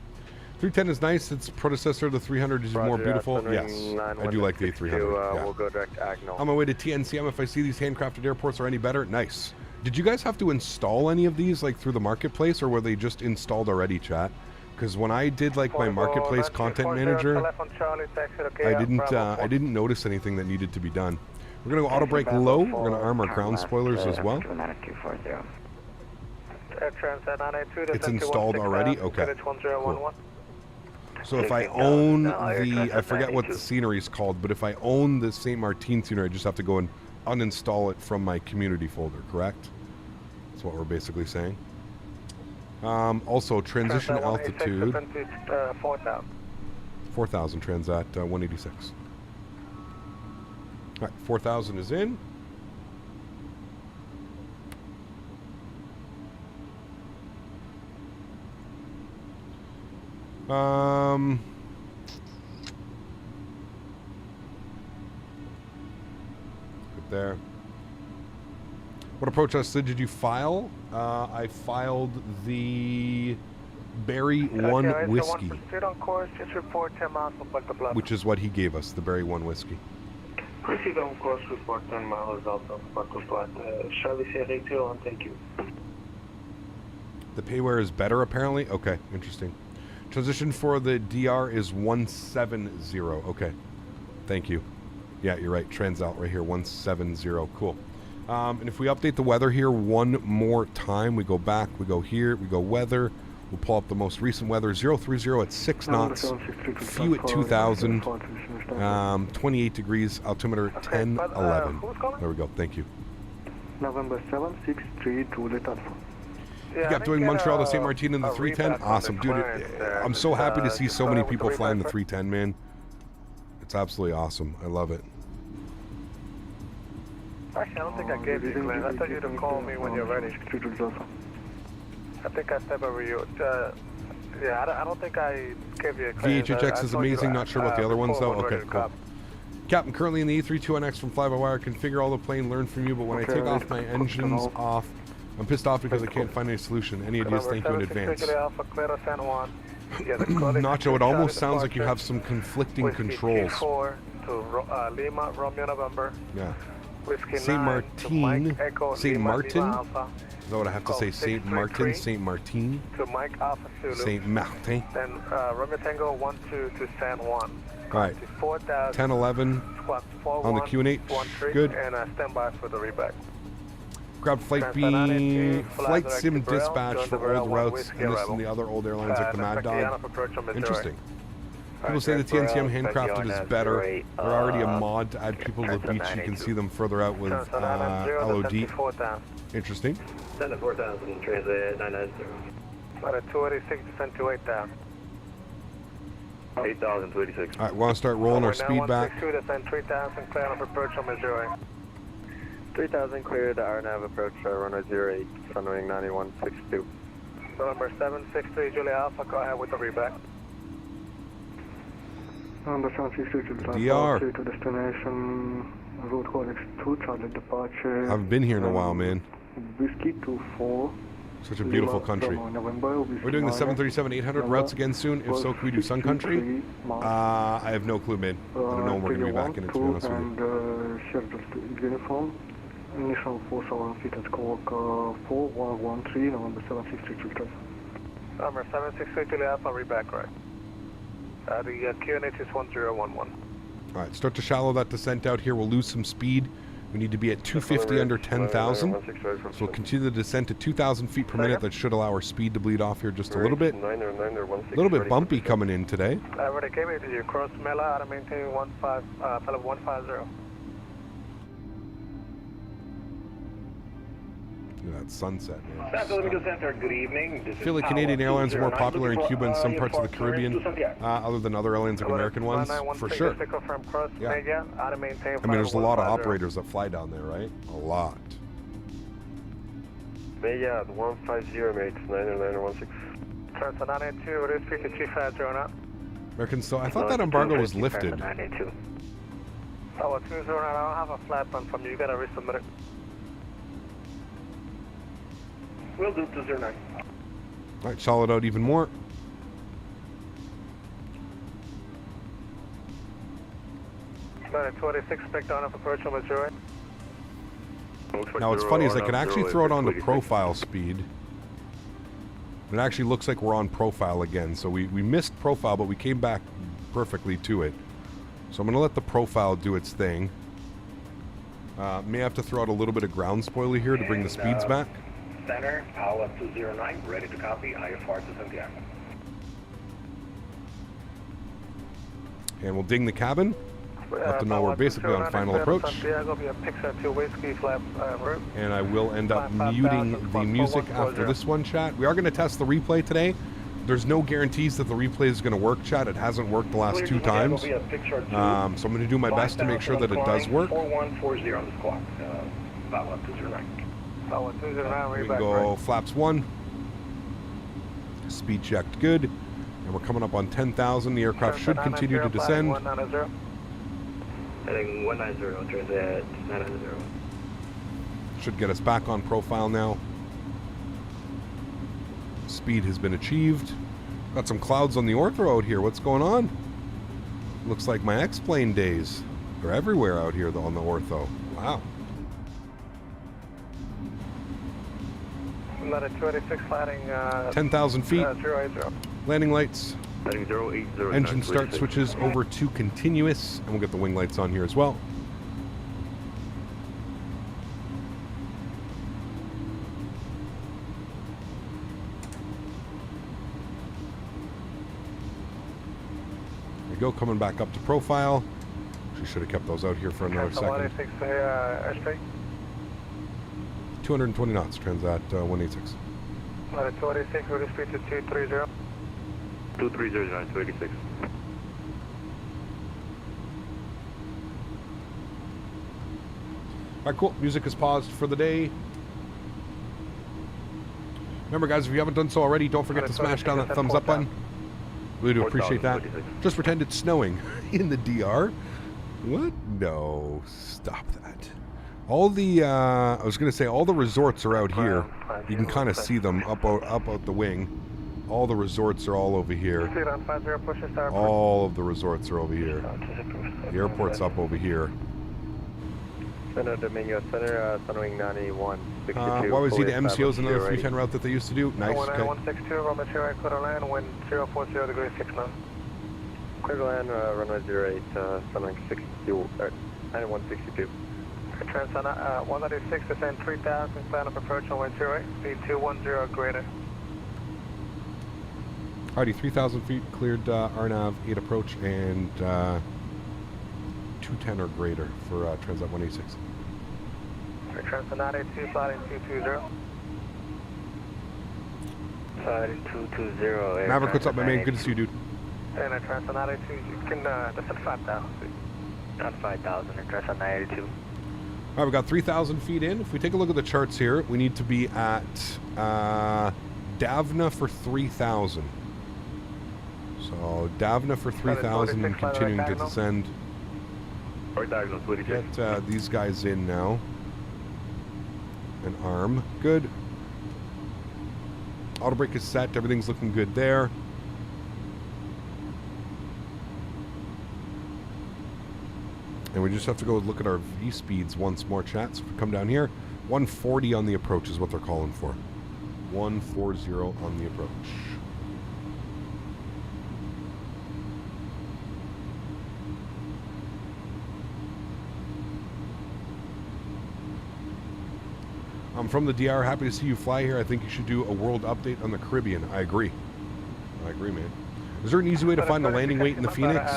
310 is nice. Its predecessor, the 300, is more beautiful. Yes, I do like the A300. Yeah. We'll go direct Agnal. On my way to TNCM, if I see these handcrafted airports are any better, nice. Did you guys have to install any of these, like, through the marketplace, or were they just installed already, chat? Because when I did, like, my marketplace content manager, I didn't notice anything that needed to be done. We're going to go auto brake low. We're going to arm our ground spoilers as well. It's installed already? Okay. Cool. So if I own the, I forget what the scenery is called, but if I own the St. Martin scenery, I just have to go and uninstall it from my community folder, correct? That's what we're basically saying. Also, transition altitude. 4,000 Transat 186. All right, 4,000 is in. Right there. What approach did you file? I filed the Berry 1 whiskey, which is what he gave us, the Berry 1 whiskey. Proceed on course, report 10 miles out of Punta flight. Charlie Sierra 2 on, thank you. The payware is better, apparently? Okay, interesting. Transition for the DR is 170. Okay, thank you. Yeah, you're right. Transat right here, 170. Cool. And if we update the weather here one more time, we go back, we go here, we go weather. We'll pull up the most recent weather. 030 at 6 knots, few at 2,000, 28 degrees, altimeter 1011. There we go. Thank you. November 763 Juliet Alpha. You kept doing Montreal to St. Martin in the 310? Awesome, dude. I'm so happy to see so many people flying the 310, man. It's absolutely awesome. I love it. Actually, I don't think I gave you, Glenn. I thought you'd have called me when you're ready. I think I stepped over you. Yeah, I don't think I gave you a claim. VHHX is amazing. Not sure about the other ones, though. Okay, cool. Captain, currently in the A321X from Fly-by-Wire. Configure all the plane, learn from you, but when I take off my engines off, I'm pissed off because I can't find any solution. Any ideas? Thank you in advance. Nacho, it almost sounds like you have some conflicting controls. Yeah. St. Martin. St. Martin? Is that what I have to say? St. Martin? St. Martin? St. Martin. Then Romeo Tango 12 to San Juan. Alright. 1011 on the Q&H. Good. And stand by for the reback. Grab Flight Sim Dispatch for old routes and this and the other old airlines like the Mad Dog. Interesting. People say the TNCM handcrafted is better. They're already a mod to add people to the beach. You can see them further out with LOD. Interesting. Send to 4,000, Transat 990. About a 286, descend to 8,000. 8,000 to 86. Alright, we want to start rolling our speed back. descend 3,000, clear on approach on Missouri. 3,000 cleared, RNAV approach, runway 08, runway 9162. November 763, Julia Alpha, go ahead with the reback. Number 763 DR. to destination, route X2, Charlotte departure. Haven't been here in a while, man. Whiskey 24. Such a beautiful country. We're doing the 737-800 routes again soon. If so, can we do Sun Country? I have no clue, man. I don't know when we're going to be back in it, to be honest with you. Childerz uniform. Initial 4,000 feet at Koch 4113, November 763 Victor. Number 763 to Alpha, read back right. The QNH is 1011. All right, start to shallow that descent out here. We'll lose some speed. We need to be at 250 under 10,000. So we'll continue the descent to 2,000 feet per minute. That should allow our speed to bleed off here just a little bit. A little bit bumpy coming in today. Already came in. Did you cross Mela out of maintain 150? Look at that sunset, man. Center, good evening. I feel like Canadian Airlines are more popular in Cuba and some parts of the Caribbean, other than other airlines like American ones, for sure. Yeah. I mean, there's a lot of operators that fly down there, right? A lot. Nadya, 150, mates, 90916. Transat 982, it is 325 out. Americans, so I thought that embargo was lifted. Oh, 209, I don't have a flat plan from you. You gotta resubmit it. We'll do 209. All right, solid out even more. About 26, expect on up approach on Missouri. Now what's funny is I can actually throw it on to profile speed. It actually looks like we're on profile again. So we missed profile, but we came back perfectly to it. So I'm going to let the profile do its thing. May have to throw out a little bit of ground spoiler here to bring the speeds back. Center, Alwa 209, ready to copy, IFR to Santiago. And we'll ding the cabin. Let them know we're basically on final approach. And I will end up muting the music after this one, chat. We are going to test the replay today. There's no guarantees that the replay is going to work, chat. It hasn't worked the last 2 times. So I'm going to do my best to make sure that it does work. 4140 on the clock, Alwa 209. We can go flaps 1. Speed checked good. And we're coming up on 10,000. The aircraft should continue to descend. Heading 190, Transat 990. Should get us back on profile now. Speed has been achieved. Got some clouds on the ortho out here. What's going on? Looks like my X-plane days. They're everywhere out here though on the ortho. Wow. 10,000 feet. 080. Landing lights. Heading 080. Engine start switches over to continuous. And we'll get the wing lights on here as well. There we go, coming back up to profile. She should have kept those out here for another second. 220 knots, Transat 186. 286, we'll speed to 230. 230, 286. All right, cool. Music is paused for the day. Remember, guys, if you haven't done so already, don't forget to smash down that thumbs up button. Really do appreciate that. Just pretend it's snowing in the DR. What? No. Stop that. All the, I was going to say, all the resorts are out here. You can kind of see them up out the wing. All the resorts are all over here. All of the resorts are over here. The airport's up over here. Center Domingo Center, Sunwing 91. YYZ to MCO's another 310 route that they used to do. Nice. Okay. 162, Robbie clear to land, wind 040 degrees 6 knots. Clear to land, runway 08, Sunwing 9162. Transat 196, descend 3,000, plan up approach on wind 08, speed 210 greater. Alrighty, 3,000 feet cleared RNAV 8 approach and 210 or greater for Transat 186. Transat 982, sliding 220. 220. Maverick, what's up, my man? Good to see you, dude. And Transat 982, you can descend 5,000 feet. Not 5,000 and Transat 982. All right, we got 3,000 feet in. If we take a look at the charts here, we need to be at Davna for 3,000. So So Davna for 3,000 and continuing to descend. Get these guys in now. An arm. Good. Auto brake is set. Everything's looking good there. And we just have to go look at our V speeds once more, chat. So if we come down here, 140 on the approach is what they're calling for. 140 on the approach. I'm from the DR. Happy to see you fly here. I think you should do a world update on the Caribbean. I agree. I agree, man. Is there an easy way to find the landing weight in the Phoenix?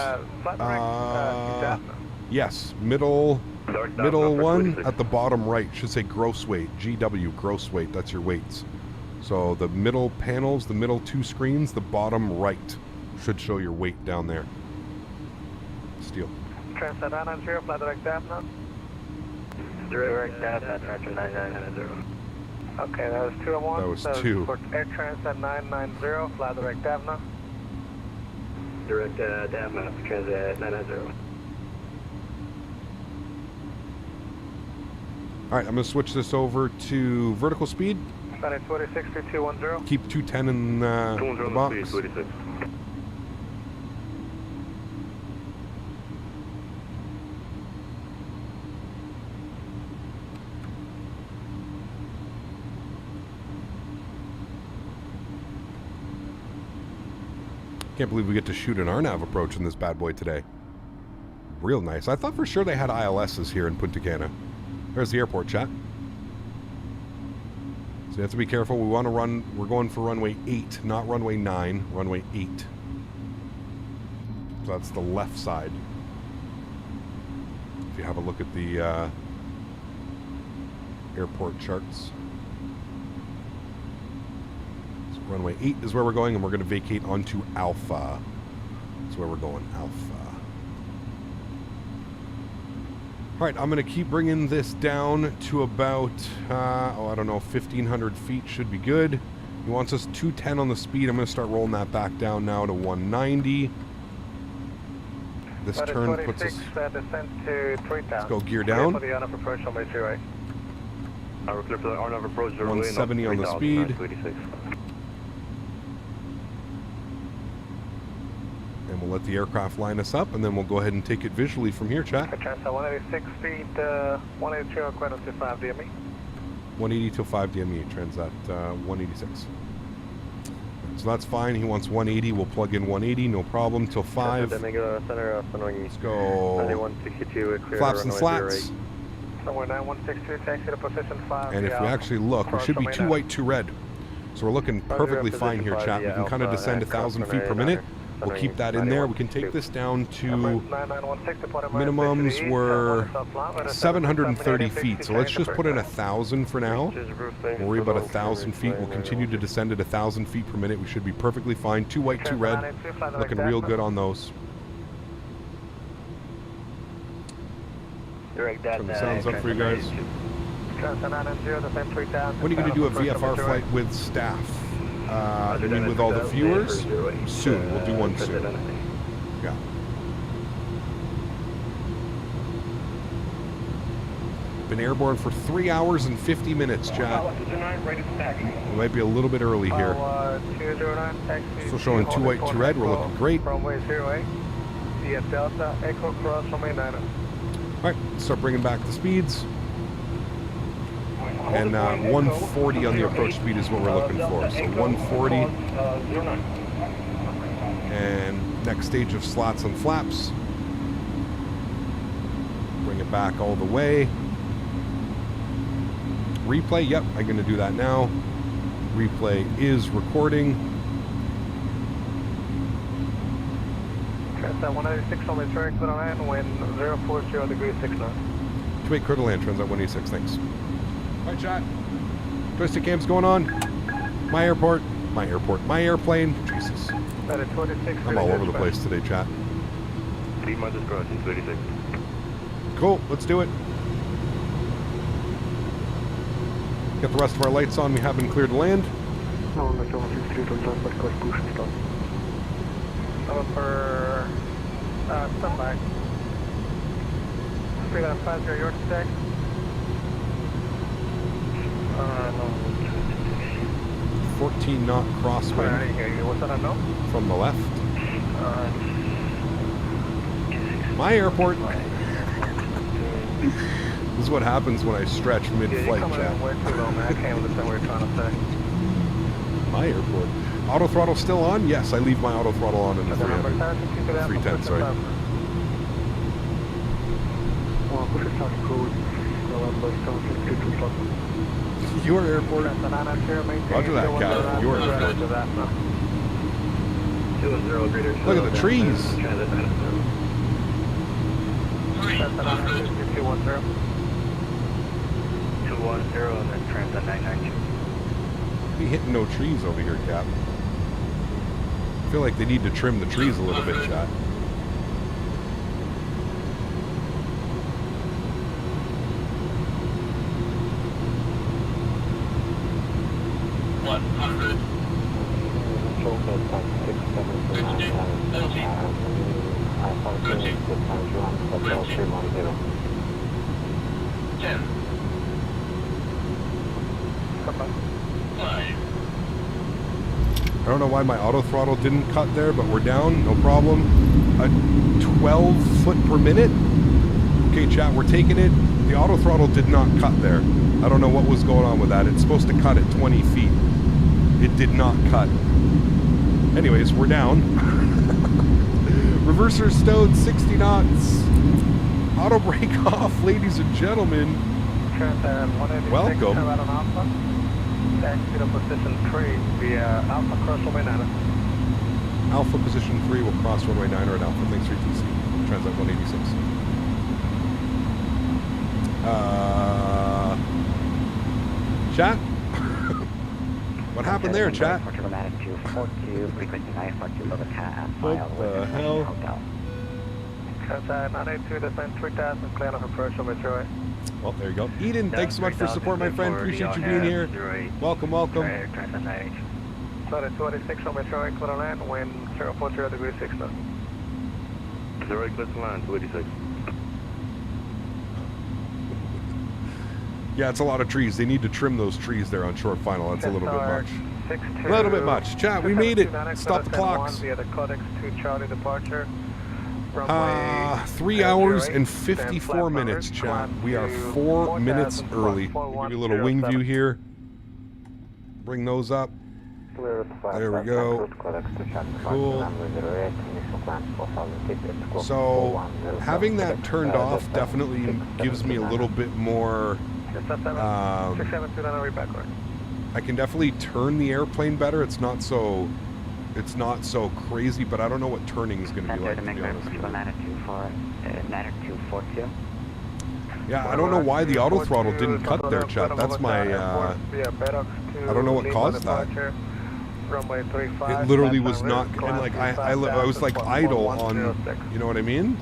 Yes, middle one at the bottom right should say gross weight, GW, gross weight. That's your weights. So the middle panels, the middle two screens, the bottom right should show your weight down there. Steel. Transat 990, fly direct Davna. Direct Davna, Transat 990. Okay, that was 201. That was 2. For Air Transat 990, fly direct Davna. Direct Davna, Transat 990. All right, I'm going to switch this over to vertical speed. Sunny 26, 3210. Keep 210 in the box. 26. Can't believe we get to shoot an RNAV approach in this bad boy today. Real nice. I thought for sure they had ILSs here in Punta Cana. There's the airport, chat. So you have to be careful. We want to run, we're going for runway 8, not runway 9, runway 8. So that's the left side. If you have a look at the airport charts. So runway 8 is where we're going, and we're going to vacate onto Alpha. That's where we're going, Alpha. All right, I'm going to keep bringing this down to about, I don't know, 1,500 feet should be good. He wants us 210 on the speed. I'm going to start rolling that back down now to 190. This turn puts us... descent to 3,000. Let's go gear down. For the RNAV approach on my 2A. We're clear for the RNAV approach. 170 on the speed. And we'll let the aircraft line us up, and then we'll go ahead and take it visually from here, chat. Transat 186 feet, 182 equivalent to 5 DME. 180 till 5 DME, Transat 186. So that's fine. He wants 180. We'll plug in 180, no problem, till 5. Let's go flaps and slats. Somewhere 9162, taxi to position 5. And if we actually look, we should be 2 white, 2 red. So we're looking perfectly fine here, chat. We can kind of descend 1,000 feet per minute. We'll keep that in there. We can take this down to minimums were 730 feet. So let's just put in 1,000 for now. We'll worry about 1,000 feet. We'll continue to descend at 1,000 feet per minute. We should be perfectly fine. 2 white, 2 red. Looking real good on those. Direct Turn the sounds up for you guys. When are you going to do a VFR flight with staff? You mean with all the viewers? Soon. We'll do one soon. Yeah. Been airborne for 3 hours and 50 minutes, chat. We might be a little bit early here. Still showing 2 white, 2 red. We're looking great. Runway 08. Delta, Echo Cross, runway 90. Alright, start bringing back the speeds. And 140 on the approach speed is what we're looking for. So 140. And next stage of slots and flaps. Bring it back all the way. Replay, yep, I'm going to do that now. Replay is recording. Transat 186 on the track, clear to land, wind 040 degrees 69. 28 clear to land, Transat 186, thanks. All right, chat. Joystick cam's going on. My airport, my airplane. Jesus. I'm all over the place today, chat. 3 months crossing, 36. Cool, let's do it. Get the rest of our lights on. We have been cleared to land. for standby. 350 your stack. No. 14 knot crosswind. I didn't hear you. What's that I know? From the left. My airport. This is what happens when I stretch mid-flight, chat. Way too low, man. I can't understand what you're trying to say. My airport. Auto throttle still on? Yes, I leave my auto throttle on in the 310, sorry. Your airport. Roger that, Cat. Your airport. Look at the trees. 210 and then Transat 992. Be hitting no trees over here, Cap. I feel like they need to trim the trees a little bit, chat. I don't know why my auto throttle didn't cut there, but we're down, no problem. A 12 foot per minute. Okay, chat, we're taking it. The auto throttle did not cut there. I don't know what was going on with that. It's supposed to cut at 20 feet. It did not cut. Anyways, we're down. Reverser stowed 60 knots. Auto brake off, ladies and gentlemen. Welcome. Taxi to position 3 via Alpha cross runway 9. Alpha position 3 will cross runway 9 or an Alpha. Thanks, 3TC. Transat 186. Chat? What happened there, chat? What the hell? Transat 982, descend 3000, clear of approach on Metro. Well, there you go. Eden, thanks so much for support, my friend. Appreciate you being here. Welcome, welcome. Sorry, 286 on Metro, clear on land, wind 040 degrees 6 knots. 0 clear to land, 286. Yeah, it's a lot of trees. They need to trim those trees there on short final. That's a little bit much. A little bit much. Chat, we made it. Stop the clocks. 3 hours and 54 minutes, chat. We are 4 minutes early. I'll give you a little wing view here. Bring those up. There we go. Cool. So, having that turned off definitely gives me a little bit more... I can definitely turn the airplane better. It's not so crazy, but I don't know what turning is going to be like, to be honest. Yeah, I don't know why the auto throttle didn't cut there, chat. That's my, I don't know what caused that. It literally was not, and like, I was like idle on, you know what I mean?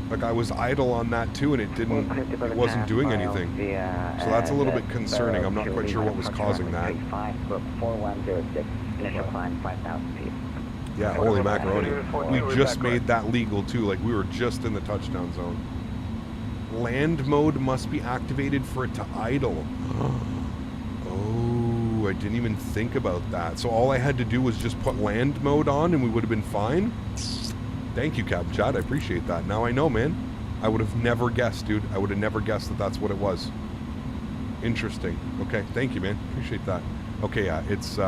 Like I was idle on that too, and it wasn't doing anything. So that's a little bit concerning. I'm not quite sure what was causing that. Yeah, holy macaroni. We just made that legal too, like we were just in the touchdown zone. Land mode must be activated for it to idle. Oh, I didn't even think about that. So all I had to do was just put land mode on and we would have been fine? Thank you, Cap Chad. I appreciate that. Now I know, man. I would have never guessed, dude. I would have never guessed that that's what it was. Interesting. Okay, thank you, man. Appreciate that. Okay, yeah, it's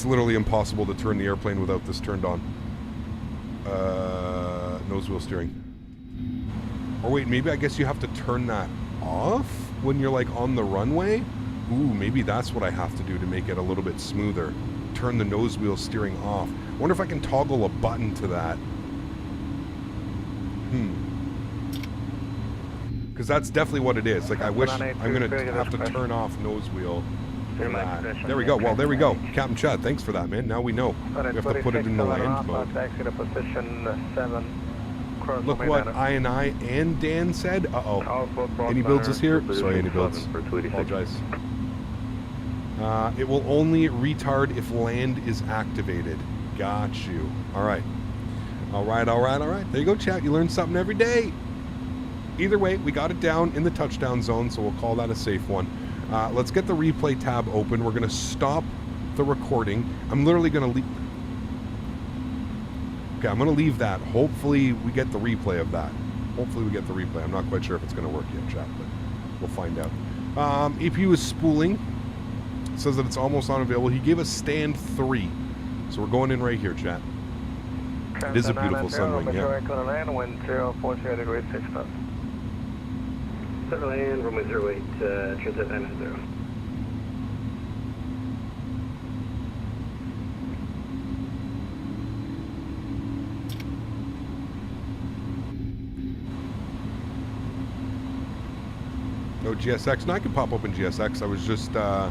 literally impossible to turn the airplane without this turned on. Nose wheel steering. Or wait, maybe I guess you have to turn that off when you're like on the runway? Ooh, maybe that's what I have to do to make it a little bit smoother. Turn the nose wheel steering off. I wonder if I can toggle a button to that. Because that's definitely what it is. Like, I wish I'm going to have to turn off nose wheel for that. There we go. Well, there we go. Captain Chad, thanks for that, man. Now we know. We have to put it in the land mode. Look what I and Dan said. Uh-oh. iniBuilds is here. Sorry, iniBuilds. Apologize. It will only retard if land is activated. Got you. All right. All right, all right, all right. There you go, chat. You learn something every day. Either way, we got it down in the touchdown zone, so we'll call that a safe one. Let's get the replay tab open. We're going to stop the recording. I'm literally going to leave. Okay, I'm going to leave that. Hopefully, we get the replay of that. Hopefully, we get the replay. I'm not quite sure if it's going to work yet, chat, but we'll find out. APU is spooling. It says that it's almost unavailable. He gave us stand 3. So we're going in right here, chat. It is a beautiful sunwing, yeah. Wind 040 degrees 6 knots. Center land, runway 08, Transat 990. No GSX. No, I can pop open GSX. I was just, I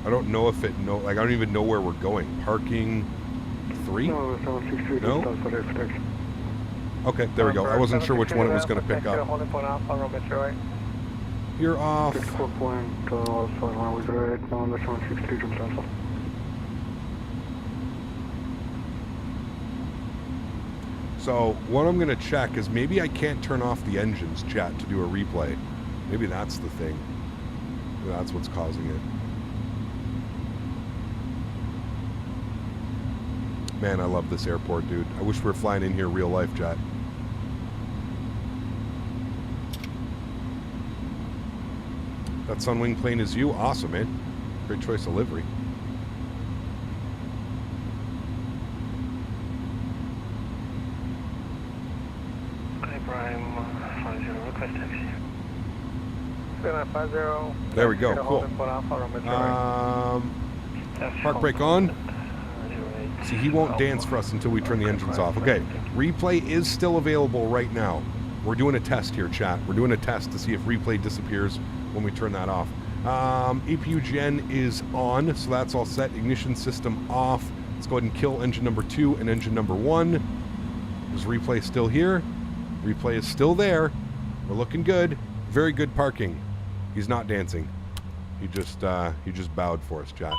don't know if I don't even know where we're going. Parking 3? No? Okay, there we go. I wasn't sure which one it was going to pick up. You're off. So what I'm going to check is maybe I can't turn off the engines, chat, to do a replay. Maybe that's the thing. Maybe that's what's causing it. Man, I love this airport, dude. I wish we were flying in here real life, chat. That Sunwing plane is you? Awesome, man. Great choice of livery. There we go. Cool. Park brake on. See, he won't dance for us until we turn the engines off. Okay, replay is still available right now. We're doing a test here, chat. We're doing a test to see if replay disappears when we turn that off. APU gen is on, so that's all set. Ignition system off. Let's go ahead and kill engine number 2 and engine number 1. Is replay still here? Replay is still there. We're looking good. Very good parking. He's not dancing. He just bowed for us, chat.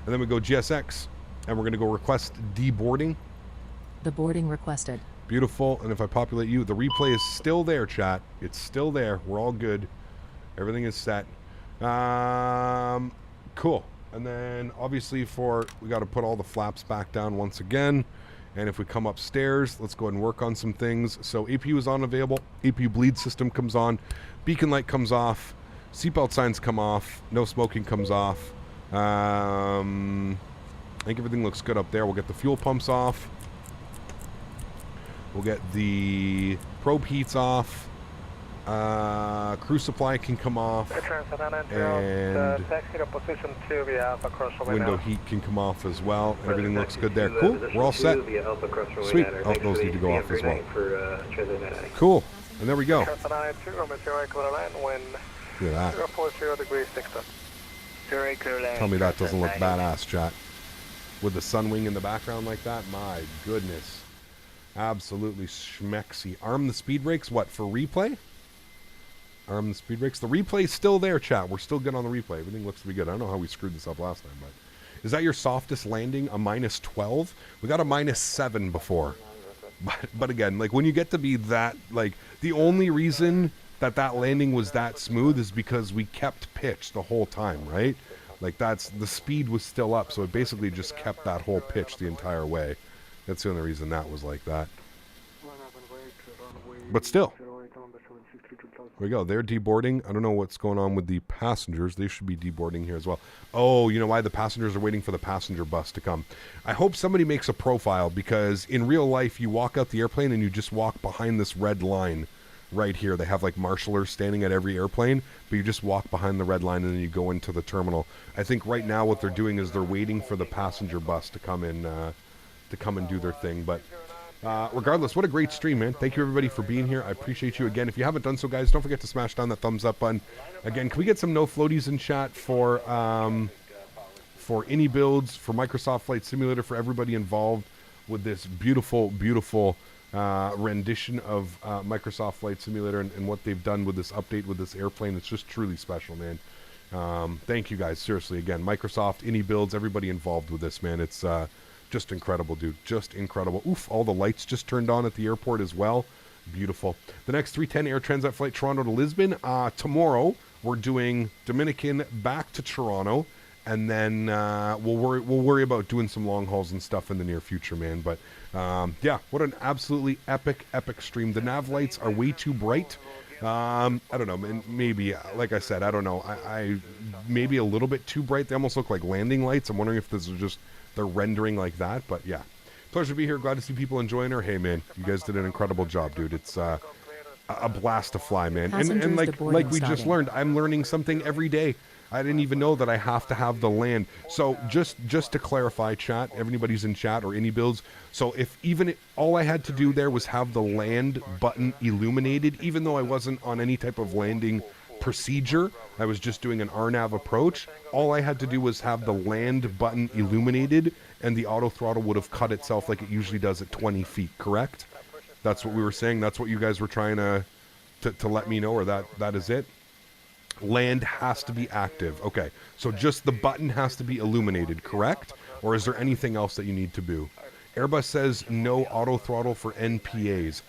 And then we go GSX, and we're going to go request deboarding. The boarding requested. Beautiful. And if I populate you, the replay is still there, chat. It's still there. We're all good. Everything is set. Cool. And then obviously we got to put all the flaps back down once again. And if we come upstairs, let's go ahead and work on some things. So APU is unavailable. APU bleed system comes on. Beacon light comes off. Seatbelt signs come off. No smoking comes off. I think everything looks good up there. We'll get the fuel pumps off. We'll get the probe heats off. Crew supply can come off. And window heat can come off as well. Everything looks good there. Cool. We're all set. Sweet. Oh, those need to go off as well. Cool. And there we go. Look at that. Tell me that doesn't look badass, chat. With the Sunwing in the background like that, my goodness. Absolutely schmexy. Arm the speed brakes, what, for replay? Arm the speed brakes. The replay's still there, chat. We're still good on the replay. Everything looks to be good. I don't know how we screwed this up last time, but... Is that your softest landing, a -12? We got a -7 before. But again, like, when you get to be that, like, the only reason that landing was that smooth is because we kept pitch the whole time, right? Like, the speed was still up, so it basically just kept that whole pitch the entire way. That's the only reason that was like that. But still. There we go. They're deboarding. I don't know what's going on with the passengers. They should be deboarding here as well. Oh, you know why? The passengers are waiting for the passenger bus to come. I hope somebody makes a profile, because in real life, you walk out the airplane and you just walk behind this red line right here. They have like marshalers standing at every airplane, but you just walk behind the red line and then you go into the terminal. I think right now what they're doing is they're waiting for the passenger bus to come in, and do their thing. But regardless, what a great stream, man. Thank you everybody for being here. I appreciate you again. If you haven't done so, guys, don't forget to smash down that thumbs up button. Again, can we get some no floaties in chat for iniBuilds, for Microsoft Flight Simulator, for everybody involved with this beautiful rendition of Microsoft Flight Simulator and what they've done with this update with this airplane. It's just truly special, man. Thank you guys, seriously. Again, Microsoft, iniBuilds, everybody involved with this, man. It's Just incredible, dude. Just incredible. Oof, all the lights just turned on at the airport as well. Beautiful. The next 310 Air Transat flight, Toronto to Lisbon. Tomorrow, we're doing Dominican back to Toronto. And then we'll worry about doing some long hauls and stuff in the near future, man. But yeah, what an absolutely epic stream. The nav lights are way too bright. I don't know, man, maybe, like I said, I don't know. I maybe a little bit too bright. They almost look like landing lights. I'm wondering if this is just, they're rendering like that. But yeah, pleasure to be here. Glad to see people enjoying her. Hey, man, you guys did an incredible job, dude. It's a blast to fly, man. And like we just learned, I'm learning something every day. I didn't even know that I have to have the land. So just to clarify, chat, everybody's in chat or iniBuilds. So if even all I had to do there was have the land button illuminated, even though I wasn't on any type of landing procedure, I was just doing an RNAV approach. All I had to do was have the land button illuminated, and the auto throttle would have cut itself like it usually does at 20 feet. Correct? That's what we were saying. That's what you guys were trying to let me know, or that is it. Land has to be active. Okay, so just the button has to be illuminated, correct? Or is there anything else that you need to do? Airbus says no auto throttle for NPAs.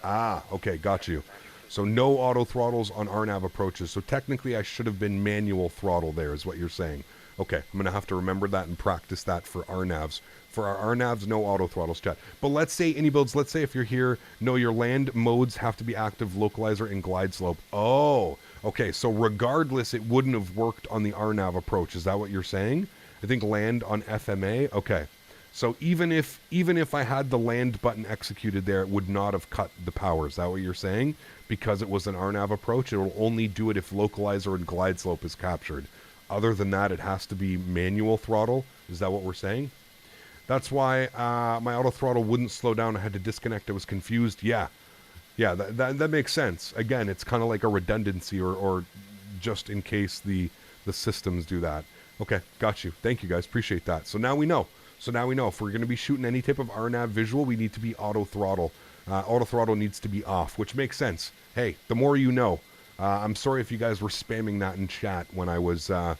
Okay, got you. So no auto throttles on RNAV approaches. So technically I should have been manual throttle there, is what you're saying. Okay, I'm going to have to remember that and practice that for RNAVs. For our RNAVs, no auto throttles, chat. But let's say, iniBuilds, let's say if you're here, no, your land modes have to be active, localizer, and glide slope. Oh, okay, so regardless, it wouldn't have worked on the RNAV approach. Is that what you're saying? I think land on FMA. Okay, so even if I had the land button executed there, it would not have cut the power. Is that what you're saying? Because it was an RNAV approach, it will only do it if localizer and glide slope is captured. Other than that, it has to be manual throttle. Is that what we're saying? That's why my auto throttle wouldn't slow down. I had to disconnect. I was confused. Yeah, that makes sense. Again, it's kind of like a redundancy or just in case the systems do that. Okay, got you. Thank you, guys. Appreciate that. So now we know. If we're going to be shooting any type of RNAV visual, we need to be auto throttle. Auto throttle needs to be off, which makes sense. Hey, the more you know. I'm sorry if you guys were spamming that in chat when I was on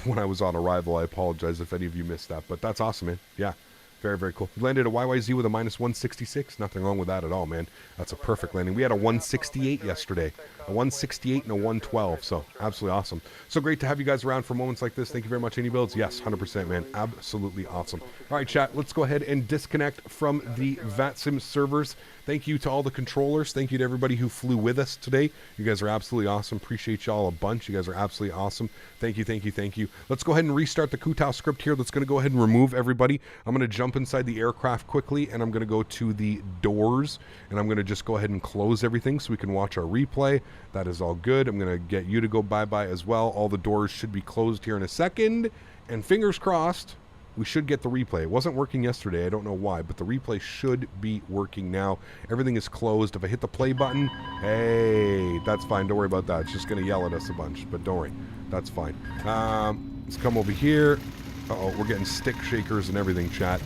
arrival. I apologize if any of you missed that, but that's awesome, man. Yeah. Very, very cool. We landed a YYZ with a minus 166. Nothing wrong with that at all, man. That's a perfect landing. We had a 168 yesterday. A 168 and a 112. So, absolutely awesome. So great to have you guys around for moments like this. Thank you very much, iniBuilds. Yes, 100%, man. Absolutely awesome. All right, chat. Let's go ahead and disconnect from the VATSIM servers. Thank you to all the controllers. Thank you to everybody who flew with us today. You guys are absolutely awesome. Appreciate y'all a bunch. You guys are absolutely awesome. Thank you, thank you, thank you. Let's go ahead and restart the Kutao script here. That's going to go ahead and remove everybody. I'm going to jump inside the aircraft quickly, and I'm going to go to the doors, and I'm going to just go ahead and close everything so we can watch our replay. That is all good. I'm going to get you to go bye-bye as well. All the doors should be closed here in a second, and fingers crossed, we should get the replay. It wasn't working yesterday. I don't know why, but the replay should be working now. Everything is closed. If I hit the play button, hey, that's fine. Don't worry about that. It's just going to yell at us a bunch, but don't worry. That's fine. Let's come over here. Uh-oh, we're getting stick shakers and everything, chat.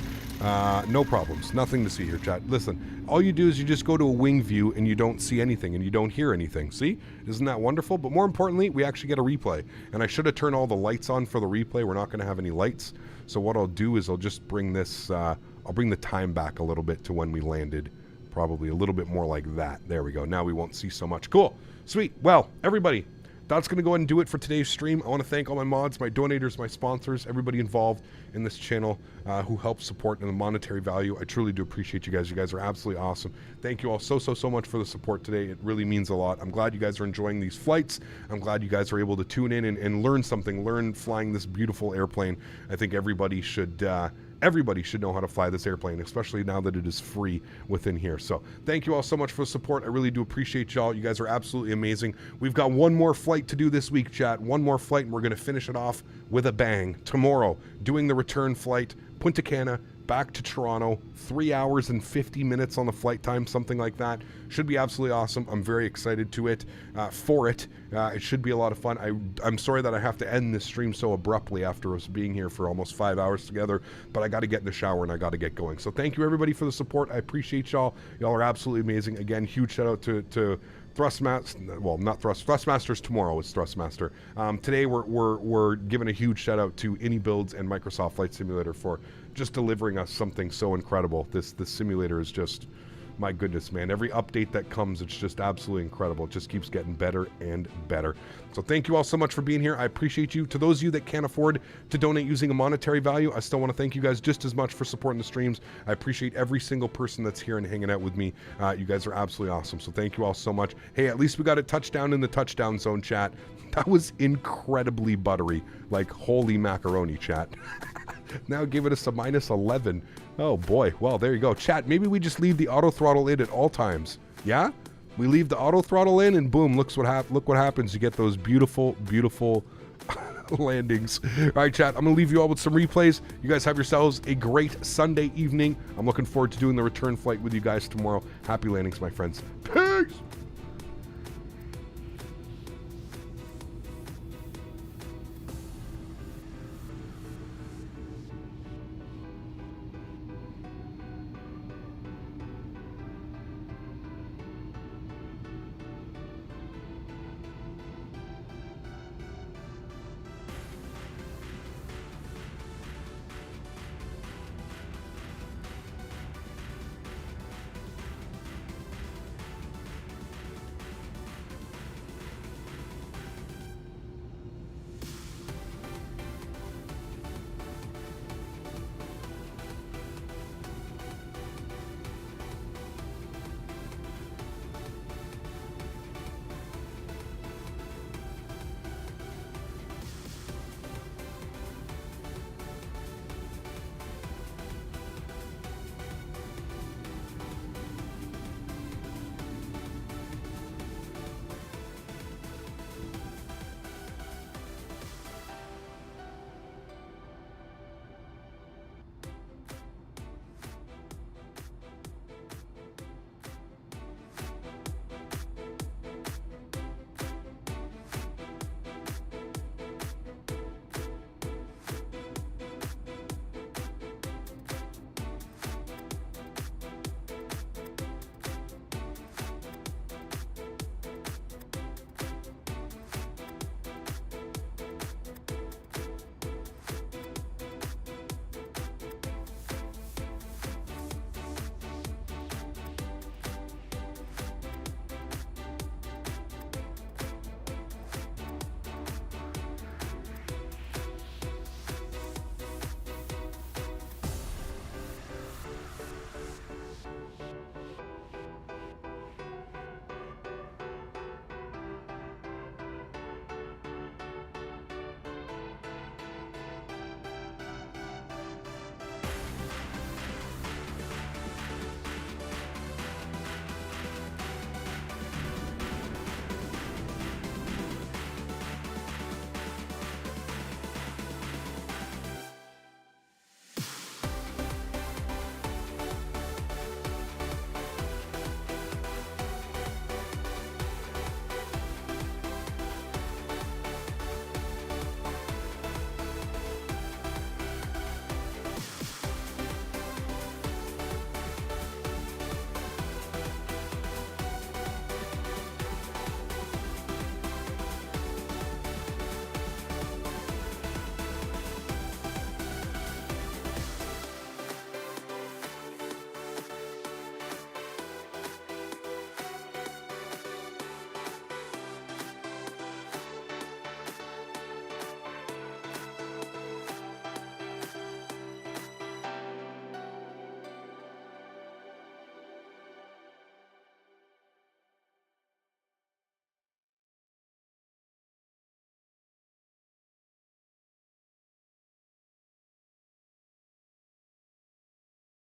No problems. Nothing to see here, chat. Listen, all you do is you just go to a wing view and you don't see anything and you don't hear anything. See? Isn't that wonderful? But more importantly, we actually get a replay. And I should have turned all the lights on for the replay. We're not going to have any lights. So what I'll do is I'll just bring this, I'll bring the time back a little bit to when we landed. Probably a little bit more like that. There we go. Now we won't see so much. Cool. Sweet. Well, everybody, that's going to go ahead and do it for today's stream. I want to thank all my mods, my donators, my sponsors, everybody involved in this channel who helps support in the monetary value. I truly do appreciate you guys. You guys are absolutely awesome. Thank you all so much for the support today. It really means a lot. I'm glad you guys are enjoying these flights. I'm glad you guys are able to tune in and learn something, learn flying this beautiful airplane. I think everybody should know how to fly this airplane, especially now that it is free within here. So thank you all so much for the support. I really do appreciate y'all. You guys are absolutely amazing. We've got one more flight to do this week, chat. One more flight, and we're going to finish it off with a bang. Tomorrow, doing the return flight, Punta Cana, back to Toronto, 3 hours and 50 minutes on the flight time, something like that. Should be absolutely awesome. I'm very excited for it. It should be a lot of fun. I'm sorry that I have to end this stream so abruptly after us being here for almost 5 hours together, but I got to get in the shower and I got to get going. So thank you everybody for the support. I appreciate y'all. Y'all are absolutely amazing. Again, huge shout out to Thrustmaster's tomorrow is Thrustmaster. Today we're giving a huge shout out to iniBuilds and Microsoft Flight Simulator for just delivering us something so incredible. This simulator is just, my goodness, man. Every update that comes, it's just absolutely incredible. It just keeps getting better and better. So thank you all so much for being here. I appreciate you. To those of you that can't afford to donate using a monetary value, I still want to thank you guys just as much for supporting the streams. I appreciate every single person that's here and hanging out with me. You guys are absolutely awesome. So thank you all so much. Hey, at least we got a touchdown in the touchdown zone, chat. That was incredibly buttery. Like, holy macaroni, chat. Now giving us a -11. Oh boy. Well, there you go. Chat, maybe we just leave the auto throttle in at all times. Yeah? We leave the auto throttle in and boom, look what happens. You get those beautiful, beautiful landings. All right, chat, I'm going to leave you all with some replays. You guys have yourselves a great Sunday evening. I'm looking forward to doing the return flight with you guys tomorrow. Happy landings, my friends. Peace!